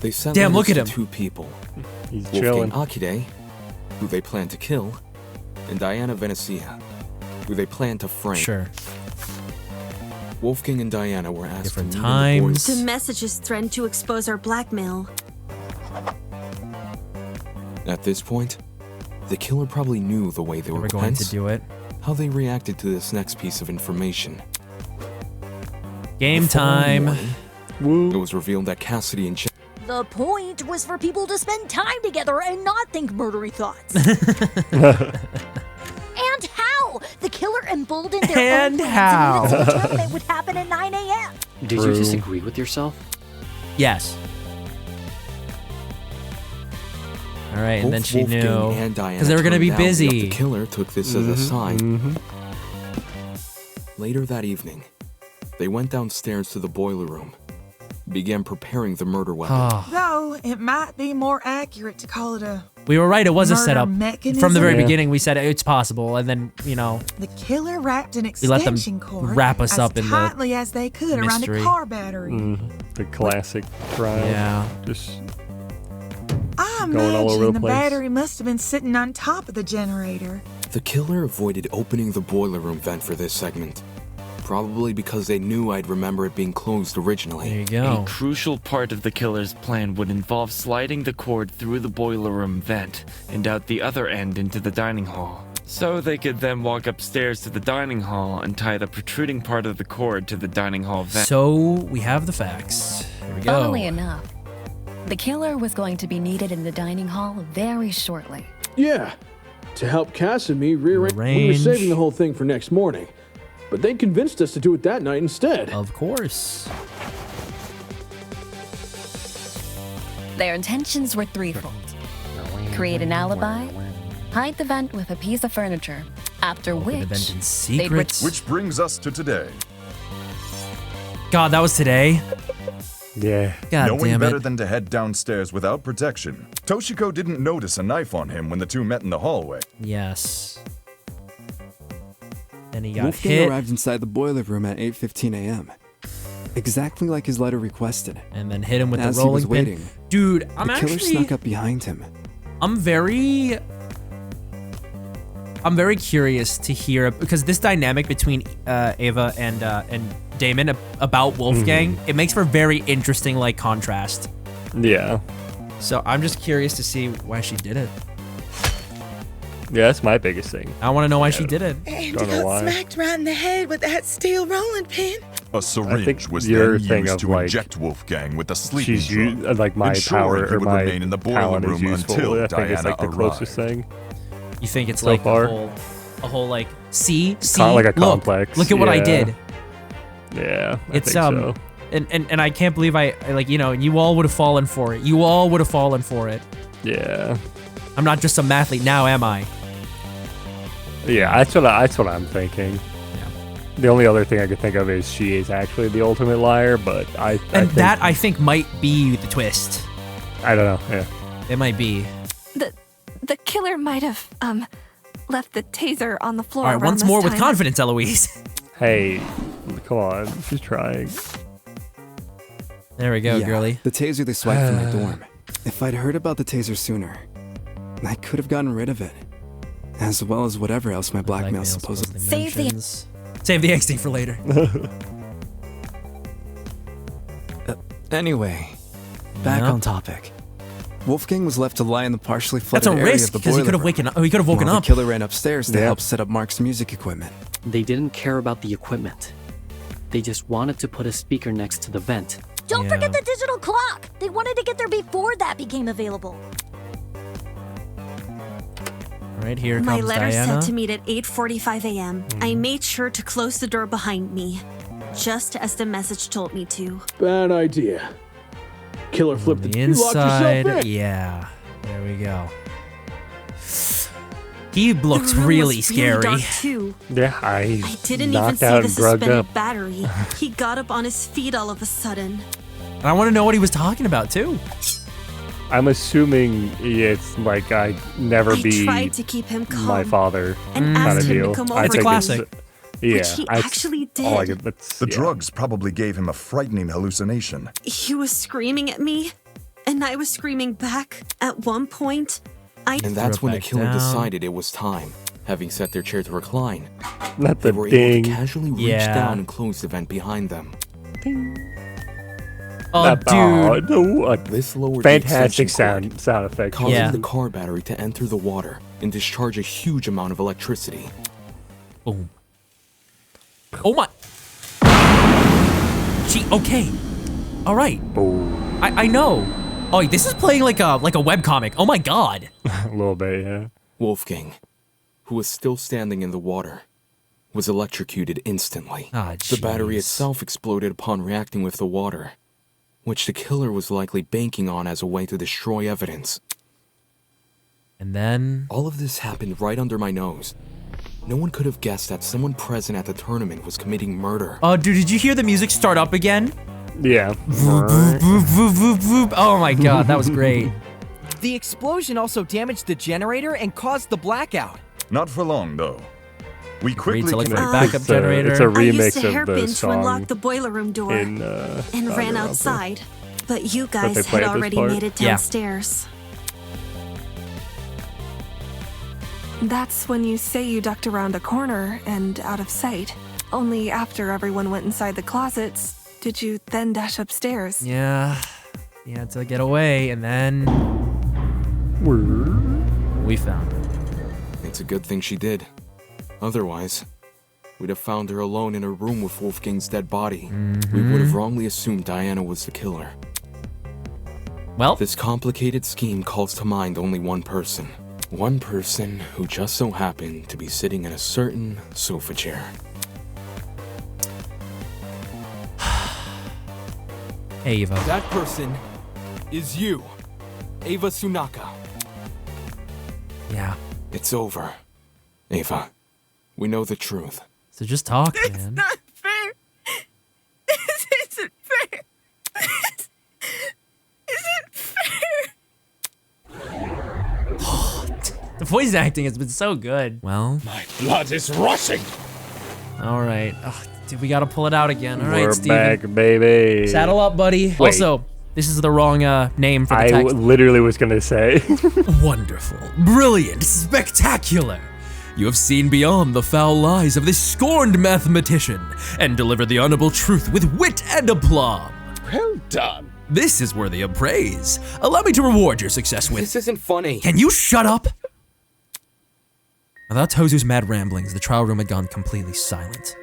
S6: They sent
S2: Damn,
S6: letters
S2: look at
S6: to
S2: him.
S6: 2 people.
S1: He's
S6: Wolfgang
S1: chilling.
S6: Akide, who they planned to kill, and Diana Venezia, who they planned to frame.
S2: Sure.
S6: Wolfgang and Diana were asked
S2: Different
S6: to meet in the boys'
S10: To message his thread to expose our blackmail.
S6: At this point, the killer probably knew the way they were
S2: going to
S6: tense,
S2: do it.
S6: how they reacted to this next piece of information.
S2: Game
S6: The following
S2: time.
S6: morning, it was revealed that Cassidy and
S16: The point was for people to spend time together and not think murdery thoughts. And how? The killer emboldened their
S2: And
S16: own
S2: how?
S16: plans and knew that the tournament would happen at 9 a.m.
S7: Did you disagree with yourself?
S2: Yes. All right, and then
S6: both
S2: she
S6: Wolfgang
S2: knew.
S6: and Diana
S2: Because they were going to be
S6: turned out that
S2: busy.
S6: The killer took this as a sign. Later that evening, they went downstairs to the boiler room, began preparing the murder weapon.
S4: Though it might be more accurate to call it a
S2: We were right, it was a
S4: murder
S2: setup.
S4: mechanism.
S2: From the very
S1: Yeah.
S2: beginning, we said it's possible, and then, you know,
S4: The killer wrapped an
S2: We let them
S4: extension cord
S2: wrap us
S4: as
S2: up in the
S4: tightly as they could around
S2: mystery.
S4: a car battery.
S1: The classic trial.
S2: Yeah.
S1: Just
S4: I
S1: going all over
S4: imagine
S1: the
S4: the
S1: place.
S4: battery must have been sitting on top of the generator.
S6: The killer avoided opening the boiler room vent for this segment, probably because they knew I'd remember it being closed originally.
S2: There you go.
S20: A crucial part of the killer's plan would involve sliding the cord through the boiler room vent and out the other end into the dining hall. So they could then walk upstairs to the dining hall and tie the protruding part of the cord to the dining hall vent.
S2: So we have the facts. Here we go.
S18: Funnily enough, the killer was going to be needed in the dining hall very shortly.
S21: Yeah, to help Cass and me rearrange. We were saving the whole thing for next morning, but they convinced us to do it that night instead.
S2: Of course.
S18: Their intentions were threefold. Create an alibi, hide the vent with a piece of furniture, after which they'd
S5: Which brings us to today.
S2: God, that was today?
S1: Yeah.
S2: God
S5: Knowing
S2: damn
S5: better
S2: it.
S5: than to head downstairs without protection, Toshiko didn't notice a knife on him when the two met in the hallway.
S2: Yes. Then he got
S14: Wolfgang
S2: hit.
S14: arrived inside the boiler room at 8:15 a.m. Exactly like his letter requested.
S2: And then hit him with
S14: As
S2: the
S14: he
S2: rolling
S14: was
S2: pin.
S14: waiting,
S2: Dude, I'm
S14: the killer
S2: actually...
S14: snuck up behind him.
S2: I'm very curious to hear, because this dynamic between Ava and Damon about Wolfgang, it makes for a very interesting like contrast.
S1: Yeah.
S2: So I'm just curious to see why she did it.
S1: Yeah, that's my biggest thing.
S2: I want to know why she did it.
S4: And
S1: Don't know
S4: got
S1: why.
S4: smacked right in the head with that steel rolling pin.
S5: A syringe was
S1: your
S5: then
S1: thing
S5: used
S1: of,
S5: to
S1: like,
S5: inject Wolfgang with a sleeping
S1: She's
S5: drug,
S1: like my
S5: ensuring
S1: power
S5: he
S1: or
S5: would
S1: my
S5: remain in the boiler
S1: talent is
S5: room
S1: useful.
S5: until
S1: I think it's
S5: Diana
S1: like the closest
S5: arrived.
S1: thing.
S2: You think it's
S1: So
S2: like
S1: far.
S2: a whole like see
S1: Like a
S2: look,
S1: complex.
S2: look at what I
S1: yeah.
S2: did.
S1: Yeah, I
S2: It's
S1: think so.
S2: and I can't believe I like, you know, you all would have fallen for it. You all would have fallen for it.
S1: Yeah.
S2: I'm not just some mathlete now, am I?
S1: Yeah, that's what I'm thinking. The only other thing I could think of is she is actually the ultimate liar, but I think,
S2: that I think might be the twist.
S1: I don't know. Yeah.
S2: It might be.
S15: The killer might have left the taser on the floor.
S2: All right,
S15: around
S2: once
S15: this
S2: more with
S15: time.
S2: confidence, Eloise.
S1: Hey, come on, she's trying.
S2: There we go,
S14: Yeah,
S2: girly.
S14: The taser they swiped from my dorm. If I'd heard about the taser sooner, I could have gotten rid of it. As well as whatever else my blackmail supposedly
S2: mentions. Save the XD for later.
S14: Anyway, back
S2: Yep.
S14: on topic. Wolfgang was left to lie in the partially
S2: That's
S14: flooded
S2: a
S14: area
S2: risk,
S14: of the
S2: because he
S14: boiler
S2: could have
S14: room,
S2: waken up. He could have woken
S14: while
S2: up.
S14: The killer ran upstairs to
S1: Yeah.
S14: help set up Mark's music equipment.
S7: They didn't care about the equipment. They just wanted to put a speaker next to the vent.
S16: Don't forget the digital clock. They wanted to get there before that became available.
S2: Right here
S10: My
S2: comes
S10: letter
S2: Diana.
S10: said to meet at 8:45 a.m. I made sure to close the door behind me, just as the message told me to.
S21: Bad idea. Killer flipped
S2: the
S21: You locked
S2: inside.
S21: yourself in.
S2: Yeah. There we go. He looks
S10: The room
S2: really
S10: was
S2: scary.
S10: dark too.
S1: Yeah, I
S10: Didn't even
S1: knocked
S10: see
S1: out
S10: the
S1: and drugged
S10: suspended
S1: up.
S10: battery. He got up on his feet all of a sudden.
S2: And I want to know what he was talking about too.
S1: I'm assuming it's like I never
S10: I
S1: be
S10: tried to keep him calm
S1: my father
S10: and
S1: kind
S10: asked
S1: of
S10: him to
S1: deal.
S10: come
S1: I
S10: over
S1: think
S10: to me.
S2: classic.
S1: Yeah,
S10: Which he actually
S1: all I
S10: did.
S1: could- that's-
S5: The
S1: yeah.
S5: drugs probably gave him a frightening hallucination.
S10: He was screaming at me, and I was screaming back. At one point,
S6: And that's when the
S2: back
S6: killer
S2: down.
S6: decided it was time. Having set their chair to recline,
S1: Not
S6: they
S1: the
S6: were
S1: ding.
S6: able to casually reach
S2: Yeah.
S6: down and close the vent behind them.
S2: Oh, dude.
S1: No,
S6: This lowered
S1: fantastic
S6: the extension
S1: sound effect.
S6: causing
S2: Yeah.
S6: the car battery to enter the water and discharge a huge amount of electricity.
S2: Boom. Oh my. Okay. All right.
S1: Boom.
S2: I know. Oh, this is playing like a webcomic. Oh my god.
S1: A little bit, yeah.
S6: Wolfgang, who was still standing in the water, was electrocuted instantly.
S2: Ah,
S6: The battery
S2: jeez.
S6: itself exploded upon reacting with the water, which the killer was likely banking on as a way to destroy evidence.
S2: And then
S6: all of this happened right under my nose. No one could have guessed that someone present at the tournament was committing murder.
S2: Oh, dude, did you hear the music start up again?
S1: Yeah.
S2: Voop, voop, voop, voop, voop. Oh my god, that was great.
S8: The explosion also damaged the generator and caused the blackout.
S5: Not for long, though. We quickly
S2: to look for
S5: connected-
S2: a backup generator.
S1: It's a
S10: I used
S1: remix
S10: to
S1: of the
S10: hairpin to
S1: song
S10: unlock the boiler room door
S1: in
S10: and ran
S1: Danganronpa.
S10: outside. But you
S1: they
S10: guys
S1: play
S10: had
S1: at this
S10: already
S1: part?
S10: made it
S2: Yeah.
S10: downstairs.
S15: That's when you say you ducked around a corner and out of sight. Only after everyone went inside the closets did you then dash upstairs.
S2: Yeah. He had to get away, and then we found it.
S6: It's a good thing she did. Otherwise, we'd have found her alone in a room with Wolfgang's dead body. We would have wrongly assumed Diana was the killer.
S2: Well,
S6: this complicated scheme calls to mind only one person. One person who just so happened to be sitting in a certain sofa chair.
S2: Ava.
S6: That person is you, Ava Tsunaka.
S2: Yeah.
S6: It's over, Ava. We know the truth.
S2: So just talk, man.
S4: It's not fair. This isn't fair. This isn't fair.
S2: The voice acting has been so good. Well,
S21: my blood is rushing.
S2: All right. Ugh, dude, we gotta pull it out again. All right,
S1: We're
S2: Steven.
S1: back, baby.
S2: Saddle up, buddy.
S1: Wait.
S2: Also, this is the wrong name for the
S1: I
S2: text.
S1: literally was gonna say.
S2: Wonderful, brilliant, spectacular. You have seen beyond the foul lies of this scorned mathematician and delivered the honorable truth with wit and aplomb.
S21: Well done.
S2: This is worthy of praise. Allow me to reward your success with—
S6: This isn't funny.
S2: Can you shut up? Without Tozu's mad ramblings, the trial room had gone completely silent.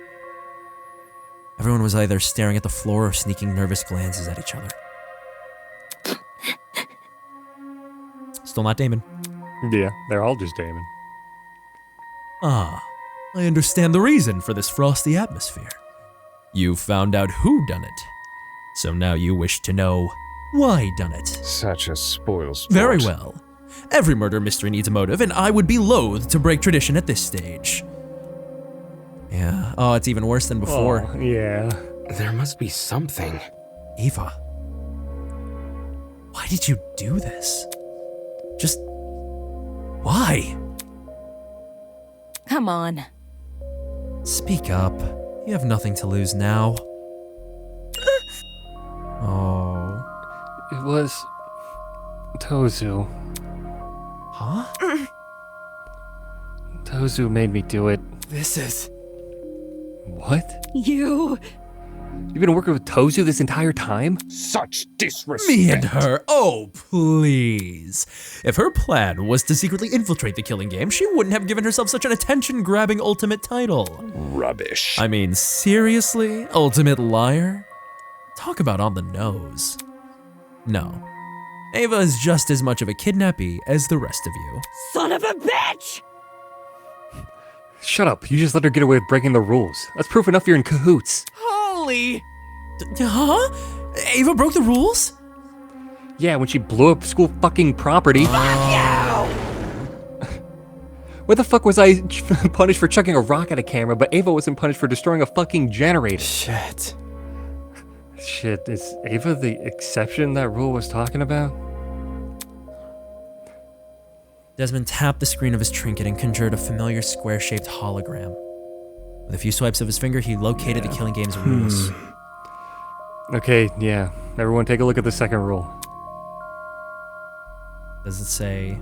S2: Everyone was either staring at the floor or sneaking nervous glances at each other. Still not Damon.
S1: Yeah, they're all just Damon.
S2: Ah, I understand the reason for this frosty atmosphere. You found out who done it. So now you wish to know why done it.
S21: Such a spoil sport.
S2: Very well. Every murder mystery needs a motive, and I would be loath to break tradition at this stage. Yeah. Oh, it's even worse than before.
S1: Oh, yeah.
S6: There must be something.
S2: Ava, why did you do this? Just why?
S18: Come on.
S2: Speak up. You have nothing to lose now. Oh.
S1: It was Tozu.
S2: Huh?
S1: Tozu made me do it.
S6: This is...
S1: What?
S13: You...
S1: You've been working with Tozu this entire time?
S21: Such disrespect.
S2: Me and her? Oh, please. If her plan was to secretly infiltrate the killing game, she wouldn't have given herself such an attention-grabbing ultimate title.
S21: Rubbish.
S2: I mean, seriously? Ultimate liar? Talk about on the nose. No. Ava is just as much of a kidnappee as the rest of you.
S13: Son of a bitch!
S1: Shut up. You just let her get away with breaking the rules. That's proof enough you're in cahoots.
S2: Holy... Huh? Ava broke the rules?
S1: Yeah, when she blew up school fucking property.
S13: Fuck you!
S1: Where the fuck was I punished for chucking a rock at a camera, but Ava wasn't punished for destroying a fucking generator?
S6: Shit.
S1: Shit, is Ava the exception that rule was talking about?
S2: Desmond tapped the screen of his trinket and conjured a familiar square-shaped hologram. With a few swipes of his finger, he located the killing game's rules.
S1: Okay, yeah. Everyone take a look at the second rule.
S2: Does it say...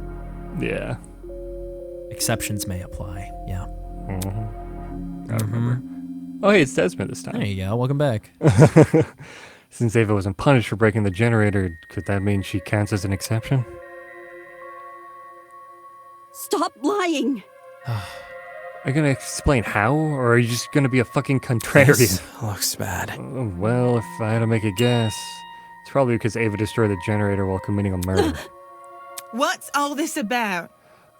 S1: Yeah.
S2: Exceptions may apply. Yeah.
S1: I remember. Oh, hey, it's Desmond this time.
S2: There you go. Welcome back.
S1: Since Ava wasn't punished for breaking the generator, could that mean she counts as an exception?
S13: Stop lying!
S1: Are you gonna explain how, or are you just gonna be a fucking contrarian?
S6: This looks bad.
S1: Well, if I had to make a guess, it's probably because Ava destroyed the generator while committing a murder.
S4: What's all this about?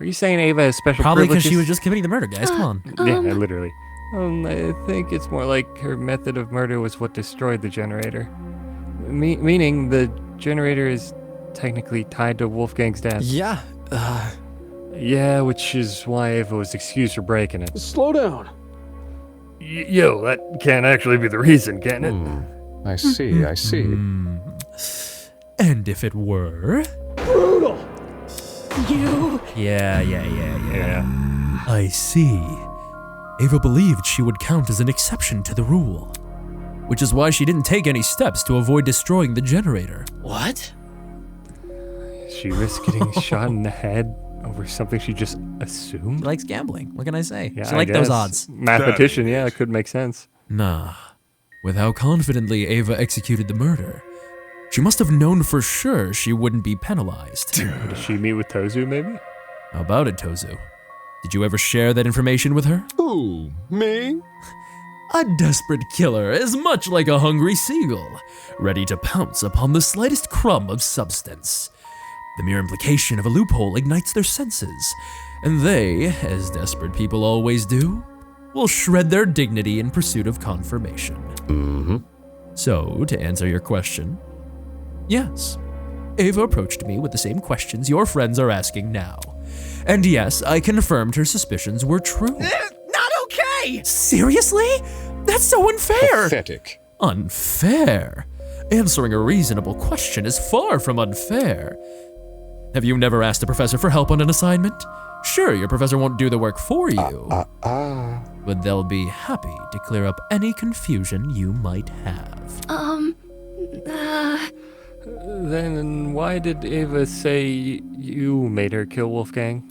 S1: Are you saying Ava has special
S2: Probably because
S1: privileges?
S2: she was just committing the murder, guys. Come on.
S1: Yeah, literally. I think it's more like her method of murder was what destroyed the generator. Meaning the generator is technically tied to Wolfgang's death.
S14: Yeah,
S1: Yeah, which is why Ava was excused for breaking it.
S21: Slow down.
S1: Yo, that can't actually be the reason, can it?
S21: I see, I see.
S2: And if it were?
S21: Brutal!
S13: You...
S2: Yeah. I see. Ava believed she would count as an exception to the rule, which is why she didn't take any steps to avoid destroying the generator.
S8: What?
S1: She risked getting shot in the head over something she just assumed?
S2: She likes gambling. What can I say?
S1: Yeah,
S2: She liked those odds.
S1: Mathematician, yeah, it could make sense.
S2: Nah. With how confidently Ava executed the murder, she must have known for sure she wouldn't be penalized.
S1: Did she meet with Tozu, maybe?
S2: How about it, Tozu? Did you ever share that information with her?
S12: Who? Me?
S2: A desperate killer is much like a hungry seagull, ready to pounce upon the slightest crumb of substance. The mere implication of a loophole ignites their senses, and they, as desperate people always do, will shred their dignity in pursuit of confirmation.
S12: Mm-hmm.
S2: So, to answer your question, yes, Ava approached me with the same questions your friends are asking now. And yes, I confirmed her suspicions were true.
S8: Not okay!
S2: Seriously? That's so unfair!
S12: Pathetic.
S2: Unfair? Answering a reasonable question is far from unfair. Have you never asked a professor for help on an assignment? Sure, your professor won't do the work for you, but they'll be happy to clear up any confusion you might have.
S1: Then why did Ava say you made her kill Wolfgang?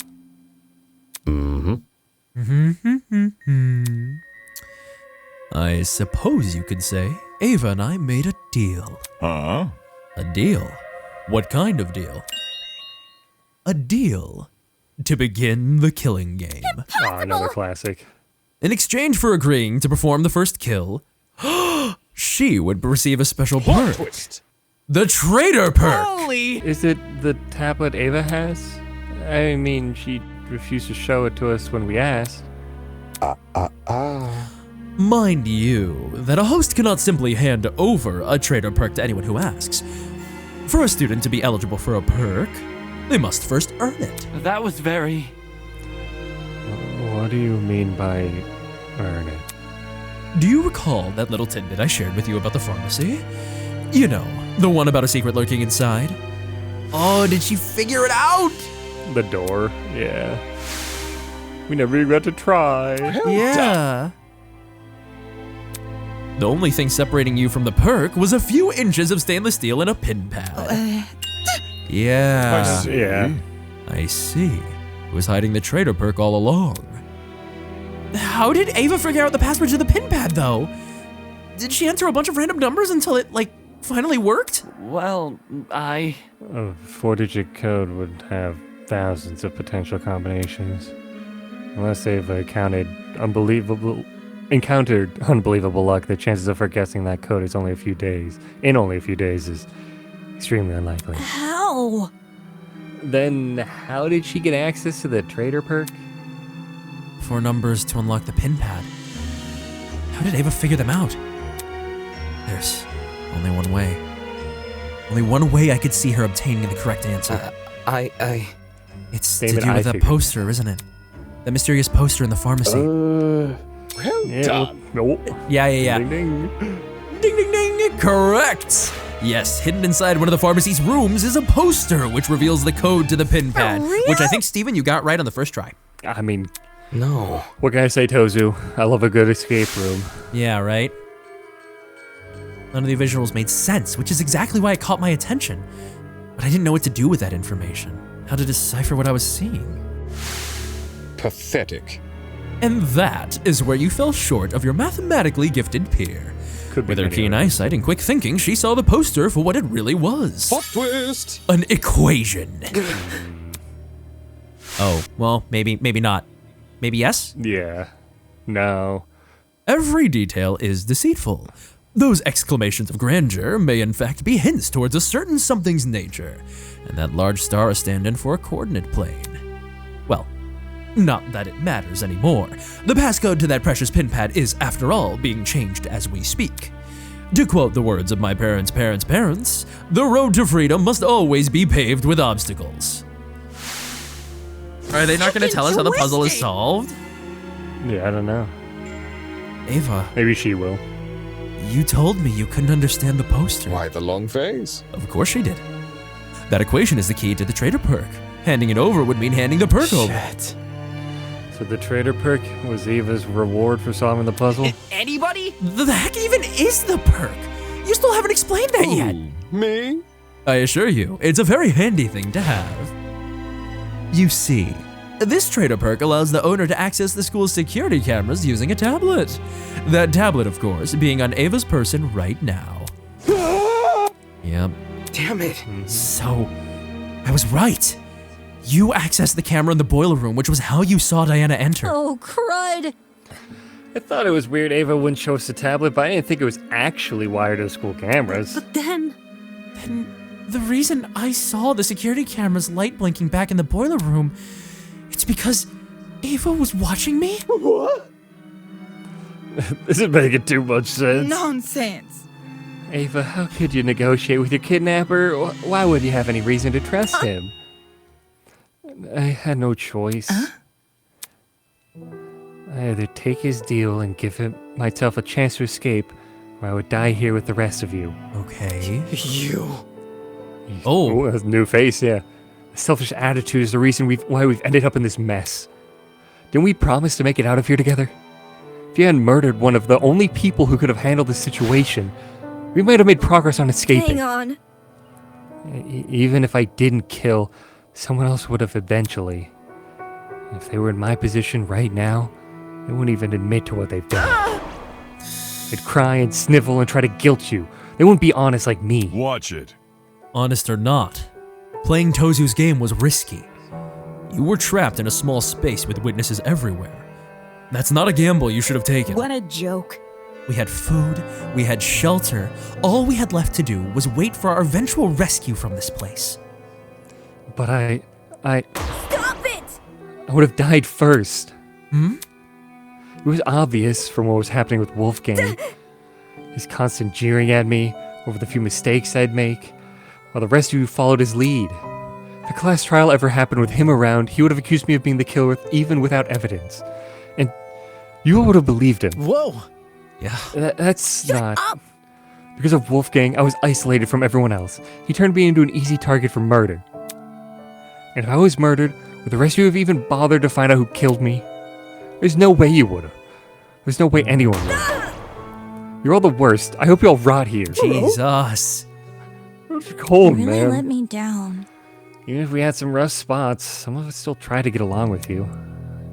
S2: I suppose you could say Ava and I made a deal.
S5: Huh?
S2: A deal? What kind of deal? A deal to begin the killing game.
S1: Oh, another classic.
S2: In exchange for agreeing to perform the first kill, she would receive a special perk.
S12: Twist.
S2: The traitor perk!
S8: Holy!
S1: Is it the tablet Ava has? I mean, she refused to show it to us when we asked.
S2: Mind you, that a host cannot simply hand over a traitor perk to anyone who asks. For a student to be eligible for a perk, they must first earn it.
S20: That was very...
S1: What do you mean by earn it?
S2: Do you recall that little tidbit I shared with you about the pharmacy? You know, the one about a secret lurking inside? Oh, did she figure it out?
S1: The door, yeah. We never even got to try.
S2: Yeah. The only thing separating you from the perk was a few inches of stainless steel and a pin pad. Yeah.
S1: Yeah.
S2: I see. Who was hiding the traitor perk all along? How did Ava figure out the password to the pin pad, though? Did she enter a bunch of random numbers until it, finally worked?
S20: Well,
S1: A 4-digit code would have thousands of potential combinations. Unless Ava encountered unbelievable luck, the chances of her guessing that code in only a few days is extremely unlikely.
S16: How?
S1: Then how did she get access to the traitor perk?
S2: 4 numbers to unlock the pin pad. How did Ava figure them out? There's only one way. Only one way I could see her obtaining the correct answer. It's
S1: Same
S2: to do
S1: I
S2: with that
S1: figured.
S2: poster, isn't it? That mysterious poster in the pharmacy.
S12: Well
S1: done. Nope.
S2: Yeah.
S1: Ding ding.
S2: Ding, ding, ding! Correct! Yes, hidden inside one of the pharmacy's rooms is a poster which reveals the code to the pin pad. Which I think, Steven, you got right on the first try.
S1: I mean,
S6: No.
S1: what can I say, Tozu? I love a good escape room.
S2: Yeah, right? None of the visuals made sense, which is exactly why it caught my attention. But I didn't know what to do with that information. How to decipher what I was seeing.
S12: Pathetic.
S2: And that is where you fell short of your mathematically gifted peer.
S1: Could be
S2: With her
S1: many
S2: keen
S1: ways.
S2: eyesight and quick thinking, she saw the poster for what it really was.
S12: Plot twist.
S2: An equation. Oh, well, maybe not. Maybe yes?
S1: Yeah. No.
S2: Every detail is deceitful. Those exclamations of grandeur may in fact be hints towards a certain something's nature, and that large star is stand-in for a coordinate plane. Well, not that it matters anymore. The passcode to that precious pin pad is, after all, being changed as we speak. To quote the words of my parents' parents, the road to freedom must always be paved with obstacles. Are they not going to tell us how the puzzle is solved?
S1: Yeah, I don't know.
S2: Ava,
S1: Maybe she will.
S2: you told me you couldn't understand the poster.
S12: Why the long face?
S2: Of course she did. That equation is the key to the traitor perk. Handing it over would mean handing the perk over.
S1: Shit. So the traitor perk was Eva's reward for solving the puzzle?
S8: Anybody?
S2: The heck even is the perk? You still haven't explained that yet.
S12: Me?
S2: I assure you, it's a very handy thing to have. You see, this traitor perk allows the owner to access the school's security cameras using a tablet. That tablet, of course, being on Ava's person right now. Yep.
S6: Damn it.
S2: So, I was right. You accessed the camera in the boiler room, which was how you saw Diana enter.
S16: Oh, crud.
S1: I thought it was weird Ava wouldn't show us the tablet, but I didn't think it was actually wired to school cameras.
S10: But then...
S2: The reason I saw the security camera's light blinking back in the boiler room, it's because Ava was watching me?
S12: What?
S1: This is making too much sense.
S4: Nonsense.
S1: Ava, how could you negotiate with your kidnapper? Why would you have any reason to trust him? I had no choice. I either take his deal and give myself a chance to escape, or I would die here with the rest of you.
S2: Okay.
S1: You. Oh, that's a new face, yeah. A selfish attitude is the reason why we've ended up in this mess. Didn't we promise to make it out of here together? If you hadn't murdered one of the only people who could have handled the situation, we might have made progress on escaping.
S17: Hang on.
S1: Even if I didn't kill, someone else would have eventually. If they were in my position right now, they wouldn't even admit to what they've done. They'd cry and snivel and try to guilt you. They wouldn't be honest like me.
S5: Watch it.
S2: Honest or not, playing Tozu's game was risky. You were trapped in a small space with witnesses everywhere. That's not a gamble you should have taken.
S16: What a joke.
S2: We had food, we had shelter. All we had left to do was wait for our eventual rescue from this place.
S1: But I
S17: Stop it!
S1: would have died first. It was obvious from what was happening with Wolfgang. His constant jeering at me over the few mistakes I'd make, while the rest of you followed his lead. If the class trial ever happened with him around, he would have accused me of being the killer even without evidence. And you would have believed him.
S12: Whoa!
S2: Yeah.
S1: That's not... Because of Wolfgang, I was isolated from everyone else. He turned me into an easy target for murder. And if I was murdered, would the rest of you have even bothered to find out who killed me? There's no way you would have. There's no way anyone would. You're all the worst. I hope you all rot here.
S2: Jesus.
S1: It's cold,
S16: You really
S1: man.
S16: let me down.
S1: Even if we had some rough spots, some of us still tried to get along with you.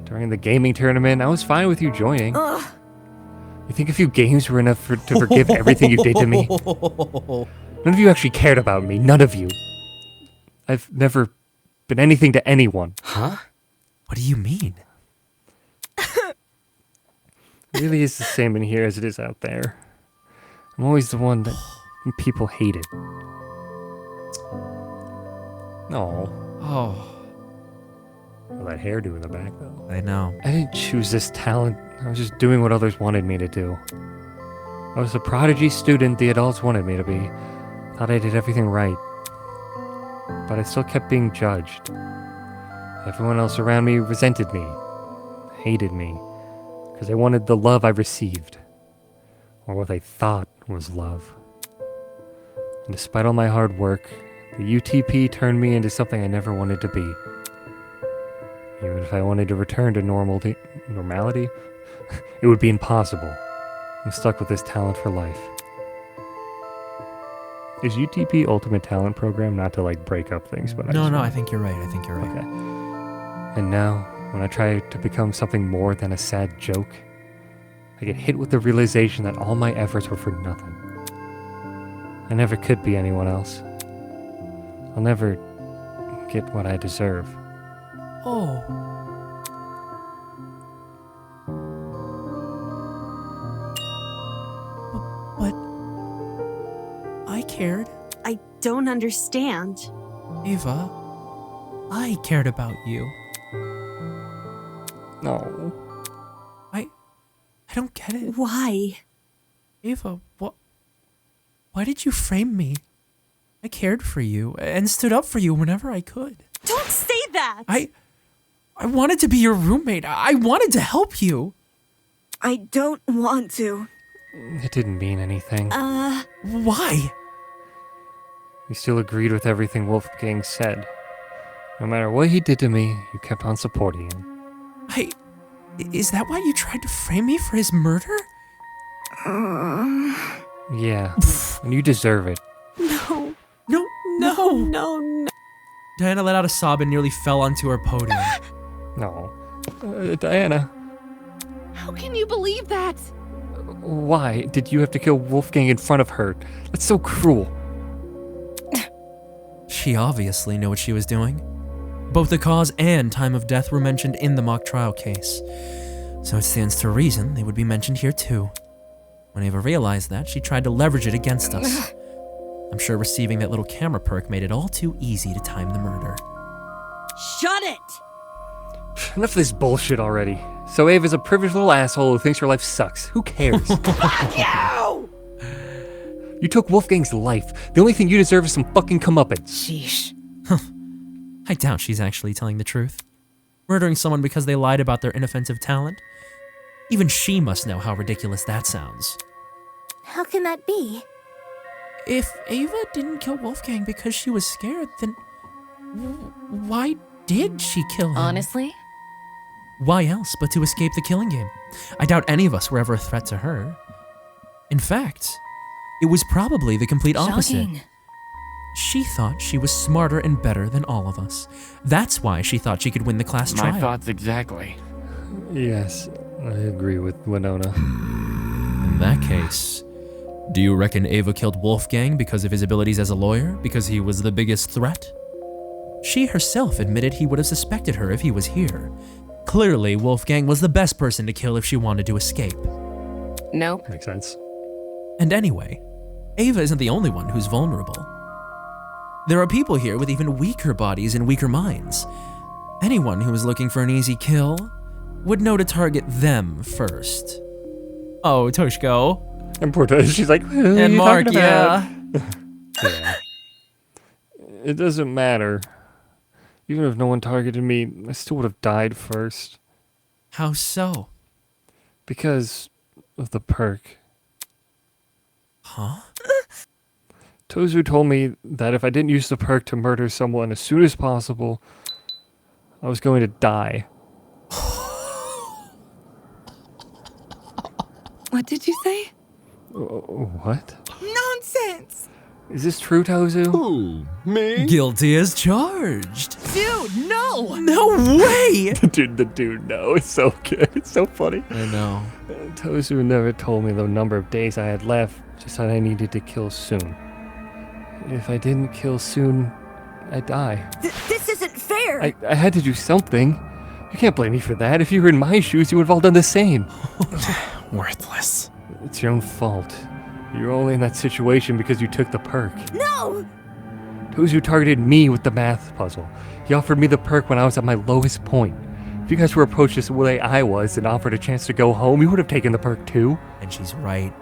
S1: During the gaming tournament, I was fine with you joining. You think a few games were enough to forgive everything you did to me? None of you actually cared about me. None of you. I've never been anything to anyone.
S6: Huh?
S2: What do you mean?
S1: It really is the same in here as it is out there. I'm always the one that people hated. No.
S2: Oh.
S1: Well, that hairdo in the back, though.
S2: I know.
S1: I didn't choose this talent. I was just doing what others wanted me to do. I was the prodigy student the adults wanted me to be. Thought I did everything right. But I still kept being judged. Everyone else around me resented me, hated me, because they wanted the love I received, or what they thought was love. And despite all my hard work, the UTP turned me into something I never wanted to be. Even if I wanted to return to normality, it would be impossible. I'm stuck with this talent for life. Is UTP Ultimate Talent Program not to like break up things? But
S2: No, I think you're right. I think you're right.
S1: Okay. And now, when I try to become something more than a sad joke, I get hit with the realization that all my efforts were for nothing. I never could be anyone else. I'll never get what I deserve.
S2: Oh. But I cared.
S10: I don't understand.
S2: Ava, I cared about you.
S1: No.
S2: I don't get it.
S10: Why?
S2: Ava, why did you frame me? I cared for you and stood up for you whenever I could.
S10: Don't say that!
S2: I wanted to be your roommate. I wanted to help you.
S17: I don't want to.
S1: It didn't mean anything.
S2: Why?
S1: You still agreed with everything Wolfgang said. No matter what he did to me, you kept on supporting him.
S2: Is that why you tried to frame me for his murder?
S1: Yeah, and you deserve it.
S10: No.
S2: Diana let out a sob and nearly fell onto her podium.
S1: No. Diana,
S10: How can you believe that?
S1: why did you have to kill Wolfgang in front of her? That's so cruel.
S2: She obviously knew what she was doing. Both the cause and time of death were mentioned in the mock trial case, so it stands to reason they would be mentioned here too. When Ava realized that, she tried to leverage it against us. I'm sure receiving that little camera perk made it all too easy to time the murder.
S13: Shut it!
S1: Enough of this bullshit already. So Ava's a privileged little asshole who thinks her life sucks. Who cares?
S13: Fuck you!
S1: You took Wolfgang's life. The only thing you deserve is some fucking comeuppance.
S2: Sheesh. I doubt she's actually telling the truth. Murdering someone because they lied about their inoffensive talent? Even she must know how ridiculous that sounds.
S9: How can that be?
S2: If Ava didn't kill Wolfgang because she was scared, then why did she kill him?
S18: Honestly?
S2: Why else but to escape the killing game? I doubt any of us were ever a threat to her. In fact, it was probably the complete opposite.
S18: Shocking.
S2: She thought she was smarter and better than all of us. That's why she thought she could win the class trial.
S20: My thoughts exactly.
S1: Yes, I agree with Winona.
S2: In that case, do you reckon Ava killed Wolfgang because of his abilities as a lawyer? Because he was the biggest threat? She herself admitted he would have suspected her if he was here. Clearly, Wolfgang was the best person to kill if she wanted to escape.
S18: Nope.
S1: Makes sense.
S2: And anyway, Ava isn't the only one who's vulnerable. There are people here with even weaker bodies and weaker minds. Anyone who is looking for an easy kill would know to target them first. Oh, Toshko.
S1: And poor Tosh, she's like, who
S2: and
S1: are you
S2: Mark,
S1: talking about?
S2: yeah.
S1: Yeah. It doesn't matter. Even if no one targeted me, I still would have died first.
S2: How so?
S1: Because of the perk.
S2: Huh?
S1: Tozu told me that if I didn't use the perk to murder someone as soon as possible, I was going to die.
S15: What did you say?
S1: What?
S4: Nonsense!
S1: Is this true, Tozu?
S12: Who? Me?
S2: Guilty as charged.
S8: Dude, no!
S2: No way!
S1: the dude, no. It's so good. It's so funny.
S2: I know.
S1: Tozu never told me the number of days I had left, just that I needed to kill soon. If I didn't kill soon, I'd die.
S17: This isn't fair!
S1: I had to do something. You can't blame me for that. If you were in my shoes, you would have all done the same.
S6: Worthless.
S1: It's your own fault. You're only in that situation because you took the perk.
S17: No!
S1: Tozu targeted me with the math puzzle. He offered me the perk when I was at my lowest point. If you guys were approached the way I was and offered a chance to go home, you would have taken the perk too.
S2: And she's right.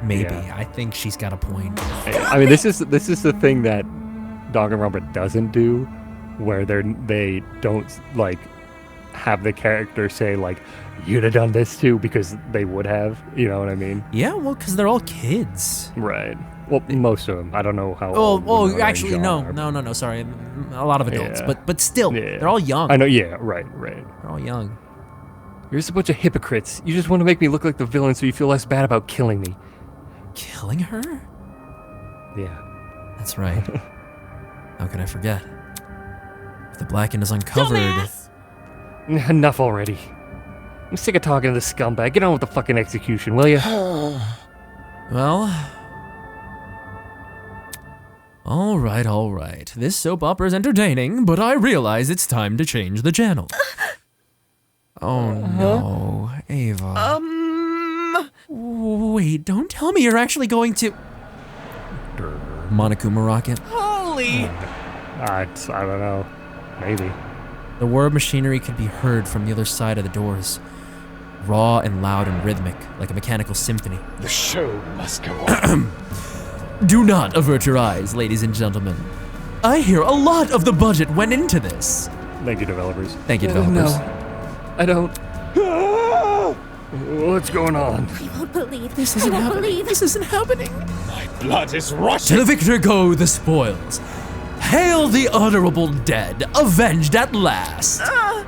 S2: Maybe.
S1: Yeah.
S2: I think she's got a point.
S1: I mean, this is the thing that Danganronpa doesn't do, where they don't like have the character say like, you'd have done this too, because they would have. You know what I mean?
S2: Yeah, well, because they're all kids.
S1: Right. Well, most of them. I don't know how.
S2: Oh, actually, no. Sorry, a lot of adults,
S1: Yeah.
S2: but still,
S1: Yeah.
S2: they're all young.
S1: I know. Yeah. Right.
S2: They're all young.
S1: You're just a bunch of hypocrites. You just want to make me look like the villain so you feel less bad about killing me.
S2: Killing her?
S1: Yeah.
S2: That's right. How could I forget? If the Blackened is uncovered...
S4: Dumbass!
S1: Enough already. I'm sick of talking to this scumbag. Get on with the fucking execution, will you?
S2: Well... All right. This soap opera is entertaining, but I realize it's time to change the channel. Oh no, Ava. Wait, don't tell me you're actually going to... Monokuma Rocket?
S8: Holy!
S1: I don't know. Maybe.
S2: The whir of machinery could be heard from the other side of the doors. Raw and loud and rhythmic, like a mechanical symphony.
S12: The show must go on.
S2: Do not avert your eyes, ladies and gentlemen. I hear a lot of the budget went into this.
S1: Thank you, developers.
S2: Thank you, developers.
S1: No, I don't. What's going on?
S9: I won't believe.
S2: This isn't happening. This isn't happening.
S12: My blood is rushing.
S2: To the victor go the spoils. Hail the honorable dead, avenged at last.
S1: I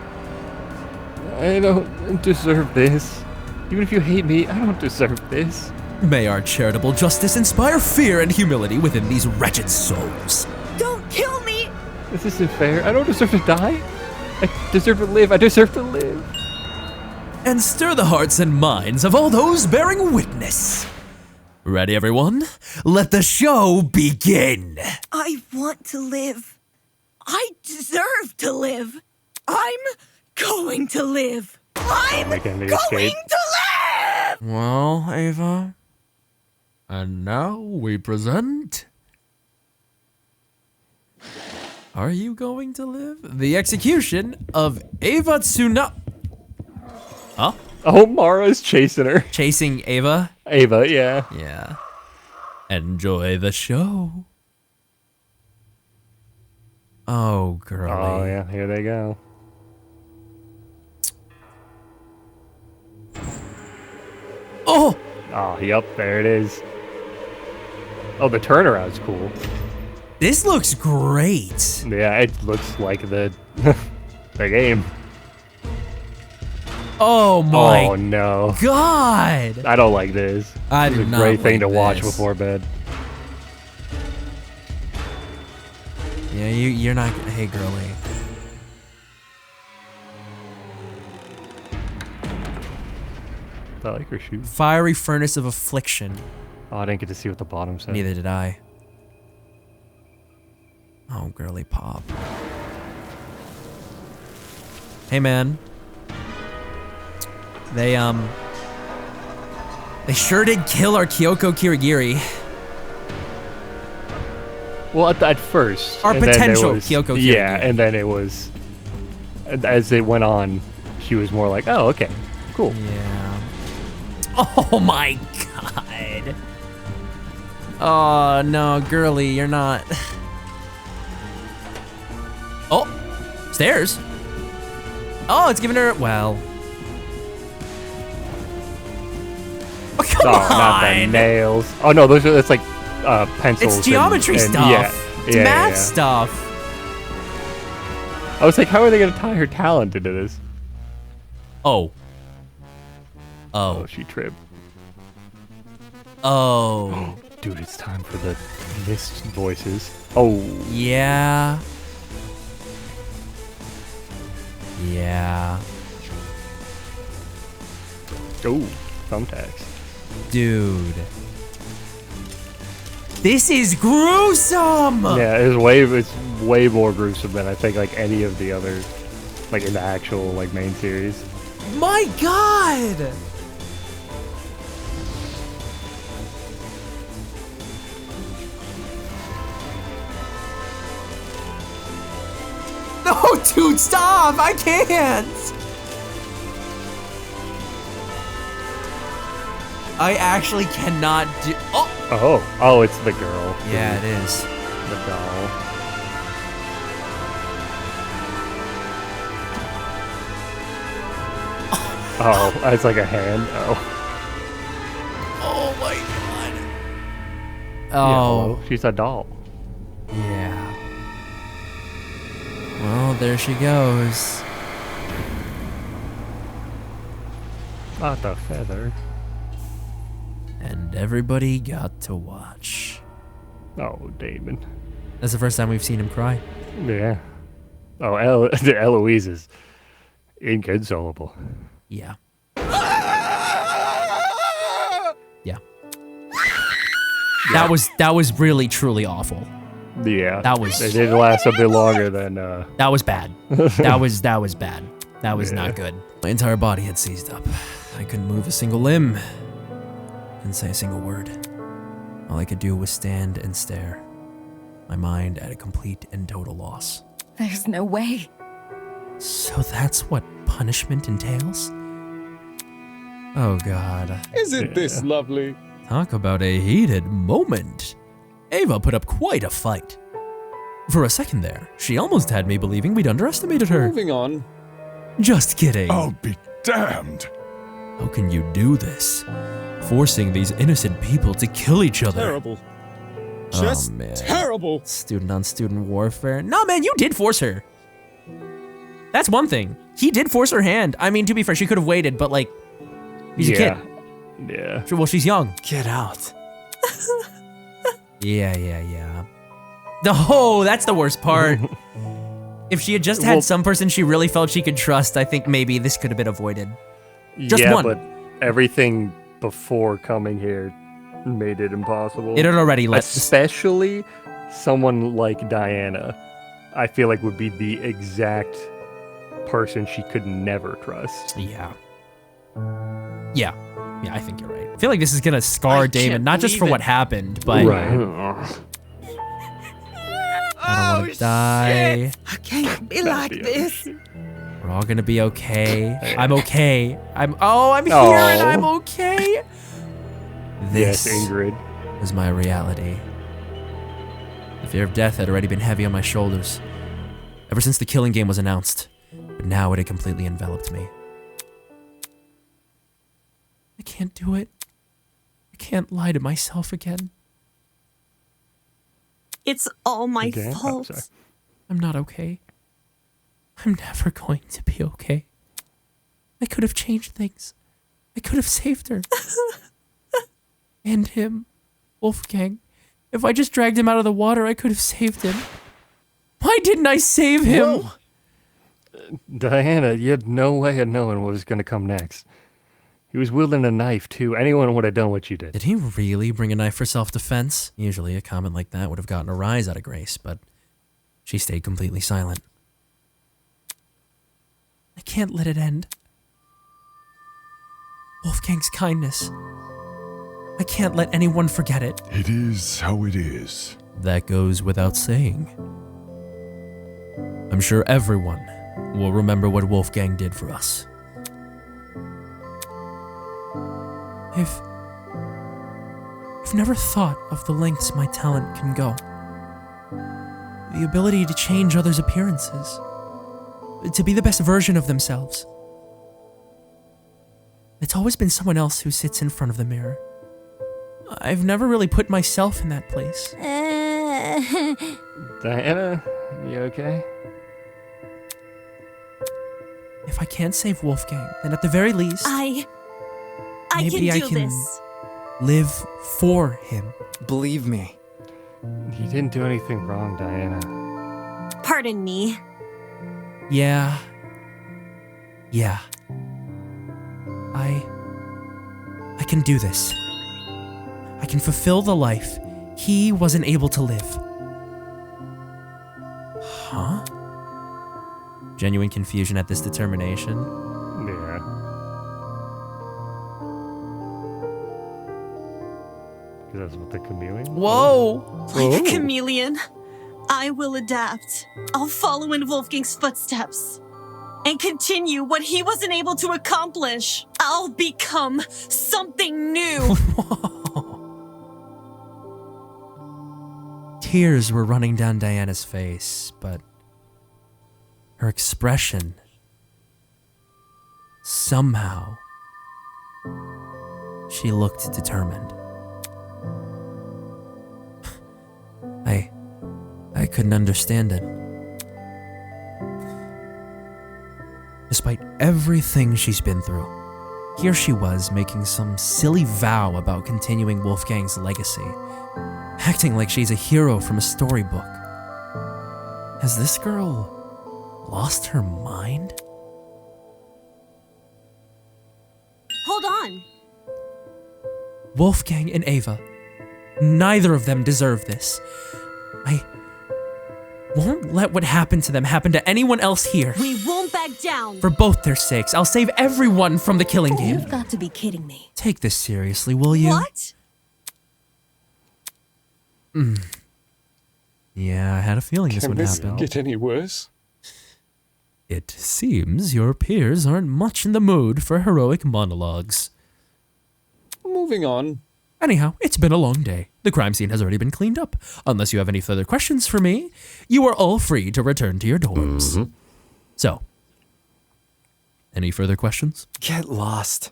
S1: don't deserve this. Even if you hate me, I don't deserve this.
S2: May our charitable justice inspire fear and humility within these wretched souls.
S17: Don't kill me!
S1: This isn't fair. I don't deserve to die. I deserve to live. I deserve to live.
S2: And stir the hearts and minds of all those bearing witness. Ready, everyone? Let the show begin.
S17: I want to live. I deserve to live. I'm going to live. I'm going to live!
S2: Well, Ava. And now we present... Are you going to live? The execution of Ava Tsuna... Huh?
S1: Oh, Mara's chasing her.
S2: Chasing Ava?
S1: Ava, yeah.
S2: Yeah. Enjoy the show. Oh, girlie.
S1: Oh, yeah, here they go.
S2: Oh!
S1: Oh, yep, there it is. Oh, the turnaround's cool.
S2: This looks great.
S1: Yeah, it looks like the the game.
S2: Oh my
S1: Oh no.
S2: God.
S1: I don't like this.
S2: I
S1: This
S2: do
S1: is a
S2: not
S1: great thing
S2: like
S1: to watch
S2: this.
S1: before bed.
S2: Yeah, you're not... Hey, girlie.
S1: I like her shoes.
S2: Fiery furnace of affliction.
S1: Oh, I didn't get to see what the bottom said.
S2: Neither did I. Oh, girly pop. Hey, man. They sure did kill our Kyoko Kirigiri.
S1: Well, at first.
S2: Our
S1: and then there
S2: potential
S1: was-
S2: Kyoko Kirigiri.
S1: Yeah, and then it was... As it went on, she was more like, oh, okay, cool.
S2: Yeah. Oh my god. Oh, no, girly, you're not... Oh! Stairs? Oh, it's giving her... Well... Oh, come
S1: Oh,
S2: on!
S1: not the nails. Oh, no, that's like pencils.
S2: It's geometry
S1: and,
S2: stuff.
S1: Yeah,
S2: It's
S1: yeah,
S2: math
S1: yeah.
S2: stuff.
S1: I was like, how are they going to tie her talent into this?
S2: Oh. Oh.
S1: Oh, she tripped.
S2: Oh.
S1: Dude, it's time for the mist voices. Oh.
S2: Yeah. Yeah.
S1: Oh, thumbtacks.
S2: Dude. This is gruesome!
S1: Yeah, it's way more gruesome than I think like any of the other, like in the actual like main series.
S2: My god! No, dude, stop! I can't! I actually cannot do... Oh!
S1: Oh, it's the girl.
S2: Yeah, it is.
S1: The doll. Oh, it's like a hand. Oh.
S2: Oh my god.
S1: Yeah,
S2: Oh.
S1: hello. She's a doll.
S2: Yeah. Well, there she goes.
S1: Not the feather.
S2: And everybody got to watch.
S1: Oh, Damon.
S2: That's the first time we've seen him cry.
S1: Yeah. Oh, Eloise is inconsolable.
S2: Yeah. Yeah. That was really truly awful.
S1: Yeah.
S2: That was...
S1: It did last a bit longer than
S2: That was bad. That was bad. That was
S1: Yeah.
S2: not good. My entire body had seized up. I couldn't move a single limb. Couldn't say a single word. All I could do was stand and stare. My mind at a complete and total loss.
S18: There's no way.
S2: So that's what punishment entails? Oh god.
S12: Isn't this lovely?
S2: Talk about a heated moment. Ava put up quite a fight. For a second there, she almost had me believing we'd underestimated her.
S12: Moving on.
S2: Just kidding.
S5: I'll be damned.
S2: How can you do this? Forcing these innocent people to kill each other.
S12: Terrible.
S2: Oh,
S12: Just
S2: man.
S12: terrible.
S2: Student on student warfare. No, man, you did force her. That's one thing. He did force her hand. I mean, to be fair, she could have waited, but like, he's a kid.
S1: Yeah.
S2: Well, she's young.
S14: Get out.
S2: Yeah. Oh, that's the worst part. If she had just had some person she really felt she could trust, I think maybe this could have been avoided. Just
S1: yeah,
S2: one.
S1: but everything before coming here made it impossible.
S2: It had already let...
S1: Especially someone like Diana. I feel like would be the exact person she could never trust.
S2: Yeah. Yeah, I think you're right. I feel like this is gonna scar Damon, not just for what happened, but I don't want to die.
S4: I can't be like this.
S2: We're all gonna be okay. I'm okay. I'm here and I'm okay. This was my reality. The fear of death had already been heavy on my shoulders ever since the killing game was announced, but now it had completely enveloped me. I can't do it. I can't lie to myself again.
S10: It's all my fault.
S2: I'm not okay. I'm never going to be okay. I could have changed things. I could have saved her. And him. Wolfgang. If I just dragged him out of the water, I could have saved him. Why didn't I save him?
S1: Whoa. Diana, you had no way of knowing what was going to come next. He was wielding a knife, too. Anyone would have done what you did.
S2: Did he really bring a knife for self-defense? Usually a comment like that would have gotten a rise out of Grace, but she stayed completely silent. I can't let it end. Wolfgang's kindness. I can't let anyone forget it.
S5: It is how it is.
S2: That goes without saying. I'm sure everyone will remember what Wolfgang did for us. I've never thought of the lengths my talent can go. The ability to change others' appearances. To be the best version of themselves. It's always been someone else who sits in front of the mirror. I've never really put myself in that place.
S1: Diana, you okay?
S2: If I can't save Wolfgang, then at the very least, maybe I can live for him.
S14: Believe me.
S1: He didn't do anything wrong, Diana.
S10: Pardon me.
S2: Yeah. I can do this. I can fulfill the life he wasn't able to live. Huh? Genuine confusion at this determination.
S1: Yeah. That's what the chameleon?
S2: Whoa!
S10: Like a chameleon, I will adapt. I'll follow in Wolfgang's footsteps and continue what he wasn't able to accomplish. I'll become something new.
S2: Tears were running down Diana's face, but her expression, somehow, she looked determined. I couldn't understand it. Despite everything she's been through, here she was making some silly vow about continuing Wolfgang's legacy, acting like she's a hero from a storybook. Has this girl lost her mind?
S10: Hold on.
S2: Wolfgang and Ava, neither of them deserve this. I won't let what happened to them happen to anyone else here.
S10: We won't back down.
S2: For both their sakes, I'll save everyone from the killing game.
S17: You've got to be kidding me.
S2: Take this seriously, will you?
S10: What?
S2: Yeah, I had a feeling this would happen.
S12: Can this get any worse?
S2: It seems your peers aren't much in the mood for heroic monologues.
S12: Moving on.
S2: Anyhow, it's been a long day. The crime scene has already been cleaned up. Unless you have any further questions for me, you are all free to return to your dorms. So, any further questions?
S14: Get lost.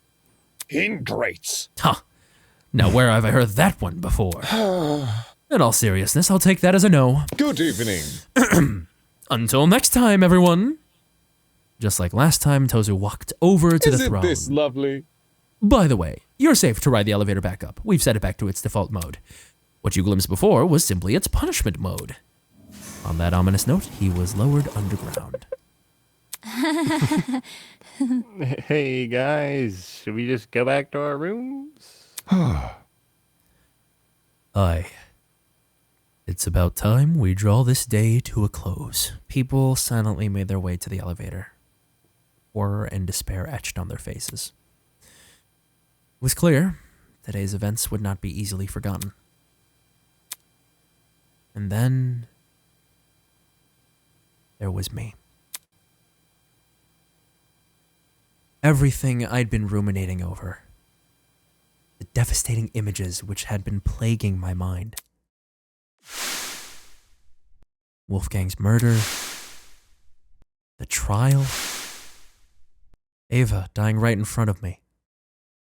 S12: Ingrates.
S2: Huh. Now, where have I heard that one before? In all seriousness, I'll take that as a no.
S12: Good evening.
S2: Until next time, everyone. Just like last time, Tozu walked over to the throne.
S12: Isn't this lovely?
S2: By the way, you're safe to ride the elevator back up. We've set it back to its default mode. What you glimpsed before was simply its punishment mode. On that ominous note, he was lowered underground.
S1: Hey guys, should we just go back to our rooms?
S2: I It's about time we draw this day to a close. People silently made their way to the elevator, horror and despair etched on their faces. It was clear today's events would not be easily forgotten. And then there was me. Everything I'd been ruminating over. The devastating images which had been plaguing my mind. Wolfgang's murder. The trial. Ava dying right in front of me.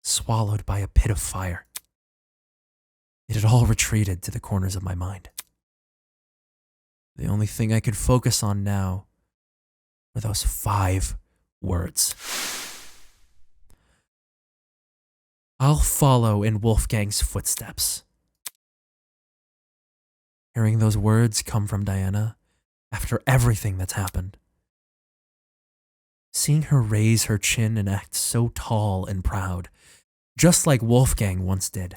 S2: Swallowed by a pit of fire. It had all retreated to the corners of my mind. The only thing I could focus on now were those 5 words. I'll follow in Wolfgang's footsteps. Hearing those words come from Diana after everything that's happened. Seeing her raise her chin and act so tall and proud, just like Wolfgang once did.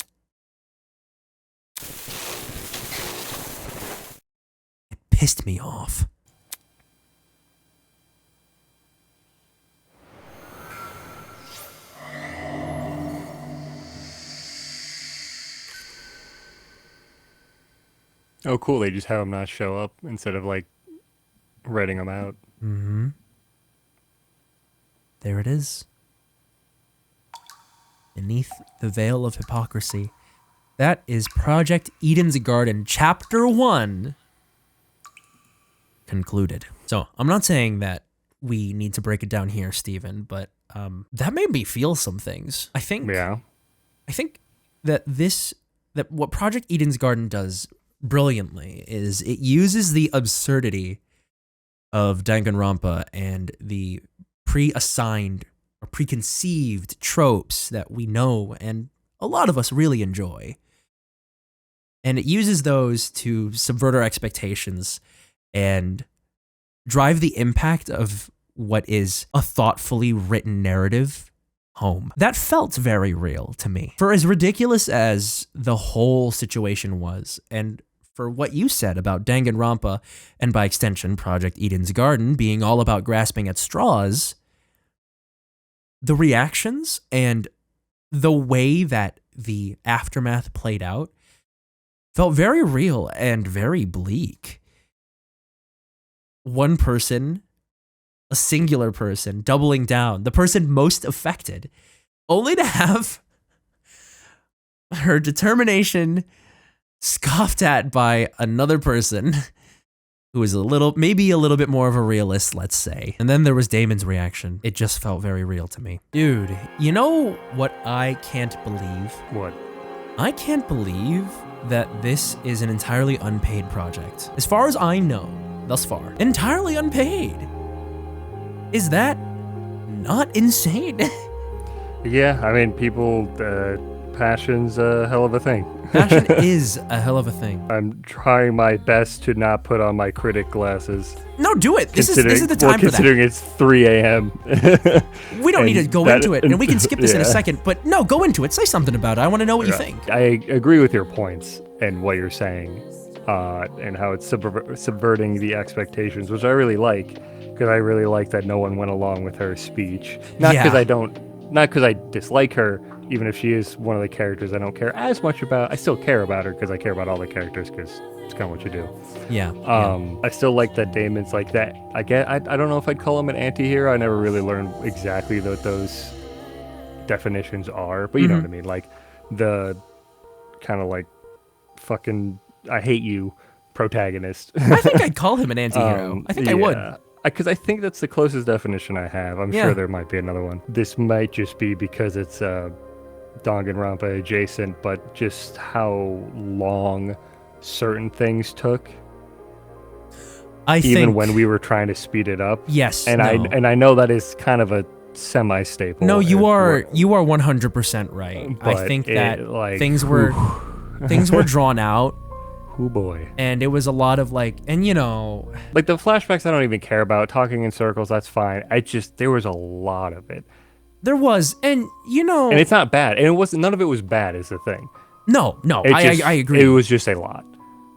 S2: It pissed me off.
S1: Oh, cool. They just have him not show up instead of, like, writing him out.
S2: Mm-hmm. There it is. Beneath the veil of hypocrisy. That is Project Eden's Garden, Chapter 1, concluded. So, I'm not saying that we need to break it down here, Steven, but that made me feel some things. I think that that what Project Eden's Garden does brilliantly is it uses the absurdity of Danganronpa and the pre-assigned or preconceived tropes that we know and a lot of us really enjoy. And it uses those to subvert our expectations and drive the impact of what is a thoughtfully written narrative home. That felt very real to me. For as ridiculous as the whole situation was, and for what you said about Danganronpa, and by extension, Project Eden's Garden being all about grasping at straws, the reactions and the way that the aftermath played out felt very real and very bleak. One person, a singular person, doubling down, the person most affected, only to have her determination scoffed at by another person who was maybe a little bit more of a realist, let's say. And then there was Damon's reaction. It just felt very real to me. Dude, you know what I can't believe?
S1: What?
S2: I can't believe that this is an entirely unpaid project. As far as I know, thus far, entirely unpaid. Is that not insane?
S1: Yeah, I mean, people, passion's a hell of a thing.
S2: Passion is a hell of a thing.
S1: I'm trying my best to not put on my critic glasses.
S2: No, do it. This is the time for that.
S1: Considering it's 3 a.m.
S2: We don't need to go into it, and we can skip this in a second. But no, go into it. Say something about it. I want to know what you think.
S1: I agree with your points and what you're saying, and how it's subverting the expectations, which I really like, because I really like that no one went along with her speech. Not because I dislike her. Even if she is one of the characters I don't care as much about, I still care about her because I care about all the characters because it's kind of what you do.
S2: Yeah.
S1: I still like that Damon's like that. I don't know if I'd call him an anti-hero. I never really learned exactly what those definitions are, but you know what I mean. Like the kind of like fucking I hate you protagonist.
S2: I think I'd call him an anti-hero. I think I would.
S1: Because I think that's the closest definition I have. I'm sure there might be another one. This might just be because it's Danganronpa adjacent, but just how long certain things took. Even when we were trying to speed it up.
S2: Yes.
S1: And I know that is kind of a semi-staple.
S2: No, you are 100% right. I think that things were drawn out.
S1: Oh boy.
S2: And it was a lot of like the
S1: flashbacks I don't even care about. Talking in circles, that's fine. There was a lot of it.
S2: There was, and
S1: and it's not bad. And none of it was bad is the thing.
S2: No, I agree.
S1: It was just a lot.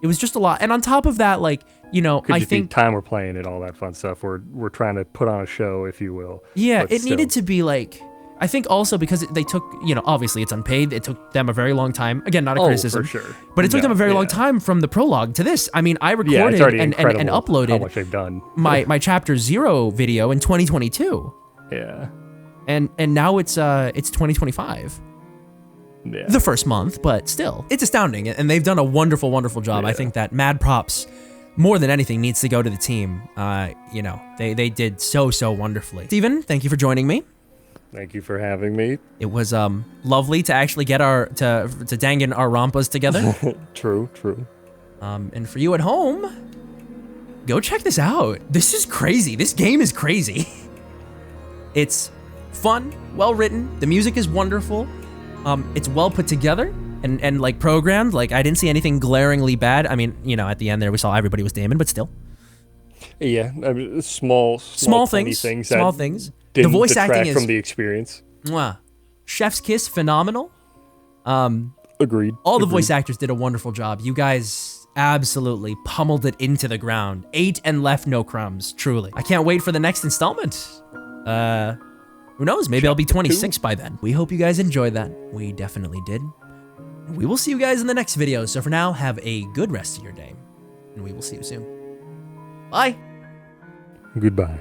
S2: It was just a lot. And on top of that, like, you know,
S1: Could
S2: I
S1: just be
S2: think
S1: time we're playing it, all that fun stuff. We're trying to put on a show, if you will.
S2: yeah,
S1: but
S2: it
S1: still.
S2: needed to be like, I think also because they took, you know, obviously it's unpaid. It took them a very long time. Again, not a criticism,
S1: for sure.
S2: but it took them a very long time from the prologue to this. I mean, I recorded
S1: it's already
S2: and
S1: incredible
S2: uploaded
S1: how much they've done.
S2: my chapter 0 video in 2022.
S1: Yeah.
S2: And now it's 2025.
S1: Yeah.
S2: The first month, but still, it's astounding, and they've done a wonderful, wonderful job. I think that mad props, more than anything, needs to go to the team. You know, they did so wonderfully. Steven, thank you for joining me.
S1: Thank you for having me.
S2: It was lovely to actually get to Danganronpas together.
S1: True.
S2: And for you at home, go check this out. This is crazy. This game is crazy. It's fun, well written. The music is wonderful. It's well put together and like programmed. Like, I didn't see anything glaringly bad. I mean, you know, at the end there we saw everybody was Damon, but still.
S1: Yeah, I mean, small
S2: things.
S1: Small
S2: things.
S1: The
S2: voice acting is
S1: from the experience.
S2: Mwah. Chef's kiss, phenomenal.
S1: Agreed.
S2: All the voice actors did a wonderful job. You guys absolutely pummeled it into the ground. Ate and left no crumbs, truly. I can't wait for the next installment. Who knows? Maybe I'll be 26 by then. We hope you guys enjoyed that. We definitely did. And we will see you guys in the next video. So for now, have a good rest of your day. And we will see you soon. Bye.
S1: Goodbye.